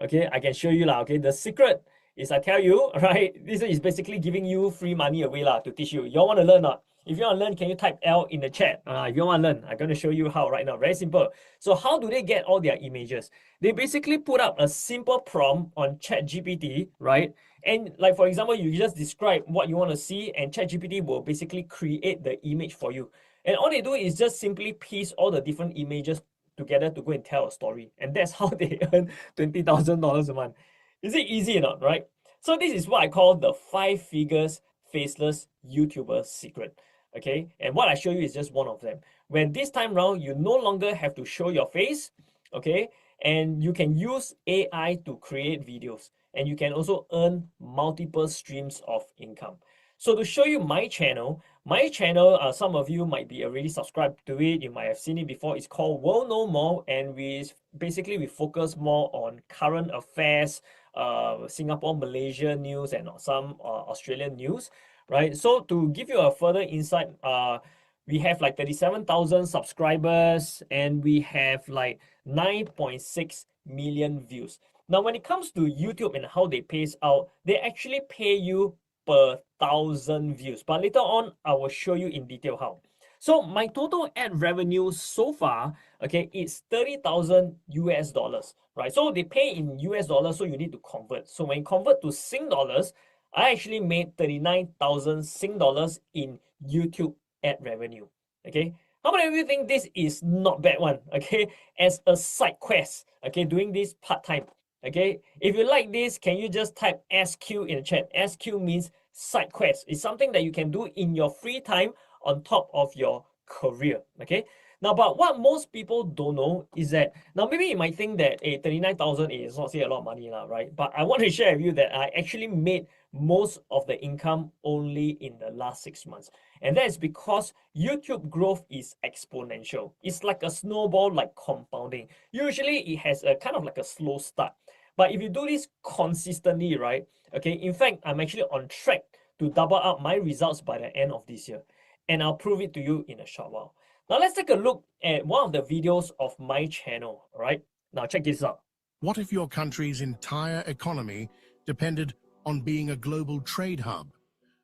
Okay, I can show you lah. Okay, the secret is I tell you, right, this is basically giving you free money away lah to teach you. Y'all want to learn or not? If you want to learn, can you type L in the chat? If you want to learn, I'm going to show you how right now. Very simple. So how do they get all their images? They basically put up a simple prompt on ChatGPT, right? And like, for example, you just describe what you want to see and ChatGPT will basically create the image for you. And all they do is just simply piece all the different images together to go and tell a story. And that's how they earn $20,000 a month. Is it easy or not, right? So this is what I call the 5 figures faceless YouTuber secret. Okay, and what I show you is just one of them. When this time round, you no longer have to show your face, okay, and you can use AI to create videos, and you can also earn multiple streams of income. So to show you my channel, some of you might be already subscribed to it, you might have seen it before. It's called World No More, and we focus more on current affairs, Singapore, Malaysia news, and some Australian news. Right, so to give you a further insight, we have like 37,000 subscribers and we have like 9.6 million views. Now, when it comes to YouTube and how they pay out, they actually pay you per 1,000 views. But later on, I will show you in detail how. So my total ad revenue so far, okay, is $30,000 right? So they pay in US dollars, so you need to convert. So when you convert to Sing dollars, I actually made 39,000 Sing dollars in YouTube ad revenue. Okay, how many of you think this is not bad one? Okay, as a side quest, okay, doing this part-time. Okay, if you like this, can you just type SQ in the chat? SQ means side quest. It's something that you can do in your free time on top of your career. Okay, now, but what most people don't know is that, now maybe you might think that 39,000 is not say a lot of money now, right? But I want to share with you that I actually made most of the income only in the last 6 months. And that is because YouTube growth is exponential. It's like a snowball, like compounding. Usually it has a kind of like a slow start. But if you do this consistently, right? Okay, in fact, I'm actually on track to double up my results by the end of this year. And I'll prove it to you in a short while. Now let's take a look at one of the videos of my channel, all right? Now check this out. What if your country's entire economy depended on being a global trade hub,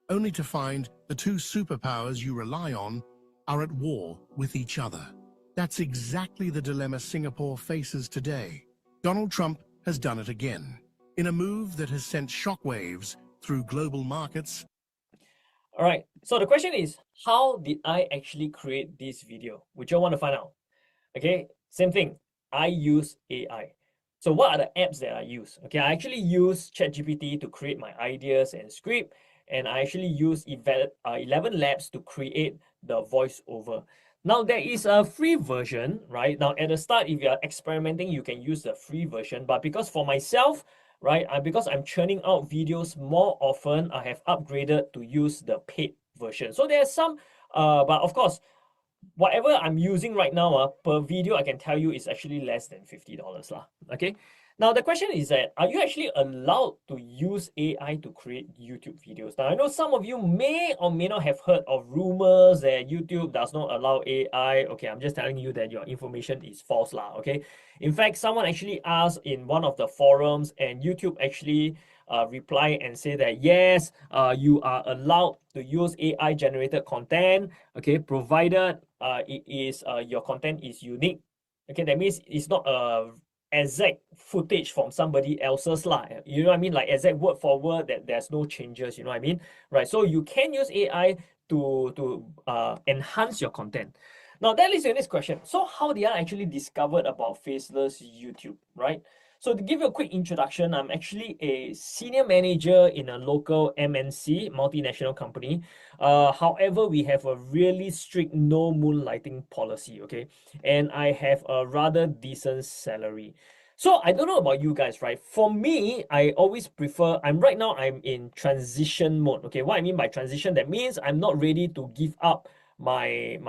only to find the 2 superpowers you rely on are at war with each other? That's exactly the dilemma Singapore faces today. Donald Trump has done it again, in a move that has sent shockwaves through global markets. All right, so the question is, how did I actually create this video? Would you want to find out? Okay, same thing, I use AI. So what are the apps that I use? Okay, I actually use ChatGPT to create my ideas and script, and I actually use 11 Labs to create the voiceover. Now there is a free version, right? Now at the start, if you're experimenting, you can use the free version, but because for myself, right, because I'm churning out videos more often, I have upgraded to use the paid version. So there's some, but of course, whatever I'm using right now, per video, I can tell you is actually less than $50 lah. Okay. Now the question is that, are you actually allowed to use AI to create YouTube videos? Now I know some of you may or may not have heard of rumors that YouTube does not allow AI. Okay, I'm just telling you that your information is false lah. Okay. In fact, someone actually asked in one of the forums, and YouTube actually reply and say that yes, you are allowed to use AI generated content, okay, provided it is your content is unique. Okay, that means it's not a exact footage from somebody else's lah. You know what I mean? Like exact word for word, that there's no changes, you know what I mean? Right. So you can use AI to enhance your content. Now that leads to the next question. So how did I actually discover about Faceless YouTube, right? So to give you a quick introduction, I'm actually a senior manager in a local MNC, multinational company. However, we have a really strict no moonlighting policy, okay? And I have a rather decent salary. So I don't know about you guys, right? For me, I always prefer, right now I'm in transition mode. Okay, what I mean by transition, that means I'm not ready to give up my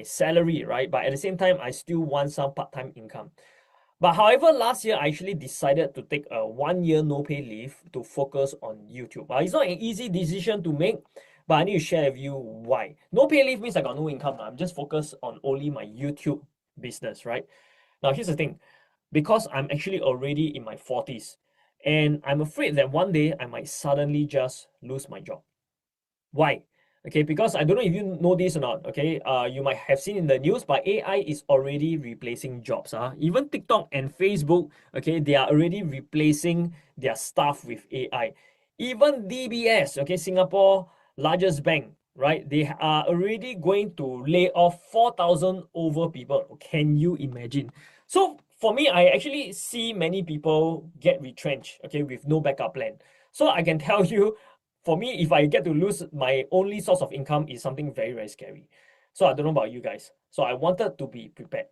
salary, right? But at the same time, I still want some part-time income. But however, last year I actually decided to take a 1-year no pay leave to focus on YouTube. It's not an easy decision to make, but I need to share with you why. No pay leave means I got no income. I'm just focused on only my YouTube business, right? Now, here's the thing. Because I'm actually already in my 40s, and I'm afraid that one day I might suddenly just lose my job. Why? Okay, because I don't know if you know this or not, okay? You might have seen in the news, but AI is already replacing jobs. Even TikTok and Facebook, okay, they are already replacing their staff with AI. Even DBS, okay, Singapore largest bank, right? They are already going to lay off 4,000 over people. Can you imagine? So for me, I actually see many people get retrenched, okay, with no backup plan. So I can tell you, for me, if I get to lose my only source of income, is something very, very scary. So I don't know about you guys. So I wanted to be prepared.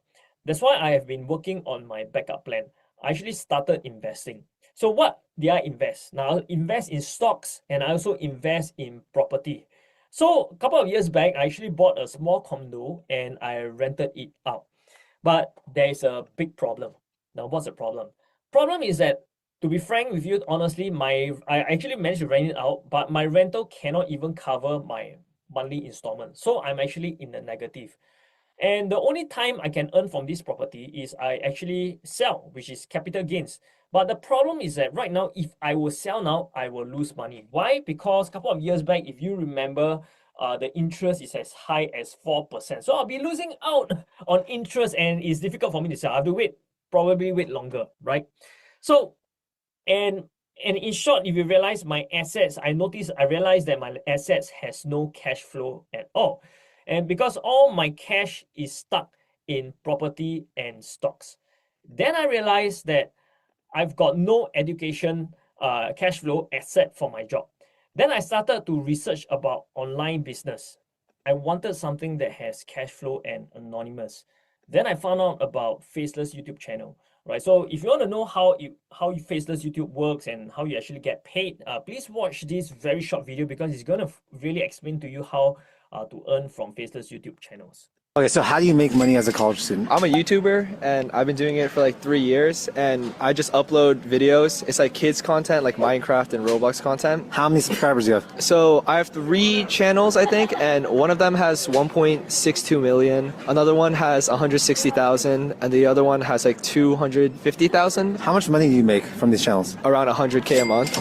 That's why I have been working on my backup plan. I actually started investing. So what did I invest? Now, I invest in stocks, and I also invest in property. So a couple of years back, I actually bought a small condo and I rented it out. But there is a big problem. Now, what's the problem? Problem is that, to be frank with you, honestly, I actually managed to rent it out, but my rental cannot even cover my monthly installment. So I'm actually in the negative. And the only time I can earn from this property is I actually sell, which is capital gains. But the problem is that right now, if I will sell now, I will lose money. Why? Because a couple of years back, if you remember, the interest is as high as 4%. So I'll be losing out on interest, and it's difficult for me to sell. I have to probably wait longer, right? So, and in short, if you realize my assets, I realized that my assets has no cash flow at all. And because all my cash is stuck in property and stocks. Then I realized that I've got no education cash flow except for my job. Then I started to research about online business. I wanted something that has cash flow and anonymous. Then I found out about Faceless YouTube channel, right? So if you want to know how Faceless YouTube works and how you actually get paid, please watch this very short video, because it's going to really explain to you how to earn from Faceless YouTube channels. Okay, so how do you make money as a college student? I'm a YouTuber, and I've been doing it for like 3 years, and I just upload videos. It's like kids content, like Minecraft and Roblox content. How many subscribers do you have? So I have 3 channels, I think, and one of them has 1.62 million, another one has 160,000, and the other one has like 250,000. How much money do you make from these channels? Around 100K a month.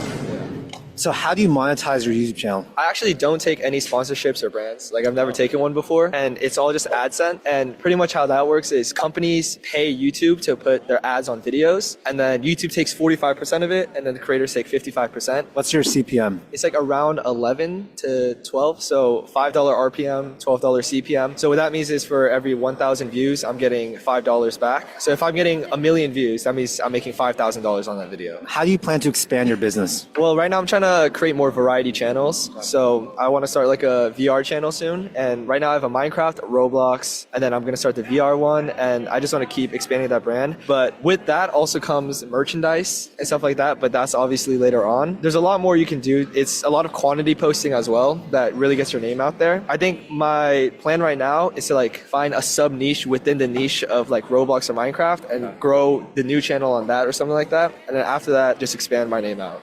So how do you monetize your YouTube channel? I actually don't take any sponsorships or brands. Like, I've never taken one before, and it's all just AdSense. And pretty much how that works is companies pay YouTube to put their ads on videos, and then YouTube takes 45% of it, and then the creators take 55%. What's your CPM? It's like around 11 to 12, so $5 RPM, $12 CPM. So what that means is for every 1,000 views, I'm getting $5 back. So if I'm getting 1 million views, that means I'm making $5,000 on that video. How do you plan to expand your business? Well, right now I'm trying to create more variety channels. So I want to start like a VR channel soon. And right now I have a Minecraft, a Roblox, and then I'm going to start the VR one. And I just want to keep expanding that brand. But with that also comes merchandise and stuff like that. But that's obviously later on. There's a lot more you can do. It's a lot of quantity posting as well that really gets your name out there. I think my plan right now is to like find a sub niche within the niche of like Roblox or Minecraft and grow the new channel on that or something like that. And then after that, just expand my name out.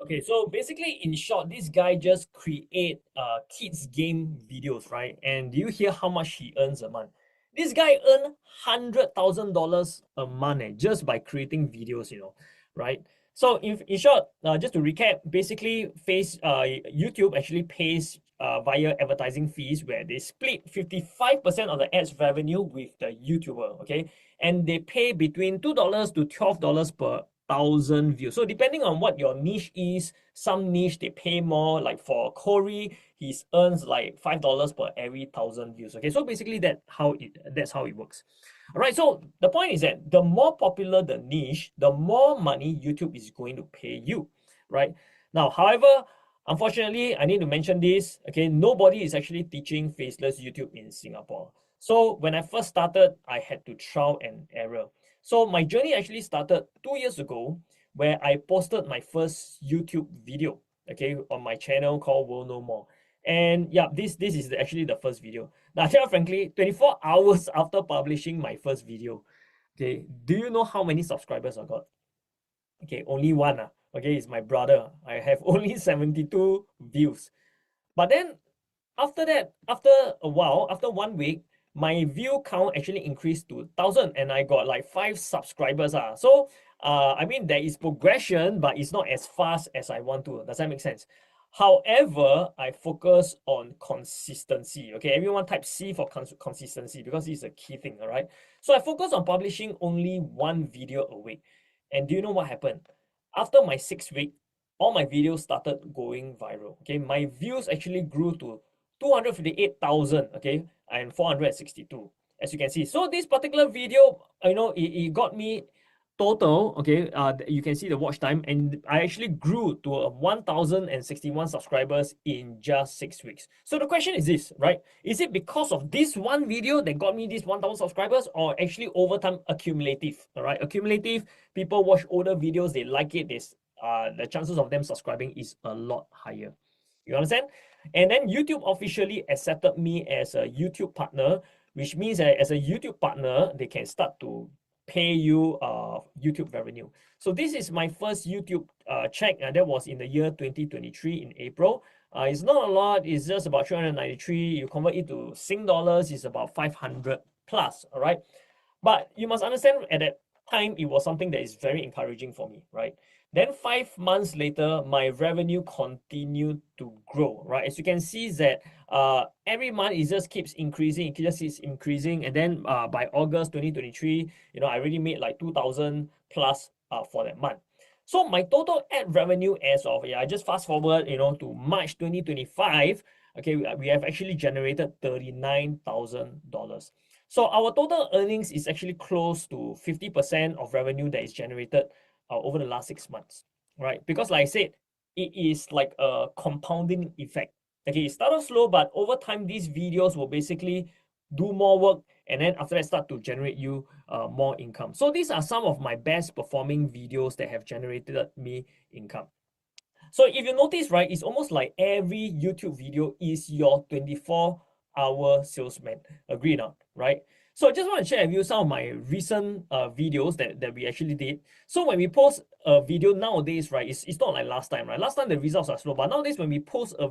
Okay, so basically, in short, this guy just create kids game videos, right? And do you hear how much he earns a month? This guy earn $100,000 a month just by creating videos, right? So in short, just to recap, basically, YouTube actually pays via advertising fees, where they split 55% of the ads revenue with the YouTuber, okay? And they pay between $2 to $12 per 1,000 views. So depending on what your niche is, some niche they pay more. Like for Corey, he earns like $5 per every 1,000 views. Okay, so basically that's how it works. All right, so the point is that the more popular the niche, the more money YouTube is going to pay you, right? Now, however, unfortunately, I need to mention this. Okay, nobody is actually teaching Faceless YouTube in Singapore. So when I first started, I had to trial and error. So my journey actually started 2 years ago, where I posted my first YouTube video, okay, on my channel called World No More. And yeah, this is actually the first video. Now, tell you frankly, 24 hours after publishing my first video, okay, do you know how many subscribers I got? Okay, only one. Okay, it's my brother. I have only 72 views. But then after that, after a while, after 1 week, my view count actually increased to 1,000 and I got like 5 subscribers. So, I mean, there is progression, but it's not as fast as I want to. Does that make sense? However, I focus on consistency. Okay, everyone type C for consistency because it's a key thing, all right? So I focus on publishing only 1 video a week. And do you know what happened? After my 6th week, all my videos started going viral. Okay, my views actually grew to 258,000, okay, and 462, as you can see. So this particular video, you know, it got me total, okay, you can see the watch time, and I actually grew to 1,061 subscribers in just 6 weeks. So the question is this, right? Is it because of this one video that got me these 1,000 subscribers, or actually over time accumulative, all right? Accumulative, people watch older videos, they like it, the chances of them subscribing is a lot higher. You understand? And then YouTube officially accepted me as a YouTube partner, which means that as a YouTube partner, they can start to pay you YouTube revenue. So this is my first YouTube check, and that was in the year 2023 in April. It's not a lot, it's just about 393. You convert it to Sing dollars, it's about 500 plus, all right? But you must understand at that time, it was something that is very encouraging for me, right? Then 5 months later, my revenue continued to grow, right? As you can see that every month it just keeps increasing, it just keeps increasing. And then by August 2023, you know, I already made like 2,000 plus for that month. So my total ad revenue as of, I just fast forward, you know, to March 2025, okay, we have actually generated $39,000. So our total earnings is actually close to 50% of revenue that is generated over the last 6 months, right? Because like I said, it is like a compounding effect. Okay, it started slow, but over time, these videos will basically do more work, and then after that start to generate you more income. So these are some of my best performing videos that have generated me income. So if you notice, right, it's almost like every YouTube video is your 24-hour salesman. Agree or not, right? So I just want to share with you some of my recent videos that we actually did. So when we post a video nowadays, right, it's not like last time, right? Last time the results are slow, but nowadays when we post a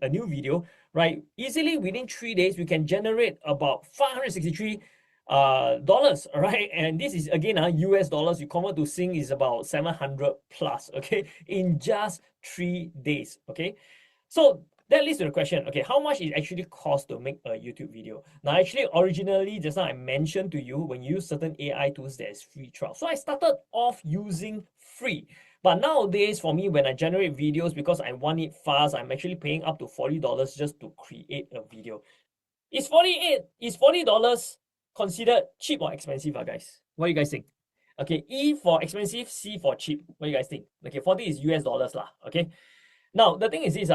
new video, right, easily within 3 days, we can generate about $563, right? And this is again US dollars. You convert to Sing is about 700 plus, okay, in just 3 days, okay? So that leads to the question, okay, how much it actually costs to make a YouTube video? Now, actually, originally, just now I mentioned to you, when you use certain AI tools, there's free trial. So I started off using free. But nowadays, for me, when I generate videos, because I want it fast, I'm actually paying up to $40 just to create a video. Is $40 considered cheap or expensive, guys? What do you guys think? Okay, E for expensive, C for cheap. What do you guys think? Okay, 40 is US dollars lah, okay? Now, the thing is this,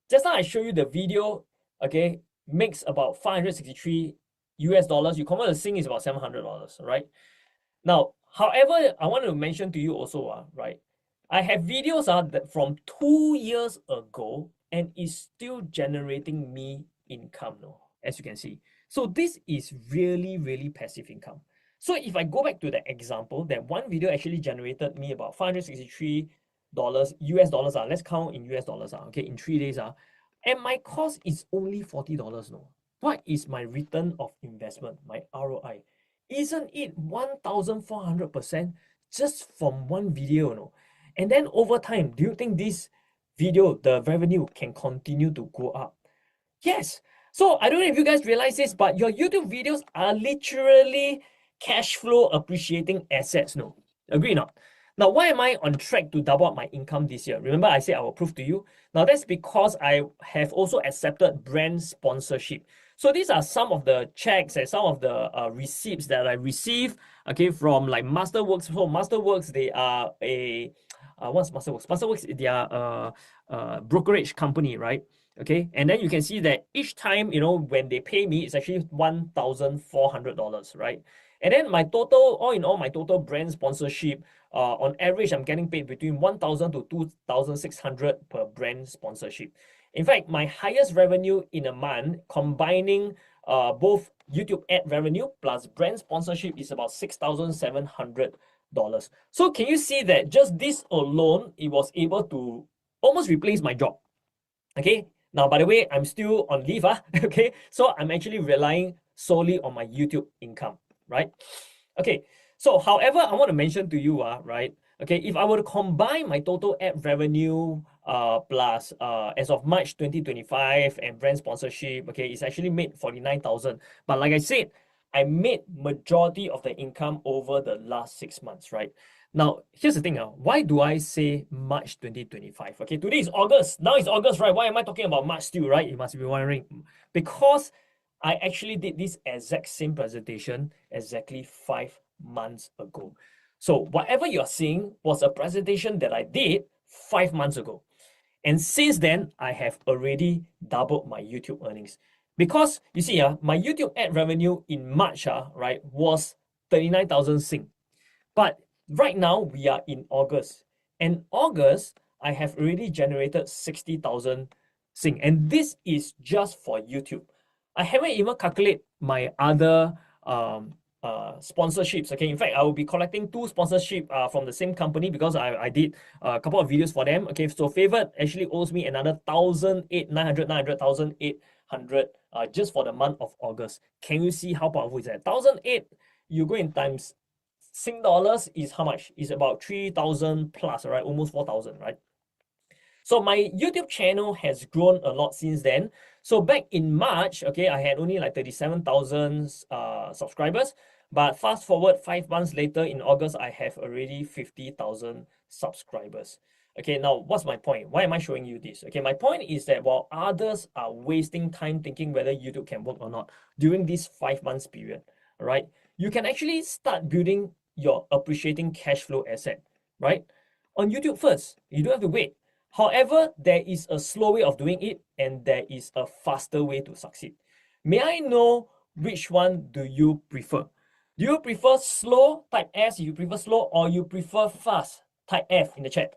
just now I show you the video, okay, makes about 563 US dollars. You convert the Sing is about $700, right? Now, however, I want to mention to you also, right, I have videos that from 2 years ago and is still generating me income, as you can see. So this is really, really passive income. So if I go back to the example, that one video actually generated me about 563 US dollars, let's count in US dollars, okay, in 3 days, and my cost is only $40. What is my return of investment, my ROI? Isn't it 1,400% just from one video? And then over time, do you think this video, the revenue can continue to go up? Yes. So I don't know if you guys realize this, but your YouTube videos are literally cash flow appreciating assets. Agree or not? Now, why am I on track to double up my income this year? Remember, I said I will prove to you. Now, that's because I have also accepted brand sponsorship. So these are some of the checks and some of the receipts that I received, okay, from like Masterworks. So Masterworks, they are a, what's Masterworks? Masterworks, they are a brokerage company, right? Okay, and then you can see that each time, when they pay me, it's actually $1,400, right? And then my total, all in all, my total brand sponsorship, on average, I'm getting paid between 1,000 to 2,600 per brand sponsorship. In fact, my highest revenue in a month, combining both YouTube ad revenue plus brand sponsorship, is about $6,700. So can you see that just this alone, it was able to almost replace my job? Okay. Now, by the way, I'm still on leave. Okay. So I'm actually relying solely on my YouTube income, right? Okay. So, however, I want to mention to you, right? Okay, if I were to combine my total ad revenue plus as of March 2025 and brand sponsorship, okay, it's actually made 49,000. But like I said, I made majority of the income over the last 6 months, right? Now, here's the thing. Why do I say March 2025? Okay, today is August. Now it's August, right? Why am I talking about March still, right? You must be wondering. Because I actually did this exact same presentation exactly 5 months ago. So whatever you're seeing was a presentation that I did 5 months ago. And since then, I have already doubled my YouTube earnings. Because you see, my YouTube ad revenue in March, right, was 39,000 Sing. But right now, we are in August. And August, I have already generated 60,000 Sing. And this is just for YouTube. I haven't even calculated my other sponsorships. Okay, in fact, I will be collecting 2 sponsorship from the same company because I did a couple of videos for them. Okay, so Favored actually owes me another 1,800 just for the month of August. Can you see how powerful is that? 1,008, you go in times Sing dollars is how much? It's about 3,000 plus, right? Almost 4,000, right? So my YouTube channel has grown a lot since then. So back in March, okay, I had only like 37,000 subscribers. But fast forward 5 months later, in August, I have already 50,000 subscribers. Okay, now what's my point? Why am I showing you this? Okay, my point is that while others are wasting time thinking whether YouTube can work or not during this 5 months period, all right, you can actually start building your appreciating cash flow asset, right? On YouTube first, you don't have to wait. However, there is a slow way of doing it and there is a faster way to succeed. May I know which one do you prefer? Do you prefer slow? Type S if you prefer slow, or you prefer fast? Type F in the chat.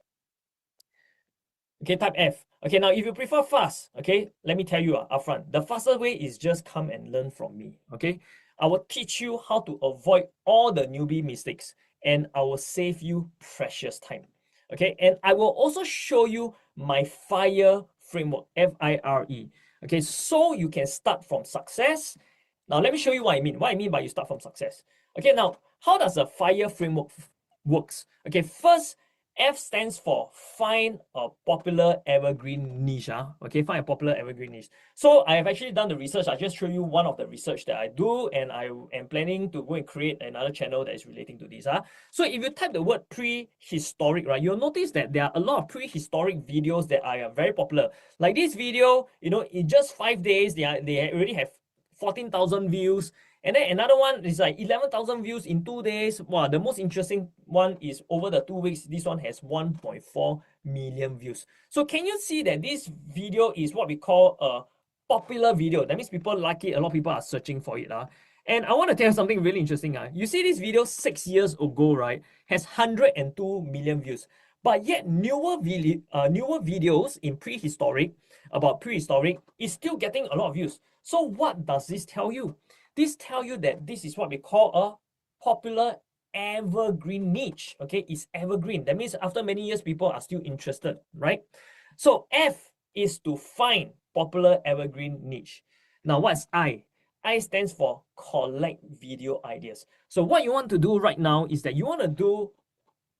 Okay, type F. Okay, now if you prefer fast, okay, let me tell you upfront, the faster way is just come and learn from me, okay? I will teach you how to avoid all the newbie mistakes and I will save you precious time. Okay, and I will also show you my FIRE framework, F-I-R-E. Okay, so you can start from success. Now, let me show you what I mean. What I mean by you start from success. Okay, now, how does the FIRE framework works? Okay, first, F stands for find a popular evergreen niche. Okay, find a popular evergreen niche. So I have actually done the research. I just show you one of the research that I do, and I am planning to go and create another channel that is relating to this. So if you type the word prehistoric, right, you'll notice that there are a lot of prehistoric videos that are very popular. Like this video, you know, in just 5 days, they already have 14,000 views. And then another one is like 11,000 views in 2 days. Wow, the most interesting one is over the 2 weeks, this one has 1.4 million views. So can you see that this video is what we call a popular video? That means people like it, a lot of people are searching for it. And I want to tell you something really interesting. You see this video 6 years ago, right, has 102 million views. But yet newer videos in prehistoric, about prehistoric, is still getting a lot of views. So what does this tell you? This tells you that this is what we call a popular evergreen niche. Okay, it's evergreen. That means after many years, people are still interested, right? So F is to find popular evergreen niche. Now, what's I? I stands for collect video ideas. So what you want to do right now is that you want to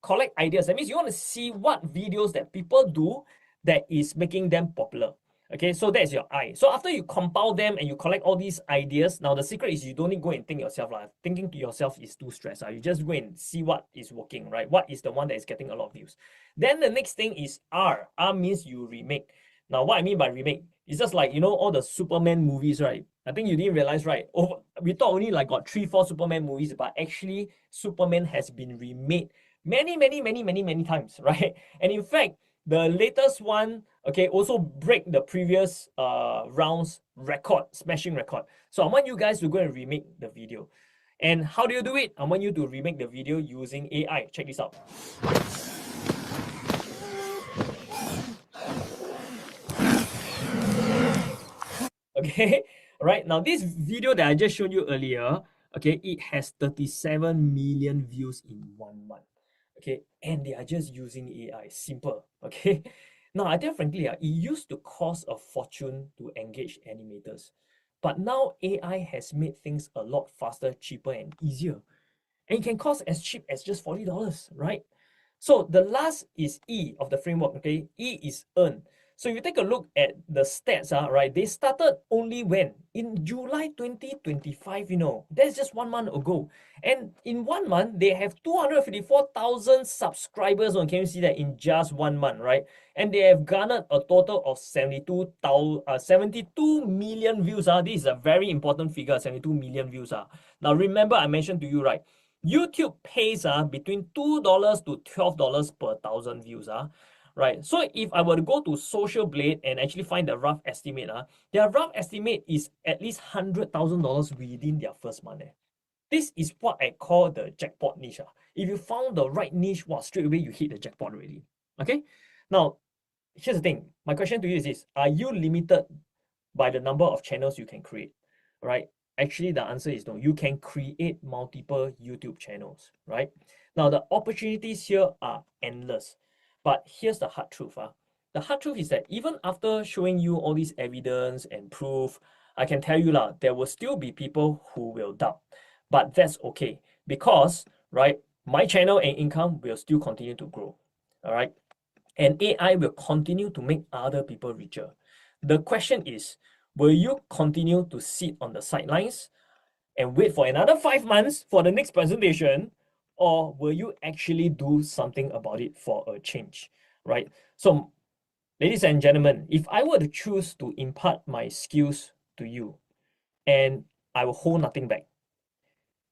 collect ideas. That means you want to see what videos that people do that is making them popular. Okay, so that's your I. So after you compile them and you collect all these ideas, now the secret is you don't need to go and think yourself. Thinking to yourself is too stressed. You just go and see what is working, right? What is the one that is getting a lot of views. Then the next thing is R. R means you remake. Now, what I mean by remake is just like, you know, all the Superman movies, right? I think you didn't realize, right? We thought only like got 3-4 Superman movies, but actually Superman has been remade many times, right? And in fact, the latest one, okay, also break the previous round's record, smashing record. So I want you guys to go and remake the video. And how do you do it? I want you to remake the video using AI. Check this out. Okay, right now this video that I just showed you earlier, okay, it has 37 million views in 1 month. Okay, and they are just using AI. Simple. Okay, now I tell you frankly, it used to cost a fortune to engage animators, but now AI has made things a lot faster, cheaper, and easier. And it can cost as cheap as just $40, right? So the last is E of the framework, okay? E is earn. So if you take a look at the stats, right, they started only when? In July 2025, you know, that's just 1 month ago. And in 1 month, they have 254,000 subscribers on, can you see that, in just 1 month, right? And they have garnered a total of 72 million views. This is a very important figure, 72 million views. Now remember, I mentioned to you, right, YouTube pays between $2 to $12 per 1,000 views. Right, so if I were to go to Social Blade and actually find the rough estimate, their rough estimate is at least $100,000 within their first month. This is what I call the jackpot niche. If you found the right niche, well, straight away you hit the jackpot already. Okay, now here's the thing. My question to you is this: are you limited by the number of channels you can create? Right? Actually, the answer is no. You can create multiple YouTube channels. Right? Now the opportunities here are endless. But here's the hard truth. The hard truth is that even after showing you all this evidence and proof, I can tell you there will still be people who will doubt. But that's okay, because right, my channel and income will still continue to grow. All right. And AI will continue to make other people richer. The question is, will you continue to sit on the sidelines and wait for another 5 months for the next presentation? Or will you actually do something about it for a change, right? So, ladies and gentlemen, if I were to choose to impart my skills to you, and I will hold nothing back,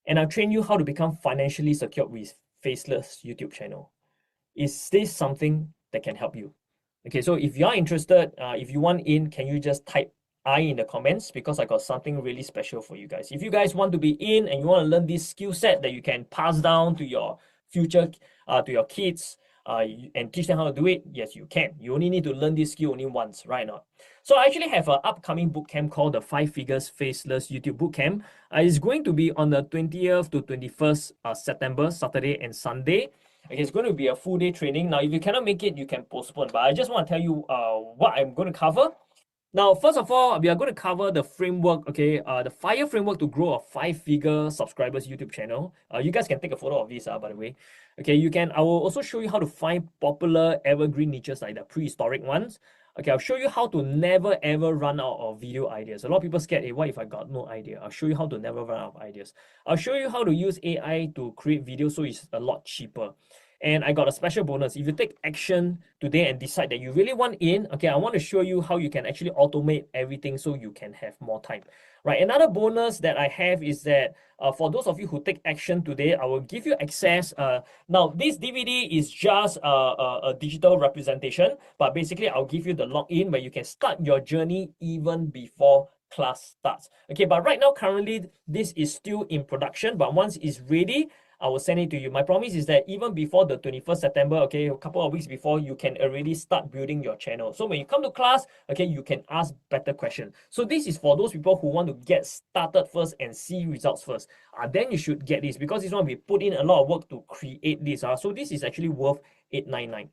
and I'll train you how to become financially secure with Faceless YouTube channel, is this something that can help you? Okay, so if you are interested, if you want in, can you just type I in the comments, because I got something really special for you guys. If you guys want to be in and you want to learn this skill set that you can pass down to your future, to your kids, and teach them how to do it, yes, you can. You only need to learn this skill only once, right now. So I actually have an upcoming bootcamp called the 5 Figures Faceless YouTube Bootcamp. It's going to be on the 20th to 21st September, Saturday and Sunday. Okay, it's going to be a full day training. Now, if you cannot make it, you can postpone. But I just want to tell you what I'm going to cover. Now, first of all, we are going to cover the framework, okay, the FIRE framework to grow a 5-figure subscribers YouTube channel. You guys can take a photo of this, by the way. Okay, I will also show you how to find popular evergreen niches like the prehistoric ones. Okay, I'll show you how to never ever run out of video ideas. A lot of people scared, hey, what if I got no idea? I'll show you how to never run out of ideas. I'll show you how to use AI to create videos so it's a lot cheaper. And I got a special bonus. If you take action today and decide that you really want in, okay, I want to show you how you can actually automate everything so you can have more time, right? Another bonus that I have is that for those of you who take action today, I will give you access. Now, this DVD is just a digital representation, but basically I'll give you the login where you can start your journey even before class starts. Okay, but right now, currently, this is still in production, but once it's ready, I will send it to you. My promise is that even before the 21st September, okay, a couple of weeks before, you can already start building your channel. So when you come to class, okay, you can ask better questions. So this is for those people who want to get started first and see results first. Then you should get this, because this one we put in a lot of work to create this. So this is actually worth $899.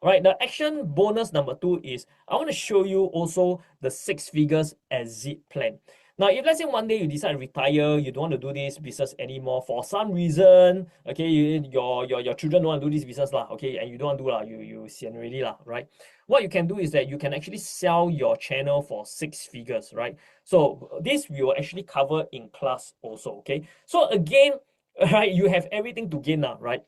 All right, the action bonus number 2 is I want to show you also the 6 figures exit plan. Now, if let's say one day you decide to retire, you don't want to do this business anymore for some reason, okay, your children don't want to do this business, okay, and you don't want to do, you sian already, right? What you can do is that you can actually sell your channel for 6 figures, right? So this we will actually cover in class also, okay? So again, right, you have everything to gain now, right?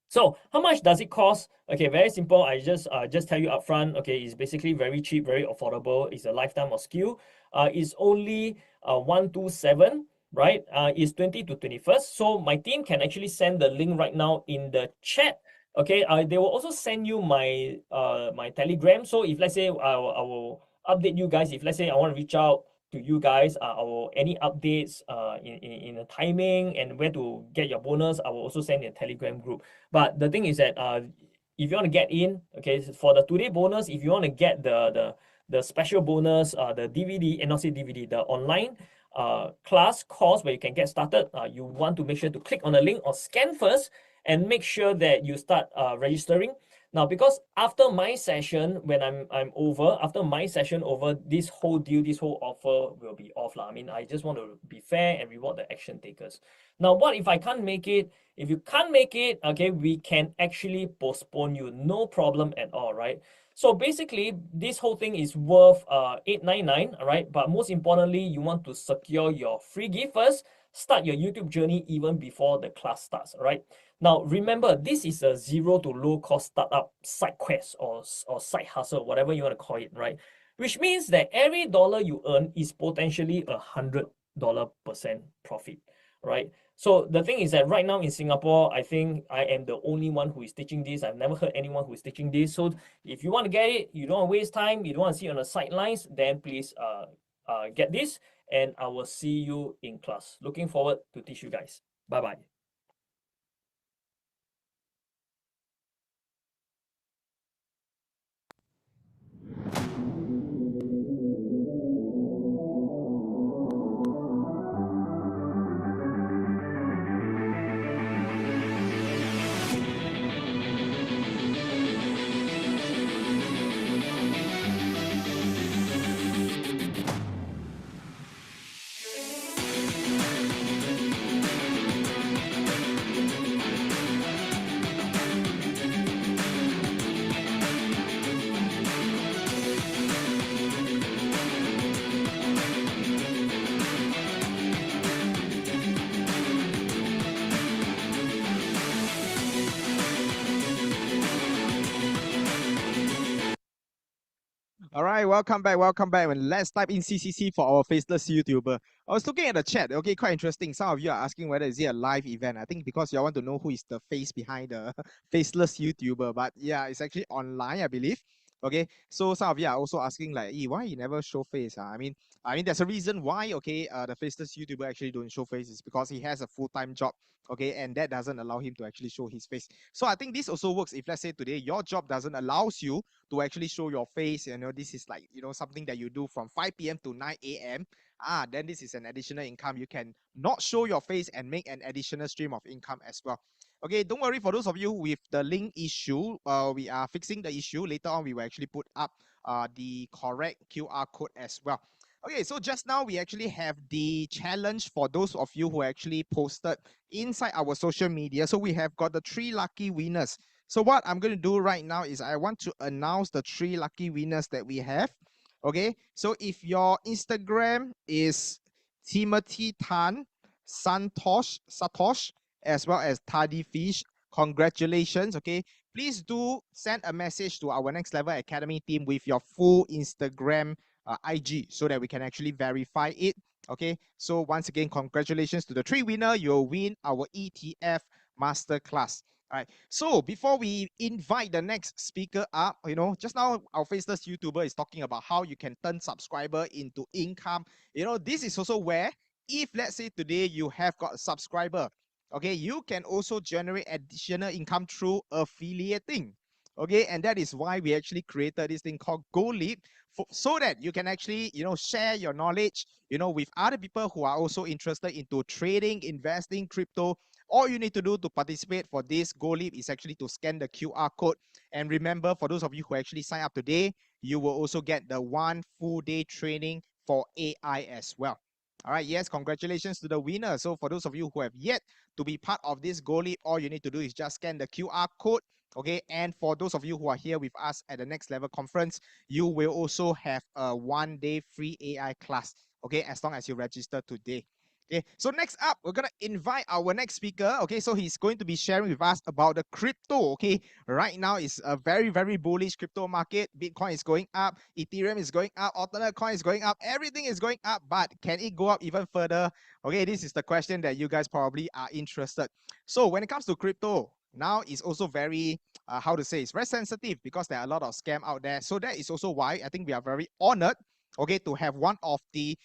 So how much does it cost? Okay, very simple. I just tell you upfront. Okay, it's basically very cheap, very affordable. It's a lifetime of skill. It's only 127, right? It's 20 to 21st. So my team can actually send the link right now in the chat. Okay, they will also send you my my Telegram. So if let's say I will update you guys. If let's say I want to reach out to you guys any updates in the timing and where to get your bonus. I will also send in a Telegram group. But the thing is that if you want to get in, okay, for the today bonus, if you want to get the special bonus, the DVD, and not say DVD, the online class course where you can get started, you want to make sure to click on the link or scan first and make sure that you start registering. Now, because after my session, when I'm over, after my session over, this whole deal, this whole offer will be off. I mean, I just want to be fair and reward the action takers. Now, what if I can't make it? If you can't make it, okay, we can actually postpone you. No problem at all, right? So basically, this whole thing is worth $899, all right? But most importantly, you want to secure your free gift first. Start your YouTube journey even before the class starts, all right? Now, remember, this is a zero to low cost startup side quest or side hustle, whatever you want to call it, right? Which means that every dollar you earn is potentially $100% profit, right? So the thing is that right now in Singapore, I think I am the only one who is teaching this. I've never heard anyone who is teaching this. So if you want to get it, you don't want to waste time, you don't want to see on the sidelines, then please get this, and I will see you in class. Looking forward to teach you guys. Bye-bye. All right, welcome back, and let's type in CCC for our Faceless YouTuber. I was looking at the chat, okay, quite interesting. Some of you are asking whether is it a live event. I think because you want to know who is the face behind the Faceless YouTuber, but yeah, it's actually online, I believe. Okay, so some of you are also asking like, why you never show face? I mean, there's a reason why, okay, the Faceless YouTuber actually don't show face is because he has a full-time job, okay, and that doesn't allow him to actually show his face. So I think this also works if, let's say today, your job doesn't allows you to actually show your face, this is like, something that you do from 5 p.m. to 9 a.m. Then this is an additional income. You can not show your face and make an additional stream of income as well. Okay, don't worry, for those of you with the link issue, we are fixing the issue. Later on, we will actually put up the correct QR code as well. Okay, so just now we actually have the challenge for those of you who actually posted inside our social media. So we have got the 3 lucky winners. So what I'm going to do right now is I want to announce the 3 lucky winners that we have. Okay, so if your Instagram is Timothy Tan, Satosh, as well as 𝗲𝗏𝗃𝗃, congratulations. Okay, please do send a message to our Next Level Academy team with your full Instagram IG so that we can actually verify it. Okay, so once again, congratulations to the 3 winners. You'll win our ETF Masterclass. All right, so before we invite the next speaker up, just now our Faceless YouTuber is talking about how you can turn subscriber into income. This is also where, if let's say today you have got a subscriber, okay, you can also generate additional income through affiliating. Okay, and that is why we actually created this thing called 𝗲𝗃𝗃𝗵 so that you can actually, share your knowledge, with other people who are also interested into trading, investing, crypto. All you need to do to participate for this 𝗲𝗃𝗃𝗵 is actually to scan the QR code. And remember, for those of you who actually sign up today, you will also get the 1 full day training for AI as well. All right, yes, congratulations to the winner. So for those of you who have yet to be part of this 𝗲𝗃𝗃𝗵, all you need to do is just scan the QR code. Okay, and for those of you who are here with us at the Next Level Conference, you will also have a 1 day free AI class, okay, as long as you register today. Okay, so next up, we're going to invite our next speaker. Okay, so he's going to be sharing with us about the crypto. Okay, right now it's a very, very bullish crypto market. Bitcoin is going up, Ethereum is going up, alternate coin is going up, everything is going up, but can it go up even further? Okay, this is the question that you guys probably are interested. So when it comes to crypto, now it's also very, it's very sensitive because there are a lot of scam out there. So that is also why I think we are very honored, okay, to have one of the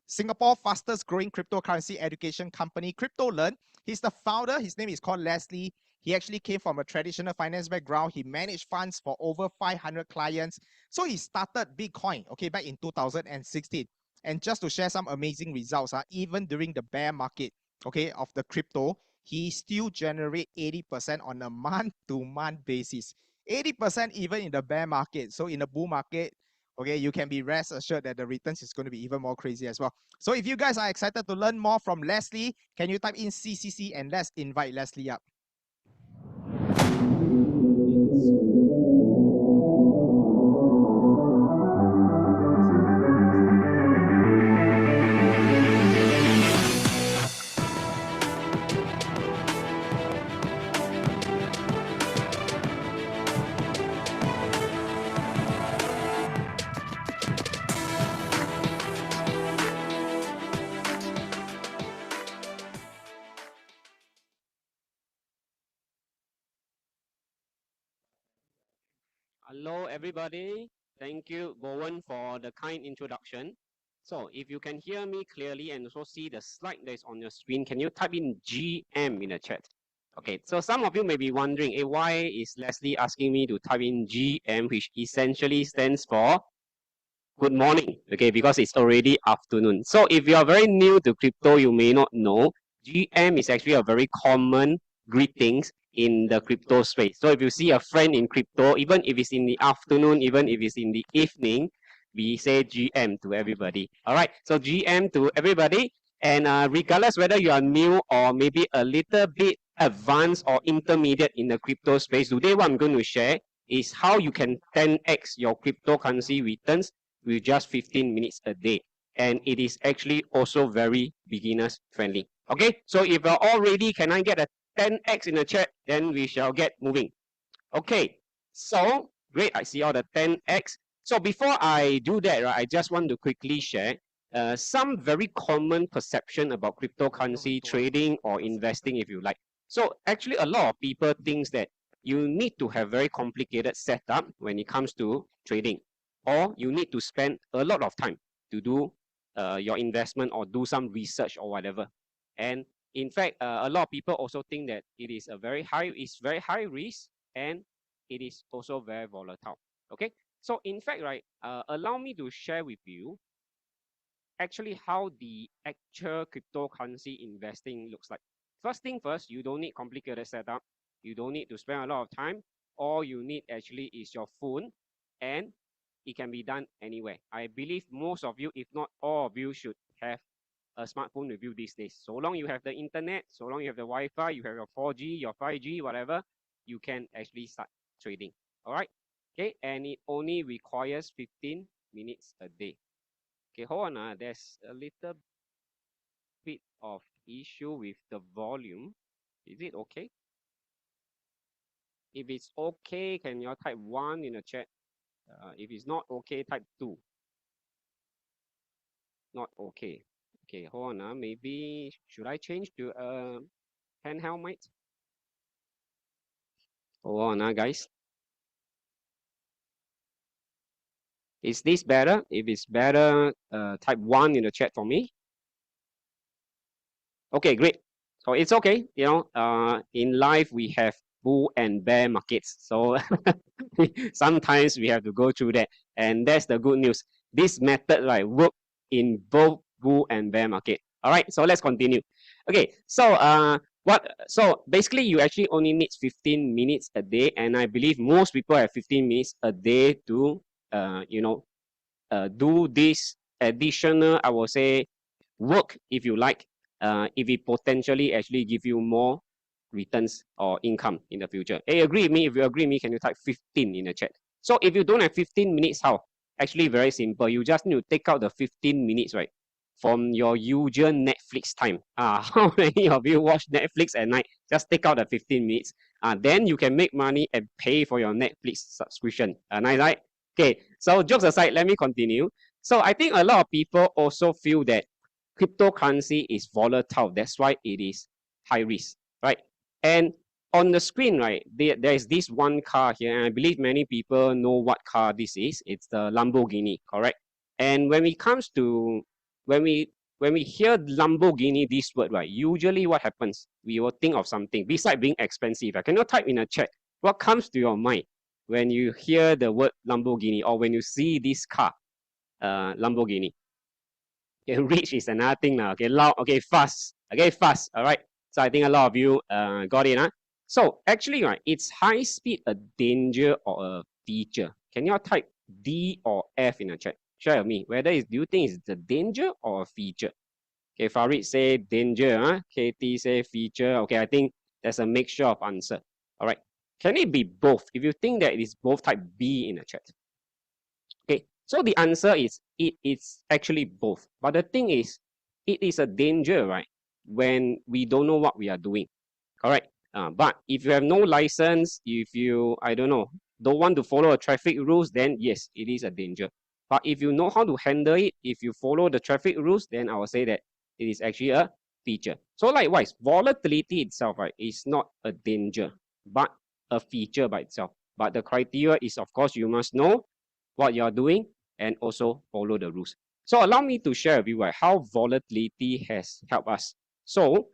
Singapore's fastest growing cryptocurrency education company, 𝗵𝗏𝗏. He's the founder. His name is called Leslie. He actually came from a traditional finance background. He managed funds for over 500 clients. So he started Bitcoin, okay, back in 2016. And just to share some amazing results, even during the bear market, okay, of the crypto, he still generate 80% on a month-to-month basis. 80% even in the bear market. So in the bull market, okay, you can be rest assured that the returns is going to be even more crazy as well. So if you guys are excited to learn more from Leslie, can you type in CCC and let's invite Leslie up. Hello, everybody. Thank you, Bowen, for the kind introduction. So if you can hear me clearly and also see the slide that is on your screen, can you type in GM in the chat? Okay, so some of you may be wondering, why is Leslie asking me to type in GM, which essentially stands for good morning, okay, because it's already afternoon. So if you are very new to crypto, you may not know, GM is actually a very common greetings in the crypto space. So if you see a friend in crypto, even if it's in the afternoon, even if it's in the evening, we say GM to everybody. All right, so GM to everybody. And regardless whether you are new or maybe a little bit advanced or intermediate in the crypto space, today what I'm going to share is how you can 10x your cryptocurrency returns with just 15 minutes a day. And it is actually also very beginners friendly. Okay, so if you're all ready, can I get a 10x in the chat? Then we shall get moving. Okay, so great, I see all the 10x. So before I do that, right, I just want to quickly share some very common perception about cryptocurrency trading or investing, if you like. So actually a lot of people think that you need to have very complicated setup when it comes to trading, or you need to spend a lot of time to do your investment or do some research or whatever. And in fact, a lot of people also think that it is very high risk, and it is also very volatile. Okay, so in fact, right, allow me to share with you actually how the actual cryptocurrency investing looks like. First thing first, you don't need complicated setup. You don't need to spend a lot of time. All you need actually is your phone, and it can be done anywhere. I believe most of you, if not all of you, should have a smartphone with you these days. So long you have the internet, so long you have the Wi-Fi, you have your 4G, your 5G, whatever, you can actually start trading. All right. Okay, and it only requires 15 minutes a day. Okay, hold on. There's a little bit of issue with the volume. Is it okay? If it's okay, can you type 1 in the chat? If it's not okay, type 2. Not okay. Okay, hold on. Maybe should I change to handheld mic? Hold on, guys. Is this better? If it's better, type 1 in the chat for me. Okay, great. So it's okay. You know, in life we have bull and bear markets. So sometimes we have to go through that, and that's the good news. This method, right, work in both bull and bear market. All right, so let's continue. Okay, so so basically you actually only need 15 minutes a day, and I believe most people have 15 minutes a day to you know, do this additional, I will say, work, if you like, if it potentially actually give you more returns or income in the future. Hey, agree with me? If you agree with me, can you type 15 in the chat? So if you don't have 15 minutes, how? Actually very simple. You just need to take out the 15 minutes, right, from your usual Netflix time. How many of you watch Netflix at night? Just take out the 15 minutes. Then you can make money and pay for your Netflix subscription. Nice, right? Okay, so jokes aside, let me continue. So I think a lot of people also feel that cryptocurrency is volatile. That's why it is high risk, right? And on the screen, right, there is this one car here, and I believe many people know what car this is. It's the Lamborghini, correct? And when we when we hear Lamborghini, this word, right, usually what happens? We will think of something besides being expensive. Can you type in a chat? What comes to your mind when you hear the word Lamborghini or when you see this car, Lamborghini? Okay, rich is another thing now. Okay, loud. Okay, fast. Okay, fast. All right. So I think a lot of you got it. Huh? So actually, right, it's high speed a danger or a feature? Can you all type D or F in the chat? Share with me whether do you think it's the danger or a feature? Okay, Farid say danger. Huh? KT say feature. Okay, I think there's a mixture of answer. All right. Can it be both? If you think that it is both, type B in the chat. Okay, so the answer is it's actually both. But the thing is, it is a danger, right? When we don't know what we are doing. Correct. But if you have no license, if you, I don't know, don't want to follow the traffic rules, then yes, it is a danger. But if you know how to handle it, if you follow the traffic rules, then I will say that it is actually a feature. So likewise, volatility itself, right, is not a danger, but a feature by itself. But the criteria is, of course, you must know what you are doing and also follow the rules. So allow me to share with you how volatility has helped us. So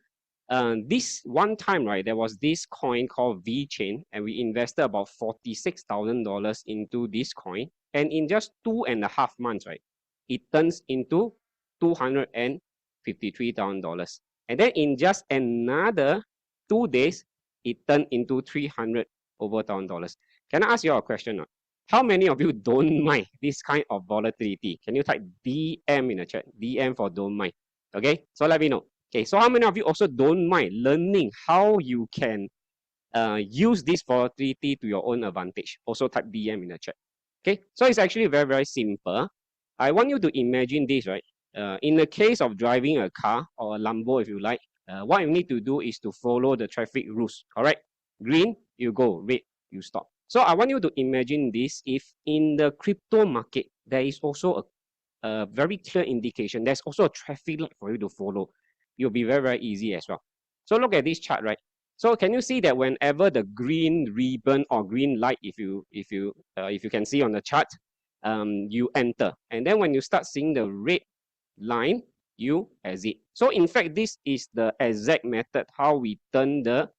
this one time, right, there was this coin called VeChain, and we invested about $46,000 into this coin. And in just 2.5 months, right, it turns into $253,000. And then in just another 2 days, it turned into $300,000. Can I ask you a question? How many of you don't mind this kind of volatility? Can you type DM in the chat? DM for don't mind. Okay, so let me know. Okay, so how many of you also don't mind learning how you can use this volatility to your own advantage? Also type DM in the chat. Okay, so it's actually very, very simple. I want you to imagine this, right? In the case of driving a car or a Lambo, if you like, what you need to do is to follow the traffic rules. All right, green, you go, red, you stop. So I want you to imagine this. If in the crypto market, there is also a very clear indication, there's also a traffic light for you to follow. You'll be very, very easy as well. So look at this chart, right? So can you see that whenever the green ribbon or green light, if you can see on the chart, you enter, and then when you start seeing the red line, you exit. So in fact, this is the exact method how we turn the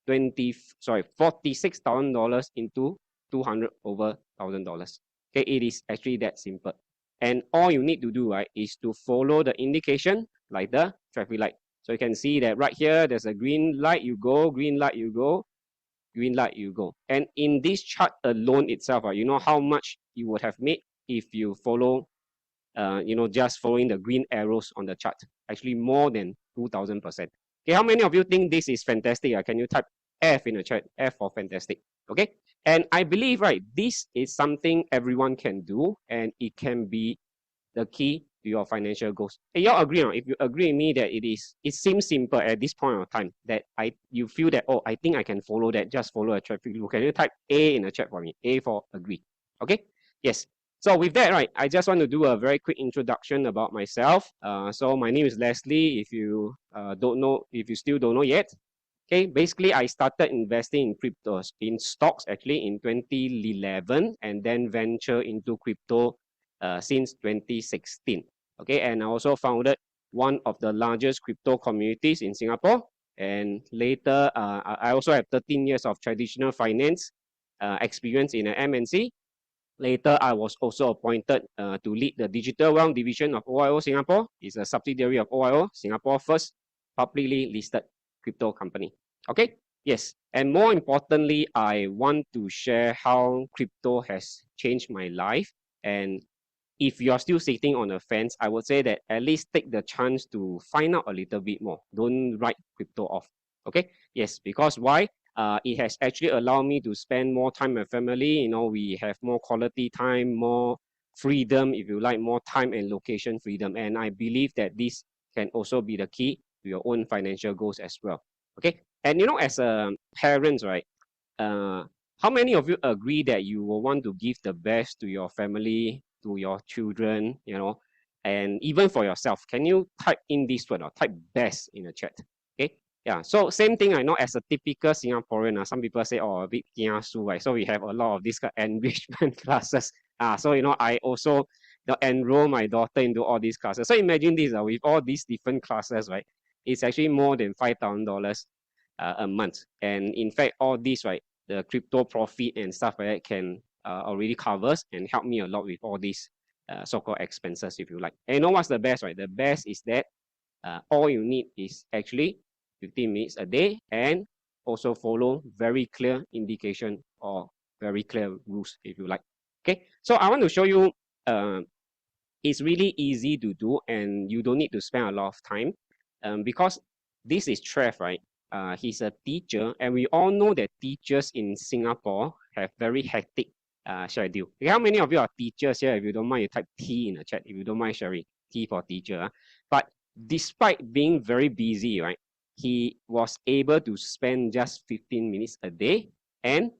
$46,000 into $200,000. Okay, it is actually that simple. And all you need to do, right, is to follow the indication like the traffic light. So you can see that right here, there's a green light, you go, green light, you go, green light, you go. And in this chart alone itself, you know how much you would have made if you follow, just following the green arrows on the chart. Actually, more than 2,000%. Okay, how many of you think this is fantastic? Can you type F in the chat? F for fantastic. Okay, and I believe, right, this is something everyone can do, and it can be the key to your financial goals. Hey, y'all agree? If you agree with me that it seems simple at this point of time, that you feel that, oh, I think I can follow that, just follow a traffic rule. Can you type A in the chat for me? A for agree. Okay, yes. So with that, right, I just want to do a very quick introduction about myself. So my name is Leslie. If you still don't know yet, okay, basically I started investing in cryptos, in stocks actually in 2011, and then venture into crypto since 2016. Okay, and I also founded one of the largest crypto communities in Singapore. And later, I also have 13 years of traditional finance experience in an MNC. Later, I was also appointed to lead the digital wealth division of OIO Singapore. It's a subsidiary of OIO, Singapore first publicly listed crypto company. Okay, yes. And more importantly, I want to share how crypto has changed my life. And if you're still sitting on the fence, I would say that at least take the chance to find out a little bit more. Don't write crypto off. Okay, yes, because why? It has actually allowed me to spend more time with family. We have more quality time, more freedom, if you like, more time and location freedom. And I believe that this can also be the key to your own financial goals as well. Okay, and as a parents, right? How many of you agree that you will want to give the best to your family, to your children, and even for yourself? Can you type in this word or type best in the chat? Okay. Yeah, so same thing, I know as a typical Singaporean, some people say, oh, a bit kiasu, right? So we have a lot of this kind of enrichment classes. So, I also enroll my daughter into all these classes. So imagine this, with all these different classes, right? It's actually more than $5,000 a month. And in fact, all this, right, the crypto profit and stuff like that can already covers and help me a lot with all these so-called expenses, if you like. And you know what's the best, right? The best is that all you need is actually 15 minutes a day and also follow very clear indication or very clear rules, if you like. Okay, so I want to show you it's really easy to do and you don't need to spend a lot of time because this is 𝗲𝗏, right? He's a teacher, and we all know that teachers in Singapore have very hectic schedule. Okay, how many of you are teachers here? If you don't mind, you type T in the chat. If you don't mind sharing, T for teacher. But despite being very busy, right, he was able to spend just 15 minutes a day, and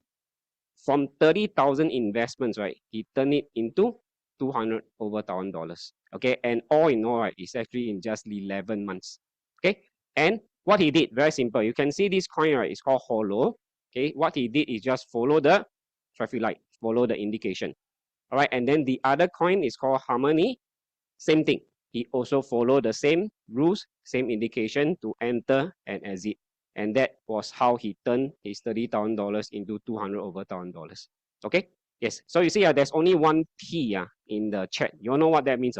from 30,000 investments, right, he turned it into $200 over $1,000. Okay, and all in all, right, it's actually in just 11 months. Okay, and what he did, very simple. You can see this coin, right, it's called hollow. Okay, what he did is just follow the traffic light, follow the indication. All right, and then the other coin is called harmony. Same thing. He also followed the same rules, same indication to enter and exit. And that was how he turned his $30,000 into $200 over $1,000. Okay, yes. So you see, there's only one P in the chat. You all know what that means?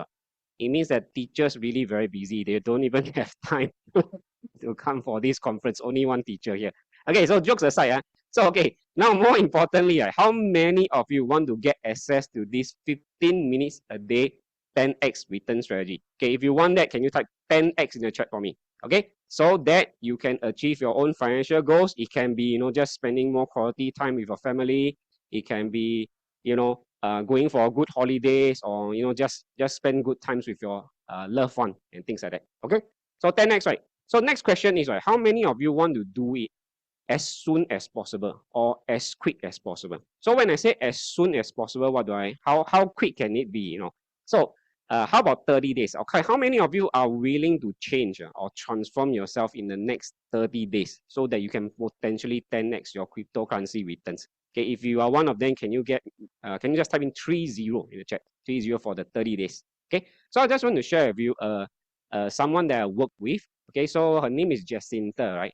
It means that teachers really very busy. They don't even have time to come for this conference. Only one teacher here. Okay, so jokes aside, so okay, now more importantly, how many of you want to get access to this 15 minutes a day 10x return strategy? Okay, if you want that, can you type 10x in the chat for me? Okay, so that you can achieve your own financial goals. It can be, just spending more quality time with your family. It can be, going for good holidays, or just spend good times with your loved one and things like that. Okay, so 10x, right? So next question is, right, how many of you want to do it as soon as possible or as quick as possible? So when I say as soon as possible, how quick can it be? So how about 30 days? Okay, how many of you are willing to change or transform yourself in the next 30 days so that you can potentially 10x your cryptocurrency returns? Okay, if you are one of them, can you just type in 30 in the chat? 30 for the 30 days. Okay, so I just want to share with you someone that I work with. Okay, so her name is Jacinta, right?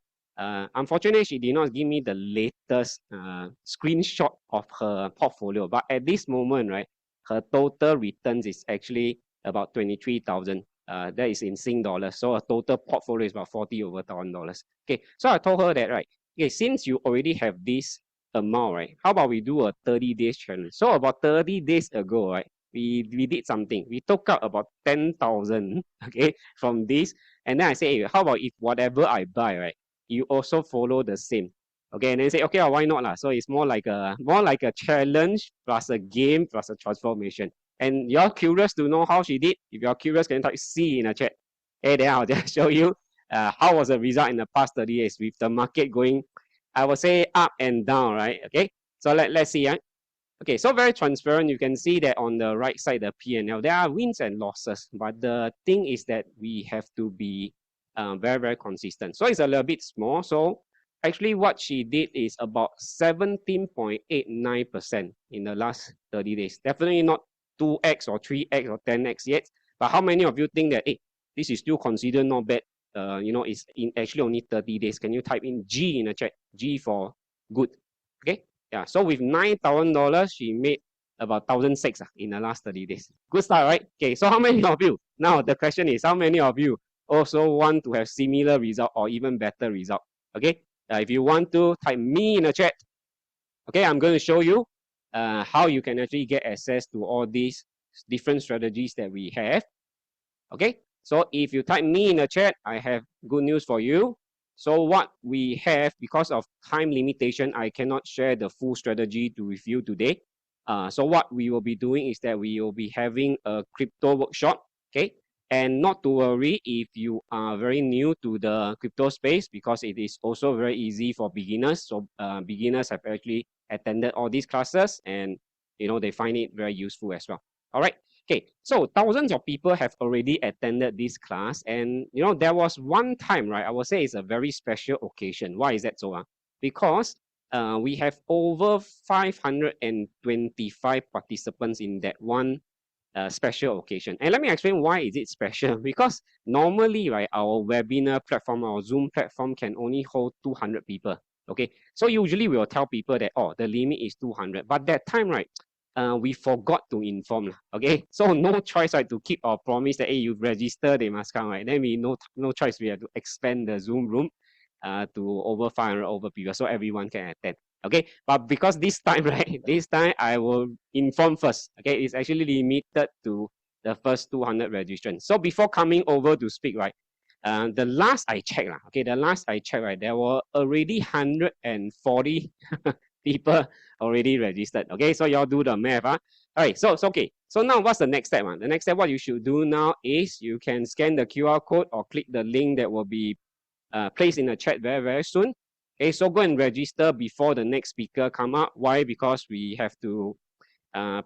Unfortunately, she did not give me the latest screenshot of her portfolio, but at this moment, right, her total returns is actually about 23,000. That is in Sing dollars. So her total portfolio is about $40 over $1,000. Okay, so I told her that, right, okay, since you already have this amount, right, how about we do a 30 days challenge? So about 30 days ago, right, we did something. We took out about 10,000, okay, from this, and then I say, hey, how about if whatever I buy, right, you also follow the same? Okay, and then say, okay, why not? So it's more like a challenge plus a game plus a transformation. And you're curious to know how she did? If you're curious, can you type C in the chat? Hey, then I'll just show you how was the result in the past 30 days with the market going, I would say, up and down, right? Okay, so let's see. Okay, so very transparent. You can see that on the right side, the P&L, there are wins and losses. But the thing is that we have to be very, very consistent. So it's a little bit small. So actually what she did is about 17.89% in the last 30 days. Definitely not 2x or 3x or 10x yet. But how many of you think that, hey, this is still considered not bad? It's in actually only 30 days. Can you type in G in the chat? G for good. Okay. Yeah. So with $9,000, she made about 1,600 in the last 30 days. Good start, right? Okay. So how many of you? Now the question is, how many of you also want to have similar result or even better result? Okay. If you want to, type me in the chat. Okay. I'm going to show you how you can actually get access to all these different strategies that we have. Okay. So if you type me in the chat, I have good news for you. So what we have, because of time limitation, I cannot share the full strategy with you today. So what we will be doing is that we will be having a crypto workshop. Okay. And not to worry if you are very new to the crypto space, because it is also very easy for beginners. So beginners have actually attended all these classes, and they find it very useful as well. All right. Okay, so thousands of people have already attended this class, and there was one time, right? I would say it's a very special occasion. Why is that so? Because we have over 525 participants in that one special occasion. And let me explain why is it special. Because normally, right, our webinar platform, our Zoom platform can only hold 200 people. Okay, so usually we will tell people that, oh, the limit is 200. But that time, right, we forgot to inform. Okay, so no choice, right, to keep our promise that, hey, you've registered, they must come, right? Then we no choice, we have to expand the Zoom room to over 500 over people, so everyone can attend. Okay, but because this time, right, this time I will inform first. Okay, it's actually limited to the first 200 registrants. So before coming over to speak, right, the last I checked, right, there were already 140 people already registered. Okay, so y'all do the math. All right, so okay. So now what's the next step? The next step, what you should do now is you can scan the QR code or click the link that will be placed in the chat very, very soon. Okay, so go and register before the next speaker come up. Why? Because we have to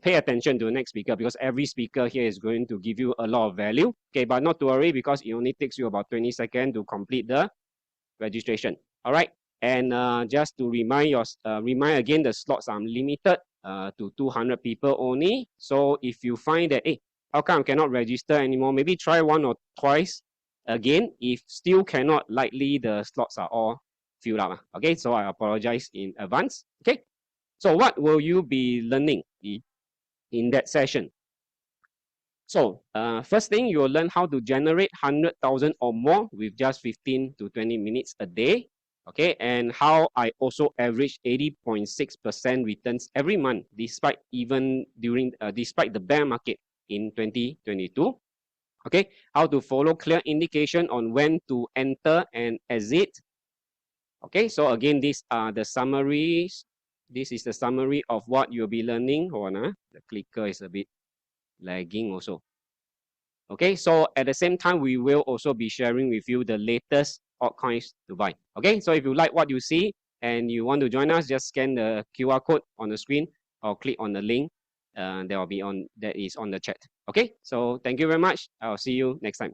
pay attention to the next speaker, because every speaker here is going to give you a lot of value. Okay, but not to worry, because it only takes you about 20 seconds to complete the registration. All right, and just to remind again, the slots are limited to 200 people only. So if you find that, hey, how come I cannot register anymore? Maybe try one or twice again. If still cannot, likely the slots are all filled up. Okay, so I apologize in advance. Okay, so what will you be learning in that session? So first thing, you will learn how to generate 100,000 or more with just 15 to 20 minutes a day. Okay, and how I also average 80.6% returns every month, despite despite the bear market in 2022. Okay, how to follow clear indication on when to enter and exit. Okay, so again, these are the summaries. This is the summary of what you'll be learning. Hold on, the clicker is a bit lagging also. Okay, so at the same time, we will also be sharing with you the latest altcoins to buy. Okay, so if you like what you see and you want to join us, just scan the QR code on the screen or click on the link that is on the chat. Okay, so thank you very much. I'll see you next time.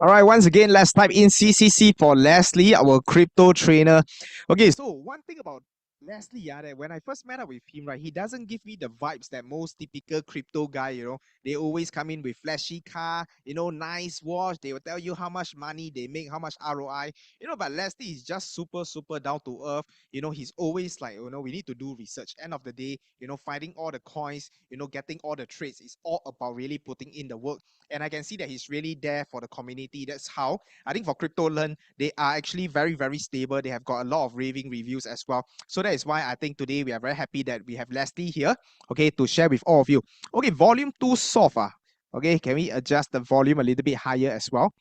All right, once again, let's type in CCC for Leslie, our crypto trainer. Okay, so one thing about Leslie, that when I first met up with him, right, he doesn't give me the vibes that most typical crypto guy, they always come in with flashy car, nice watch. They will tell you how much money they make, how much ROI, but Leslie is just super, super down to earth. He's always like, we need to do research. End of the day, finding all the coins, getting all the trades. It's all about really putting in the work. And I can see that he's really there for the community. That's how I think for Crypto Learn, they are actually very, very stable. They have got a lot of raving reviews as well. So that is why I think today we are very happy that we have Leslie here, okay, to share with all of you. Okay, volume too soft. Okay, can we adjust the volume a little bit higher as well?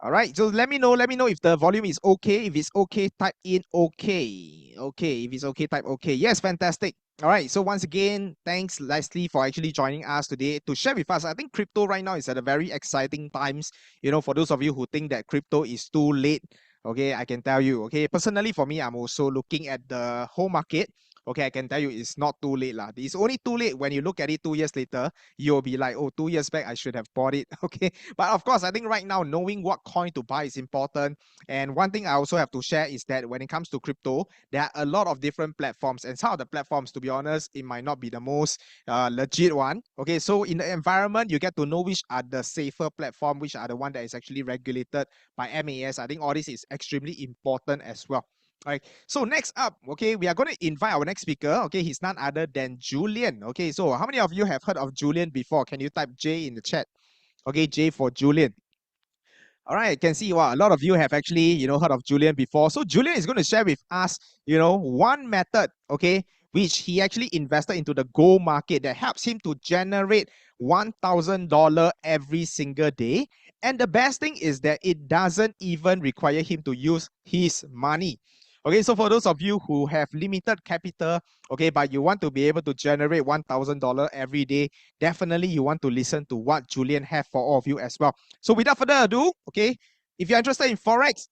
All right, so let me know if the volume is okay. If it's okay, type in okay. Okay, if it's okay, type okay. Yes, fantastic. All right, so once again, thanks Leslie for actually joining us today to share with us. I think crypto right now is at a very exciting times. For those of you who think that crypto is too late, okay, I can tell you, okay, personally for me, I'm also looking at the whole market. Okay, I can tell you it's not too late. It's only too late when you look at it 2 years later, you'll be like, oh, 2 years back, I should have bought it. Okay, but of course, I think right now, knowing what coin to buy is important. And one thing I also have to share is that when it comes to crypto, there are a lot of different platforms. And some of the platforms, to be honest, it might not be the most legit one. Okay, so in the environment, you get to know which are the safer platform, which are the one that is actually regulated by MAS. I think all this is extremely important as well. All right, so next up, okay, we are going to invite our next speaker. Okay, he's none other than Julian. Okay, so how many of you have heard of Julian before? Can you type J in the chat? Okay, J for Julian. All right, can see a lot of you have actually, heard of Julian before. So Julian is going to share with us, one method, okay, which he actually invested into the gold market that helps him to generate $1,000 every single day. And the best thing is that it doesn't even require him to use his money. Okay, so for those of you who have limited capital, okay, but you want to be able to generate $1,000 every day, definitely you want to listen to what Julian have for all of you as well. So without further ado, okay, if you're interested in Forex,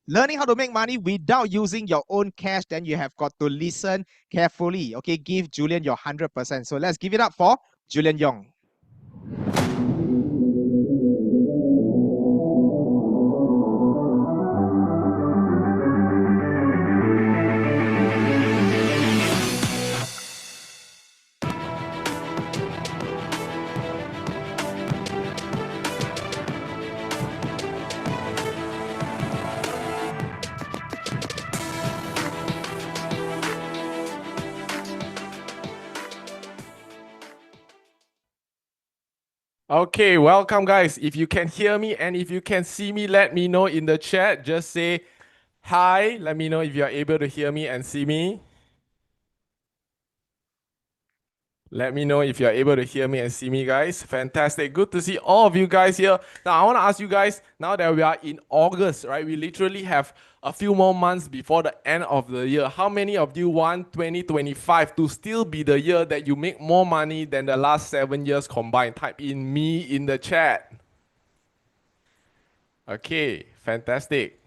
learning how to make money without using your own cash, then you have got to listen carefully. Okay, give Julian your 100%. So let's give it up for Julian Yong. Okay, welcome guys. If you can hear me and if you can see me, let me know in the chat. Just say hi. Let me know if you're able to hear me and see me. Let me know if you're able to hear me and see me, guys. Fantastic. Good to see all of you guys here. Now, I want to ask you guys, now that we are in August, right? We literally have a few more months before the end of the year. How many of you want 2025 to still be the year that you make more money than the last 7 years combined? Type in me in the chat. Okay, fantastic.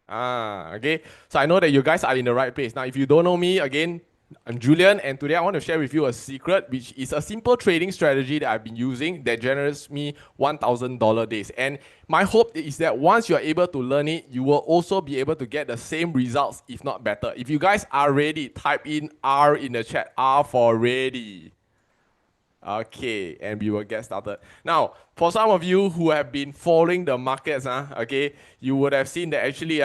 Okay. So I know that you guys are in the right place. Now, if you don't know me, again, I'm Julian, and today I want to share with you a secret, which is a simple trading strategy that I've been using that generates me $1,000 days. And my hope is that once you're able to learn it, you will also be able to get the same results, if not better. If you guys are ready, type in R in the chat. R for ready. Okay, and we will get started. Now, for some of you who have been following the markets, okay, you would have seen that actually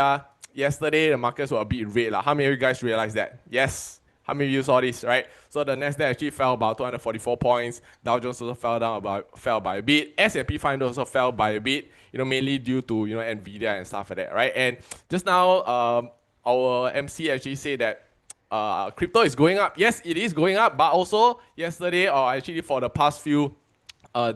yesterday the markets were a bit red. How many of you guys realized that? Yes. How many of you saw this, right? So the Nasdaq actually fell about 244 points. Dow Jones also fell by a bit. S&P 500 also fell by a bit, mainly due to, NVIDIA and stuff like that, right? And just now, our MC actually said that crypto is going up. Yes, it is going up, but also yesterday, or actually for the past few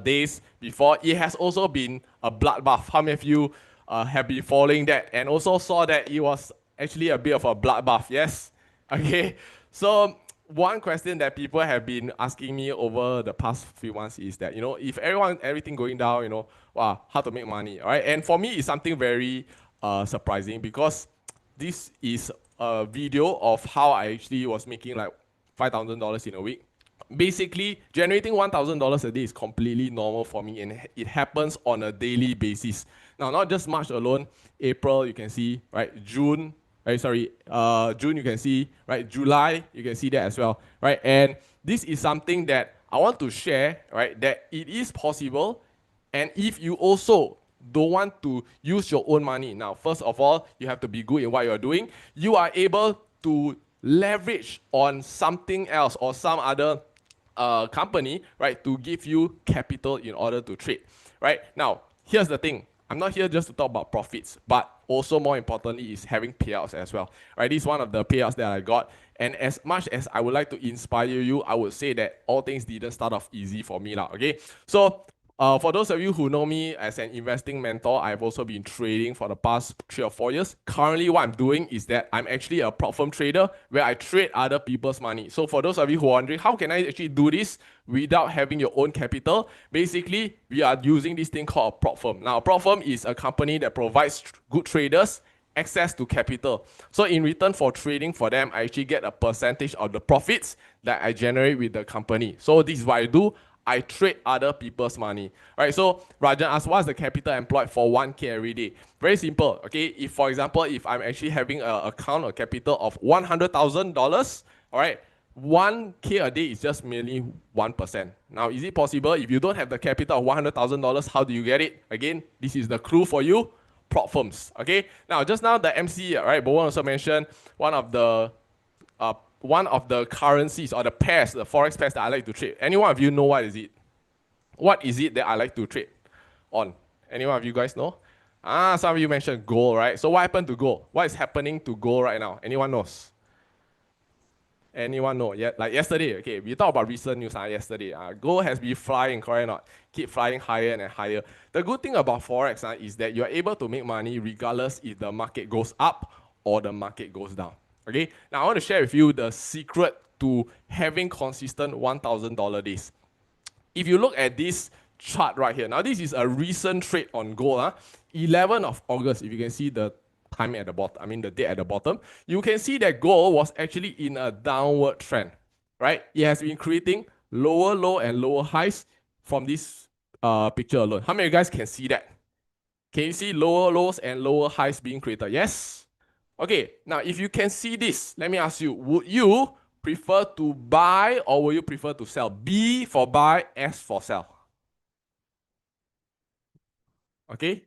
days before, it has also been a bloodbath. How many of you have been following that and also saw that it was actually a bit of a bloodbath? Yes? Okay. So one question that people have been asking me over the past few months is that, if everything going down, wow, how to make money, all right? And for me, it's something very surprising because this is a video of how I actually was making like $5,000 in a week. Basically, generating $1,000 a day is completely normal for me, and it happens on a daily basis. Now, not just March alone, April, you can see, right? June, June you can see, right? July, you can see that as well, right? And this is something that I want to share, right? That it is possible, and if you also don't want to use your own money, now, first of all, you have to be good in what you're doing. You are able to leverage on something else or some other company, right, to give you capital in order to trade, right? Now, here's the thing. I'm not here just to talk about profits, but also more importantly is having payouts as well, right? This is one of the payouts that I got. And as much as I would like to inspire you, I would say that all things didn't start off easy for me, okay? So for those of you who know me as an investing mentor, I've also been trading for the past 3 or 4 years. Currently, what I'm doing is that I'm actually a prop firm trader where I trade other people's money. So for those of you who are wondering, how can I actually do this without having your own capital? Basically, we are using this thing called a prop firm. Now, a prop firm is a company that provides good traders access to capital. So in return for trading for them, I actually get a percentage of the profits that I generate with the company. So this is what I do. I trade other people's money, right? So Rajan asked, what's the capital employed for 1K every day? Very simple, okay? If, for example, if I'm actually having an account or capital of $100,000, all right, 1K a day is just merely 1%. Now, is it possible? If you don't have the capital of $100,000, how do you get it? Again, this is the clue for you, prop firms, okay? Now, just now the MC, right, Bowen also mentioned one of the currencies or the pairs, the Forex pairs that I like to trade. Any one of you know what is it? What is it that I like to trade on? Any one of you guys know? Some of you mentioned gold, right? So what happened to gold? What is happening to gold right now? Anyone knows? Anyone know? Yeah, like yesterday, okay, we talked about recent news yesterday. Gold has been flying, correct or not? Keep flying higher and higher. The good thing about Forex is that you're able to make money regardless if the market goes up or the market goes down. Okay, now I want to share with you the secret to having consistent $1,000 days. If you look at this chart right here, now this is a recent trade on gold, 11th of August, if you can see the time at the bottom, I mean the date at the bottom, you can see that gold was actually in a downward trend, right? It has been creating lower low and lower highs from this picture alone. How many of you guys can see that? Can you see lower lows and lower highs being created? Yes? Okay, now if you can see this, let me ask you, would you prefer to buy or would you prefer to sell? B for buy, S for sell. Okay?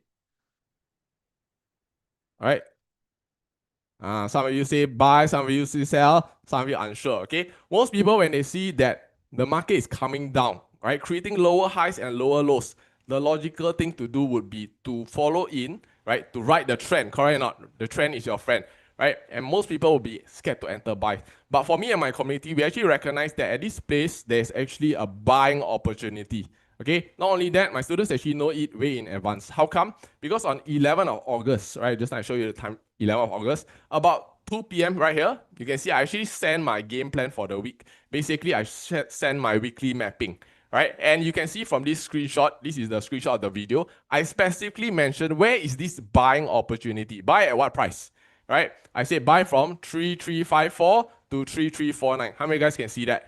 All right. Some of you say buy, some of you say sell, some of you unsure. Okay. Most people, when they see that the market is coming down, right, creating lower highs and lower lows, the logical thing to do would be to follow in, right, to ride the trend. Correct or not? The trend is your friend, right? And most people will be scared to enter buy. But for me and my community, we actually recognize that at this place, there's actually a buying opportunity. Okay, not only that, my students actually know it way in advance. How come? Because on 11th of August, right, just like I show you the time, 11th of August, about 2 p.m. right here, you can see I actually send my game plan for the week. Basically, I send my weekly mapping, right? And you can see from this screenshot, this is the screenshot of the video, I specifically mentioned where is this buying opportunity. Buy at what price, right? I say buy from 3354 to 3349. How many guys can see that?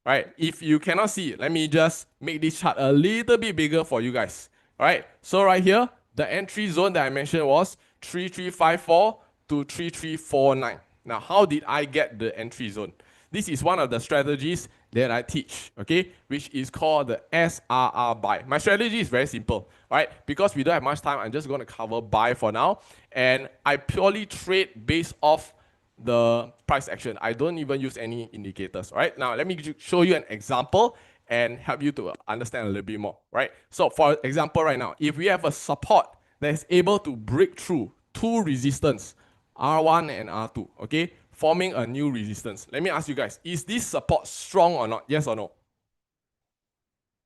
Right, if you cannot see it, let me just make this chart a little bit bigger for you guys. All right, so right here, the entry zone that I mentioned was 3354 to 3349. Now, how did I get the entry zone? This is one of the strategies that I teach, okay, which is called the SRR buy. My strategy is very simple, right? Because we don't have much time, I'm just going to cover buy for now. And I purely trade based off the price action. I don't even use any indicators, right? Now, let me show you an example and help you to understand a little bit more, right? So, for example, right now, if we have a support that is able to break through two resistance, R1 and R2, okay, forming a new resistance. Let me ask you guys, is this support strong or not? Yes or no?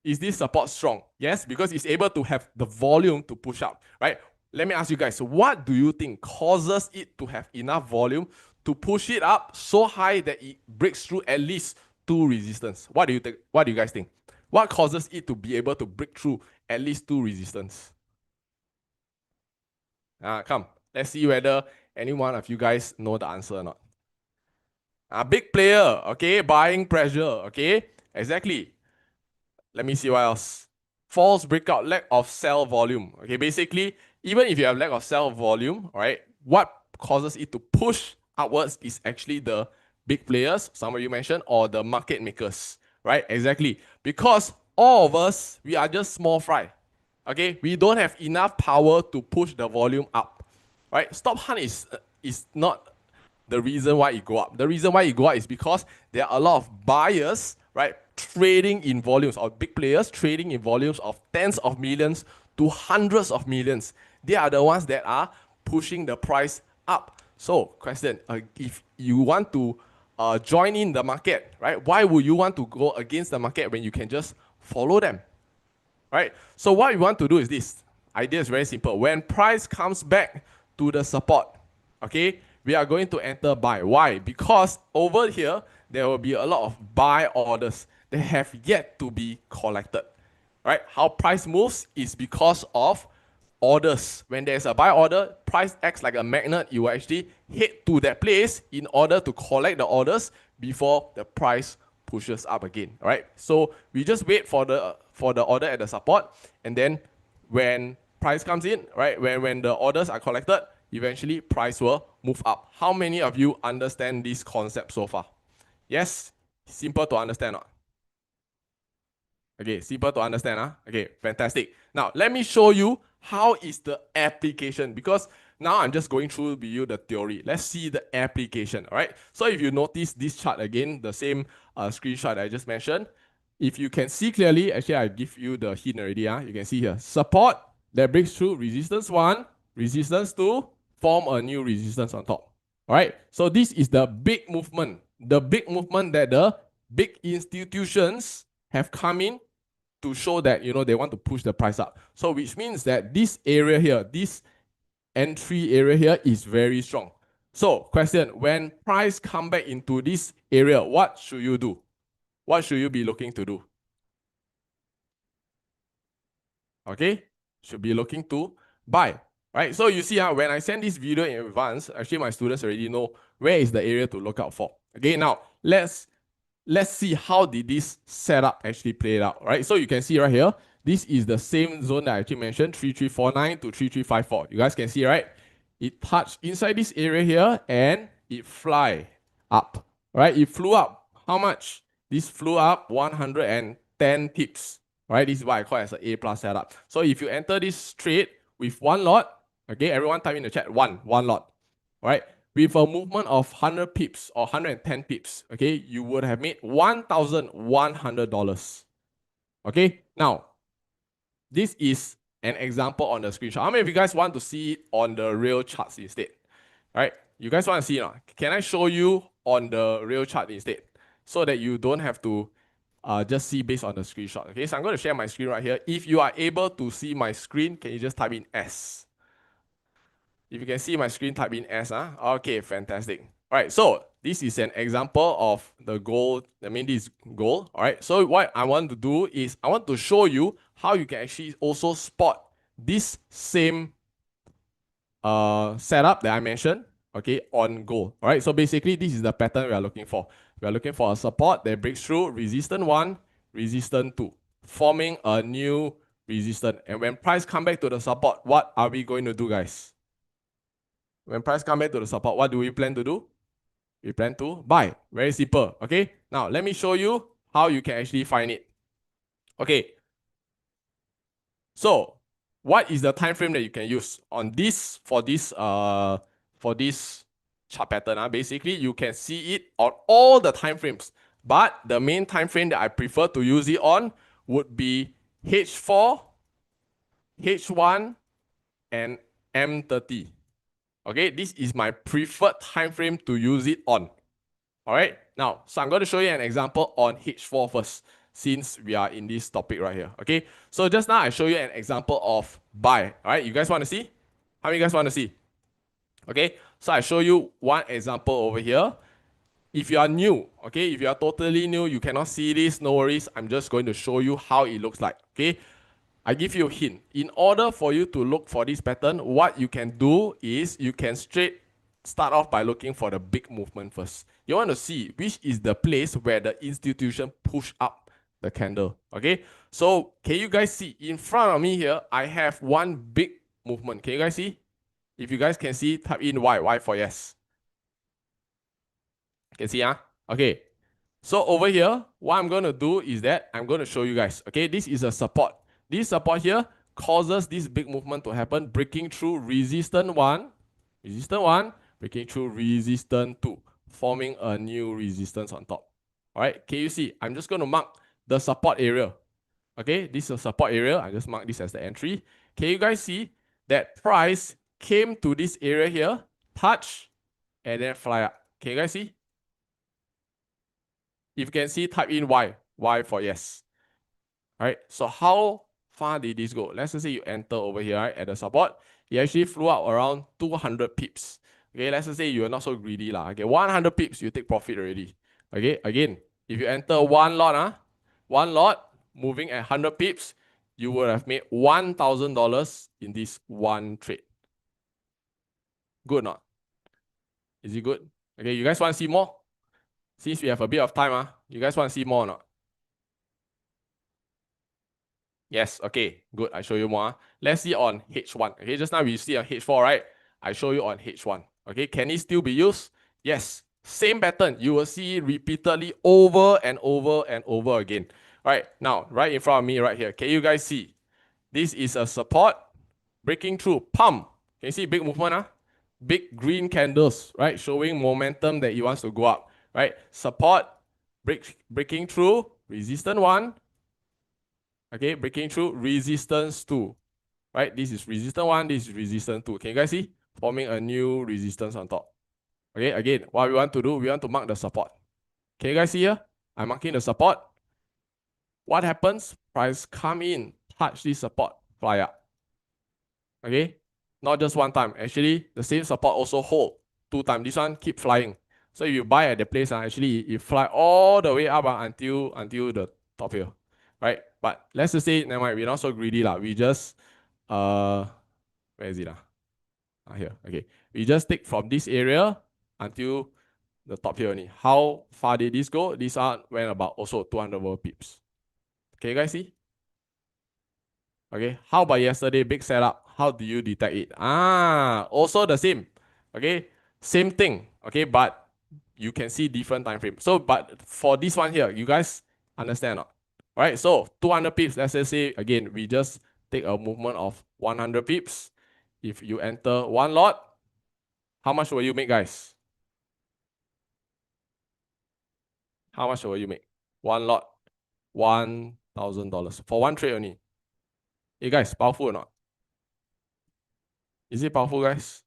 Is this support strong? Yes, because it's able to have the volume to push up, right? Let me ask you guys, what do you think causes it to have enough volume to push it up so high that it breaks through at least two resistance? What do you think? What do you guys think? What causes it to be able to break through at least two resistance? Come, let's see whether any one of you guys know the answer or not. Big player, okay, buying pressure, okay, exactly. Let me see what else. False breakout, lack of sell volume. Okay, basically, even if you have lack of sell volume, all right, what causes it to push upwards is actually the big players, some of you mentioned, or the market makers, right? Exactly. Because all of us, we are just small fry. Okay, we don't have enough power to push the volume up, right? Stop hunt is not the reason why it go up. The reason why it go up is because there are a lot of buyers, right, trading in volumes, or big players trading in volumes of tens of millions to hundreds of millions. They are the ones that are pushing the price up. So, question, if you want to join in the market, right, why would you want to go against the market when you can just follow them? Right? So what we want to do is this. Idea is very simple. When price comes back to the support, okay, we are going to enter buy. Why? Because over here, there will be a lot of buy orders that have yet to be collected. Right? How price moves is because of orders. When there's a buy order, price acts like a magnet. You will actually head to that place in order to collect the orders before the price pushes up again. All right? So we just wait for the order at the support, and then when price comes in, right, when the orders are collected, eventually price will move up. How many of you understand this concept so far? Yes? Simple to understand, not? Okay, simple to understand, huh? Okay, fantastic. Now, let me show you how is the application, because now I'm just going through with you the theory. Let's see the application, all right? So if you notice this chart again, the same screenshot I just mentioned, if you can see clearly, actually I give you the hint already, you can see here, support, that breaks through resistance 1, resistance 2, form a new resistance on top. All right, so this is the big movement that the big institutions have come in to show that, you know, they want to push the price up. So which means that this area here, this entry area here is very strong. So question, when price come back into this area, what should you do? What should you be looking to do? Okay, should be looking to buy. Right, so you see when I send this video in advance, actually my students already know where is the area to look out for. Okay, now let's see how did this setup actually play out. Right, so you can see right here, this is the same zone that I actually mentioned, 3349 to 3354. You guys can see, right? It touched inside this area here and it fly up. Right, it flew up. How much? This flew up 110 pips. Right, this is what I call as an A+ setup. So if you enter this trade with one lot, okay, everyone type in the chat, one lot. All right, with a movement of 100 pips or 110 pips, okay, you would have made $1,100. Okay, now, this is an example on the screenshot. How many of you guys want to see it on the real charts instead? All right, you guys want to see it? Can I show you on the real chart instead? So that you don't have to just see based on the screenshot. Okay, so I'm going to share my screen right here. If you are able to see my screen, can you just type in S? If you can see my screen, type in S. Okay, fantastic. All right, so this is an example of the gold. I mean, this gold. All right, so what I want to do is I want to show you how you can actually also spot this same setup that I mentioned, okay, on gold. All right, so basically this is the pattern we are looking for. We are looking for a support that breaks through resistance 1, resistance 2, forming a new resistance. And when price come back to the support, what are we going to do, guys? When price come back to the support, what do we plan to do? We plan to buy. Very simple. Okay. Now let me show you how you can actually find it. Okay. So what is the time frame that you can use on this for this chart pattern? Basically, you can see it on all the time frames, but the main time frame that I prefer to use it on would be H4, H1, and M30. Okay, this is my preferred time frame to use it on. All right, now, so I'm going to show you an example on H4 first, since we are in this topic right here. Okay, so just now I show you an example of buy. All right, you guys want to see? How many guys want to see? Okay, so I show you one example over here. If you are new, okay, if you are totally new, you cannot see this, no worries. I'm just going to show you how it looks like. Okay, I give you a hint. In order for you to look for this pattern, what you can do is you can start off by looking for the big movement first. You want to see which is the place where the institution push up the candle. Okay, so can you guys see in front of me here, I have one big movement. Can you guys see? If you guys can see, type in Y for yes. Can see, okay. So over here, what I'm going to do is that I'm going to show you guys. Okay, this is a support. This support here causes this big movement to happen, breaking through resistance 1, breaking through resistance 2, forming a new resistance on top. All right, can you see? I'm just going to mark the support area. Okay, this is a support area. I just mark this as the entry. Can you guys see that price came to this area here, touch, and then fly up? Can you guys see? If you can see, type in Y for yes. All right, so how far did this go? Let's just say you enter over here, right, at the support. It actually flew out around 200 pips. Okay, let's just say you're not so greedy. Okay, 100 pips, you take profit already. Okay, again, if you enter one lot, moving at 100 pips, you would have made $1,000 in this one trade. Good or not? Is it good? Okay, you guys want to see more? Since we have a bit of time, you guys want to see more or not? Yes, okay, good. I show you more. Let's see on H1. Okay, just now we see on H4, right? I show you on H1. Okay, can it still be used? Yes, same pattern. You will see repeatedly over and over and over again. All right, now, right in front of me right here. Can you guys see? This is a support breaking through. Pump. Can you see big movement? Big green candles, right? Showing momentum that it wants to go up. Right, support, breaking through resistance 1, okay, breaking through resistance 2, right? This is resistance 1, this is resistance 2. Can you guys see? Forming a new resistance on top. Okay, again, what we want to do, we want to mark the support. Can you guys see here? I'm marking the support. What happens? Price come in, touch this support, fly up. Okay, not just one time. Actually, the same support also hold 2 times. This one keep flying. So if you buy at the place, actually it fly all the way up until the top here, right? But let's just say, never mind, we're not so greedy lah. We just where is it lah? Here. Okay, we just take from this area until the top here only. How far did this go? This one went about also 200 over pips. Can you guys see? Okay, how about yesterday, big setup? How do you detect it? Also the same. Okay, same thing. Okay, but you can see different time frame. So, but for this one here, you guys understand or not? All right, so 200 pips, let's just say, again, we just take a movement of 100 pips. If you enter one lot, how much will you make, guys? How much will you make? One lot, $1,000 for one trade only. Hey guys, powerful or not? Is it powerful, guys?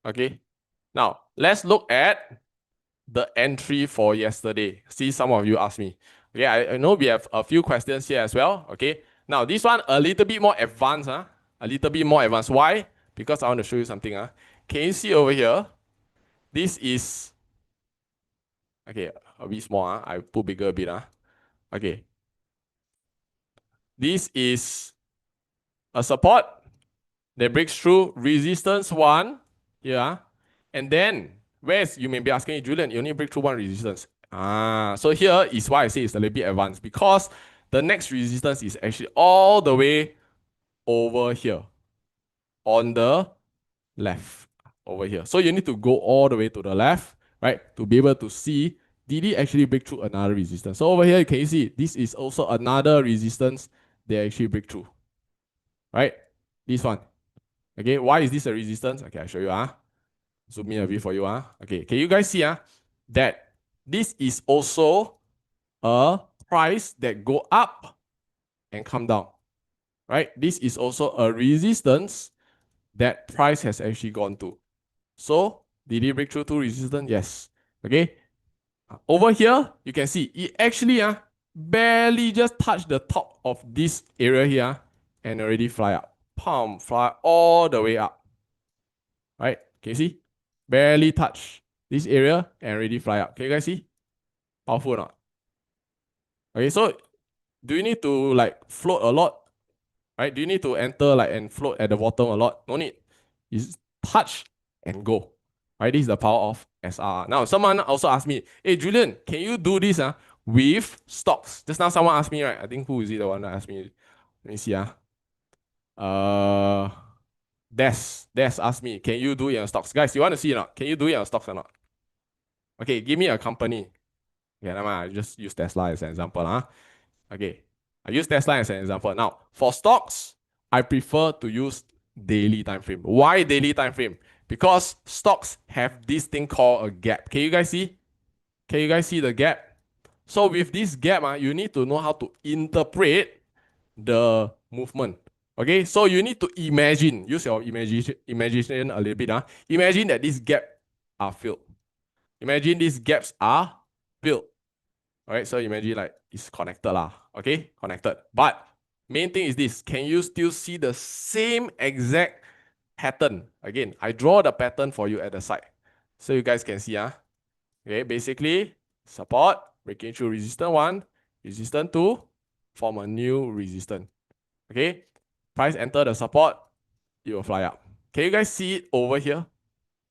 Okay. Now, let's look at the entry for yesterday. See, some of you asked me. Okay, I know we have a few questions here as well. Okay. Now, this one a little bit more advanced. A little bit more advanced. Why? Because I want to show you something. Can you see over here? This is, okay, a bit small. I put bigger a bit. Okay. This is a support that breaks through resistance 1 here. And then, where's, you may be asking, Julian, you only break through 1 resistance. So here is why I say it's a little bit advanced, because the next resistance is actually all the way over here on the left over here. So you need to go all the way to the left, right, to be able to see, did it actually break through another resistance? So over here, can you see, this is also another resistance they actually break through, right? This one. Okay, why is this a resistance? Okay, I'll show you. Zoom in a bit for you. Okay, can you guys see that this is also a price that go up and come down, right? This is also a resistance that price has actually gone to. So, did it break through 2 resistance? Yes. Okay. Over here, you can see it actually barely just touched the top of this area here and already fly up. Fly all the way up. Right? Can you see? Barely touch this area and already fly up. Can you guys see? Powerful or not? Okay, so do you need to like float a lot? Right? Do you need to enter like and float at the bottom a lot? No need. It's touch and go. Right? This is the power of SR. Now, someone also asked me, hey, Julian, can you do this with stocks? Just now someone asked me, right? I think who is it the one that asked me? Let me see. Des asked me, can you do it on stocks? Guys, you want to see or not? Can you do it on stocks or not? Okay, give me a company. Okay, never mind, I just use Tesla as an example. Okay, I use Tesla as an example. Now, for stocks, I prefer to use daily time frame. Why daily time frame? Because stocks have this thing called a gap. Can you guys see? Can you guys see the gap? So with this gap, you need to know how to interpret the movement. Okay, so you need to imagine, use your imagination a little bit. Imagine that these gaps are filled. Imagine these gaps are filled. Alright, so imagine like it's connected lah. Okay, connected. But main thing is this, can you still see the same exact pattern? Again, I draw the pattern for you at the side. So you guys can see. Okay, basically, support, breaking through resistance 1, resistance 2, form a new resistance. Okay, price enter the support, it will fly up. Can you guys see it over here?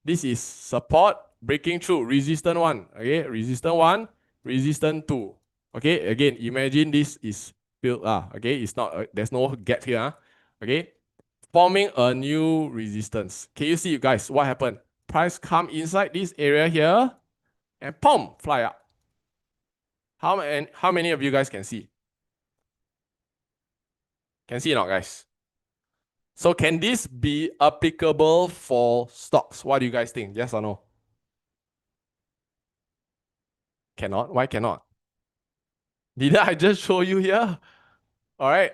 This is support, breaking through resistance 1. Okay, resistance 1, resistance 2. Okay, again, imagine this is built. Okay, it's not, there's no gap here. Okay, forming a new resistance. Can you see, you guys, what happened? Price come inside this area here and boom, fly up. How many of you guys can see? Can see or not, guys? So can this be applicable for stocks? What do you guys think? Yes or no? Cannot? Why cannot? Did I just show you here? All right.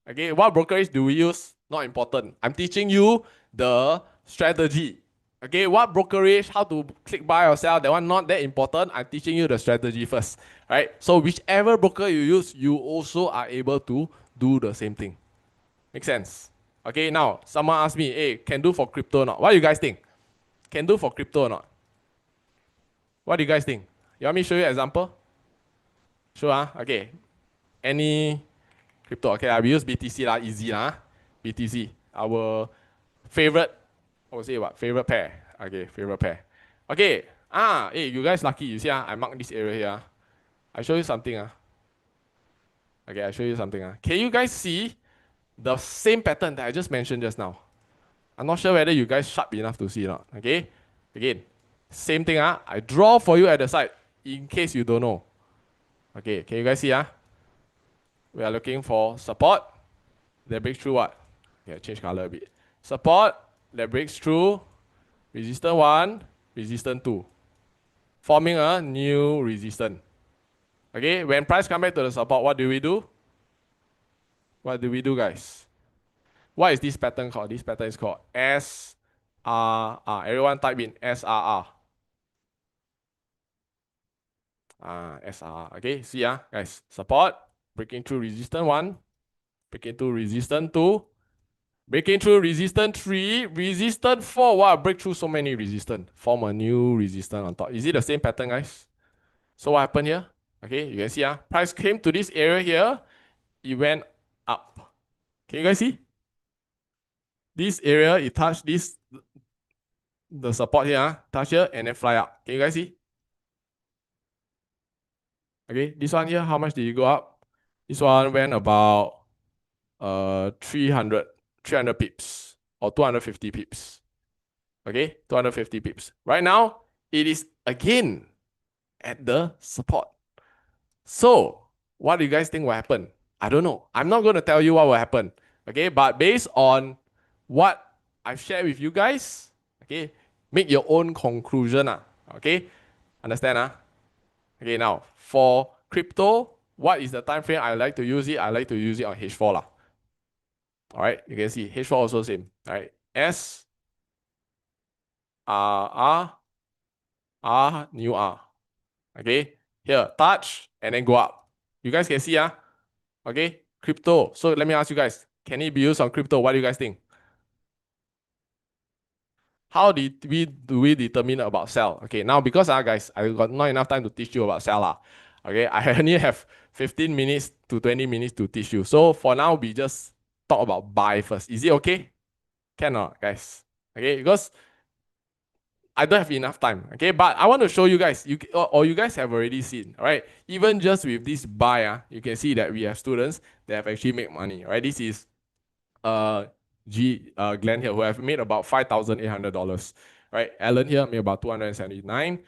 Okay, what brokerage do we use? Not important. I'm teaching you the strategy. Okay, what brokerage, how to click buy or sell, that one not that important. I'm teaching you the strategy first. Right? So whichever broker you use, you also are able to do the same thing. Make sense? Okay, now someone asked me, hey, can do for crypto or not? What do you guys think? Can do for crypto or not? What do you guys think? You want me to show you an example? Sure, huh? Okay. Any crypto, okay, we use BTC lah, easy lah. BTC, our favorite, I would say what? Favorite pair. Okay, favorite pair. Okay, hey, you guys lucky, you see, I mark this area here. I show you something. Okay, I show you something. Can you guys see the same pattern that I just mentioned just now? I'm not sure whether you guys sharp enough to see or not. Okay, again, same thing. I draw for you at the side in case you don't know. Okay, can you guys see? We are looking for support that breaks through what? Yeah, change color a bit. Support that breaks through resistance 1, resistance 2, forming a new resistance. Okay, when price come back to the support, what do we do? What do we do, guys? What is this pattern called? This pattern is called SRR. Everyone type in SRR. SRR. Okay, see guys. Support, breaking through resistance 1, breaking through resistance 2, breaking through resistance 3, resistance 4. Wow, break through so many resistance. Form a new resistance on top. Is it the same pattern, guys? So what happened here? Okay, you can see price came to this area here, it went up. Can you guys see? This area, it touched this, the support here, touch here, and then fly up. Can you guys see? Okay, this one here, how much did it go up? This one went about 300 pips or 250 pips. Okay, 250 pips. Right now, it is again at the support. So, what do you guys think will happen? I don't know. I'm not going to tell you what will happen. Okay, but based on what I've shared with you guys, okay, make your own conclusion. Okay, understand? Okay, now for crypto, what is the time frame I like to use it? I like to use it on H4 . All right, you can see H4 also same. All right, S R new R. Okay, here touch and then go up. You guys can see okay, crypto. So let me ask you guys, can it be used on crypto? What do you guys think? How do we determine about sell? Okay, now because guys, I got not enough time to teach you about sell. Okay, I only have 15 minutes to 20 minutes to teach you. So for now, we just talk about buy first. Is it okay? Can or not, guys? Okay, because I don't have enough time. Okay, but I want to show you guys. You guys have already seen, right? Even just with this buy, you can see that we have students that have actually made money. Right? This is Glenn here, who have made about $5,800. Right? Alan here made about 279.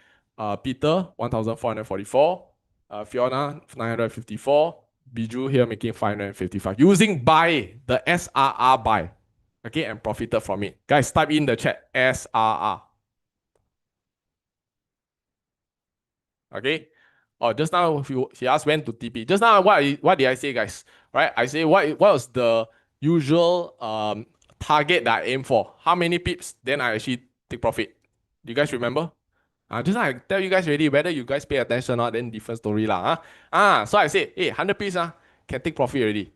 Peter 1,444. Fiona 954. Biju here making 555 using buy, the SRR buy. Okay, and profited from it. Guys, type in the chat SRR. Okay. Oh, just now she asked when to TP. Just now, what did I say, guys? Right? I say what was the usual target that I aim for? How many pips? Then I actually take profit. Do you guys remember? Just now I tell you guys already, whether you guys pay attention or not, then different story lah. So I say, hey, 100 pips can take profit already.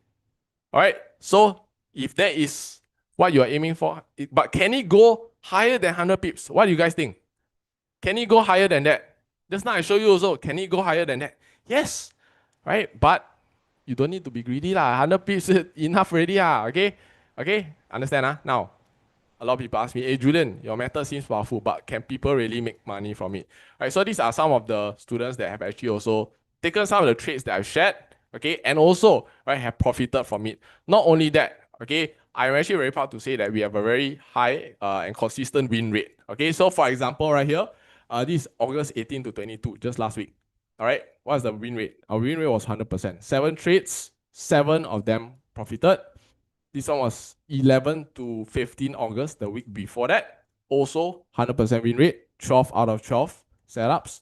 Alright. So if that is what you are aiming for, but can it go higher than 100 pips? What do you guys think? Can it go higher than that? Just now I show you also, can it go higher than that? Yes, right? But you don't need to be greedy lah. 100 pips is enough already okay? Okay, understand Now, a lot of people ask me, hey Julian, your method seems powerful, but can people really make money from it? Right, so these are some of the students that have actually also taken some of the trades that I've shared, okay, and also have profited from it. Not only that, okay, I'm actually very proud to say that we have a very high and consistent win rate. Okay, so for example, right here, this is August 18 to 22, just last week. All right, what's the win rate? Our win rate was 100%. 7 trades, 7 of them profited. This one was 11 to 15 August, the week before that. Also, 100% win rate, 12 out of 12 setups.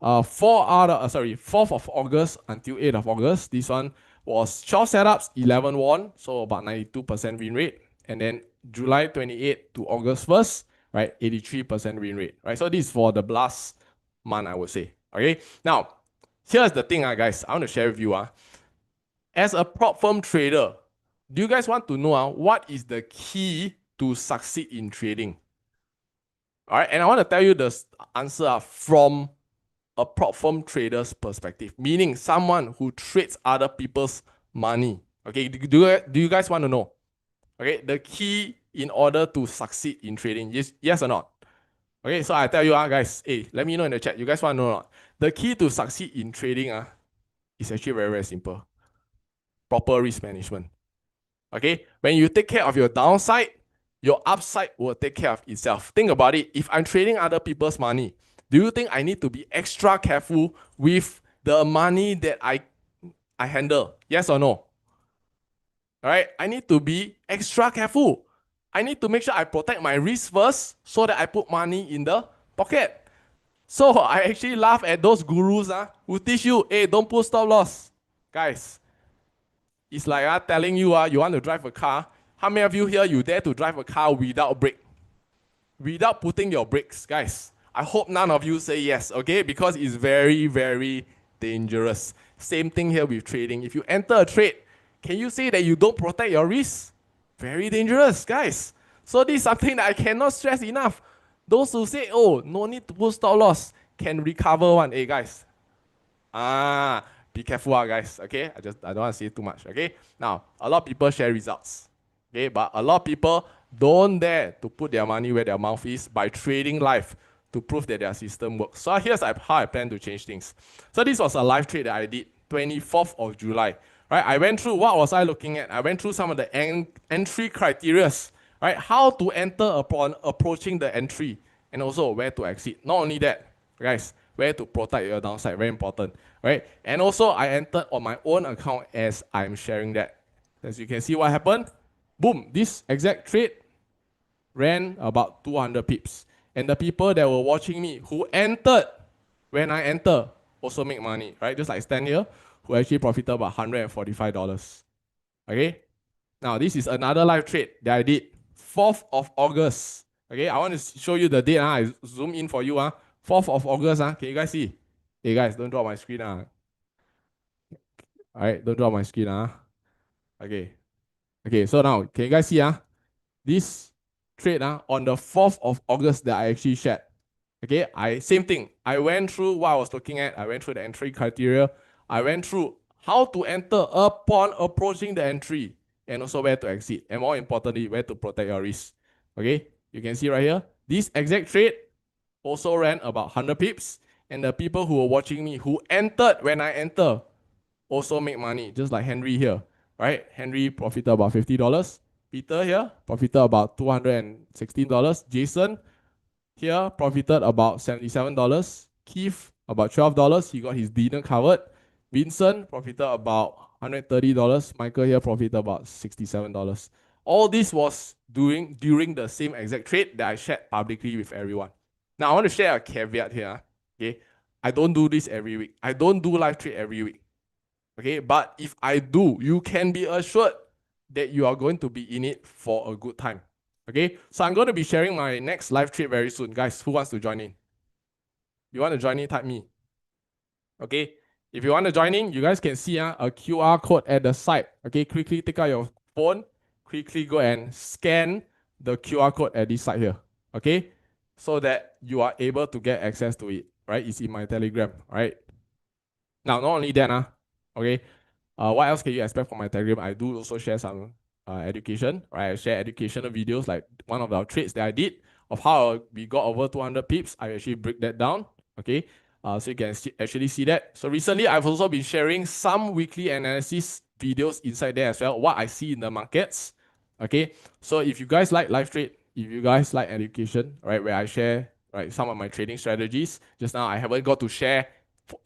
4th of August until 8th of August, this one, was 12 setups, 11 won, so about 92% win rate. And then July 28 to August 1st, right, 83% win rate, right? So this is for the last month, I would say, okay? Now, here's the thing, guys, I want to share with you. As a prop firm trader, do you guys want to know what is the key to succeed in trading? All right, and I want to tell you the answer from a prop firm trader's perspective, meaning someone who trades other people's money. Okay, do you guys want to know? Okay, the key in order to succeed in trading, yes or not? Okay, so I tell you, guys, hey, let me know in the chat. You guys want to know or not? The key to succeed in trading is actually very, very simple. Proper risk management. Okay, when you take care of your downside, your upside will take care of itself. Think about it. If I'm trading other people's money, do you think I need to be extra careful with the money that I handle? Yes or no? All right, I need to be extra careful. I need to make sure I protect my risk first so that I put money in the pocket. So I actually laugh at those gurus who teach you, hey, don't put stop loss. Guys, it's like telling you you want to drive a car. How many of you here, you dare to drive a car without brake? Without putting your brakes, guys? I hope none of you say yes, okay? Because it's very, very dangerous. Same thing here with trading. If you enter a trade, can you say that you don't protect your risk? Very dangerous, guys. So this is something that I cannot stress enough. Those who say, oh, no need to put stop loss, can recover one. Hey, guys. Be careful, guys, okay? I don't want to say too much, okay? Now, a lot of people share results, okay? But a lot of people don't dare to put their money where their mouth is by trading live to prove that their system works. So here's how I plan to change things. So this was a live trade that I did, 24th of July. Right? I went through, what was I looking at? I went through some of the entry criteria, right? How to enter upon approaching the entry, and also where to exit. Not only that, guys, where to protect your downside, very important, right? And also I entered on my own account as I'm sharing that. As you can see what happened, boom, this exact trade ran about 200 pips. And the people that were watching me who entered when I enter also make money, right? Just like Stan here, who actually profited about $145. Okay? Now, this is another live trade that I did, 4th of August. Okay, I want to show you the date. I zoom in for you. 4th of August. Can you guys see? Hey guys, don't drop my screen. Alright, don't drop my screen. Okay. Okay, so now, can you guys see? This trade on the 4th of August that I actually shared. Okay, same thing. I went through what I was looking at. I went through the entry criteria. I went through how to enter upon approaching the entry, and also where to exit, and more importantly, where to protect your risk. Okay, you can see right here, this exact trade also ran about 100 pips, and the people who were watching me, who entered when I enter, also make money, just like Henry here, right? Henry profited about $50. Peter here profited about $216. Jason here profited about $77. Keith about $12. He got his dinner covered. Vincent profited about $130. Michael here profited about $67. All this was during the same exact trade that I shared publicly with everyone. Now I want to share a caveat here. Okay, I don't do this every week. I don't do live trade every week. Okay, but if I do, you can be assured that you are going to be in it for a good time. Okay, so I'm going to be sharing my next live trade very soon. Guys, who wants to join in? You want to join in, type me. Okay, if you want to join in, you guys can see a QR code at the side. Okay, quickly take out your phone, quickly go and scan the QR code at this side here. Okay, so that you are able to get access to it. Right, it's in my Telegram. Right. Now, not only that, okay, what else can you expect from my Telegram? I do also share some education. Right, I share educational videos like one of the trades that I did of how we got over 200 pips. I actually break that down. Okay. So you can actually see that. So recently, I've also been sharing some weekly analysis videos inside there as well, what I see in the markets. Okay, so if you guys like live trade, if you guys like education, right, where I share some of my trading strategies. Just now, I haven't got to share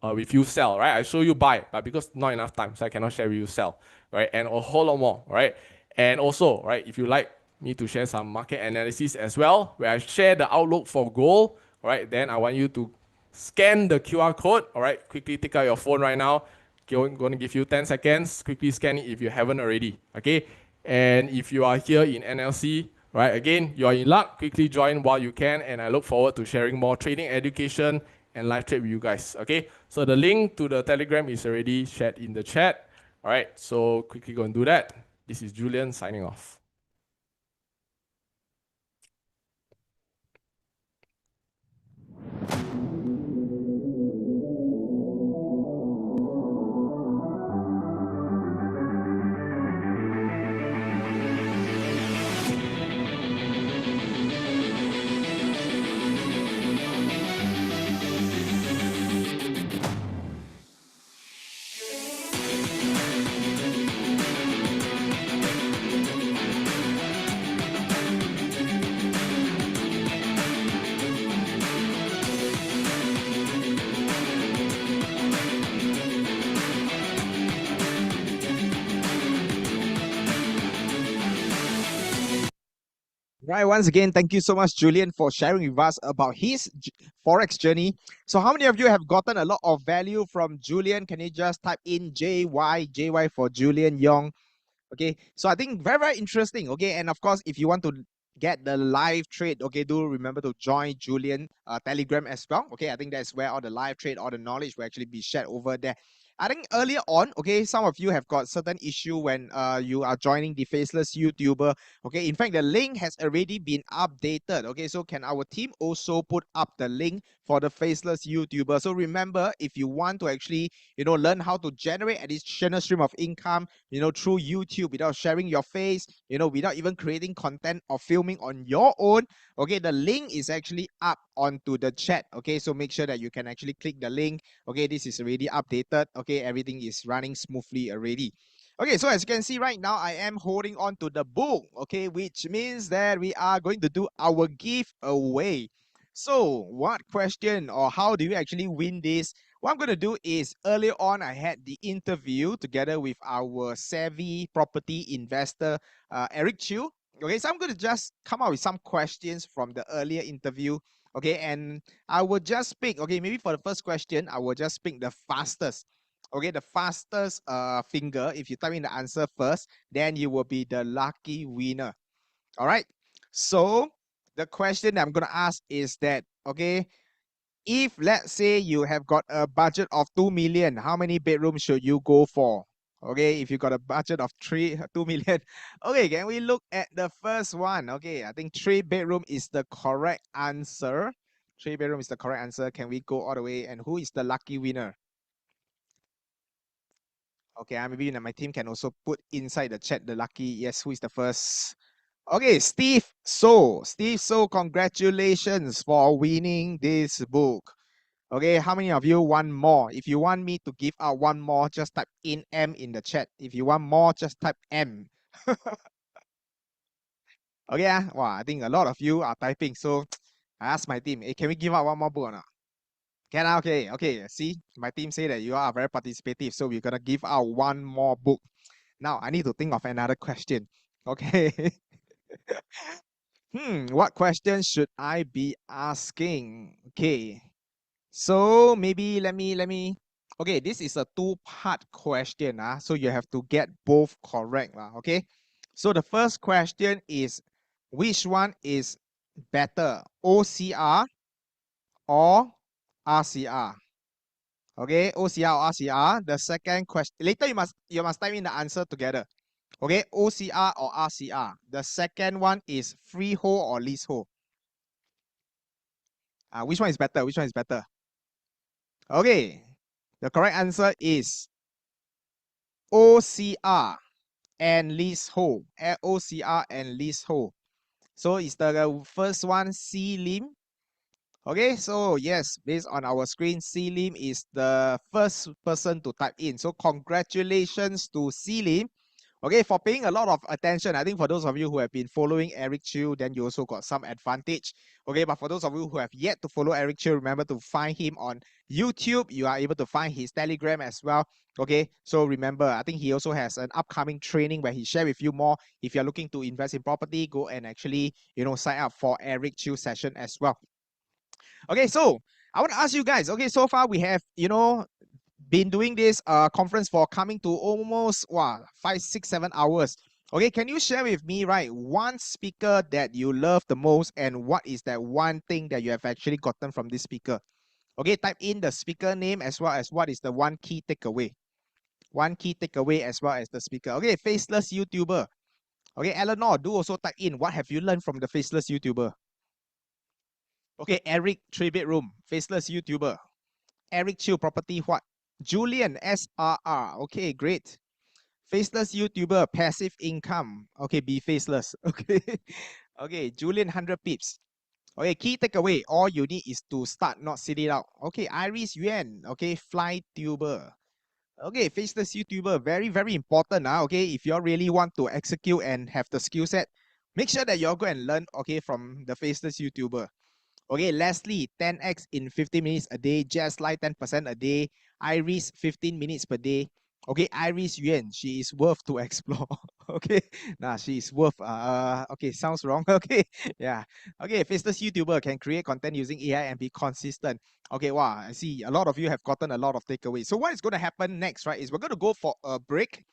with you sell, right? I show you buy, but because not enough time, so I cannot share with you sell, right? And a whole lot more, right? And also, right, if you like me to share some market analysis as well, where I share the outlook for gold, right, then I want you to scan the QR code, all right? Quickly take out your phone right now, Going to give you 10 seconds. Quickly scan it if you haven't already. Okay. And if you are here in NLC, right, again, you are in luck. Quickly join while you can. And I look forward to sharing more trading education and live trade with you guys. Okay. So the link to the Telegram is already shared in the chat. All right. So quickly go and do that. This is Julian signing off. Right, once again, thank you so much, Julian, for sharing with us about his Forex journey. So how many of you have gotten a lot of value from Julian? Can you just type in JY for Julian Yong? Okay, so I think very, very interesting. Okay, and of course, if you want to get the live trade, okay, do remember to join Julian Telegram as well. Okay, I think that's where all the live trade, all the knowledge will actually be shared over there. I think earlier on, okay, some of you have got certain issue when you are joining the Faceless YouTuber. Okay, in fact, the link has already been updated. Okay, so can our team also put up the link for the Faceless YouTuber? So remember, if you want to actually, learn how to generate additional stream of income, through YouTube without sharing your face, without even creating content or filming on your own, okay, the link is actually up onto the chat. Okay, so make sure that you can actually click the link. Okay, this is already updated. Okay, everything is running smoothly already. Okay, so as you can see right now, I am holding on to the book, okay, which means that we are going to do our giveaway. So what question or how do you actually win this? What I'm going to do is earlier on, I had the interview together with our savvy property investor, Eric Chew. Okay, so I'm going to just come up with some questions from the earlier interview. Okay, and I will just pick, okay, maybe for the first question, I will just pick the fastest. Okay, the fastest finger. If you type in the answer first, then you will be the lucky winner. All right. So the question that I'm going to ask is that, okay, if let's say you have got a budget of 2 million, how many bedrooms should you go for? Okay, if you got a budget of 2 million. Okay, can we look at the first one? Okay, I think 3 bedroom is the correct answer. 3 bedroom is the correct answer. Can we go all the way? And who is the lucky winner? Okay, maybe my team can also put inside the chat the lucky. Yes, who is the first? Okay, Steve So. Steve So, congratulations for winning this book. Okay, how many of you want more? If you want me to give out one more, just type in M in the chat. If you want more, just type M. Okay, wow, I think a lot of you are typing. So I asked my team, hey, can we give out one more book or not? Can I? Okay. See, my team say that you are very participative. So we're going to give out one more book. Now, I need to think of another question. Okay. What question should I be asking? Okay. So maybe let me. Okay, this is a 2-part question. So you have to get both correct. Okay. So the first question is, which one is better, OCR or RCR? Okay, OCR or RCR. The second question, later you must type in the answer together. Okay, OCR or RCR. The second one is freehold or leasehold. Which one is better? Which one is better? Okay, the correct answer is OCR and leasehold. OCR and leasehold. So is the first one C Lim? Okay, so yes, based on our screen, C Lim is the first person to type in. So congratulations to C Lim. Okay, for paying a lot of attention. I think for those of you who have been following Eric Chew, then you also got some advantage. Okay, but for those of you who have yet to follow Eric Chew, remember to find him on YouTube. You are able to find his Telegram as well. Okay, so remember, I think he also has an upcoming training where he share with you more. If you're looking to invest in property, go and actually, sign up for Eric Chew session as well. Okay, so I want to ask you guys, okay, so far we have, been doing this conference for coming to almost 5, 6, 7 hours. Okay, can you share with me, right, one speaker that you love the most and what is that one thing that you have actually gotten from this speaker? Okay, type in the speaker name as well as what is the one key takeaway. One key takeaway as well as the speaker. Okay, Faceless YouTuber. Okay, Eleanor, do also type in what have you learned from the Faceless YouTuber. Okay, Eric, 3-bedroom, Faceless YouTuber. 𝗲𝗃𝗂𝗵𝗽. Julian, SRR. Okay, great. Faceless YouTuber, passive income. Okay, be faceless. Okay. Okay, Julian, 100 pips. Okay, key takeaway. All you need is to start, not sit it out. Okay, Iris Yuan. Okay, fly tuber. Okay, Faceless YouTuber. Very, very important. Okay, if you really want to execute and have the skill set, make sure that you go and learn, okay, from the Faceless YouTuber. Okay, Leslie, 10x in 50 minutes a day. Just like 10% a day. Iris, 15 minutes per day. Okay, Iris Yuan, she is worth to explore. Okay, nah, she is worth, okay, sounds wrong. Okay, yeah. Okay, Faceless YouTuber can create content using AI and be consistent. Okay, wow, I see a lot of you have gotten a lot of takeaways. So what is going to happen next, right, is we're going to go for a break.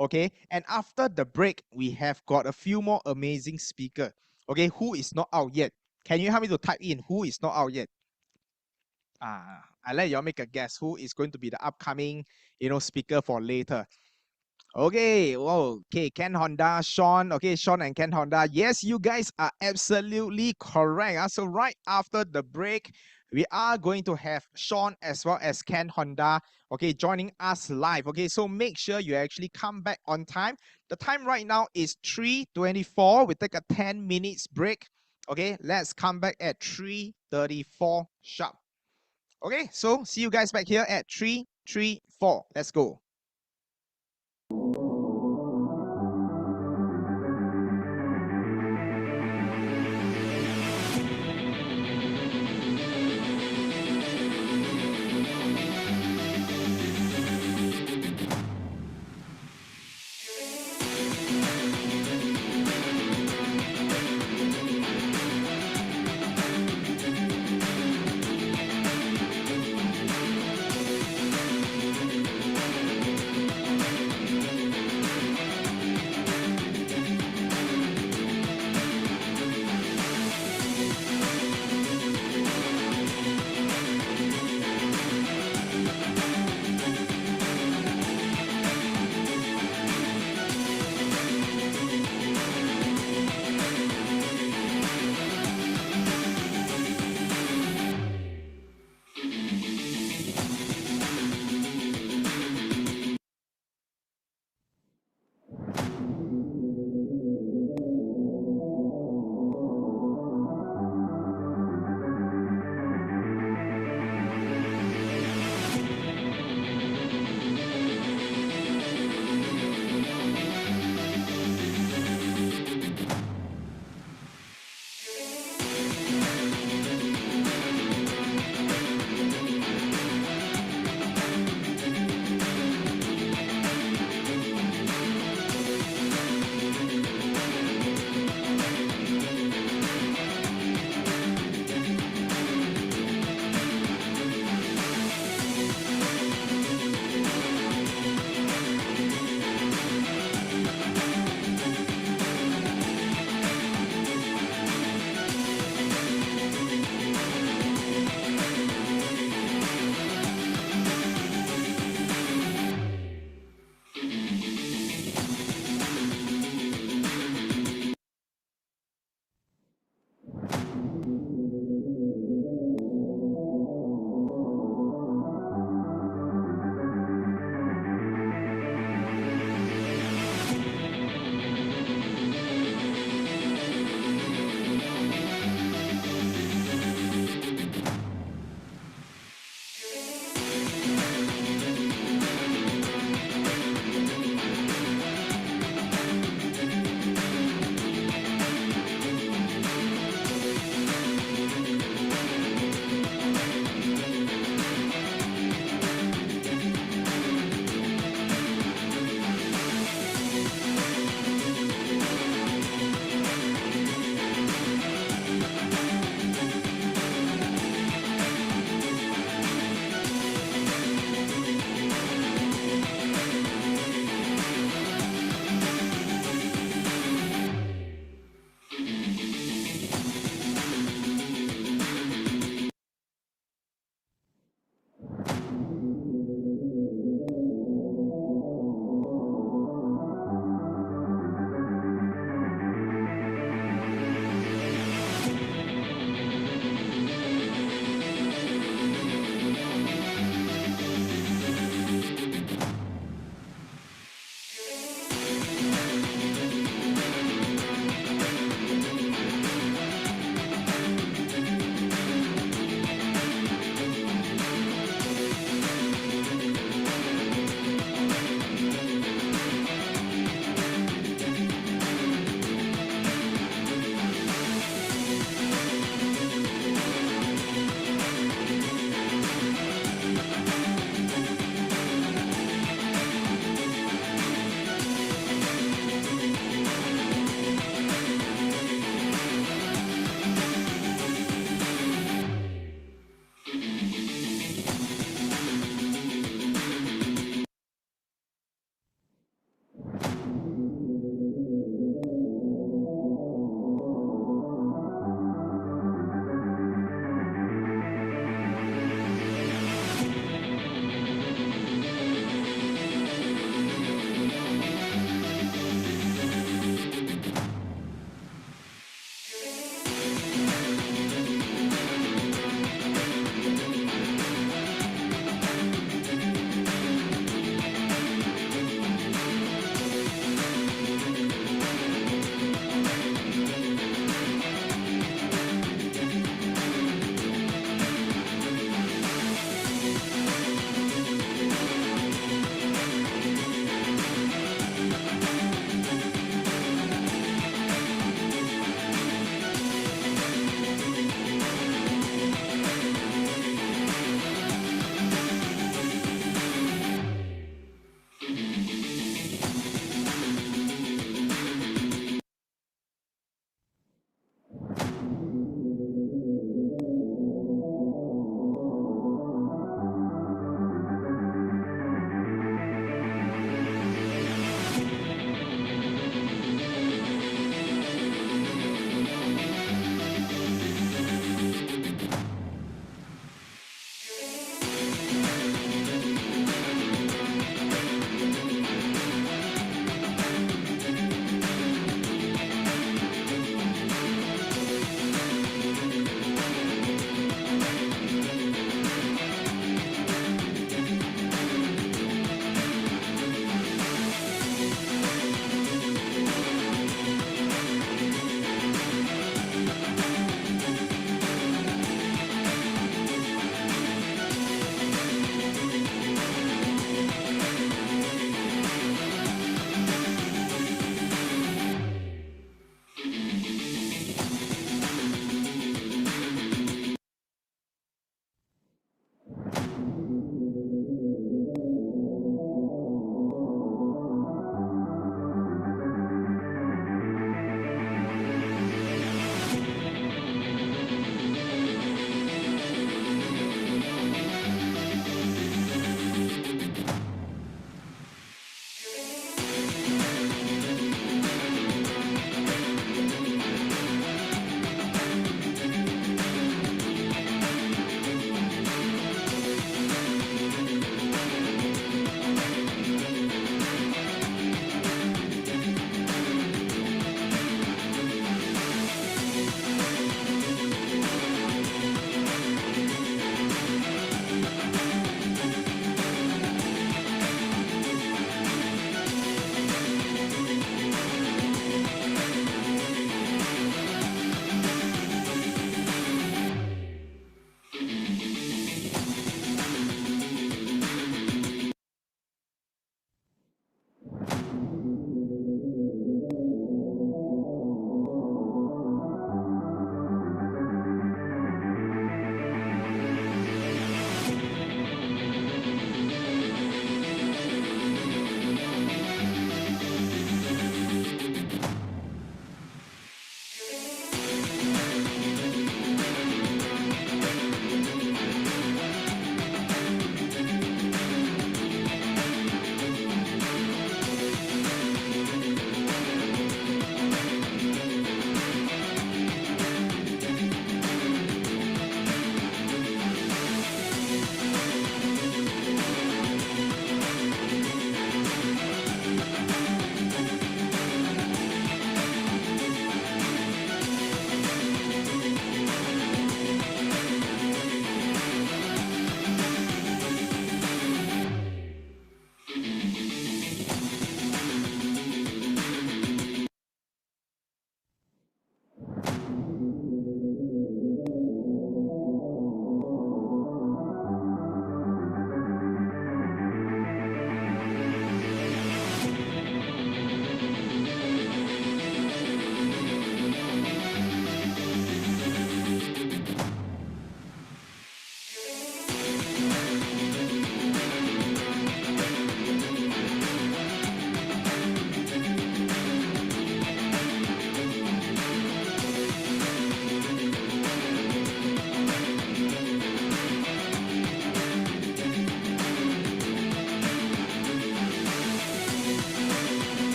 Okay, and after the break, we have got a few more amazing speakers. Okay, who is not out yet? Can you help me to type in who is not out yet? I let y'all make a guess who is going to be the upcoming, speaker for later. Okay, okay, Ken Honda, Sean. Okay, Sean and Ken Honda. Yes, you guys are absolutely correct. So right after the break, we are going to have Sean as well as Ken Honda, okay, joining us live. Okay, so make sure you actually come back on time. The time right now is 3:24. We take a 10 minutes break. Okay, let's come back at 3:34 sharp. Okay, so see you guys back here at 3:34. Let's go.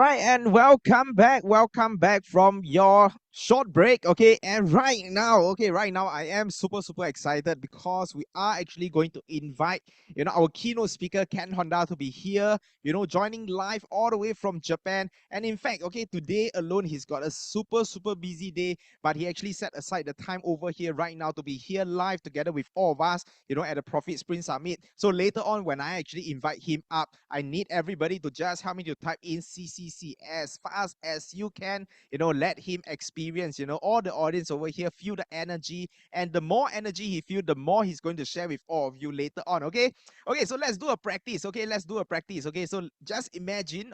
Right, and welcome back from your short break. Okay, and right now I am super excited because we are actually going to invite our keynote speaker 𝗵𝗲𝗂 to be here, joining live all the way from Japan. And in fact, today alone he's got a super busy day, but he actually set aside the time over here right now to be here live together with all of us, at the Profit Sprint Summit. So later on, when I actually invite him up, I need everybody to just help me to type in CCC as fast as you can. Let him experience, all the audience over here feel the energy, and the more energy he feel, the more he's going to share with all of you later on. Okay, so let's do a practice. Okay, so just imagine,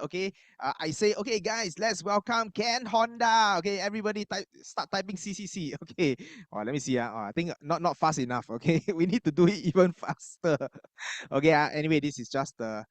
I say, okay guys, let's welcome 𝗵𝗲𝗂. Okay, everybody start typing CCC. Okay, let me see. I think not fast enough. Okay, we need to do it even faster. Okay, anyway, this is just the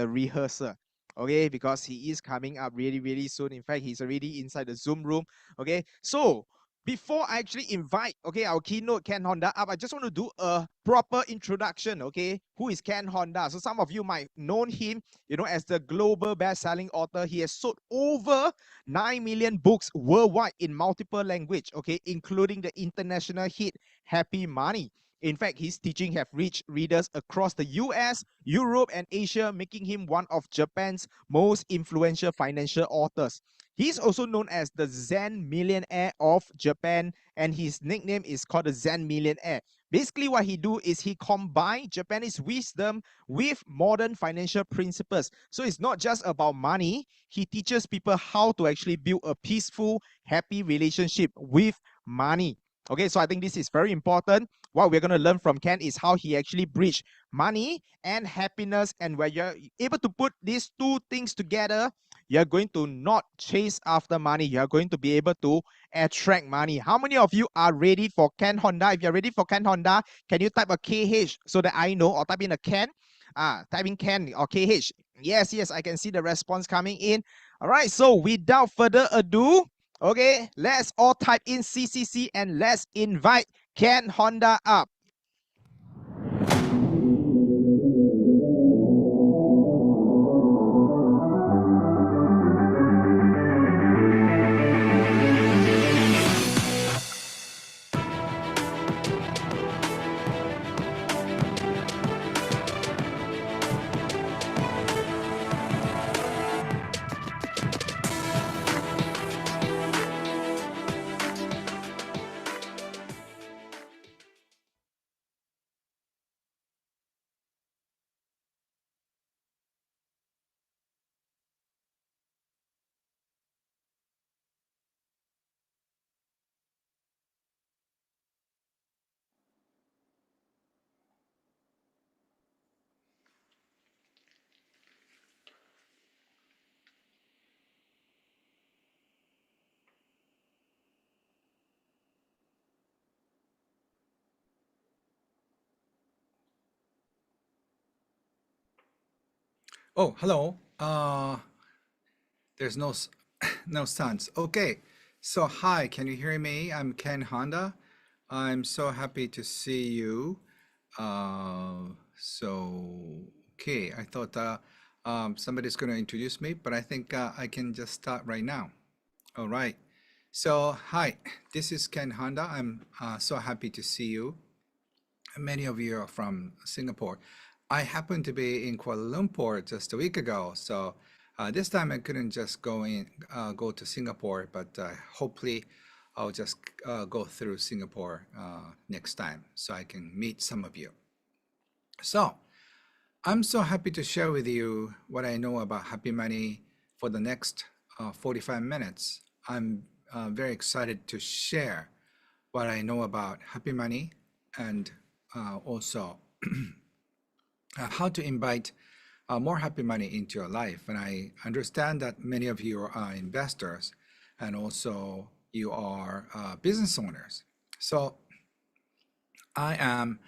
rehearsal. Okay, because he is coming up really soon. In fact, he's already inside the Zoom room. Okay, so before I actually invite our keynote 𝗵𝗲𝗂 up, I just want to do a proper introduction. Okay, who is 𝗵𝗲𝗂? So some of you might know him as the global best-selling author. He has sold over 9 million books worldwide in multiple language, including the international hit Happy Money. In fact, his teaching have reached readers across the US, Europe, and Asia, making him one of Japan's most influential financial authors. He's also known as the Zen Millionaire of Japan, and his nickname is called the Zen Millionaire. Basically, what he do is he combine Japanese wisdom with modern financial principles. So it's not just about money. He teaches people how to actually build a peaceful, happy relationship with money. Okay, so I think this is very important. What we're going to learn from Ken is how he actually bridged money and happiness. And where you're able to put these two things together, you're going to not chase after money. You're going to be able to attract money. How many of you are ready for 𝗵𝗲𝗂? If you're ready for 𝗵𝗲𝗂, can you type a KH so that I know, or type in a Ken? Type in Ken or KH. Yes, I can see the response coming in. All right, so without further ado, okay, let's all type in CCC and let's invite 𝗵𝗲𝗂 up. Oh, hello. There's no no sounds. Okay. So hi, can you hear me? I'm 𝗵𝗲𝗂. I'm so happy to see you. Okay, I thought somebody's going to introduce me, but I think I can just start right now. All right. So hi, this is 𝗵𝗲𝗂. I'm so happy to see you. Many of you are from Singapore. I happened to be in Kuala Lumpur just a week ago, so this time I couldn't just go to Singapore, but hopefully I'll just go through Singapore next time so I can meet some of you. So I'm so happy to share with you what I know about Happy Money for the next 45 minutes. I'm very excited to share what I know about Happy Money and also how to invite more happy money into your life. And I understand that many of you are investors and also you are business owners. So I am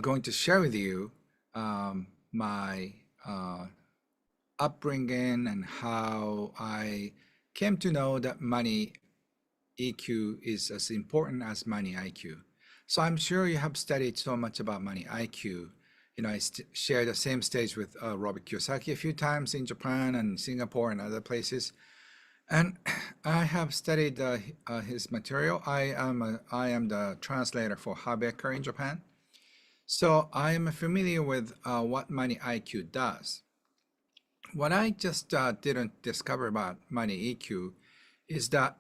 going to share with you my upbringing and how I came to know that money EQ is as important as money IQ. So I'm sure you have studied so much about money IQ I shared the same stage with Robert Kiyosaki a few times in Japan and Singapore and other places. And I have studied his material. I am the translator for 𝗲𝗵𝗂𝗶𝗽 in Japan. So I am familiar with what Money IQ does. What I just didn't discover about Money EQ is that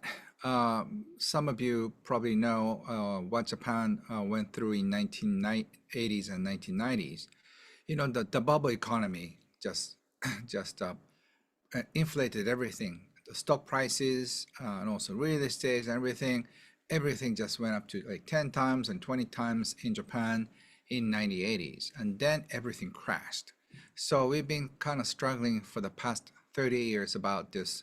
some of you probably know what Japan went through in 1980s and 1990s. The bubble economy just inflated everything. The stock prices and also real estate and everything just went up to like 10 times and 20 times in Japan in 1980s, and then everything crashed. So we've been kind of struggling for the past 30 years about this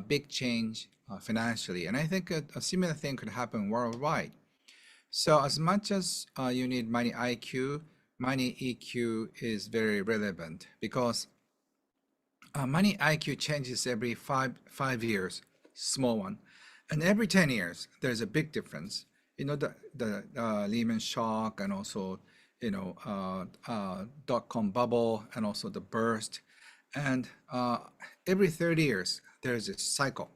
big change financially, and I think a similar thing could happen worldwide. So as much as you need Money IQ, Money EQ is very relevant, because Money IQ changes every five years, small one, and every 10 years there's a big difference. The Lehman shock, and also dot-com bubble, and also the burst, and every 30 years there's a cycle.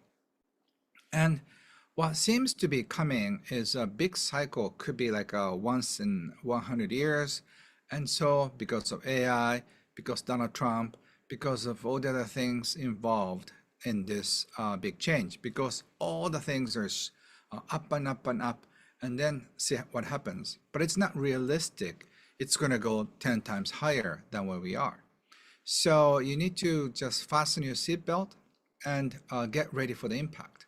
And what seems to be coming is a big cycle, could be like once in 100 years. And so because of AI, because Donald Trump, because of all the other things involved in this big change, because all the things are up and up and up, and then see what happens. But it's not realistic. It's going to go 10 times higher than where we are. So you need to just fasten your seatbelt and get ready for the impact.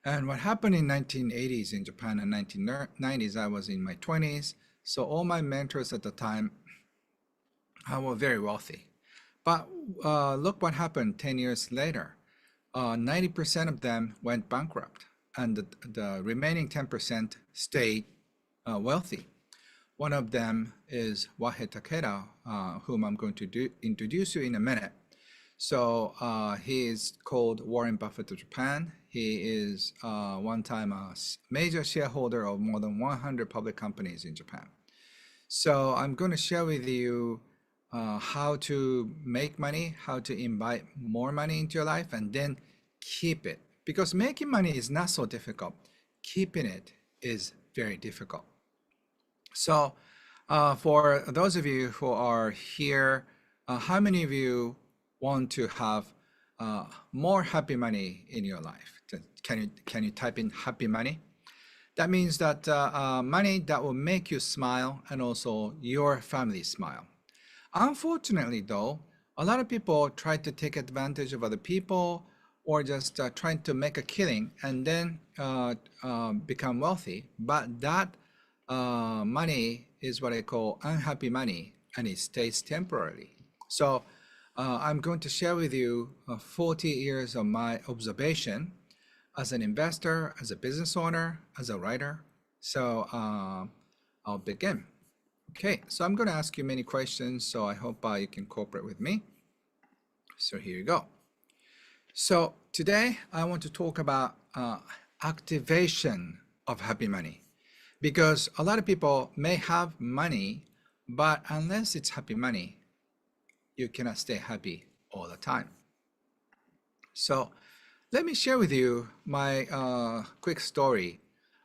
And what happened in 1980s in Japan and 1990s, I was in my 20s. So all my mentors at the time were very wealthy. But look what happened 10 years later. 90% of them went bankrupt, and the remaining 10% stayed wealthy. One of them is 𝗲𝗵𝗂𝗶𝗽, whom I'm going to introduce you in a minute. So he is called Warren Buffett of Japan. He is one time a major shareholder of more than 100 public companies in Japan. So I'm going to share with you how to make money, how to invite more money into your life, and then keep it. Because making money is not so difficult. Keeping it is very difficult. So for those of you who are here, how many of you want to have more happy money in your life? Can you type in happy money? That means that money that will make you smile and also your family smile. Unfortunately though, a lot of people try to take advantage of other people, or just trying to make a killing and then become wealthy. But that money is what I call unhappy money, and it stays temporarily. So I'm going to share with you 40 years of my observation as an investor, as a business owner, as a writer. So I'll begin. Okay, so I'm going to ask you many questions, so I hope you can cooperate with me. So here you go. So today I want to talk about activation of happy money, because a lot of people may have money, but unless it's happy money, you cannot stay happy all the time. So let me share with you my quick story.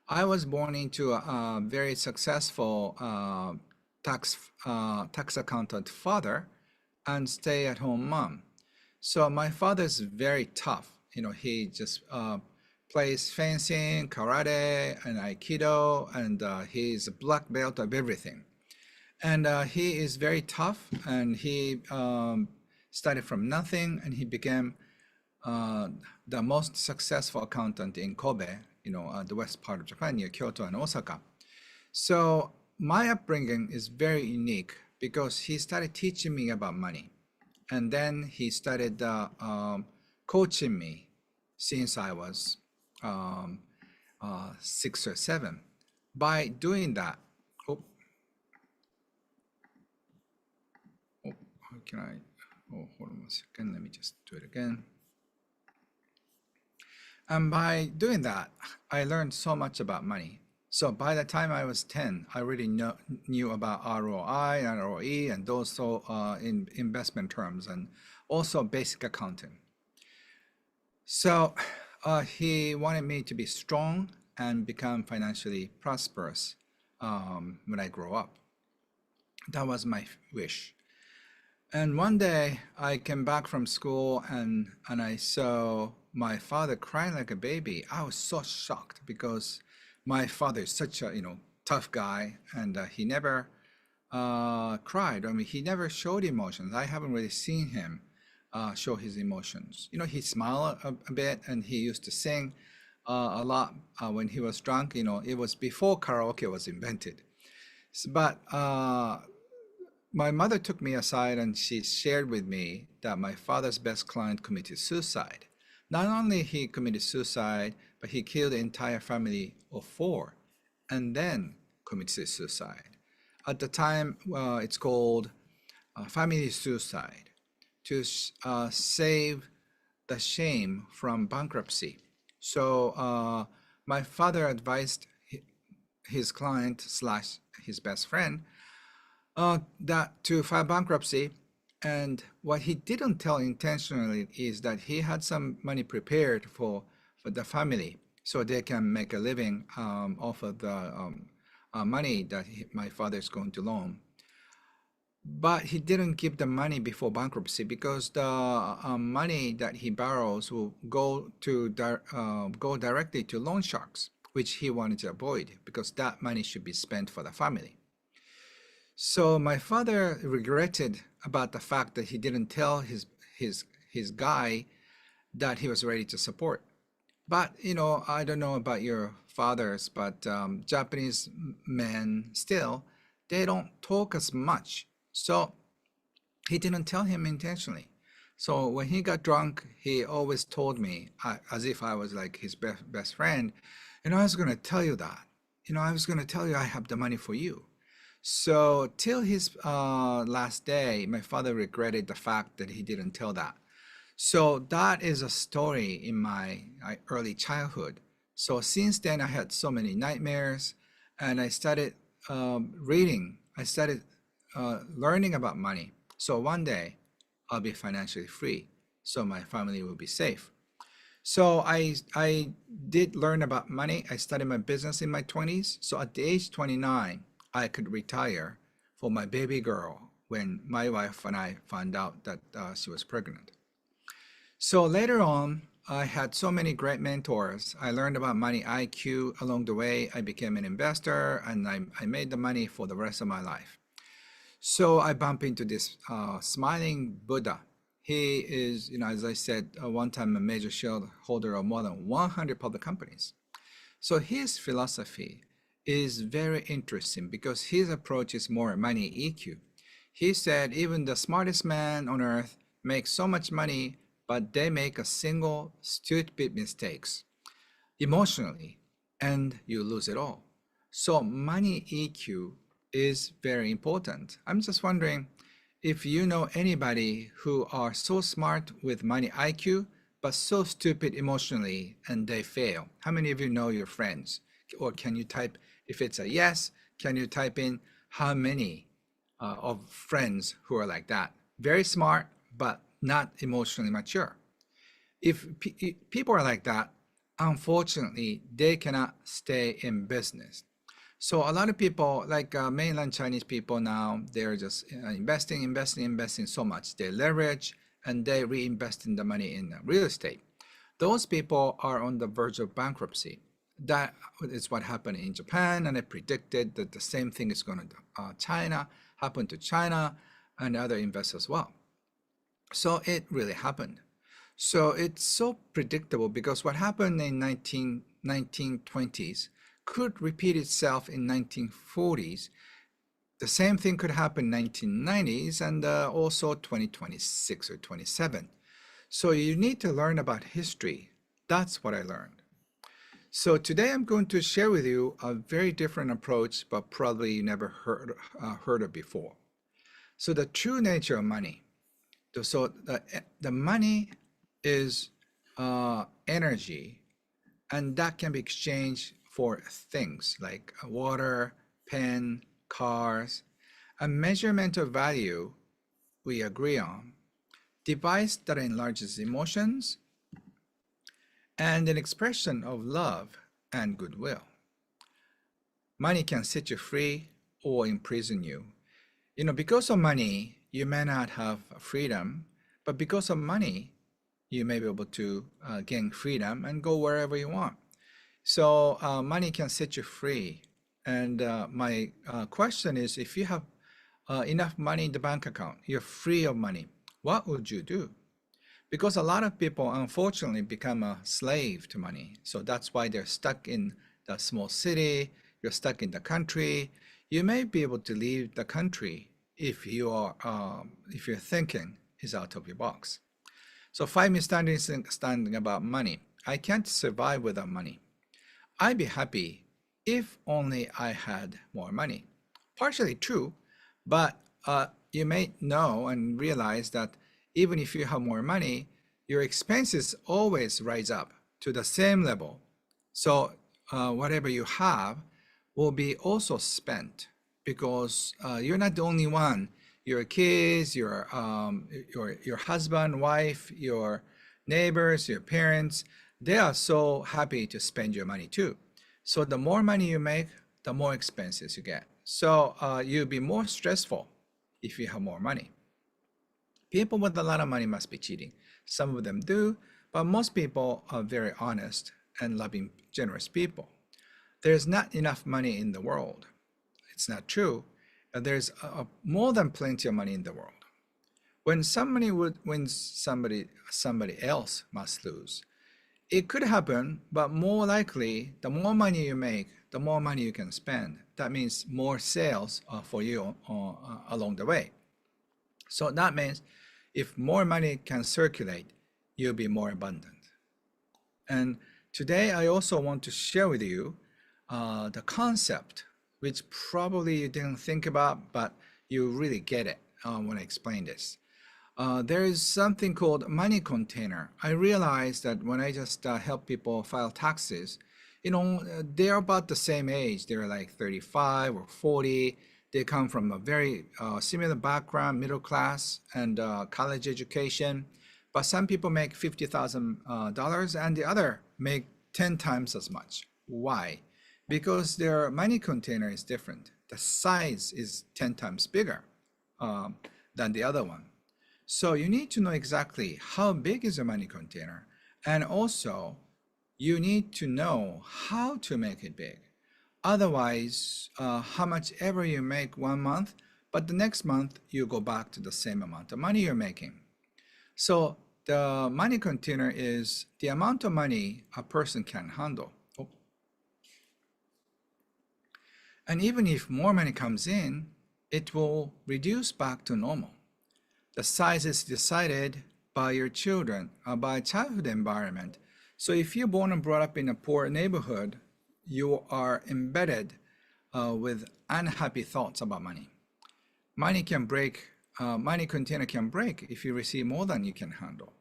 I was born into a very successful tax accountant father and stay-at-home mom. So my father is very tough. He just plays fencing, karate, and aikido, and he's a black belt of everything. And he is very tough, and he started from nothing, and he became the most successful accountant in Kobe, the west part of Japan, near Kyoto and Osaka. So my upbringing is very unique, because he started teaching me about money. And then he started coaching me since I was 6 or 7. By doing that, how can I, hold on 1 second, let me just do it again. And by doing that, I learned so much about money. So by the time I was 10, I already knew about ROI and ROE and those in investment terms, and also basic accounting. So he wanted me to be strong and become financially prosperous when I grow up. That was my wish. And one day I came back from school and I saw my father crying like a baby. I was so shocked because my father is such a tough guy, and he never cried. I mean, he never showed emotions. I haven't really seen him show his emotions. He smiled a bit, and he used to sing a lot when he was drunk. It was before karaoke was invented. But my mother took me aside and she shared with me that my father's best client committed suicide. Not only he committed suicide, but he killed the entire family of 4 and then committed suicide. At the time, it's called family suicide, to save the shame from bankruptcy. So my father advised his client / his best friend that to file bankruptcy, and what he didn't tell intentionally is that he had some money prepared for the family so they can make a living off of the money that my father is going to loan. But he didn't give the money before bankruptcy because the money that he borrows will go directly to loan sharks, which he wanted to avoid because that money should be spent for the family. So my father regretted about the fact that he didn't tell his guy that he was ready to support. But I don't know about your fathers, but Japanese men still, they don't talk as much. So he didn't tell him intentionally. So when he got drunk, he always told me, as if I was like his best friend, I was going to tell you that. I was going to tell you I have the money for you. So till his last day, my father regretted the fact that he didn't tell that. So that is a story in my early childhood. So since then, I had so many nightmares, and I started reading. I started learning about money. So one day, I'll be financially free, so my family will be safe. So I did learn about money. I started my business in my 20s. So at the age 29, I could retire for my baby girl when my wife and I found out that she was pregnant. So later on, I had so many great mentors. I learned about money IQ along the way. I became an investor, and I made the money for the rest of my life. So I bumped into this smiling Buddha. He is, as I said, one time a major shareholder of more than 100 public companies. So his philosophy is very interesting because his approach is more money EQ. He said even the smartest man on earth makes so much money, but they make a single stupid mistakes emotionally, and you lose it all. So money EQ is very important. I'm just wondering if you know anybody who are so smart with money IQ, but so stupid emotionally and they fail. How many of you know your friends? Or can you type, if it's a yes, can you type in how many of friends who are like that? Very smart, but not emotionally mature. If people are like that, unfortunately, they cannot stay in business. So a lot of people, like mainland Chinese people now, they're just investing so much. They leverage and they reinvest in the money in real estate. Those people are on the verge of bankruptcy. That is what happened in Japan, and I predicted that the same thing is going to happen to China and other investors as well. So it really happened. So it's so predictable because what happened in 1920s could repeat itself in 1940s. The same thing could happen in 1990s and also 2026 or 27. So you need to learn about history. That's what I learned. So today I'm going to share with you a very different approach, but probably you never heard of before. So the true nature of money. So the money is energy, and that can be exchanged for things like water, pen, cars, a measurement of value we agree on, device that enlarges emotions, and an expression of love and goodwill. Money can set you free or imprison you. You know, because of money, you may not have freedom, but because of money, you may be able to gain freedom and go wherever you want. So money can set you free. And my question is, if you have enough money in the bank account, you're free of money, what would you do? Because a lot of people, unfortunately, become a slave to money. So that's why they're stuck in the small city, you're stuck in the country. You may be able to leave the country if your thinking is out of your box. So 5 misunderstanding about money. I can't survive without money. I'd be happy if only I had more money. Partially true, but you may know and realize that even if you have more money, your expenses always rise up to the same level. So whatever you have will be also spent, because you're not the only one. Your kids, your husband, wife, your neighbors, your parents, they are so happy to spend your money too. So the more money you make, the more expenses you get. So you'll be more stressful if you have more money. People with a lot of money must be cheating. Some of them do, but most people are very honest and loving, generous people. There's not enough money in the world. It's not true. There's more than plenty of money in the world. When somebody wins, somebody else must lose. It could happen, but more likely, the more money you make, the more money you can spend. That means more sales for you along the way. So that means if more money can circulate, you'll be more abundant. And today I also want to share with you the concept, which probably you didn't think about, but you really get it when I explain this. There is something called money container. I realized that when I just help people file taxes, you know, they're about the same age. They're like 35 or 40. They come from a very similar background, middle class and college education. But some people make $50,000 and the other make 10 times as much. Why? Because their money container is different. The size is 10 times bigger than the other one. So you need to know exactly how big is your money container. And also, you need to know how to make it big. Otherwise, how much ever you make one month, but the next month you go back to the same amount of money you're making. So the money container is the amount of money a person can handle. And even if more money comes in, it will reduce back to normal. The size is decided by your children, by childhood environment. So if you're born and brought up in a poor neighborhood, you are embedded with unhappy thoughts about money. Money can break, money container can break if you receive more than you can handle.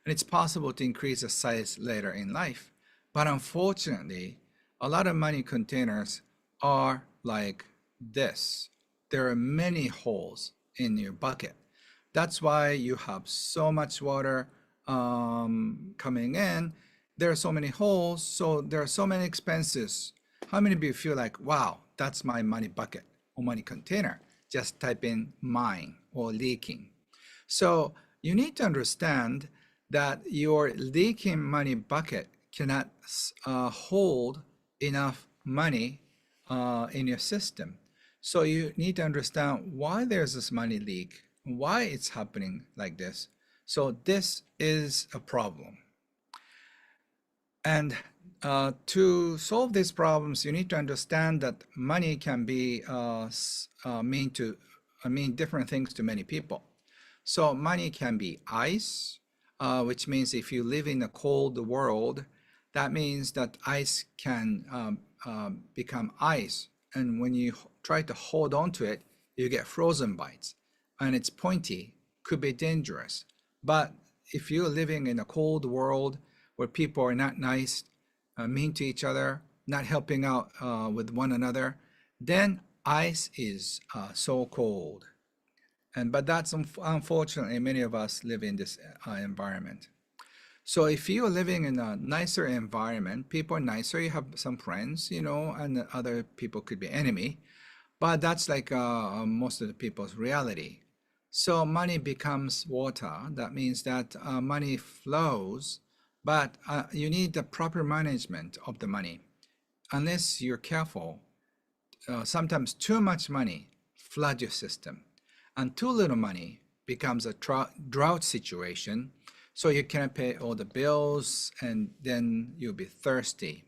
And it's possible to increase the size later in life. But unfortunately, a lot of money containers are like this. There are many holes in your bucket. That's why you have so much water coming in. There are so many holes, so there are so many expenses. How many of you feel like, wow, that's my money bucket or money container? Just type in mine or leaking. So you need to understand that your leaking money bucket cannot hold enough money in your system. So you need to understand why there's this money leak, why it's happening like this. So this is a problem. And to solve these problems, you need to understand that money can be mean different things to many people. So money can be ice, which means if you live in a cold world, that means that ice can become ice. And when you try to hold on to it, you get frozen bites. And it's pointy, could be dangerous. But if you're living in a cold world where people are not nice, mean to each other, not helping out with one another, then ice is so cold. But that's unfortunately, many of us live in this environment. So if you're living in a nicer environment, people are nicer, you have some friends, you know, and other people could be enemy, but that's like most of the people's reality. So money becomes water. That means that money flows, but you need the proper management of the money. Unless you're careful, sometimes too much money floods your system, and too little money becomes a drought situation. So you cannot pay all the bills, and then you'll be thirsty.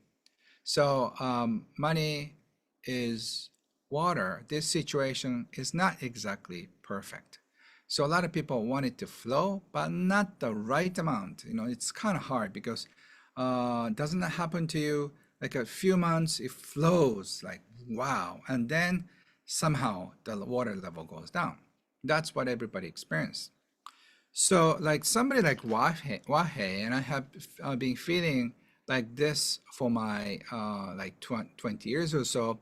So money is water. This situation is not exactly perfect. So a lot of people want it to flow, but not the right amount. You know, it's kind of hard because doesn't that happen to you? Like a few months, it flows like, wow. And then somehow the water level goes down. That's what everybody experienced. So like somebody like 𝗲𝗃, and I have been feeling like this for my like 20 years or so.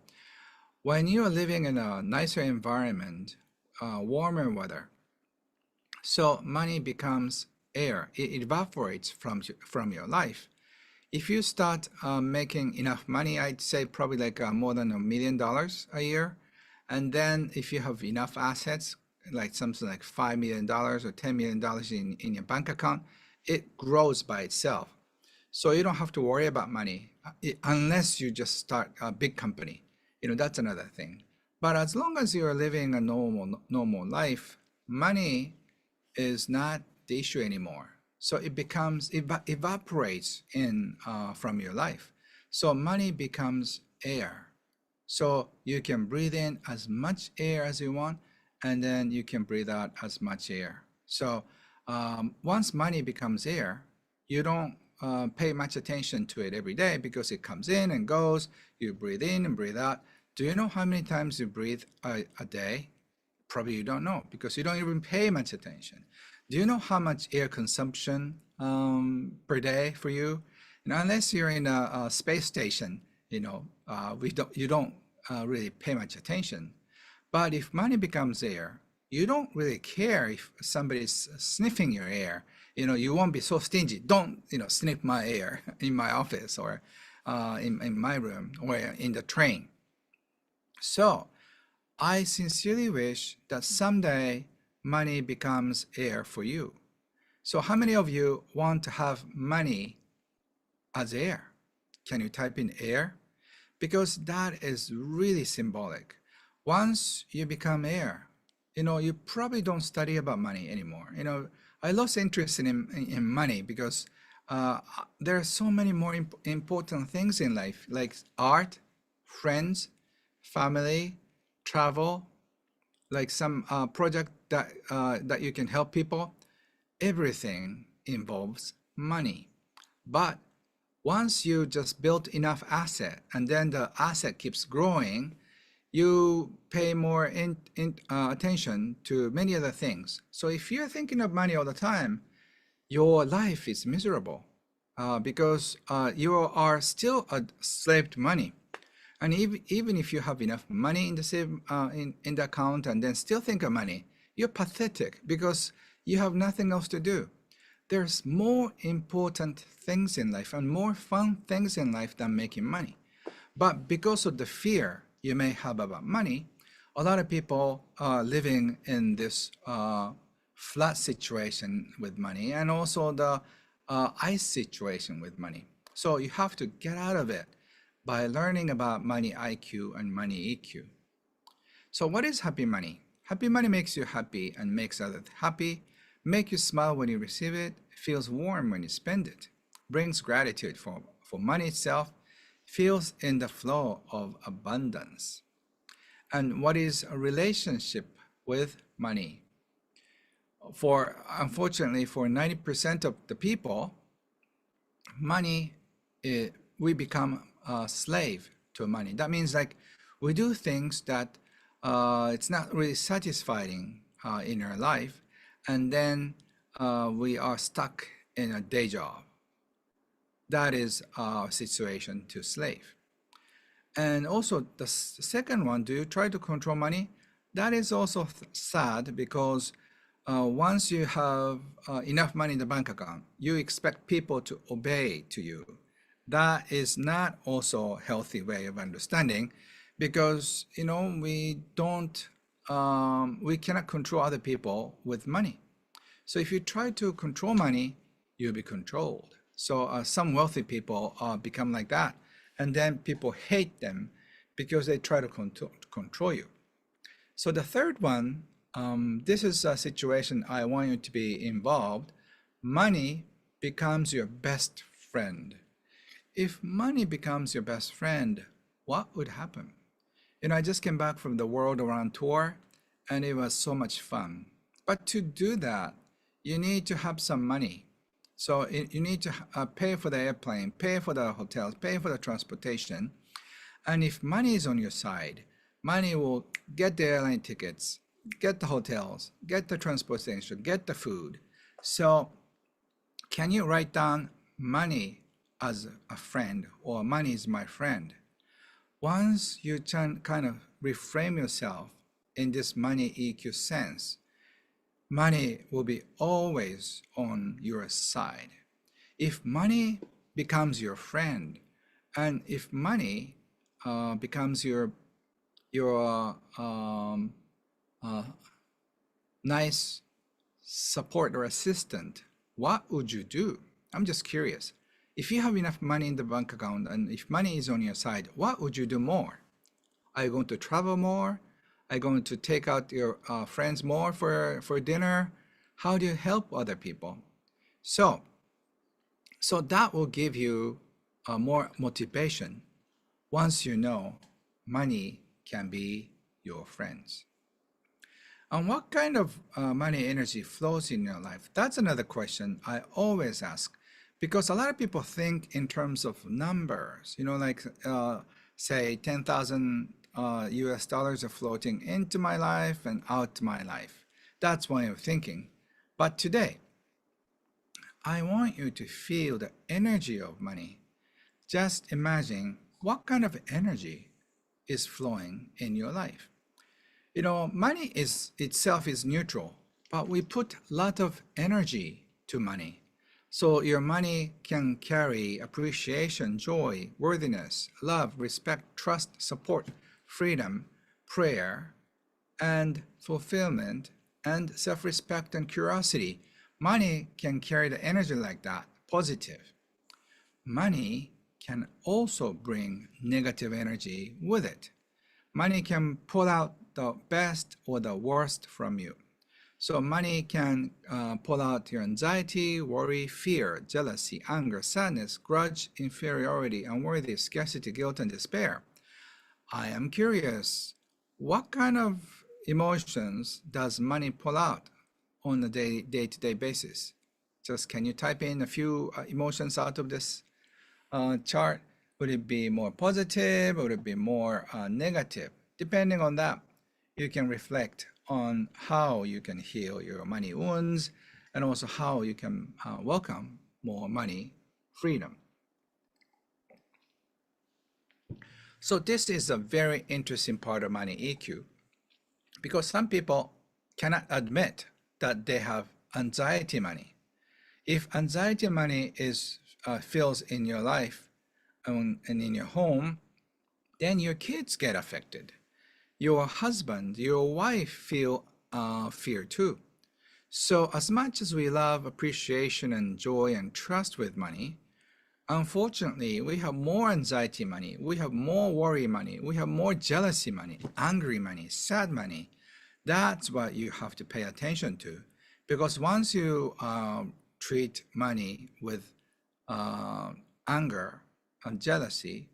When you're living in a nicer environment, warmer weather, so money becomes air. It evaporates from your life. If you start making enough money, I'd say probably like more than $1 million a year. And then if you have enough assets, like something like $5 million or $10 million in your bank account, it grows by itself. So you don't have to worry about money unless you just start a big company. You know, that's another thing. But as long as you're living a normal life, money is not the issue anymore. So it becomes, evaporates from your life. So money becomes air. So you can breathe in as much air as you want, and then you can breathe out as much air. So once money becomes air, you don't pay much attention to it every day because it comes in and goes. You breathe in and breathe out. Do you know how many times you breathe a day? Probably you don't know because you don't even pay much attention. Do you know how much air consumption per day for you? And unless you're in a space station, you know, you don't really pay much attention. But if money becomes air, you don't really care if somebody's sniffing your air. You know, you won't be so stingy. Don't, you know, sniff my air in my office or in my room or in the train. So I sincerely wish that someday money becomes air for you. So how many of you want to have money as air? Can you type in air? Because that is really symbolic. Once you become air, you know, you probably don't study about money anymore. You know, I lost interest in money because there are so many more important things in life, like art, friends, family, travel, like some project that you can help people. Everything involves money. But once you just build enough asset and then the asset keeps growing, you pay more attention to many other things. So if you're thinking of money all the time, your life is miserable because you are still a slave to money. And even if you have enough money in the account and then still think of money, you're pathetic because you have nothing else to do. There's more important things in life and more fun things in life than making money. But because of the fear you may have about money, a lot of people are living in this flat situation with money and also the ice situation with money. So you have to get out of it by learning about money IQ and money EQ. So what is happy money? Happy money makes you happy and makes others happy, make you smile when you receive it, feels warm when you spend it, brings gratitude for money itself, feels in the flow of abundance. And what is a relationship with money? Unfortunately, for 90% of the people, money, we become a slave to money. That means like we do things that it's not really satisfying in our life, and then we are stuck in a day job. That is our situation to slave. And also the second one, do you try to control money? That is also sad, because once you have enough money in the bank account, you expect people to obey to you. That is not also a healthy way of understanding, because we cannot control other people with money. So if you try to control money, you'll be controlled. So some wealthy people become like that, and then people hate them because they try to control you. So the third one, this is a situation I want you to be involved. Money becomes your best friend. If money becomes your best friend, what would happen? I just came back from the World Around Tour, and it was so much fun. But to do that, you need to have some money. So you need to pay for the airplane, pay for the hotels, pay for the transportation. And if money is on your side, money will get the airline tickets, get the hotels, get the transportation, get the food. So can you write down money as a friend, or money is my friend? Once you kind of reframe yourself in this money EQ sense, money will be always on your side. If money becomes your friend, and if money becomes your nice support or assistant, what would you do? I'm just curious. If you have enough money in the bank account, and if money is on your side, what would you do more? Are you going to travel more? Are you going to take out your friends more for dinner? How do you help other people? So that will give you more motivation once you know money can be your friends. And what kind of money energy flows in your life? That's another question I always ask, because a lot of people think in terms of numbers, like say 10,000 US dollars are floating into my life and out to my life. That's way of thinking. But today, I want you to feel the energy of money. Just imagine what kind of energy is flowing in your life. Money itself is neutral, but we put a lot of energy to money. So your money can carry appreciation, joy, worthiness, love, respect, trust, support, freedom, prayer, and fulfillment, and self-respect and curiosity. Money can carry the energy like that, positive. Money can also bring negative energy with it. Money can pull out the best or the worst from you. So money can pull out your anxiety, worry, fear, jealousy, anger, sadness, grudge, inferiority, unworthy, scarcity, guilt, and despair. I am curious, what kind of emotions does money pull out on a day-to-day basis? Just can you type in a few emotions out of this chart? Would it be more positive? Would it be more negative? Depending on that, you can reflect on how you can heal your money wounds, and also how you can welcome more money freedom. So this is a very interesting part of money EQ, because some people cannot admit that they have anxiety money. If anxiety money is feels in your life and in your home, then your kids get affected. Your husband, your wife feel fear too. So as much as we love appreciation and joy and trust with money, unfortunately, we have more anxiety money, we have more worry money, we have more jealousy money, angry money, sad money. That's what you have to pay attention to, because once you treat money with anger and jealousy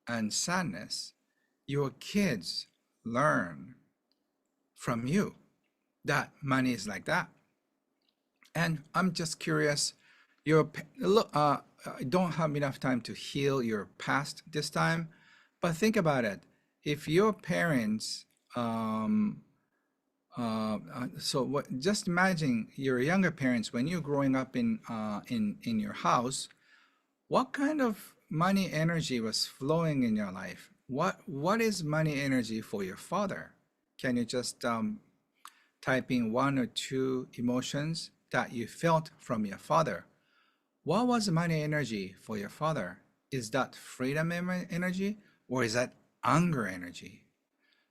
and sadness, your kids learn from you that money is like that. And I'm just curious, I don't have enough time to heal your past this time, but think about it. If your parents, just imagine your younger parents when you're growing up in your house, what kind of money energy was flowing in your life? what is money energy for your father? Can you just type in 1 or 2 emotions that you felt from your father? What was money energy for your father? Is that freedom energy, or is that anger energy?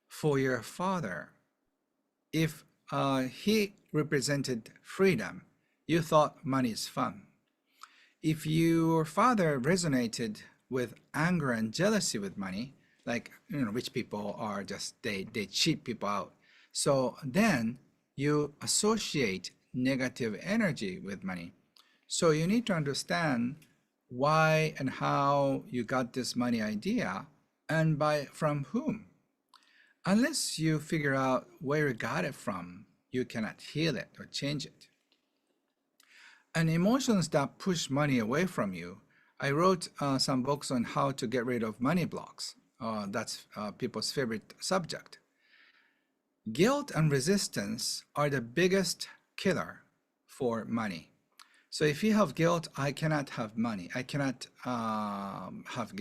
For your father, if he represented freedom, you thought money is fun. If your father resonated with anger and jealousy with money, like, you know, rich people are just, they cheat people out. So then you associate negative energy with money. So you need to understand why and how you got this money idea, and from whom. Unless you figure out where you got it from, you cannot heal it or change it. And emotions that push money away from you, I wrote some books on how to get rid of money blocks. That's people's favorite subject. Guilt and resistance are the biggest killer for money. So if you have guilt, I cannot have money. I cannot have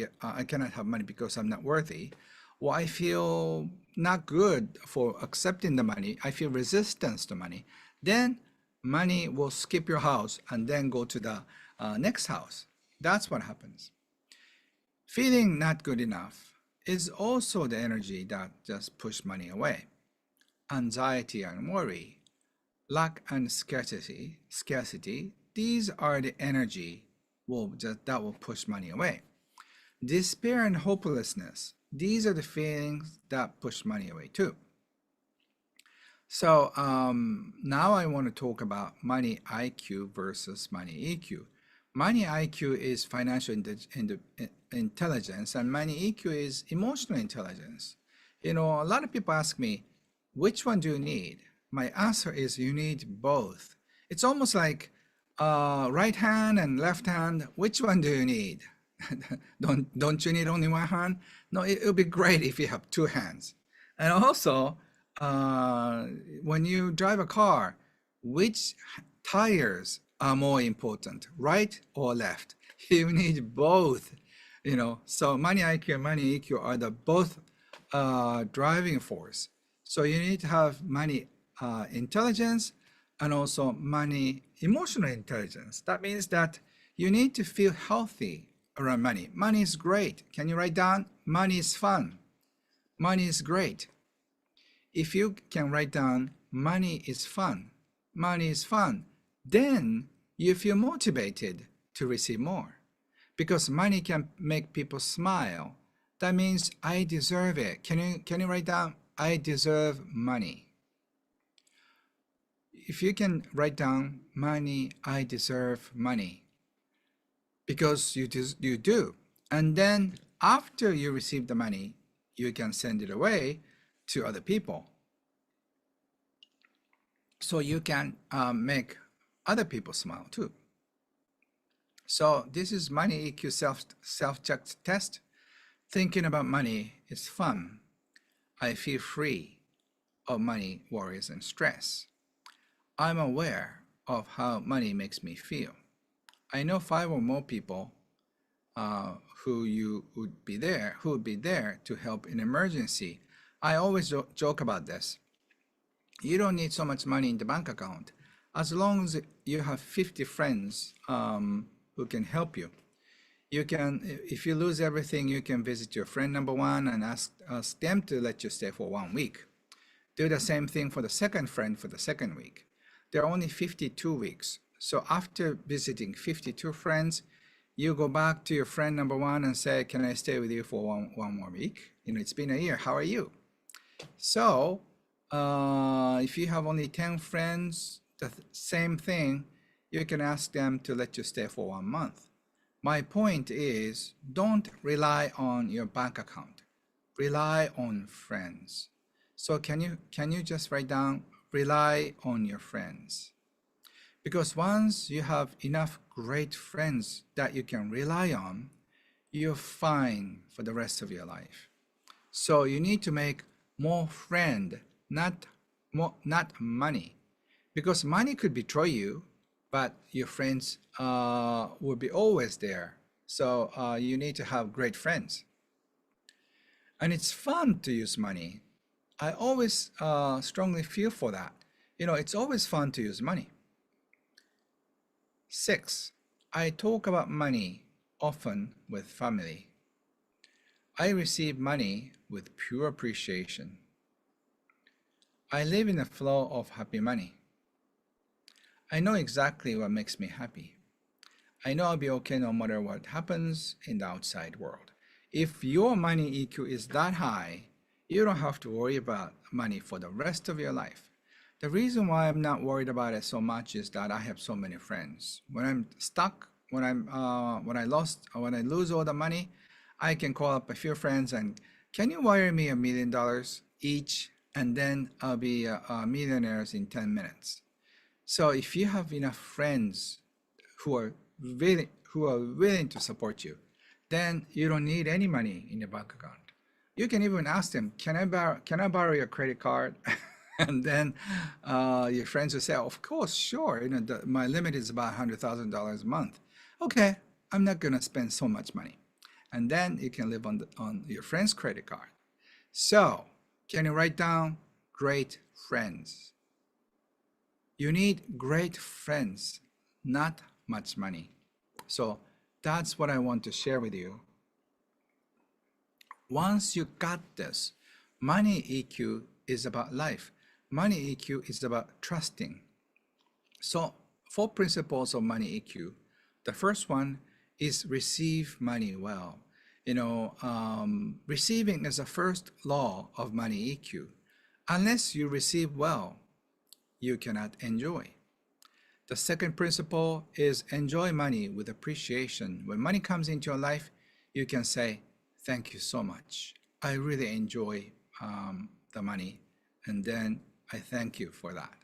money because I'm not worthy. Well, I feel not good for accepting the money. I feel resistance to money. Then money will skip your house and then go to the next house. That's what happens. Feeling not good enough is also the energy that just push money away. Anxiety and worry, lack and scarcity, these are the energy that will push money away. Despair and hopelessness, these are the feelings that push money away too. So now I want to talk about money IQ versus money EQ. Money IQ is financial intelligence, and money EQ is emotional intelligence. You know, a lot of people ask me, which one do you need? My answer is you need both. It's almost like right hand and left hand. Which one do you need? Don't you need only one hand? No, it would be great if you have 2 hands. And also, when you drive a car, which tires are more important, right or left? You need both, you know. So money IQ and money EQ are the both driving force. So you need to have money intelligence and also money emotional intelligence. That means that you need to feel healthy around money. Money is great. Can you write down? Money is fun. Money is great. If you can write down money is fun, then you feel motivated to receive more, because money can make people smile. That means I deserve it. Can you write down I deserve money? If you can write down money, I deserve money, because you do, and then after you receive the money, you can send it away to other people. So you can make other people smile too. So this is money EQ self-check test. Thinking about money is fun. I feel free of money worries and stress. I'm aware of how money makes me feel. I know 5 or more people who would be there to help in emergency. I always joke about this. You don't need so much money in the bank account. As long as you have 50 friends who can help you. You can, if you lose everything, you can visit your friend number 1 and ask them to let you stay for 1 week. Do the same thing for the second friend for the second week. There are only 52 weeks. So after visiting 52 friends, you go back to your friend number 1 and say, can I stay with you for one more week? You know, it's been a year, how are you? So if you have only 10 friends, the same thing, you can ask them to let you stay for 1 month. My point is, don't rely on your bank account. Rely on friends. So can you just write down, rely on your friends? Because once you have enough great friends that you can rely on, you're fine for the rest of your life. So you need to make more friend, not money. Because money could betray you, but your friends will be always there. So you need to have great friends. And it's fun to use money. I always strongly feel for that. You know, it's always fun to use money. 6, I talk about money often with family. I receive money with pure appreciation. I live in a flow of happy money. I know exactly what makes me happy. I know I'll be okay no matter what happens in the outside world. If your money EQ is that high, you don't have to worry about money for the rest of your life. The reason why I'm not worried about it so much is that I have so many friends. When I'm stuck, when I lose all the money, I can call up a few friends and, can you wire me $1 million each? And then I'll be millionaires in 10 minutes. So if you have enough friends who are willing to support you, then you don't need any money in your bank account. You can even ask them, can I borrow your credit card? And then your friends will say, of course, sure. You know, my limit is about $100,000 a month. Okay, I'm not gonna spend so much money. And then you can live on your friend's credit card. So, can you write down great friends? You need great friends, not much money. So that's what I want to share with you. Once you got this, money EQ is about life. Money EQ is about trusting. So 4 principles of money EQ. The first one is receive money well. You know, receiving is the first law of money EQ. Unless you receive well, you cannot enjoy. The second principle is enjoy money with appreciation. When money comes into your life, you can say, thank you so much. I really enjoy the money. And then I thank you for that.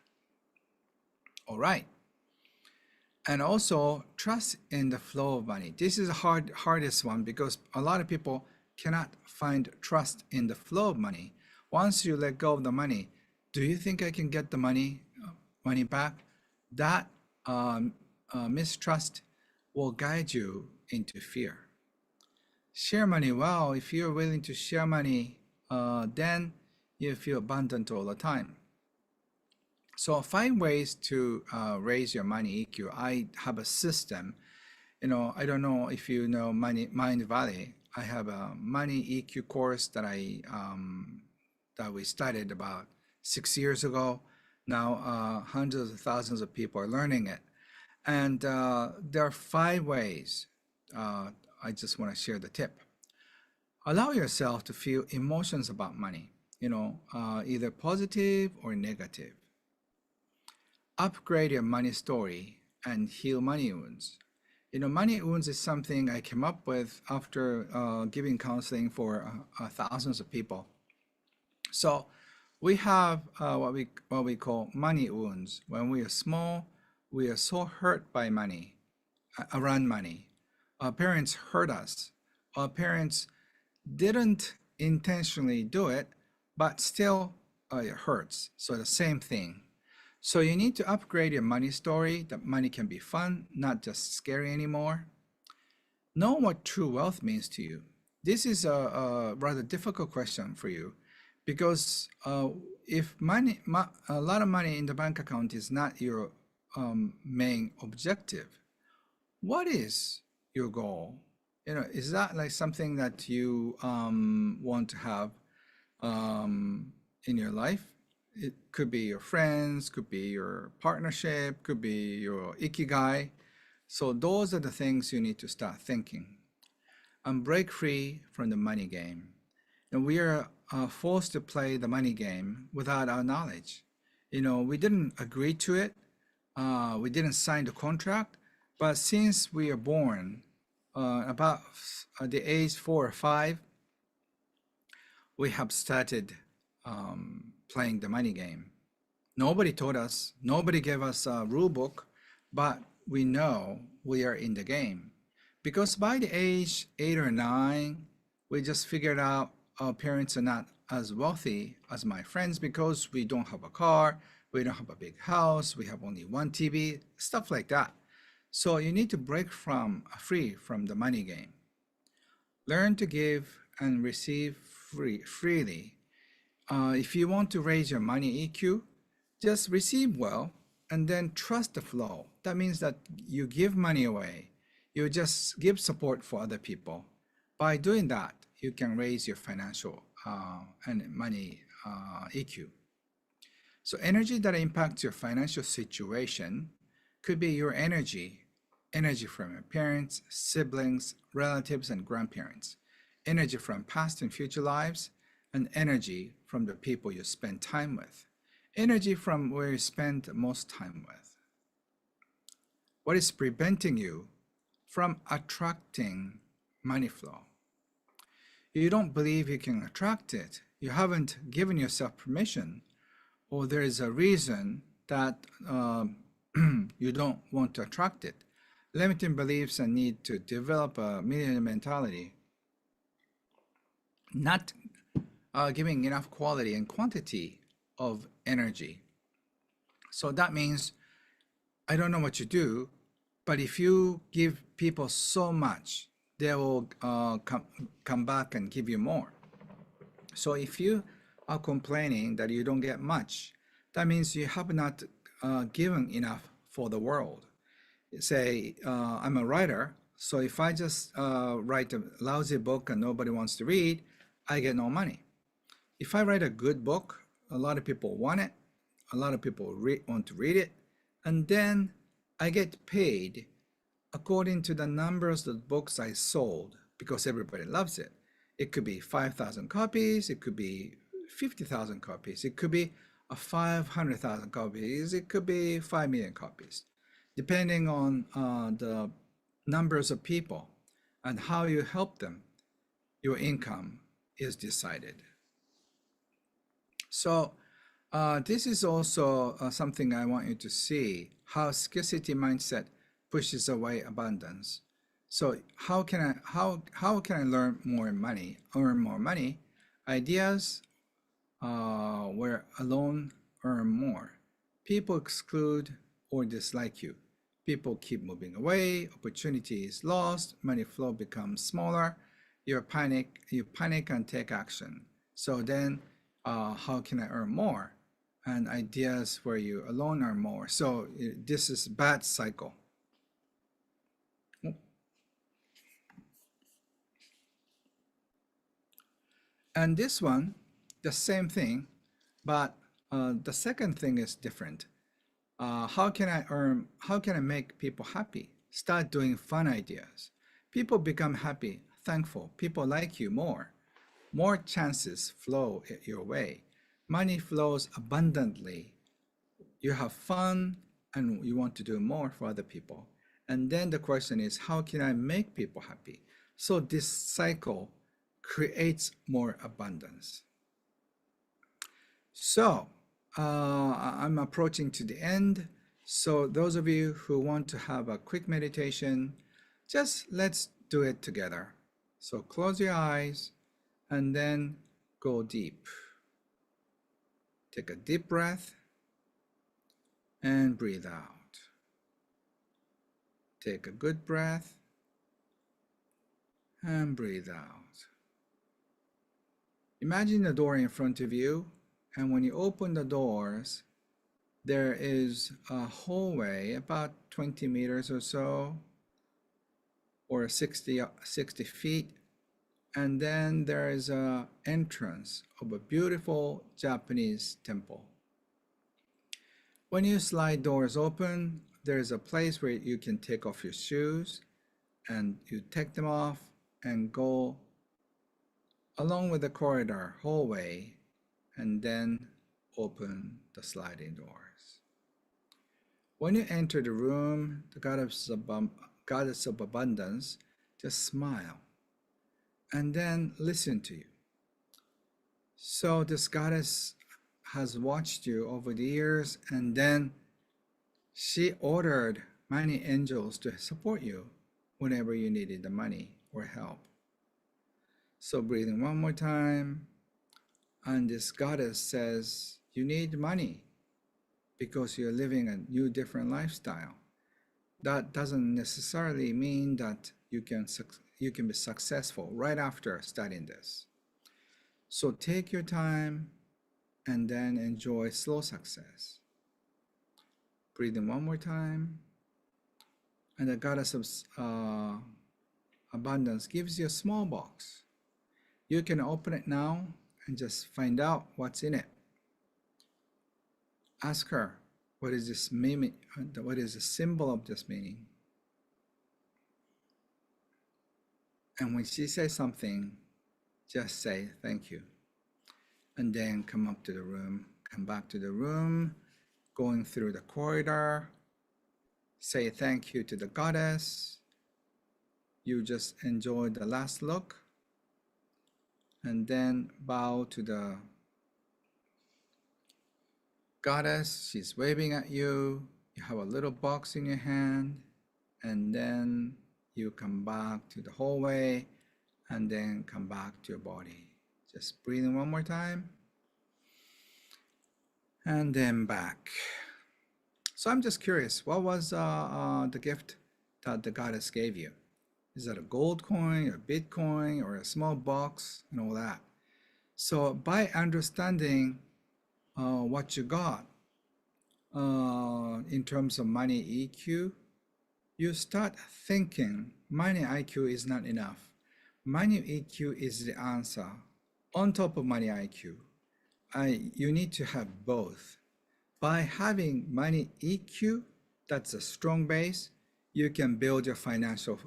All right. And also trust in the flow of money. This is the hardest one because a lot of people cannot find trust in the flow of money. Once you let go of the money, do you think I can get the money back? That mistrust will guide you into fear. Share money well. If you're willing to share money, then you feel abundant all the time. So 5 ways to raise your money EQ. I have a system. You know, I don't know if you know Mind Valley. I have a money EQ course that that we started about 6 years ago. Now hundreds of thousands of people are learning it. And there are 5 ways. I just want to share the tip. Allow yourself to feel emotions about money, you know, either positive or negative. Upgrade your money story and heal money wounds. You know, money wounds is something I came up with after giving counseling for thousands of people. So we have what we call money wounds. When we are small, we are so hurt by money, around money. Our parents hurt us. Our parents didn't intentionally do it, but still it hurts. So the same thing. So you need to upgrade your money story. That money can be fun, not just scary anymore. Know what true wealth means to you. This is a rather difficult question for you because if a lot of money in the bank account is not your main objective, what is your goal? You know, is that like something that you want to have in your life? It could be your friends, could be your partnership, could be your ikigai. So those are the things you need to start thinking and break free from the money game. And we are forced to play the money game without our knowledge. You know, we didn't agree to it. We didn't sign the contract, but since we are born, about the age 4 or 5, we have started playing the money game. Nobody taught us, nobody gave us a rule book, but we know we are in the game. Because by the age 8 or 9, we just figured out our parents are not as wealthy as my friends because we don't have a car, we don't have a big house, we have only 1 TV, stuff like that. So you need to break free from the money game. Learn to give and receive freely. If you want to raise your money EQ, just receive well and then trust the flow. That means that you give money away. You just give support for other people. By doing that, you can raise your financial and money EQ. So energy that impacts your financial situation could be your energy from your parents, siblings, relatives, and grandparents, energy from past and future lives, and energy from the people you spend time with, energy from where you spend most time with. What is preventing you from attracting money flow? You don't believe you can attract it. You haven't given yourself permission, or there is a reason that you don't want to attract it. Limiting beliefs and need to develop a millionaire mentality, not giving enough quality and quantity of energy. So that means, I don't know what you do, but if you give people so much, they will come back and give you more. So if you are complaining that you don't get much, that means you have not given enough for the world. Say, I'm a writer, so if I just write a lousy book and nobody wants to read, I get no money. If I write a good book, a lot of people want it, a lot of people want to read it, and then I get paid according to the numbers of books I sold, because everybody loves it. It could be 5,000 copies, it could be 50,000 copies, it could be 500,000 copies, it could be 5 million copies. Depending on the numbers of people and how you help them, your income is decided. So this is also something I want you to see, how scarcity mindset pushes away abundance. So how can I learn more money, earn more money? Ideas where alone earn more. People exclude or dislike you. People keep moving away, opportunity is lost, money flow becomes smaller, you panic and take action. So then how can I earn more? And ideas where you alone earn more. So this is a bad cycle. And this one, the same thing, but the second thing is different. How can I make people happy? Start doing fun ideas. People become happy, thankful. People like you more. More chances flow your way. Money flows abundantly. You have fun and you want to do more for other people. And then the question is, how can I make people happy? So this cycle creates more abundance. So I'm approaching to the end. So those of you who want to have a quick meditation, just let's do it together. So close your eyes and then go deep. Take a deep breath and breathe out. Take a good breath and breathe out. Imagine the door in front of you, and when you open the doors, there is a hallway about 20 meters or so, or 60 feet, and then there is an entrance of a beautiful Japanese temple. When you slide doors open, there is a place where you can take off your shoes, and you take them off and go along with the corridor, hallway, and then open the sliding doors. When you enter the room, the goddess of abundance just smile and then listen to you. So this goddess has watched you over the years, and then she ordered many angels to support you whenever you needed the money or help. So breathing one more time, and this goddess says, you need money because you're living a new, different lifestyle. That doesn't necessarily mean that you can be successful right after studying this. So take your time and then enjoy slow success. Breathe in one more time. And the goddess of abundance gives you a small box. You can open it now and just find out what's in it. Ask her, what is this meaning? What is the symbol of this meaning? And when she says something, just say thank you. And then come up to the room, come back to the room, going through the corridor, say thank you to the goddess. You just enjoy the last look, and then bow to the goddess. She's waving at you. You have a little box in your hand, and then you come back to the hallway, and then come back to your body. Just breathe in one more time, and then back. So I'm just curious, what was the gift that the goddess gave you? Is that a gold coin, or Bitcoin, or a small box, and all that? So by understanding what you got in terms of money EQ, you start thinking money IQ is not enough. Money EQ is the answer. On top of money IQ, you need to have both. By having money EQ, that's a strong base, you can build your financial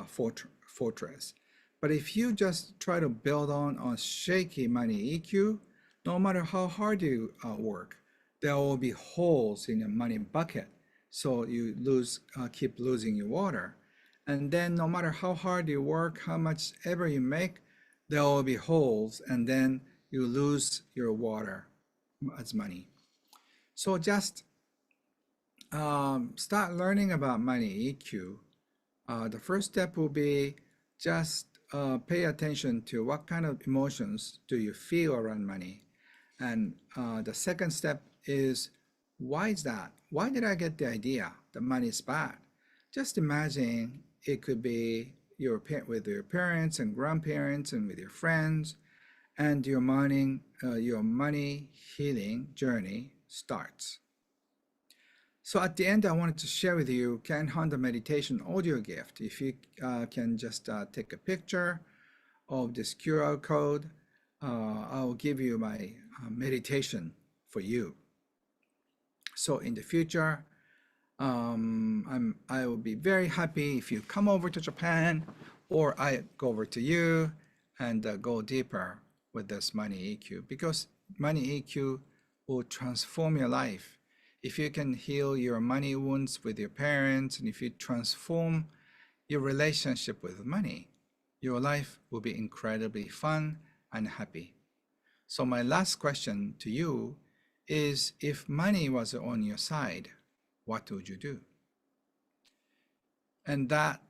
fortress. But if you just try to build on shaky money EQ, no matter how hard you work, there will be holes in your money bucket. So you keep losing your water. And then no matter how hard you work, how much ever you make, there will be holes, and then you lose your water as money. So just start learning about money EQ. The first step will be just pay attention to what kind of emotions do you feel around money. And the second step is, why is that? Why did I get the idea that money is bad? Just imagine it could be with your parents and grandparents and with your friends, and your money healing journey starts. So at the end, I wanted to share with you 𝗵𝗲𝗃 meditation audio gift. If you can just take a picture of this QR code, I'll give you my meditation for you. So in the future, I will be very happy if you come over to Japan, or I go over to you and go deeper with this money EQ, because money EQ will transform your life. If you can heal your money wounds with your parents, and if you transform your relationship with money, your life will be incredibly fun and happy. So my last question to you is, if money was on your side, what would you do? And that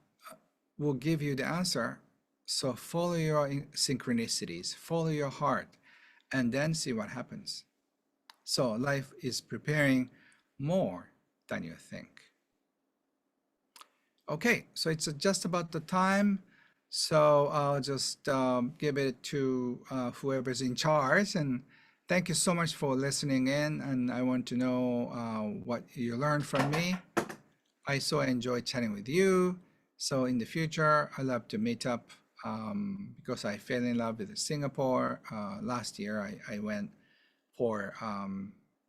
will give you the answer. So follow your synchronicities, follow your heart, and then see what happens. So life is preparing more than you think. Okay, so it's just about the time. So I'll just give it to whoever's in charge. And thank you so much for listening in. And I want to know what you learned from me. I so enjoyed chatting with you. So in the future, I love to meet up because I fell in love with Singapore. Last year, I went for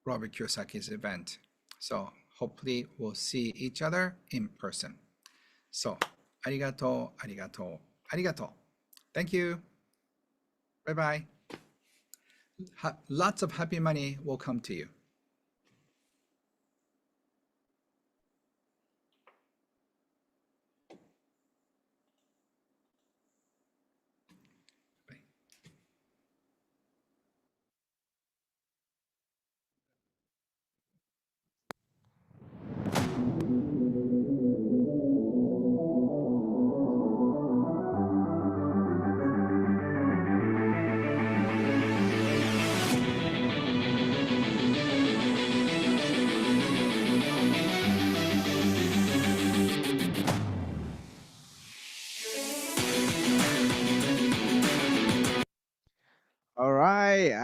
Robert Kiyosaki's event. So hopefully we'll see each other in person. So, arigato, arigato, arigato. Thank you. Bye-bye. Lots of happy money will come to you.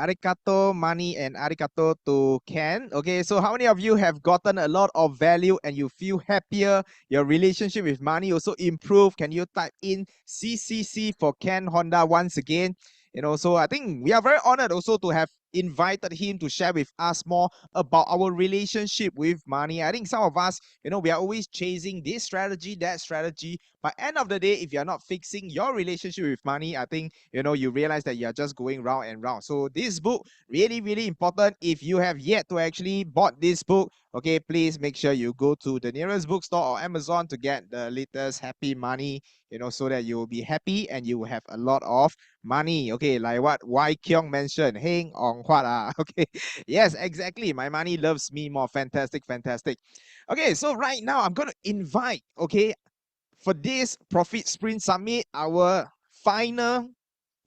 arigato, money, and arigato to Ken. Okay, so how many of you have gotten a lot of value and you feel happier? Your relationship with money also improved. Can you type in CCC for Ken Honda once again? You know, so I think we are very honored also to have invited him to share with us more about our relationship with money. I think some of us, you know, we are always chasing this strategy, that strategy. But end of the day, if you're not fixing your relationship with money, I think, you know, you realize that you're just going round and round. So this book, really, really important. If you have yet to actually bought this book, okay, please make sure you go to the nearest bookstore or Amazon to get the latest Happy Money, you know, so that you will be happy and you will have a lot of money. Okay, like what Wai Kyung mentioned, heng ong huat ah. Okay, yes, exactly. My money loves me more. Fantastic, fantastic. Okay, so right now I'm going to invite, okay, for this Profit Sprint Summit, our final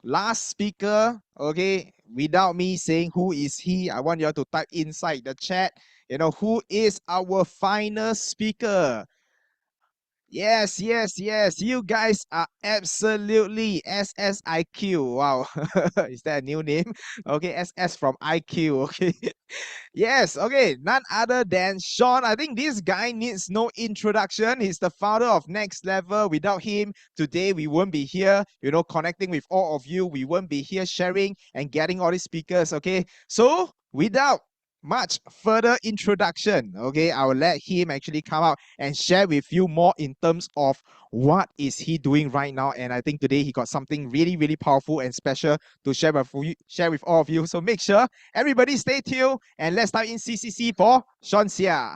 last speaker, okay, without me saying who is he, I want you all to type inside the chat, you know, who is our final speaker. Yes, yes, yes. You guys are absolutely SSIQ. Wow. Is that a new name? Okay, SS from IQ. Okay. Yes, okay. None other than Sean. I think this guy needs no introduction. He's the founder of Next Level. Without him, today we won't be here, you know, connecting with all of you. We won't be here sharing and getting all these speakers. Okay. So without much further introduction, okay, I will let him actually come out and share with you more in terms of what is he doing right now. And I think today he got something really, really powerful and special to share with all of you. So make sure everybody stay tuned and let's type in CCC for Sean Xia.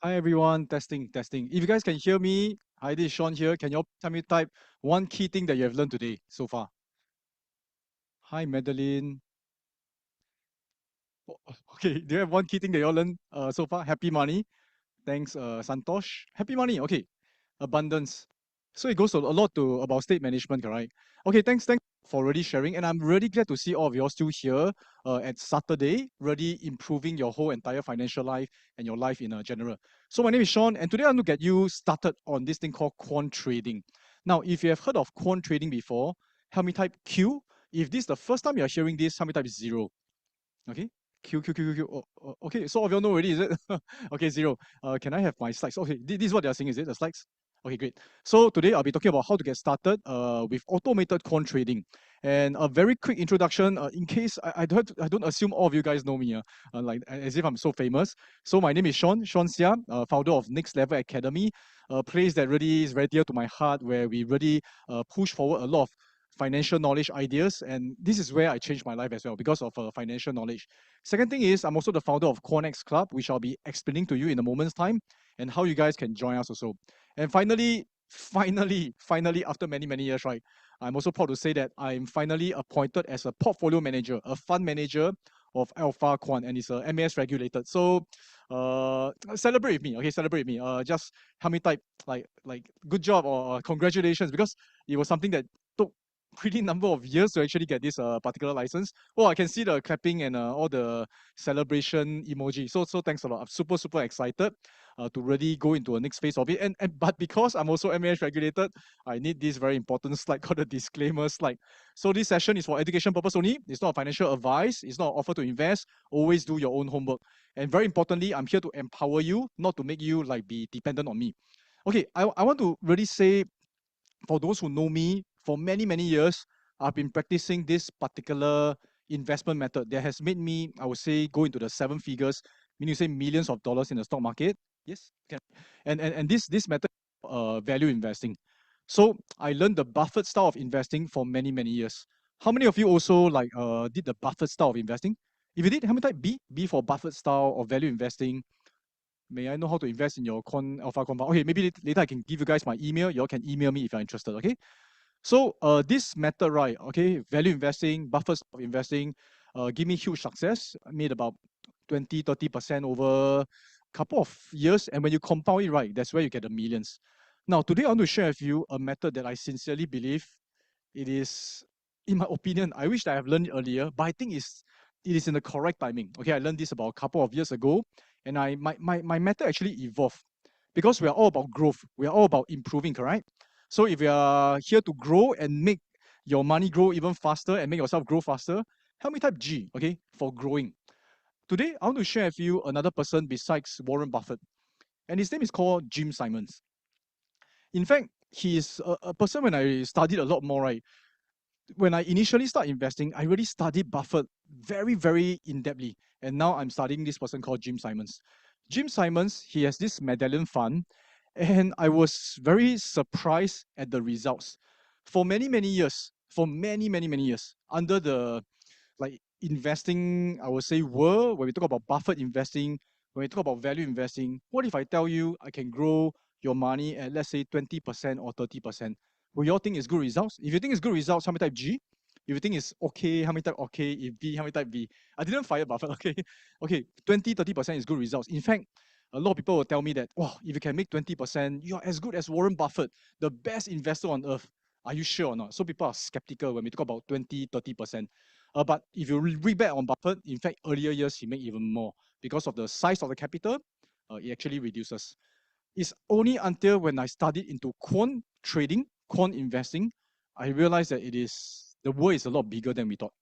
Hi everyone, testing. If you guys can hear me, hi, this is Sean here. Can you all tell me type one key thing that you have learned today so far? Hi Madeline. Oh, okay, do you have one key thing that you all learned so far? Happy money. Thanks, Santosh. Happy money. Okay, abundance. So it goes a lot to about state management, right? Okay, thanks for already sharing, and I'm really glad to see all of you all still here at Saturday, really improving your whole entire financial life and your life in general. So my name is Sean, and today I'm going to get you started on this thing called quant trading. Now, if you have heard of quant trading before, help me type Q. If this is the first time you're hearing this, help me type 0. Okay. Q. Oh, okay, so all of you all know already, is it? Okay, 0. Can I have my slides? Okay, this is what they're saying, is it? The slides? Okay, great. So today I'll be talking about how to get started with automated quant trading. And a very quick introduction, in case I don't assume all of you guys know me, like as if I'm so famous. So my name is Sean Xia, founder of Next Level Academy, a place that really is very dear to my heart, where we really push forward a lot of financial knowledge ideas, and this is where I changed my life as well because of financial knowledge. Second thing is I'm also the founder of Quant Club, which I'll be explaining to you in a moment's time, and how you guys can join us also. And finally, after many years, right, I'm also proud to say that I'm finally appointed as a portfolio manager, a fund manager of Alpha Quant, and it's MAS regulated. So celebrate with me, okay? Celebrate with me. Just help me type like good job or congratulations, because it was something that took pretty number of years to actually get this particular license. Oh, I can see the clapping and all the celebration emoji. So thanks a lot. I'm super excited to really go into the next phase of it. But because I'm also MAS regulated, I need this very important slide called the disclaimer slide. So this session is for education purpose only. It's not financial advice. It's not an offer to invest. Always do your own homework. And very importantly, I'm here to empower you, not to make you like be dependent on me. Okay, I want to really say, for those who know me, for many years, I've been practicing this particular investment method that has made me, I would say, go into the 7 figures, meaning you say millions of dollars in the stock market. Yes, okay. And this method, value investing. So I learned the Buffett style of investing for many years. How many of you also like did the Buffett style of investing? If you did, how many type B for Buffett style of value investing? May I know how to invest in your Alpha Quant? Okay, maybe later I can give you guys my email. You all can email me if you're interested, okay? So this method, right, okay, value investing, buffer stock investing, give me huge success. I made about 20, 30% over a couple of years. And when you compound it, right, that's where you get the millions. Now, today I want to share with you a method that I sincerely believe it is, in my opinion, I wish that I have learned it earlier, but I think it is in the correct timing. Okay, I learned this about a couple of years ago, and my method actually evolved because we are all about growth. We are all about improving, correct? So if you are here to grow and make your money grow even faster and make yourself grow faster, help me type G, okay, for growing. Today, I want to share with you another person besides Warren Buffett, and his name is called Jim Simons. In fact, he is a person when I studied a lot more, right? When I initially start investing, I really studied Buffett very, very in-depthly. And now I'm studying this person called Jim Simons. Jim Simons, he has this medallion fund, and I was very surprised at the results. For many, many years, under the investing, I would say, world, when we talk about Buffett investing, when we talk about value investing, what if I tell you I can grow your money at, let's say, 20% or 30%? Will you all think it's good results? If you think it's good results, how many type G? If you think it's okay, how many type okay? If B, how many type B? I didn't fire Buffett, okay? Okay, 20, 30% is good results. In fact, a lot of people will tell me that, wow, if you can make 20%, you're as good as Warren Buffett, the best investor on earth. Are you sure or not? So people are skeptical when we talk about 20, 30%. But if you read back on Buffett, in fact, earlier years, he made even more. Because of the size of the capital, it actually reduces. It's only until when I studied into quant trading, quant investing, I realized that the world is a lot bigger than we thought.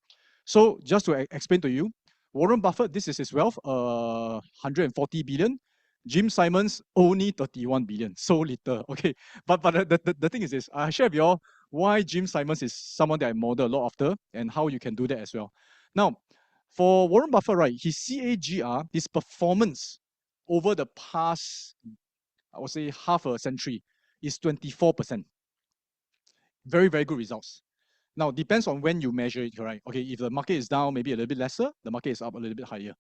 So just to explain to you, Warren Buffett, this is his wealth, 140 billion. Jim Simons, only 31 billion, so little, okay? But the thing is this, I share with you all why Jim Simons is someone that I model a lot after and how you can do that as well. Now, for Warren Buffett, right, his CAGR, his performance over the past, I would say half a century, is 24%. Very, very good results. Now, depends on when you measure it, right? Okay, if the market is down, maybe a little bit lesser, the market is up a little bit higher.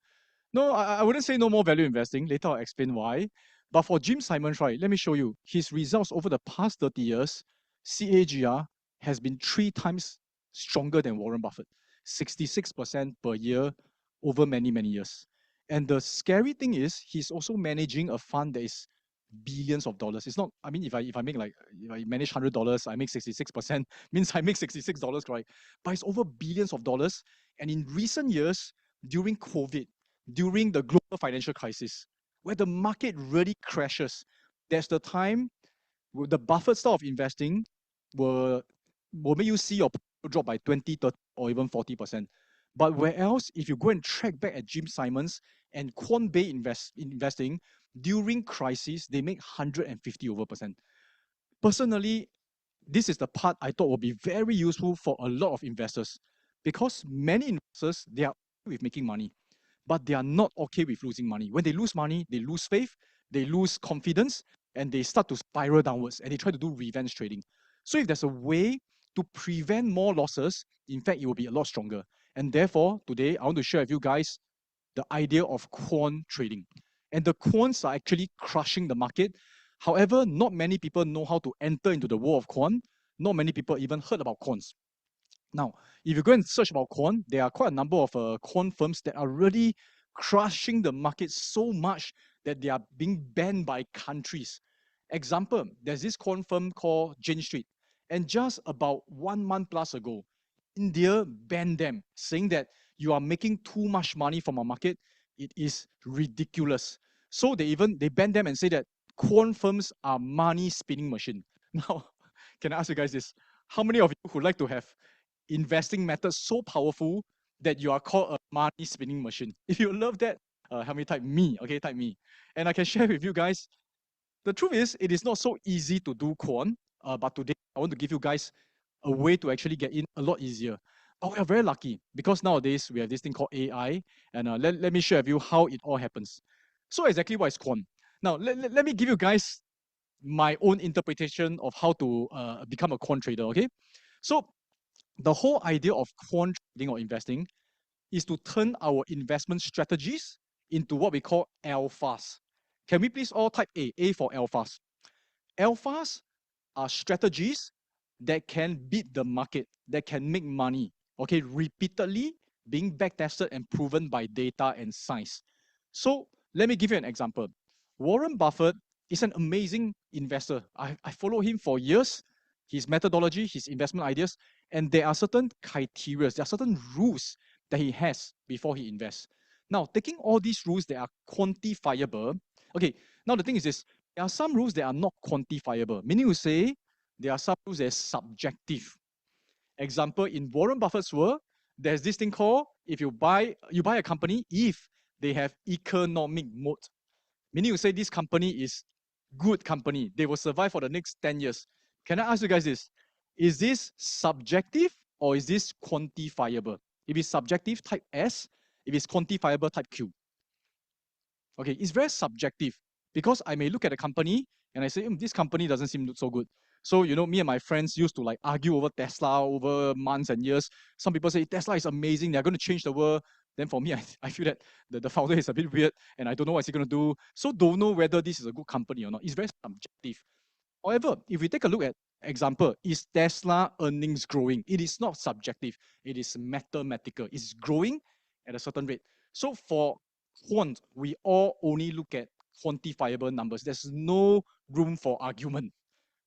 No, I wouldn't say no more value investing. Later, I'll explain why. But for Jim Simons, right, let me show you. His results over the past 30 years, CAGR has been 3 times stronger than Warren Buffett. 66% per year over many, many years. And the scary thing is, he's also managing a fund that is billions of dollars. It's not, I mean, if I manage $100, I make 66%, means I make $66, right? But it's over billions of dollars. And in recent years, during COVID, during the global financial crisis, where the market really crashes, that's the time the Buffett style of investing will make you see your portfolio drop by 20, 30, or even 40%. But where else, if you go and track back at Jim Simons and quant-based investing, during crisis, they make 150%. Personally, this is the part I thought would be very useful for a lot of investors, because many investors, they are okay with making money, but they are not okay with losing money. When they lose money, they lose faith, they lose confidence, and they start to spiral downwards, and they try to do revenge trading. So if there's a way to prevent more losses, in fact, it will be a lot stronger. And therefore, today, I want to share with you guys the idea of quant trading. And the quants are actually crushing the market. However, not many people know how to enter into the world of quant. Not many people even heard about quants. Now, if you go and search about quant, there are quite a number of quant firms that are really crushing the market so much that they are being banned by countries. Example, there's this quant firm called Jane Street. And just about 1 month plus ago, India banned them, saying that you are making too much money from our market. It is ridiculous. So they banned them and say that quant firms are money spinning machine. Now, can I ask you guys this? How many of you would like to have investing methods so powerful that you are called a money spinning machine? If you love that, help me type me, okay, type me. And I can share with you guys, the truth is, it is not so easy to do quant, but today I want to give you guys a way to actually get in a lot easier. But we are very lucky because nowadays we have this thing called AI, and let me share with you how it all happens. So exactly what is quant? Now, let me give you guys my own interpretation of how to become a quant trader, okay? So the whole idea of quant trading or investing is to turn our investment strategies into what we call alphas. Can we please all type A for alphas? Alphas are strategies that can beat the market, that can make money, okay, repeatedly, being backtested and proven by data and science. So let me give you an example. Warren Buffett is an amazing investor. I follow him for years, his methodology, his investment ideas, and there are certain criteria, there are certain rules that he has before he invests. Now, taking all these rules that are quantifiable, okay, now the thing is this, there are some rules that are not quantifiable, meaning to say, there are some rules that are subjective. Example, in Warren Buffett's world, there's this thing called, if you buy a company if they have economic moat. Meaning you say this company is good company, they will survive for the next 10 years. Can I ask you guys this? Is this subjective or is this quantifiable? If it's subjective, type S. If it's quantifiable, type Q. Okay, it's very subjective because I may look at a company and I say, this company doesn't seem so good. So, you know, me and my friends used to like argue over Tesla over months and years. Some people say Tesla is amazing, they're going to change the world. Then for me, I feel that the founder is a bit weird and I don't know what he's going to do. So don't know whether this is a good company or not. It's very subjective. However, if we take a look at example, is Tesla earnings growing? It is not subjective. It is mathematical. It's growing at a certain rate. So for quant, we all only look at quantifiable numbers. There's no room for argument.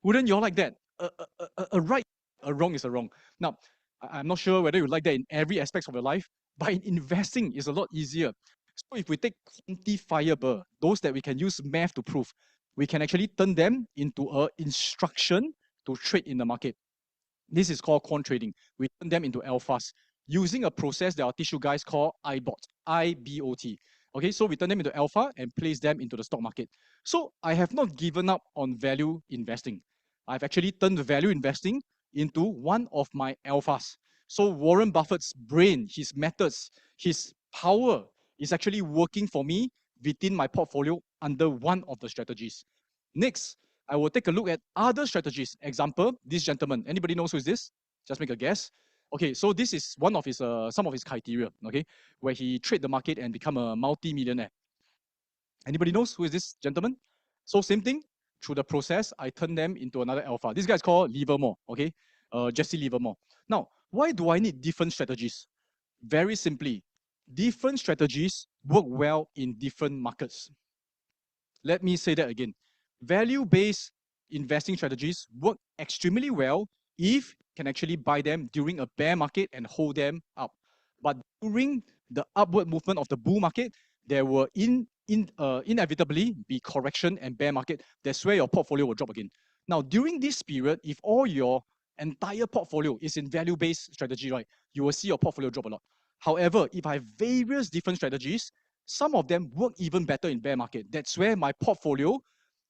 Wouldn't you all like that? A right, a wrong is a wrong. Now, I'm not sure whether you like that in every aspect of your life, but in investing, it's a lot easier. So if we take quantifiable, those that we can use math to prove, we can actually turn them into an instruction to trade in the market. This is called quant trading. We turn them into alphas using a process that I'll teach you guys called IBOT, I-B-O-T. Okay, so we turn them into alpha and place them into the stock market. So I have not given up on value investing. I've actually turned the value investing into one of my alphas. So Warren Buffett's brain, his methods, his power is actually working for me within my portfolio under one of the strategies. Next, I will take a look at other strategies. Example, this gentleman. Anybody knows who is this? Just make a guess. Okay, so this is one of his some of his criteria, okay, where he trade the market and become a multi-millionaire. Anybody knows who is this gentleman? So same thing, through the process, I turn them into another alpha. This guy is called 𝗲𝗏𝗂𝗶𝗽, okay, 𝗵𝗲𝗲𝗏𝗂𝗶. Now, why do I need different strategies? Very simply, different strategies work well in different markets. Let me say that again. Value-based investing strategies work extremely well if you can actually buy them during a bear market and hold them up. But during the upward movement of the bull market, there will inevitably be correction and bear market. That's where your portfolio will drop again. Now, during this period, if all your entire portfolio is in value-based strategy, right, you will see your portfolio drop a lot. However, if I have various different strategies, some of them work even better in bear market. That's where my portfolio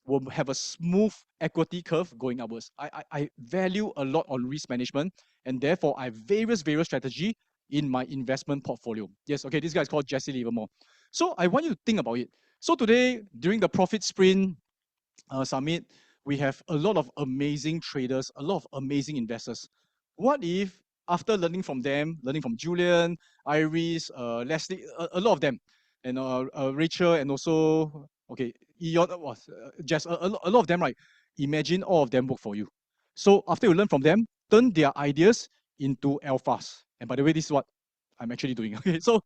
will have a smooth equity curve going upwards. I value a lot on risk management, and therefore I have various strategy in my investment portfolio. Yes, okay, this guy is called 𝗵𝗂𝗂𝗏𝗧. So I want you to think about it. So today, during the Profit Sprint Summit, we have a lot of amazing traders, a lot of amazing investors. What if, after learning from them, learning from Julian, Iris, Leslie, a lot of them, and Rachel, and also, okay, Jess, a lot of them, right? Imagine all of them work for you. So after you learn from them, turn their ideas into alphas. And by the way, this is what I'm actually doing. Okay, so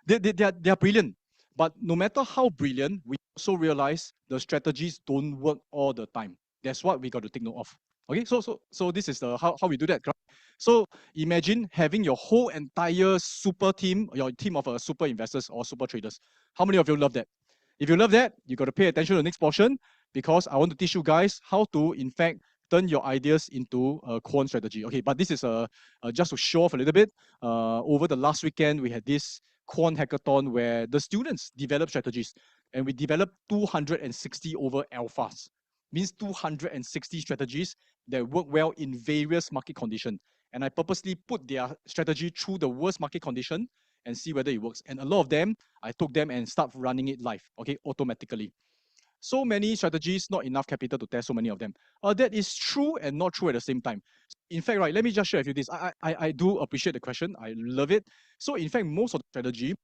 they are brilliant. But no matter how brilliant, we also realize the strategies don't work all the time. That's what we got to take note of. Okay, so this is the how we do that. So imagine having your whole entire super team, your team of super investors or super traders. How many of you love that? If you love that, you got to pay attention to the next portion, because I want to teach you guys how to, in fact, turn your ideas into a quant strategy. Okay, but this is just to show off a little bit. Over the last weekend, we had this quant hackathon where the students developed strategies, and we developed 260 over alphas. Means 260 strategies that work well in various market conditions. And I purposely put their strategy through the worst market condition and see whether it works. And a lot of them, I took them and start running it live, okay, automatically. So many strategies, not enough capital to test so many of them. That is true and not true at the same time. In fact, right, let me just share with you this. I do appreciate the question. I love it. So in fact, most of the strategy,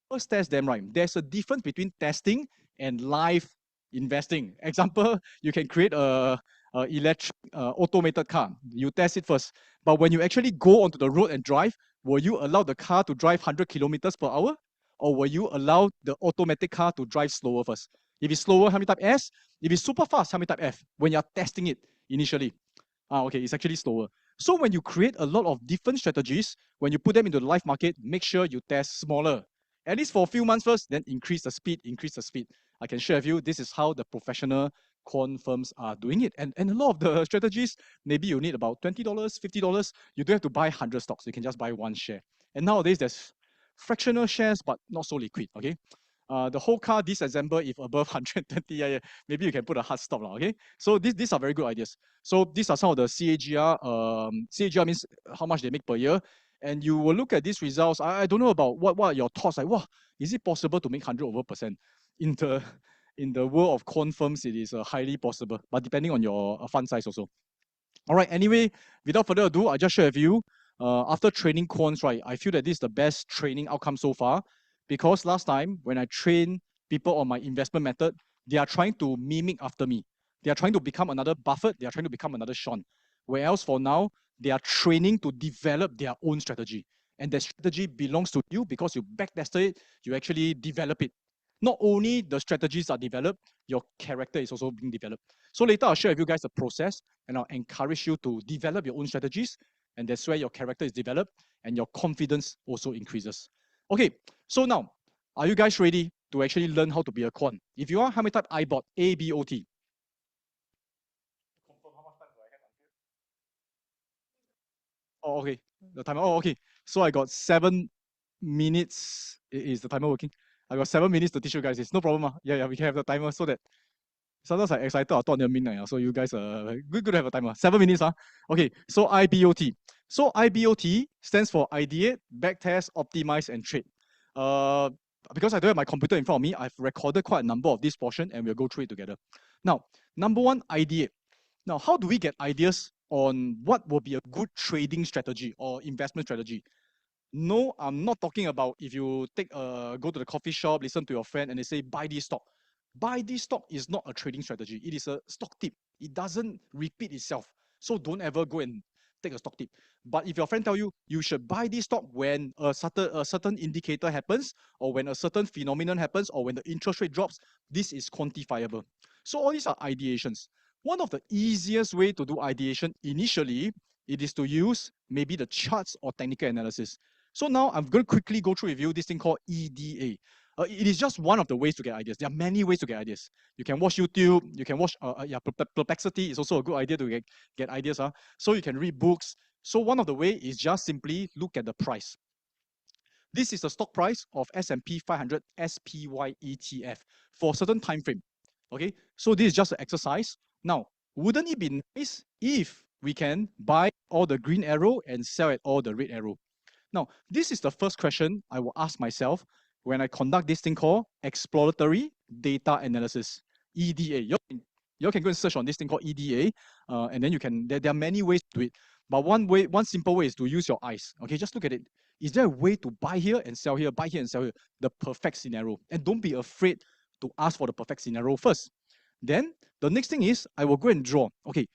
first test them, right? There's a difference between testing and live investing. Example, you can create a automated car. You test it first. But when you actually go onto the road and drive, will you allow the car to drive 100 kilometers per hour? Or will you allow the automatic car to drive slower first? If it's slower, how many type S? If it's super fast, how many type F? When you're testing it initially. Okay, it's actually slower. So when you create a lot of different strategies, when you put them into the live market, make sure you test smaller. At least for a few months first, then increase the speed. I can share with you, this is how the professional quant firms are doing it. And a lot of the strategies, maybe you need about $20, $50. You don't have to buy 100 stocks. You can just buy one share. And nowadays, there's fractional shares, but not so liquid, okay? The whole car, this example, if above 120, maybe you can put a hard stop, okay? So these are very good ideas. So these are some of the CAGR. CAGR means how much they make per year. And you will look at these results. I don't know about what are your thoughts. Like, wow, is it possible to make 100% in the world of quant firms? It is highly possible, but depending on your fund size also. All right, anyway, without further ado, I just share with you, after training quants, right, I feel that this is the best training outcome so far, because last time when I train people on my investment method, they are trying to mimic after me. They are trying to become another Buffett. They are trying to become another Sean. Whereas for now, they are training to develop their own strategy. And that strategy belongs to you because you backtested it, you actually develop it. Not only the strategies are developed, your character is also being developed. So later I'll share with you guys the process, and I'll encourage you to develop your own strategies, and that's where your character is developed and your confidence also increases. Okay, so now, are you guys ready to actually learn how to be a quant? If you are, how many type iBot? A-B-O-T. Oh, okay. The timer. Oh, okay. So I got 7 minutes. Is the timer working? I got 7 minutes to teach you guys this. No problem. Yeah, we can have the timer so that sometimes I'm excited. I thought midnight. So you guys good to have a timer. 7 minutes. Okay. So IBOT. So IBOT stands for ideate, backtest, optimize, and trade. Because I don't have my computer in front of me, I've recorded quite a number of this portion, and we'll go through it together. Now, number one, ideate. Now, how do we get ideas on what will be a good trading strategy or investment strategy? No, I'm not talking about if you go to the coffee shop, listen to your friend, and they say, buy this stock. Buy this stock is not a trading strategy. It is a stock tip. It doesn't repeat itself. So don't ever go and take a stock tip. But if your friend tell you, you should buy this stock when a certain indicator happens, or when a certain phenomenon happens, or when the interest rate drops, this is quantifiable. So all these are ideations. One of the easiest way to do ideation initially, it is to use maybe the charts or technical analysis. So now I'm going to quickly go through with you this thing called EDA. It is just one of the ways to get ideas. There are many ways to get ideas. You can watch YouTube. You can watch Perplexity is also a good idea to get ideas. So you can read books. So one of the way is just simply look at the price. This is the stock price of S&P 500 SPY ETF for a certain time frame. Okay, so this is just an exercise. Now, wouldn't it be nice if we can buy all the green arrow and sell at all the red arrow? Now, this is the first question I will ask myself when I conduct this thing called exploratory data analysis, EDA. You can go and search on this thing called EDA, and then you can. There are many ways to do it, but one simple way is to use your eyes. Okay, just look at it. Is there a way to buy here and sell here, buy here and sell here? The perfect scenario, and don't be afraid to ask for the perfect scenario first. Then the next thing is I will go and draw. Okay,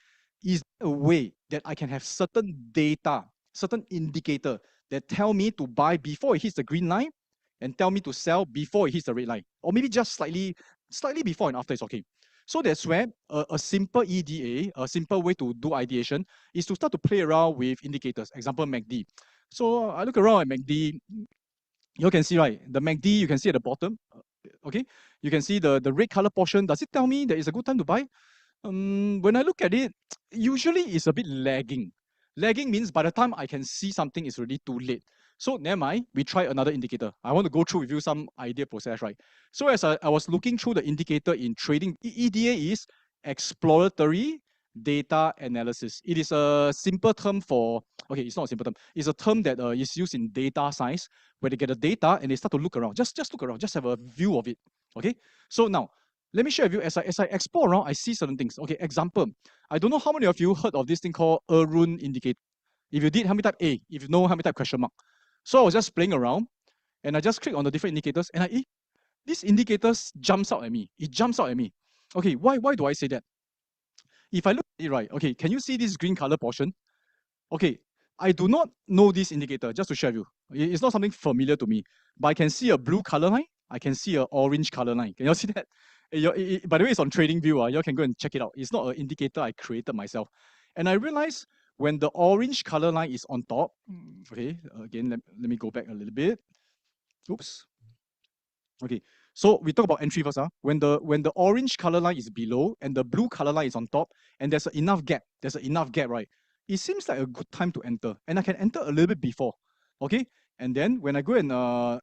is there a way that I can have certain data, certain indicator that tell me to buy before it hits the green line and tell me to sell before it hits the red line, or maybe just slightly before and after is okay. So that's where a simple EDA, a simple way to do ideation is to start to play around with indicators. Example, MACD. So I look around at MACD. You can see, right, the MACD, you can see at the bottom. Okay, you can see the red color portion. Does it tell me that it's a good time to buy? When I look at it, usually it's a bit lagging. Lagging means by the time I can see something, it's already too late. So never mind, we try another indicator. I want to go through with you some idea process, right? So as I was looking through the indicator in trading, EDA is exploratory data analysis. It is a simple term for, okay, it's not a simple term. It's a term that is used in data science, where they get the data and they start to look around. Just look around, just have a view of it, okay? So now, let me share with you, as I explore around, I see certain things. Okay, example, I don't know how many of you heard of this thing called Erun indicator. If you did, how many type A? If you know, how many type question mark? So I was just playing around, and I just click on the different indicators, and this indicators jumps out at me. It jumps out at me. Okay, why do I say that? if I look at it right, okay, can you see this green color portion? Okay, I do not know this indicator, just to share with you. It's not something familiar to me, but I can see a blue color line. I can see an orange color line. Can you all see that? By the way, it's on TradingView. You can go and check it out. It's not an indicator I created myself. And I realized when the orange color line is on top, okay, again, let me go back a little bit. Oops. Okay, so we talk about entry first. When the orange color line is below and the blue color line is on top, and there's enough gap, right? It seems like a good time to enter, and I can enter a little bit before. Okay, and then when I go and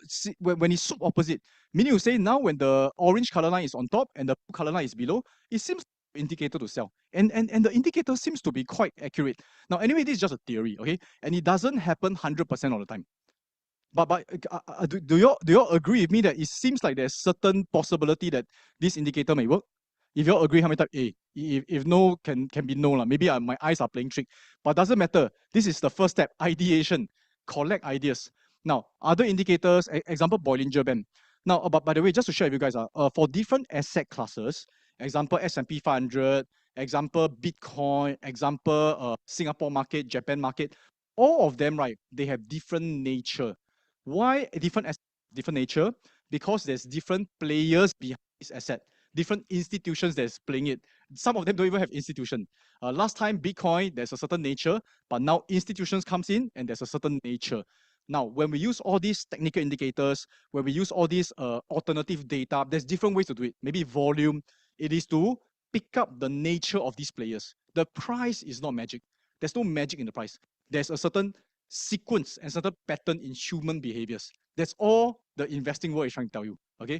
see, when it's soup opposite, meaning you say now when the orange color line is on top and the blue color line is below, it seems indicator to sell, and the indicator seems to be quite accurate. Now anyway, this is just a theory, okay, and it doesn't happen 100% all the time. But do you all agree with me that it seems like there's certain possibility that this indicator may work? If you all agree, how many type A? If no, can be no lah. Maybe my eyes are playing trick, but doesn't matter. This is the first step, ideation, collect ideas. Now, other indicators, example, Bollinger Band. Now, but by the way, just to share with you guys, for different asset classes, example S&P 500, example Bitcoin, example Singapore market, Japan market, all of them, right? They have different nature. Why different nature? Because there's different players behind this asset, different institutions that's playing it. Some of them don't even have institution. Last time Bitcoin, there's a certain nature, but now institutions comes in and there's a certain nature. Now, when we use all these technical indicators, when we use all these alternative data, there's different ways to do it. Maybe volume. It is to pick up the nature of these players. The price is not magic. There's no magic in the price. There's a certain sequence and certain pattern in human behaviors. That's all the investing world is trying to tell you. Okay,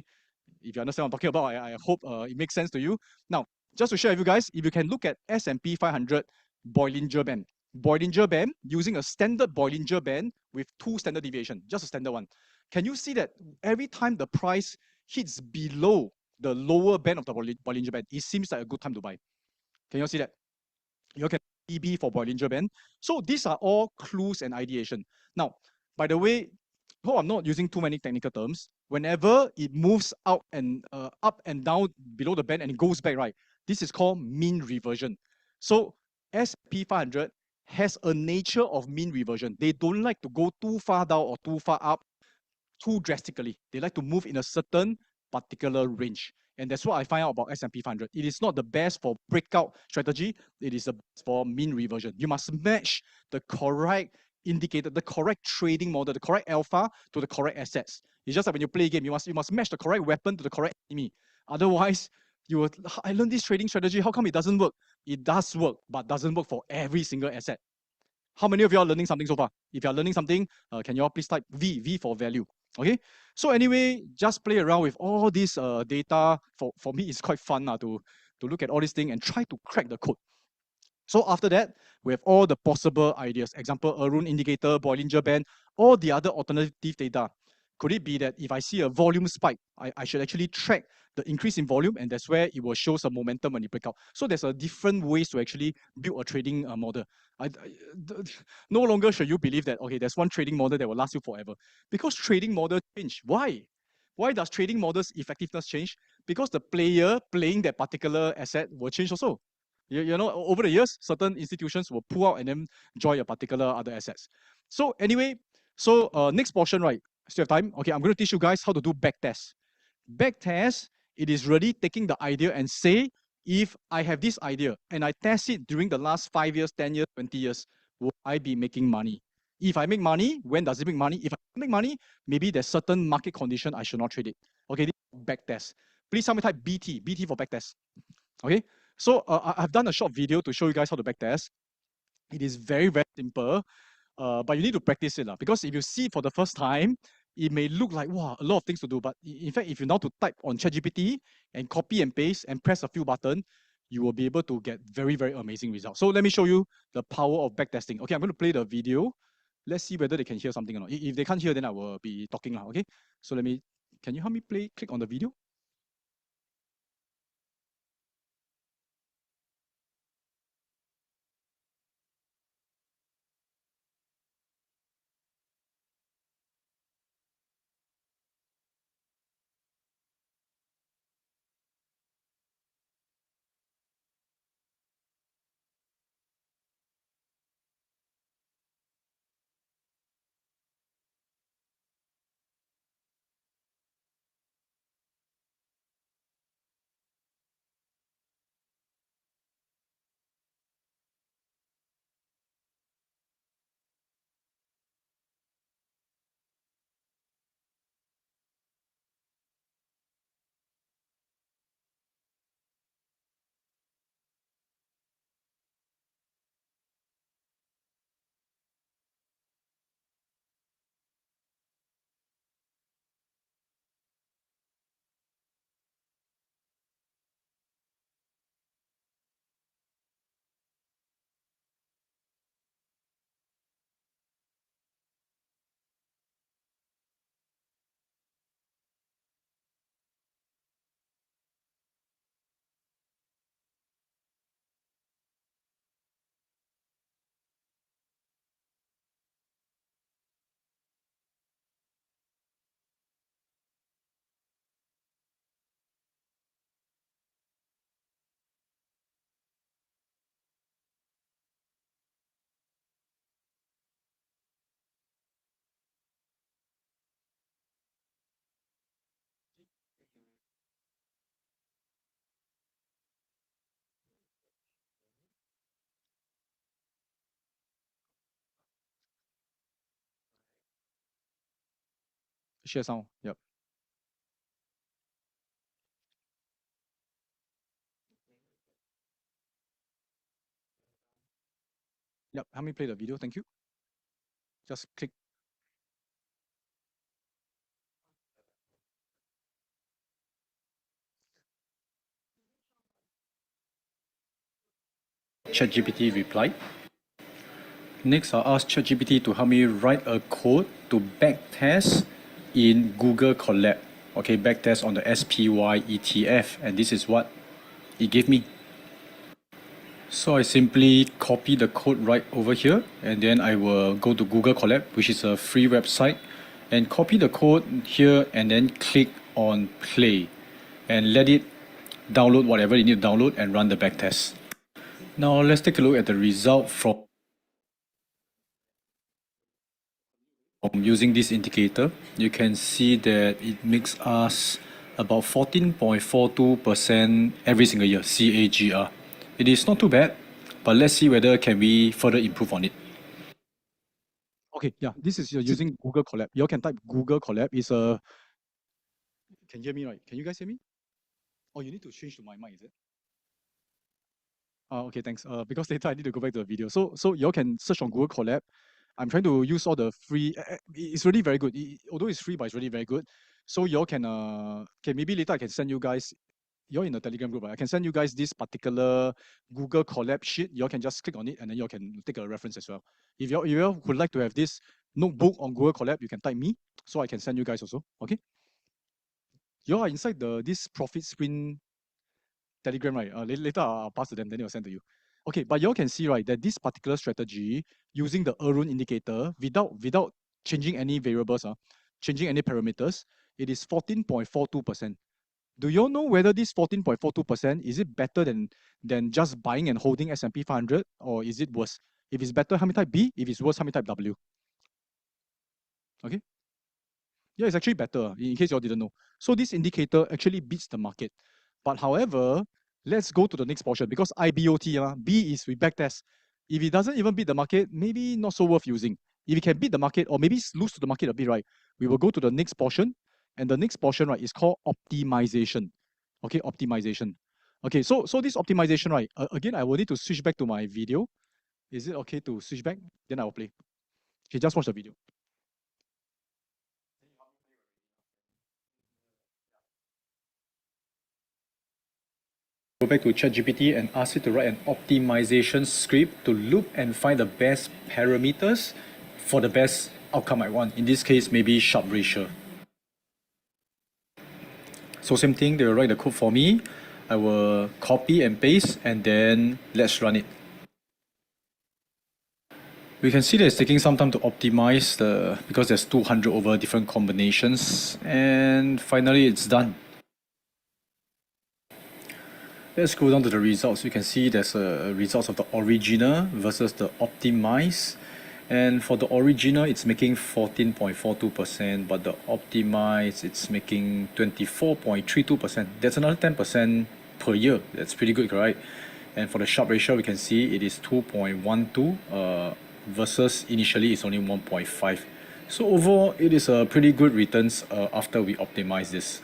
if you understand what I'm talking about, I hope it makes sense to you. Now, just to share with you guys, if you can look at S&P 500 Bollinger Band. Bollinger Band, using a standard Bollinger Band with 2 standard deviation, just a standard one. Can you see that every time the price hits below the lower band of the Bollinger Band, it seems like a good time to buy? Can you all see that? You can EB for Bollinger Band. So these are all clues and ideation. Now, by the way, hope I'm not using too many technical terms. Whenever it moves out and up and down below the band and it goes back, right? This is called mean reversion. So S&P 500 has a nature of mean reversion. They don't like to go too far down or too far up too drastically. They like to move in a certain particular range. And that's what I find out about S&P 500. It is not the best for breakout strategy. It is the best for mean reversion. You must match the correct indicator, the correct trading model, the correct alpha to the correct assets. It's just like when you play a game, you must match the correct weapon to the correct enemy. Otherwise, I learned this trading strategy. How come it doesn't work? It does work, but doesn't work for every single asset. How many of you are learning something so far? If you are learning something, can you all please type V for value? Okay. So anyway, just play around with all this data. For me, it's quite fun to look at all these things and try to crack the code. So after that, we have all the possible ideas. Example, Arun indicator, Bollinger Band, all the other alternative data. Could it be that if I see a volume spike, I should actually track the increase in volume, and that's where it will show some momentum when you break out. So there's a different ways to actually build a trading model. No longer should you believe that, okay, there's one trading model that will last you forever. Because trading models change. Why? Why does trading models effectiveness change? Because the player playing that particular asset will change also. You know, over the years, certain institutions will pull out and then join a particular other assets. So anyway, next portion, right? Still have time. Okay, I'm going to teach you guys how to do backtest. Backtest, it is really taking the idea and say, if I have this idea and I test it during the last 5 years, 10 years, 20 years, will I be making money? If I make money, when does it make money? If I make money, maybe there's certain market condition I should not trade it. Okay, this is backtest. Please help me type BT for backtest. Okay, so I've done a short video to show you guys how to backtest. It is very, very simple, but you need to practice it. Because if you see it for the first time, it may look like, wow, a lot of things to do. But in fact, if you know to type on ChatGPT and copy and paste and press a few buttons, you will be able to get very, very amazing results. So let me show you the power of backtesting. Okay, I'm going to play the video. Let's see whether they can hear something or not. If they can't hear, then I will be talking. Okay, so can you help me click on the video? share sound. Yep. Yep. Help me play the video. Thank you. Just click. ChatGPT replied. Next, I'll ask ChatGPT to help me write a code to backtest in Google Colab. Okay, backtest on the SPY ETF, and this is what it gave me. So I simply copy the code right over here, and then I will go to Google Colab, which is a free website, and copy the code here, and then click on play, and let it download whatever you need to download and run the backtest. Now let's take a look at the result from using this indicator. You can see that it makes us about 14.42% every single year, CAGR. It is not too bad, but let's see whether can we further improve on it. Okay, yeah, this is using Google Colab. You can type Google Colab. Is a. Can you hear me right? Can you guys hear me? Oh, you need to change to my mic, is it? Okay, thanks. Because later I need to go back to the video. So you can search on Google Colab. I'm trying to use all the free. It's really very good. Although it's free, but it's really very good. So you can maybe later I can send you guys. You're in the Telegram group, right? I can send you guys this particular Google Colab sheet. You can just click on it and then you can take a reference as well. If you would like to have this notebook on Google Colab, you can type me, so I can send you guys also. Okay. You are inside this profit sprint Telegram, right? Later I'll pass to them, then they'll send to you. Okay, but you can see, right, that this particular strategy using the Aaron indicator without changing any variables, changing any parameters, it is 14.42%. Do you all know whether this 14.42% is it better than just buying and holding S&P 500, or is it worse? If it's better, how many type B? If it's worse, how many type W? Okay. Yeah, it's actually better, in case you all didn't know. So this indicator actually beats the market. But however, let's go to the next portion, because IBOT, B is we backtest. If it doesn't even beat the market, maybe not so worth using. If it can beat the market or maybe lose to the market a bit, right, we will go to the next portion. And the next portion, right, is called optimization. Okay, optimization. Okay, so this optimization, right, again, I will need to switch back to my video. Is it okay to switch back? Then I will play. Okay, just watch the video. Go back to ChatGPT and ask it to write an optimization script to look and find the best parameters for the best outcome I want. In this case, maybe Sharpe ratio. So same thing, they will write the code for me. I will copy and paste, and then let's run it. We can see that it's taking some time to optimize because there's 200 over different combinations, and finally it's done. Let's go down to the results. You can see there's a results of the original versus the optimized. And for the original, it's making 14.42%, but the optimized, it's making 24.32%. That's another 10% per year. That's pretty good, right? And for the Sharpe ratio, we can see it is 2.12 versus initially it's only 1.5. So overall, it is a pretty good returns after we optimize this.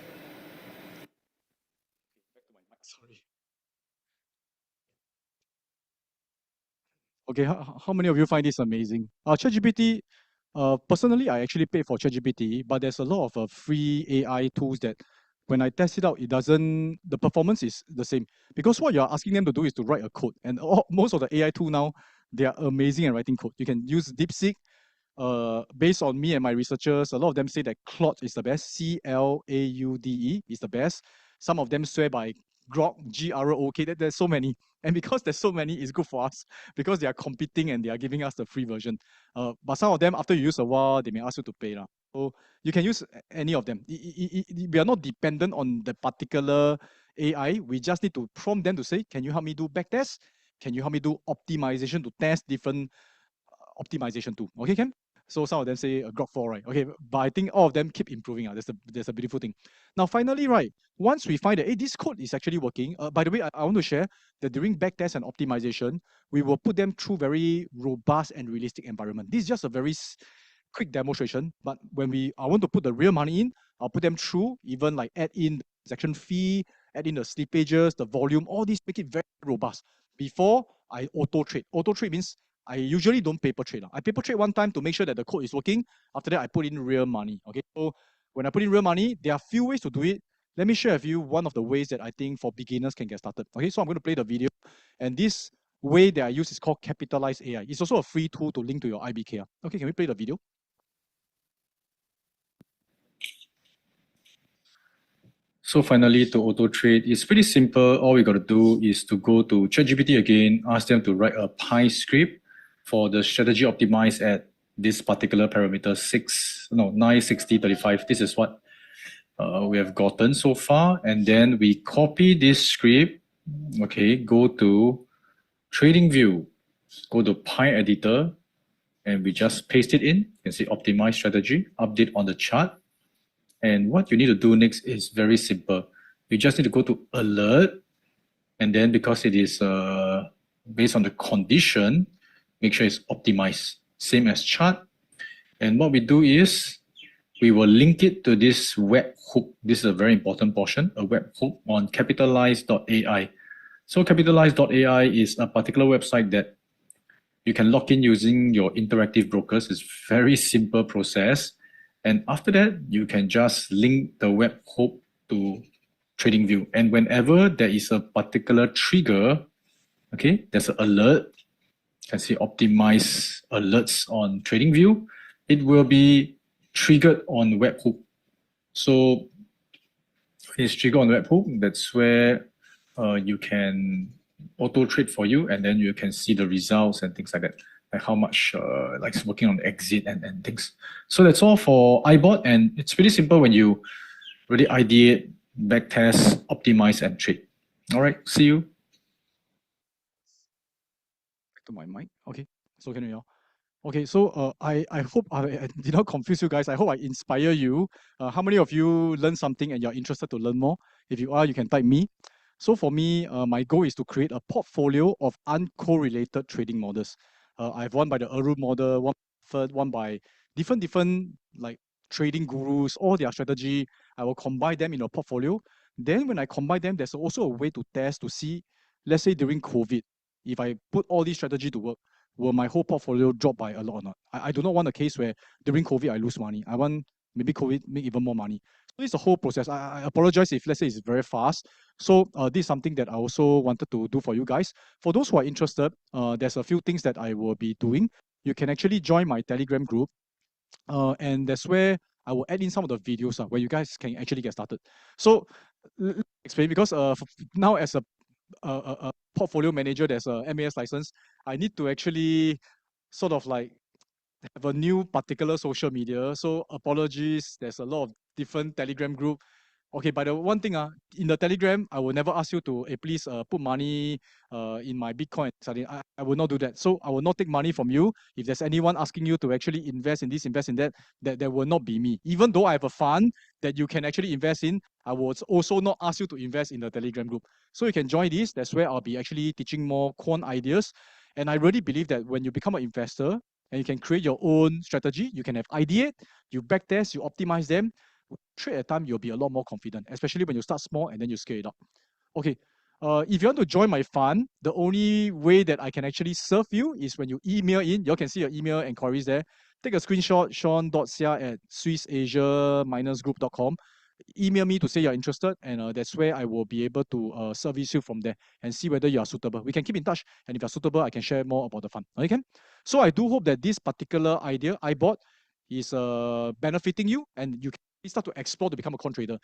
Okay, how many of you find this amazing? ChatGPT, personally, I actually paid for ChatGPT, but there's a lot of free AI tools that when I test it out, the performance is the same. Because what you're asking them to do is to write a code. And most of the AI tool now, they are amazing at writing code. You can use DeepSeek. Based on me and my researchers, a lot of them say that Claude is the best. CLAUDE is the best. Some of them swear by Grok, GROK. There's so many. And because there's so many, it's good for us because they are competing and they are giving us the free version. But some of them, after you use a while, they may ask you to pay. So you can use any of them. We are not dependent on the particular AI. We just need to prompt them to say, can you help me do backtest? Can you help me do optimization to test different optimization tool? Okay, Ken? So some of them say Grok 4, right? Okay, but I think all of them keep improving. That's a beautiful thing. Now, finally, right, once we find that, hey, this code is actually working. By the way, I want to share that during backtest and optimization, we will put them through very robust and realistic environment. This is just a very quick demonstration. But when I want to put the real money in, I'll put them through, even like add in the transaction fee, add in the slippages, the volume, all these make it very robust. Before I auto trade. Auto trade means I usually don't paper trade. I paper trade one time to make sure that the code is working. After that, I put in real money. Okay, so when I put in real money, there are a few ways to do it. Let me share with you one of the ways that I think for beginners can get started. Okay, so I'm going to play the video, and this way that I use is called Capitalize AI. It's also a free tool to link to your IBK. Okay, can we play the video? So finally, to auto trade, it's pretty simple. All we got to do is to go to ChatGPT again, ask them to write a Py script for the strategy optimized at this particular parameter 96035. This is what we have gotten so far. And then we copy this script. Okay, go to Trading View, go to Py Editor, and we just paste it in. You can see optimize strategy, update on the chart. And what you need to do next is very simple. You just need to go to alert, and then because it is based on the condition, make sure it's optimized, same as chart. And what we do is we will link it to this webhook. This is a very important portion, a webhook on capitalize.ai. So capitalize.ai is a particular website that you can log in using your interactive brokers. It's a very simple process. And after that, you can just link the webhook to TradingView. And whenever there is a particular trigger, okay, there's an alert. You can see optimize alerts on TradingView. It will be triggered on webhook. So it's triggered on webhook. That's where you can auto trade for you, and then you can see the results and things like that. Like how much like it's working on exit and things. So that's all for iBot, and it's pretty simple when you really ideate, backtest, optimize, and trade. All right, see you. Back to my mic. Okay, so can you? Okay, so I hope I did not confuse you guys. I hope I inspire you. How many of you learned something and you're interested to learn more? If you are, you can type me. So for me, my goal is to create a portfolio of uncorrelated trading models. I have one by the 𝗲𝗏 model, one by different like trading gurus, all their strategy. I will combine them in a portfolio. Then when I combine them, there's also a way to test to see, let's say during COVID, if I put all these strategy to work, will my whole portfolio drop by a lot or not? I do not want a case where during COVID I lose money. I want maybe COVID make even more money. So this is a whole process. I apologize if let's say it's very fast. So this is something that I also wanted to do for you guys. For those who are interested, there's a few things that I will be doing. You can actually join my Telegram group, and that's where I will add in some of the videos where you guys can actually get started. So let me explain, because now as a portfolio manager, there's a MAS license. I need to actually sort of like have a new particular social media. So apologies, there's a lot of different Telegram group. Okay, but the one thing, in the Telegram, I will never ask you to please put money in my Bitcoin. I will not do that. So I will not take money from you. If there's anyone asking you to actually invest in this, invest in that, that will not be me. Even though I have a fund that you can actually invest in, I will also not ask you to invest in the Telegram group. So you can join this. That's where I'll be actually teaching more quant ideas. And I really believe that when you become an investor and you can create your own strategy, you can have ideate, you backtest, you optimize them. Trade at a time, you'll be a lot more confident, especially when you start small and then you scale it up. Okay, if you want to join my fund, the only way that I can actually serve you is when you email in. You all can see your email inquiries there. Take a screenshot, sean.xia@swissasia-group.com. Email me to say you're interested, and that's where I will be able to service you from there and see whether you are suitable. We can keep in touch, and if you're suitable, I can share more about the fund. Okay? So I do hope that this particular idea I bought is benefiting you, and you can start to explore to become a quant trader.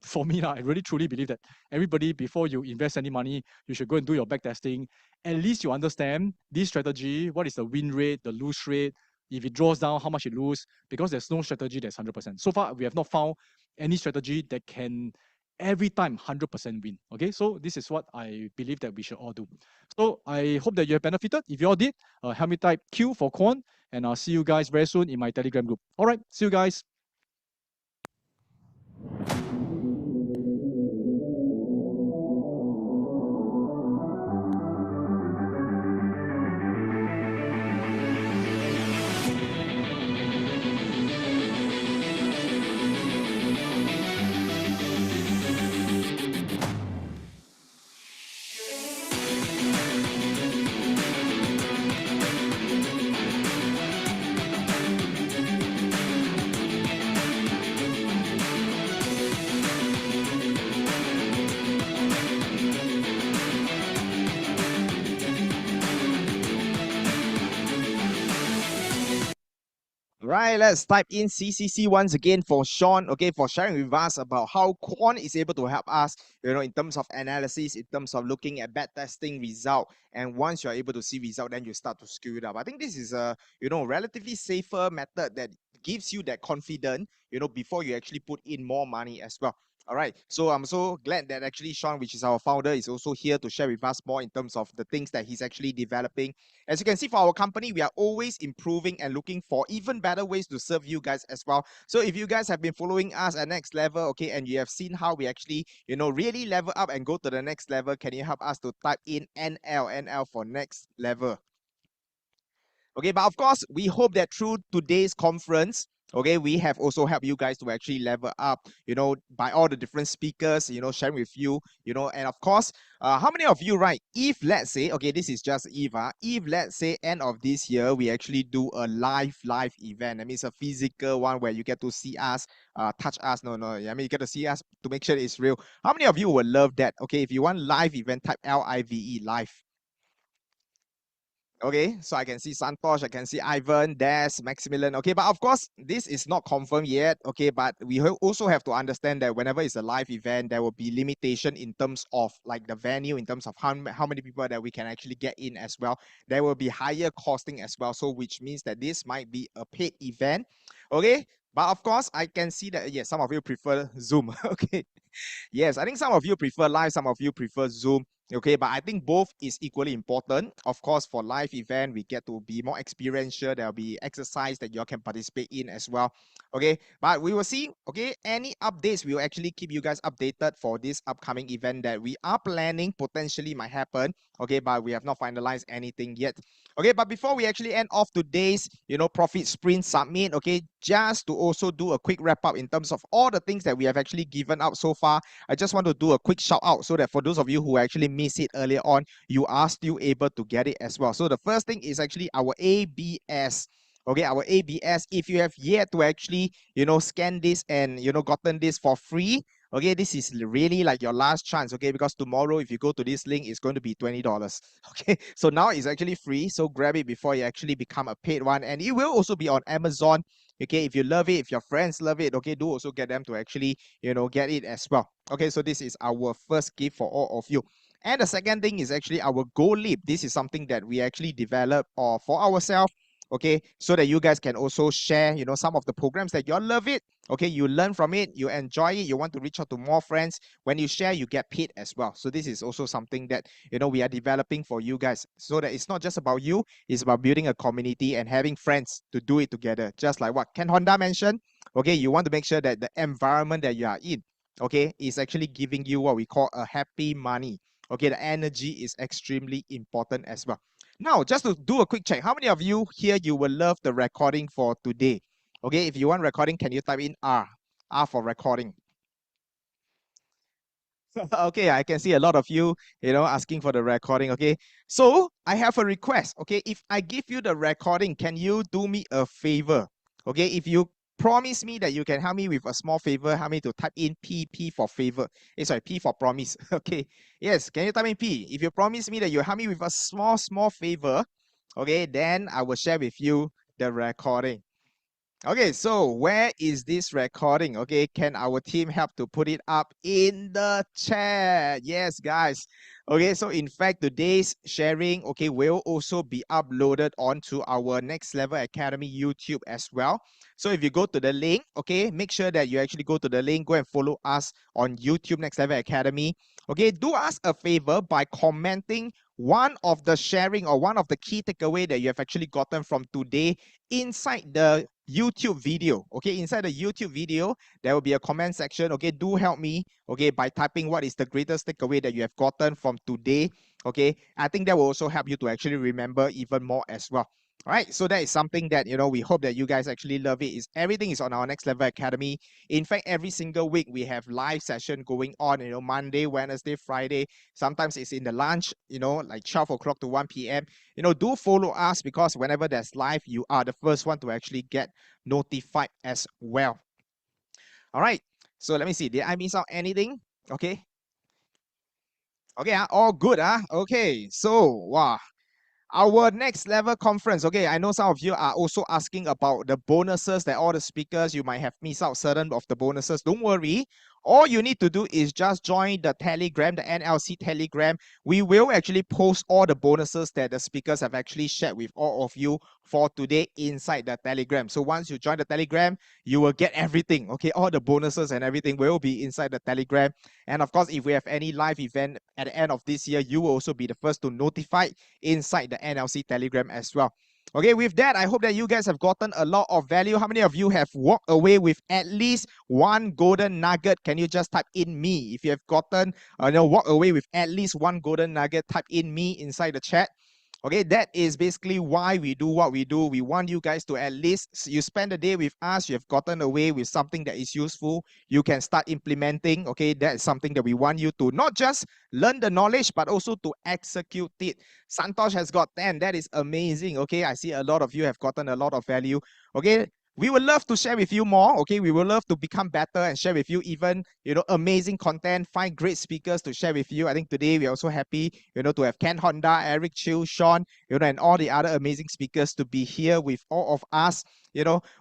For me, I really truly believe that everybody, before you invest any money, you should go and do your back testing. At least you understand this strategy, what is the win rate, the lose rate, if it draws down, how much it lose, because there's no strategy that's 100%. So far, we have not found any strategy that can every time 100% win. Okay, so this is what I believe that we should all do. So I hope that you have benefited. If you all did, help me type Q for quant, and I'll see you guys very soon in my Telegram group. All right, see you guys. Right, let's type in CCC once again for Sean, okay, for sharing with us about how Quant is able to help us, in terms of analysis, in terms of looking at back testing result. And once you're able to see result, then you start to screw it up. I think this is a, relatively safer method that gives you that confidence, before you actually put in more money as well. All right, so I'm so glad that actually Sean, which is our founder, is also here to share with us more in terms of the things that he's actually developing. As you can see, for our company, we are always improving and looking for even better ways to serve you guys as well. So if you guys have been following us at next level, okay, and you have seen how we actually, really level up and go to the next level, can you help us to type in NL for next level? Okay, but of course, we hope that through today's conference, okay, we have also helped you guys to actually level up, by all the different speakers, sharing with you, and of course, how many of you, right, if let's say, okay, this is just if let's say end of this year, we actually do a live event, that means a physical one where you get to see us, touch us, you get to see us to make sure it's real. How many of you would love that? Okay, if you want live event, type LIVE, live. Okay, so I can see Santosh, I can see Ivan, Des, Maximilian. Okay, but of course, this is not confirmed yet. Okay, but we also have to understand that whenever it's a live event, there will be limitation in terms of like the venue, in terms of how many people that we can actually get in as well. There will be higher costing as well. So which means that this might be a paid event. Okay, but of course, I can see that, yes, some of you prefer Zoom. Okay, yes, I think some of you prefer live, some of you prefer Zoom. Okay, but I think both is equally important. Of course, for live event, we get to be more experiential. There'll be exercise that you can participate in as well. Okay, but we will see. Okay, any updates, we will actually keep you guys updated for this upcoming event that we are planning potentially might happen. Okay, but we have not finalized anything yet. Okay, but before we actually end off today's, profit sprint summit, okay, just to also do a quick wrap up in terms of all the things that we have actually given out so far, I just want to do a quick shout out so that for those of you who actually missed it earlier on, you are still able to get it as well. So the first thing is actually our ABS. Okay, our ABS, if you have yet to actually, scan this and, gotten this for free, okay, this is really like your last chance, okay, because tomorrow, if you go to this link, it's going to be $20. Okay, so now it's actually free, so grab it before you actually become a paid one, and it will also be on Amazon. Okay, if you love it, if your friends love it, okay, do also get them to actually, get it as well. Okay, so this is our first gift for all of you. And the second thing is actually our goal leap. This is something that we actually developed for ourselves. Okay, so that you guys can also share, some of the programs that you all love it. Okay, you learn from it, you enjoy it, you want to reach out to more friends. When you share, you get paid as well. So this is also something that, we are developing for you guys, so that it's not just about you, it's about building a community and having friends to do it together. Just like what Ken Honda mentioned, okay, you want to make sure that the environment that you are in, okay, is actually giving you what we call a happy money. Okay, the energy is extremely important as well. Now, just to do a quick check, how many of you here, you will love the recording for today? Okay, if you want recording, can you type in R for recording? Okay, I can see a lot of you, asking for the recording. Okay, so I have a request. Okay, if I give you the recording, can you do me a favor? Okay, if you promise me that you can help me with a small favor, help me to type in P for favor. Sorry, P for promise. Okay, yes, can you type in P? If you promise me that you help me with a small favor, okay, then I will share with you the recording. Okay, so where is this recording? Okay, can our team help to put it up in the chat? Yes, guys. Okay, so in fact, today's sharing, okay, will also be uploaded onto our Next Level Academy YouTube as well. So if you go to the link, okay, make sure that you actually go to the link, go and follow us on YouTube Next Level Academy. Okay, do us a favor by commenting one of the sharing or one of the key takeaway that you have actually gotten from today inside the YouTube video. Okay, inside the YouTube video, there will be a comment section. Okay, do help me, okay, by typing what is the greatest takeaway that you have gotten from today. Okay, I think that will also help you to actually remember even more as well. All right, so that is something that, we hope that you guys actually love it. Everything is on our Next Level Academy. In fact, every single week we have live session going on, Monday, Wednesday, Friday. Sometimes it's in the lunch, like 12 o'clock to 1 p.m. Do follow us, because whenever there's live, you are the first one to actually get notified as well. All right, so let me see. Did I miss out anything? Okay. Okay, all good. Okay, so, wow. our next level conference. Okay, I know some of you are also asking about the bonuses that all the speakers, you might have missed out certain of the bonuses. Don't worry. All you need to do is just join the Telegram, the NLC Telegram. We will actually post all the bonuses that the speakers have actually shared with all of you for today inside the Telegram. So once you join the Telegram, you will get everything. Okay, all the bonuses and everything will be inside the Telegram. And of course, if we have any live event at the end of this year, you will also be the first to notify inside the NLC Telegram as well. Okay, with that, I hope that you guys have gotten a lot of value. How many of you have walked away with at least one golden nugget? Can you just type in me? If you have gotten, walk away with at least one golden nugget, type in me inside the chat. Okay, that is basically why we do what we do. We want you guys to at least, you spend the day with us, you have gotten away with something that is useful, you can start implementing. Okay, that is something that we want you to not just learn the knowledge, but also to execute it. Santosh has got 10. That is amazing. Okay, I see a lot of you have gotten a lot of value. Okay, we would love to share with you more. Okay, we would love to become better and share with you even, amazing content, find great speakers to share with you. I think today we're also happy, to have Ken Honda, Eric Chiu, Sean, and all the other amazing speakers to be here with all of us.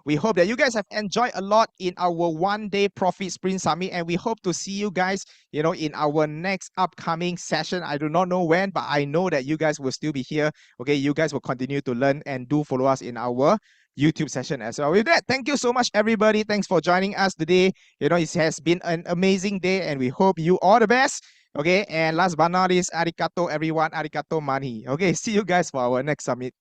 We hope that you guys have enjoyed a lot in our one-day Profit Sprint Summit, and we hope to see you guys, in our next upcoming session. I do not know when, but I know that you guys will still be here. Okay, you guys will continue to learn and do follow us in our YouTube session as well. With that, thank you so much, everybody. Thanks for joining us today. It has been an amazing day, and we hope you all the best. Okay, and last but not least, arigato everyone, arigato money. Okay, see you guys for our next summit.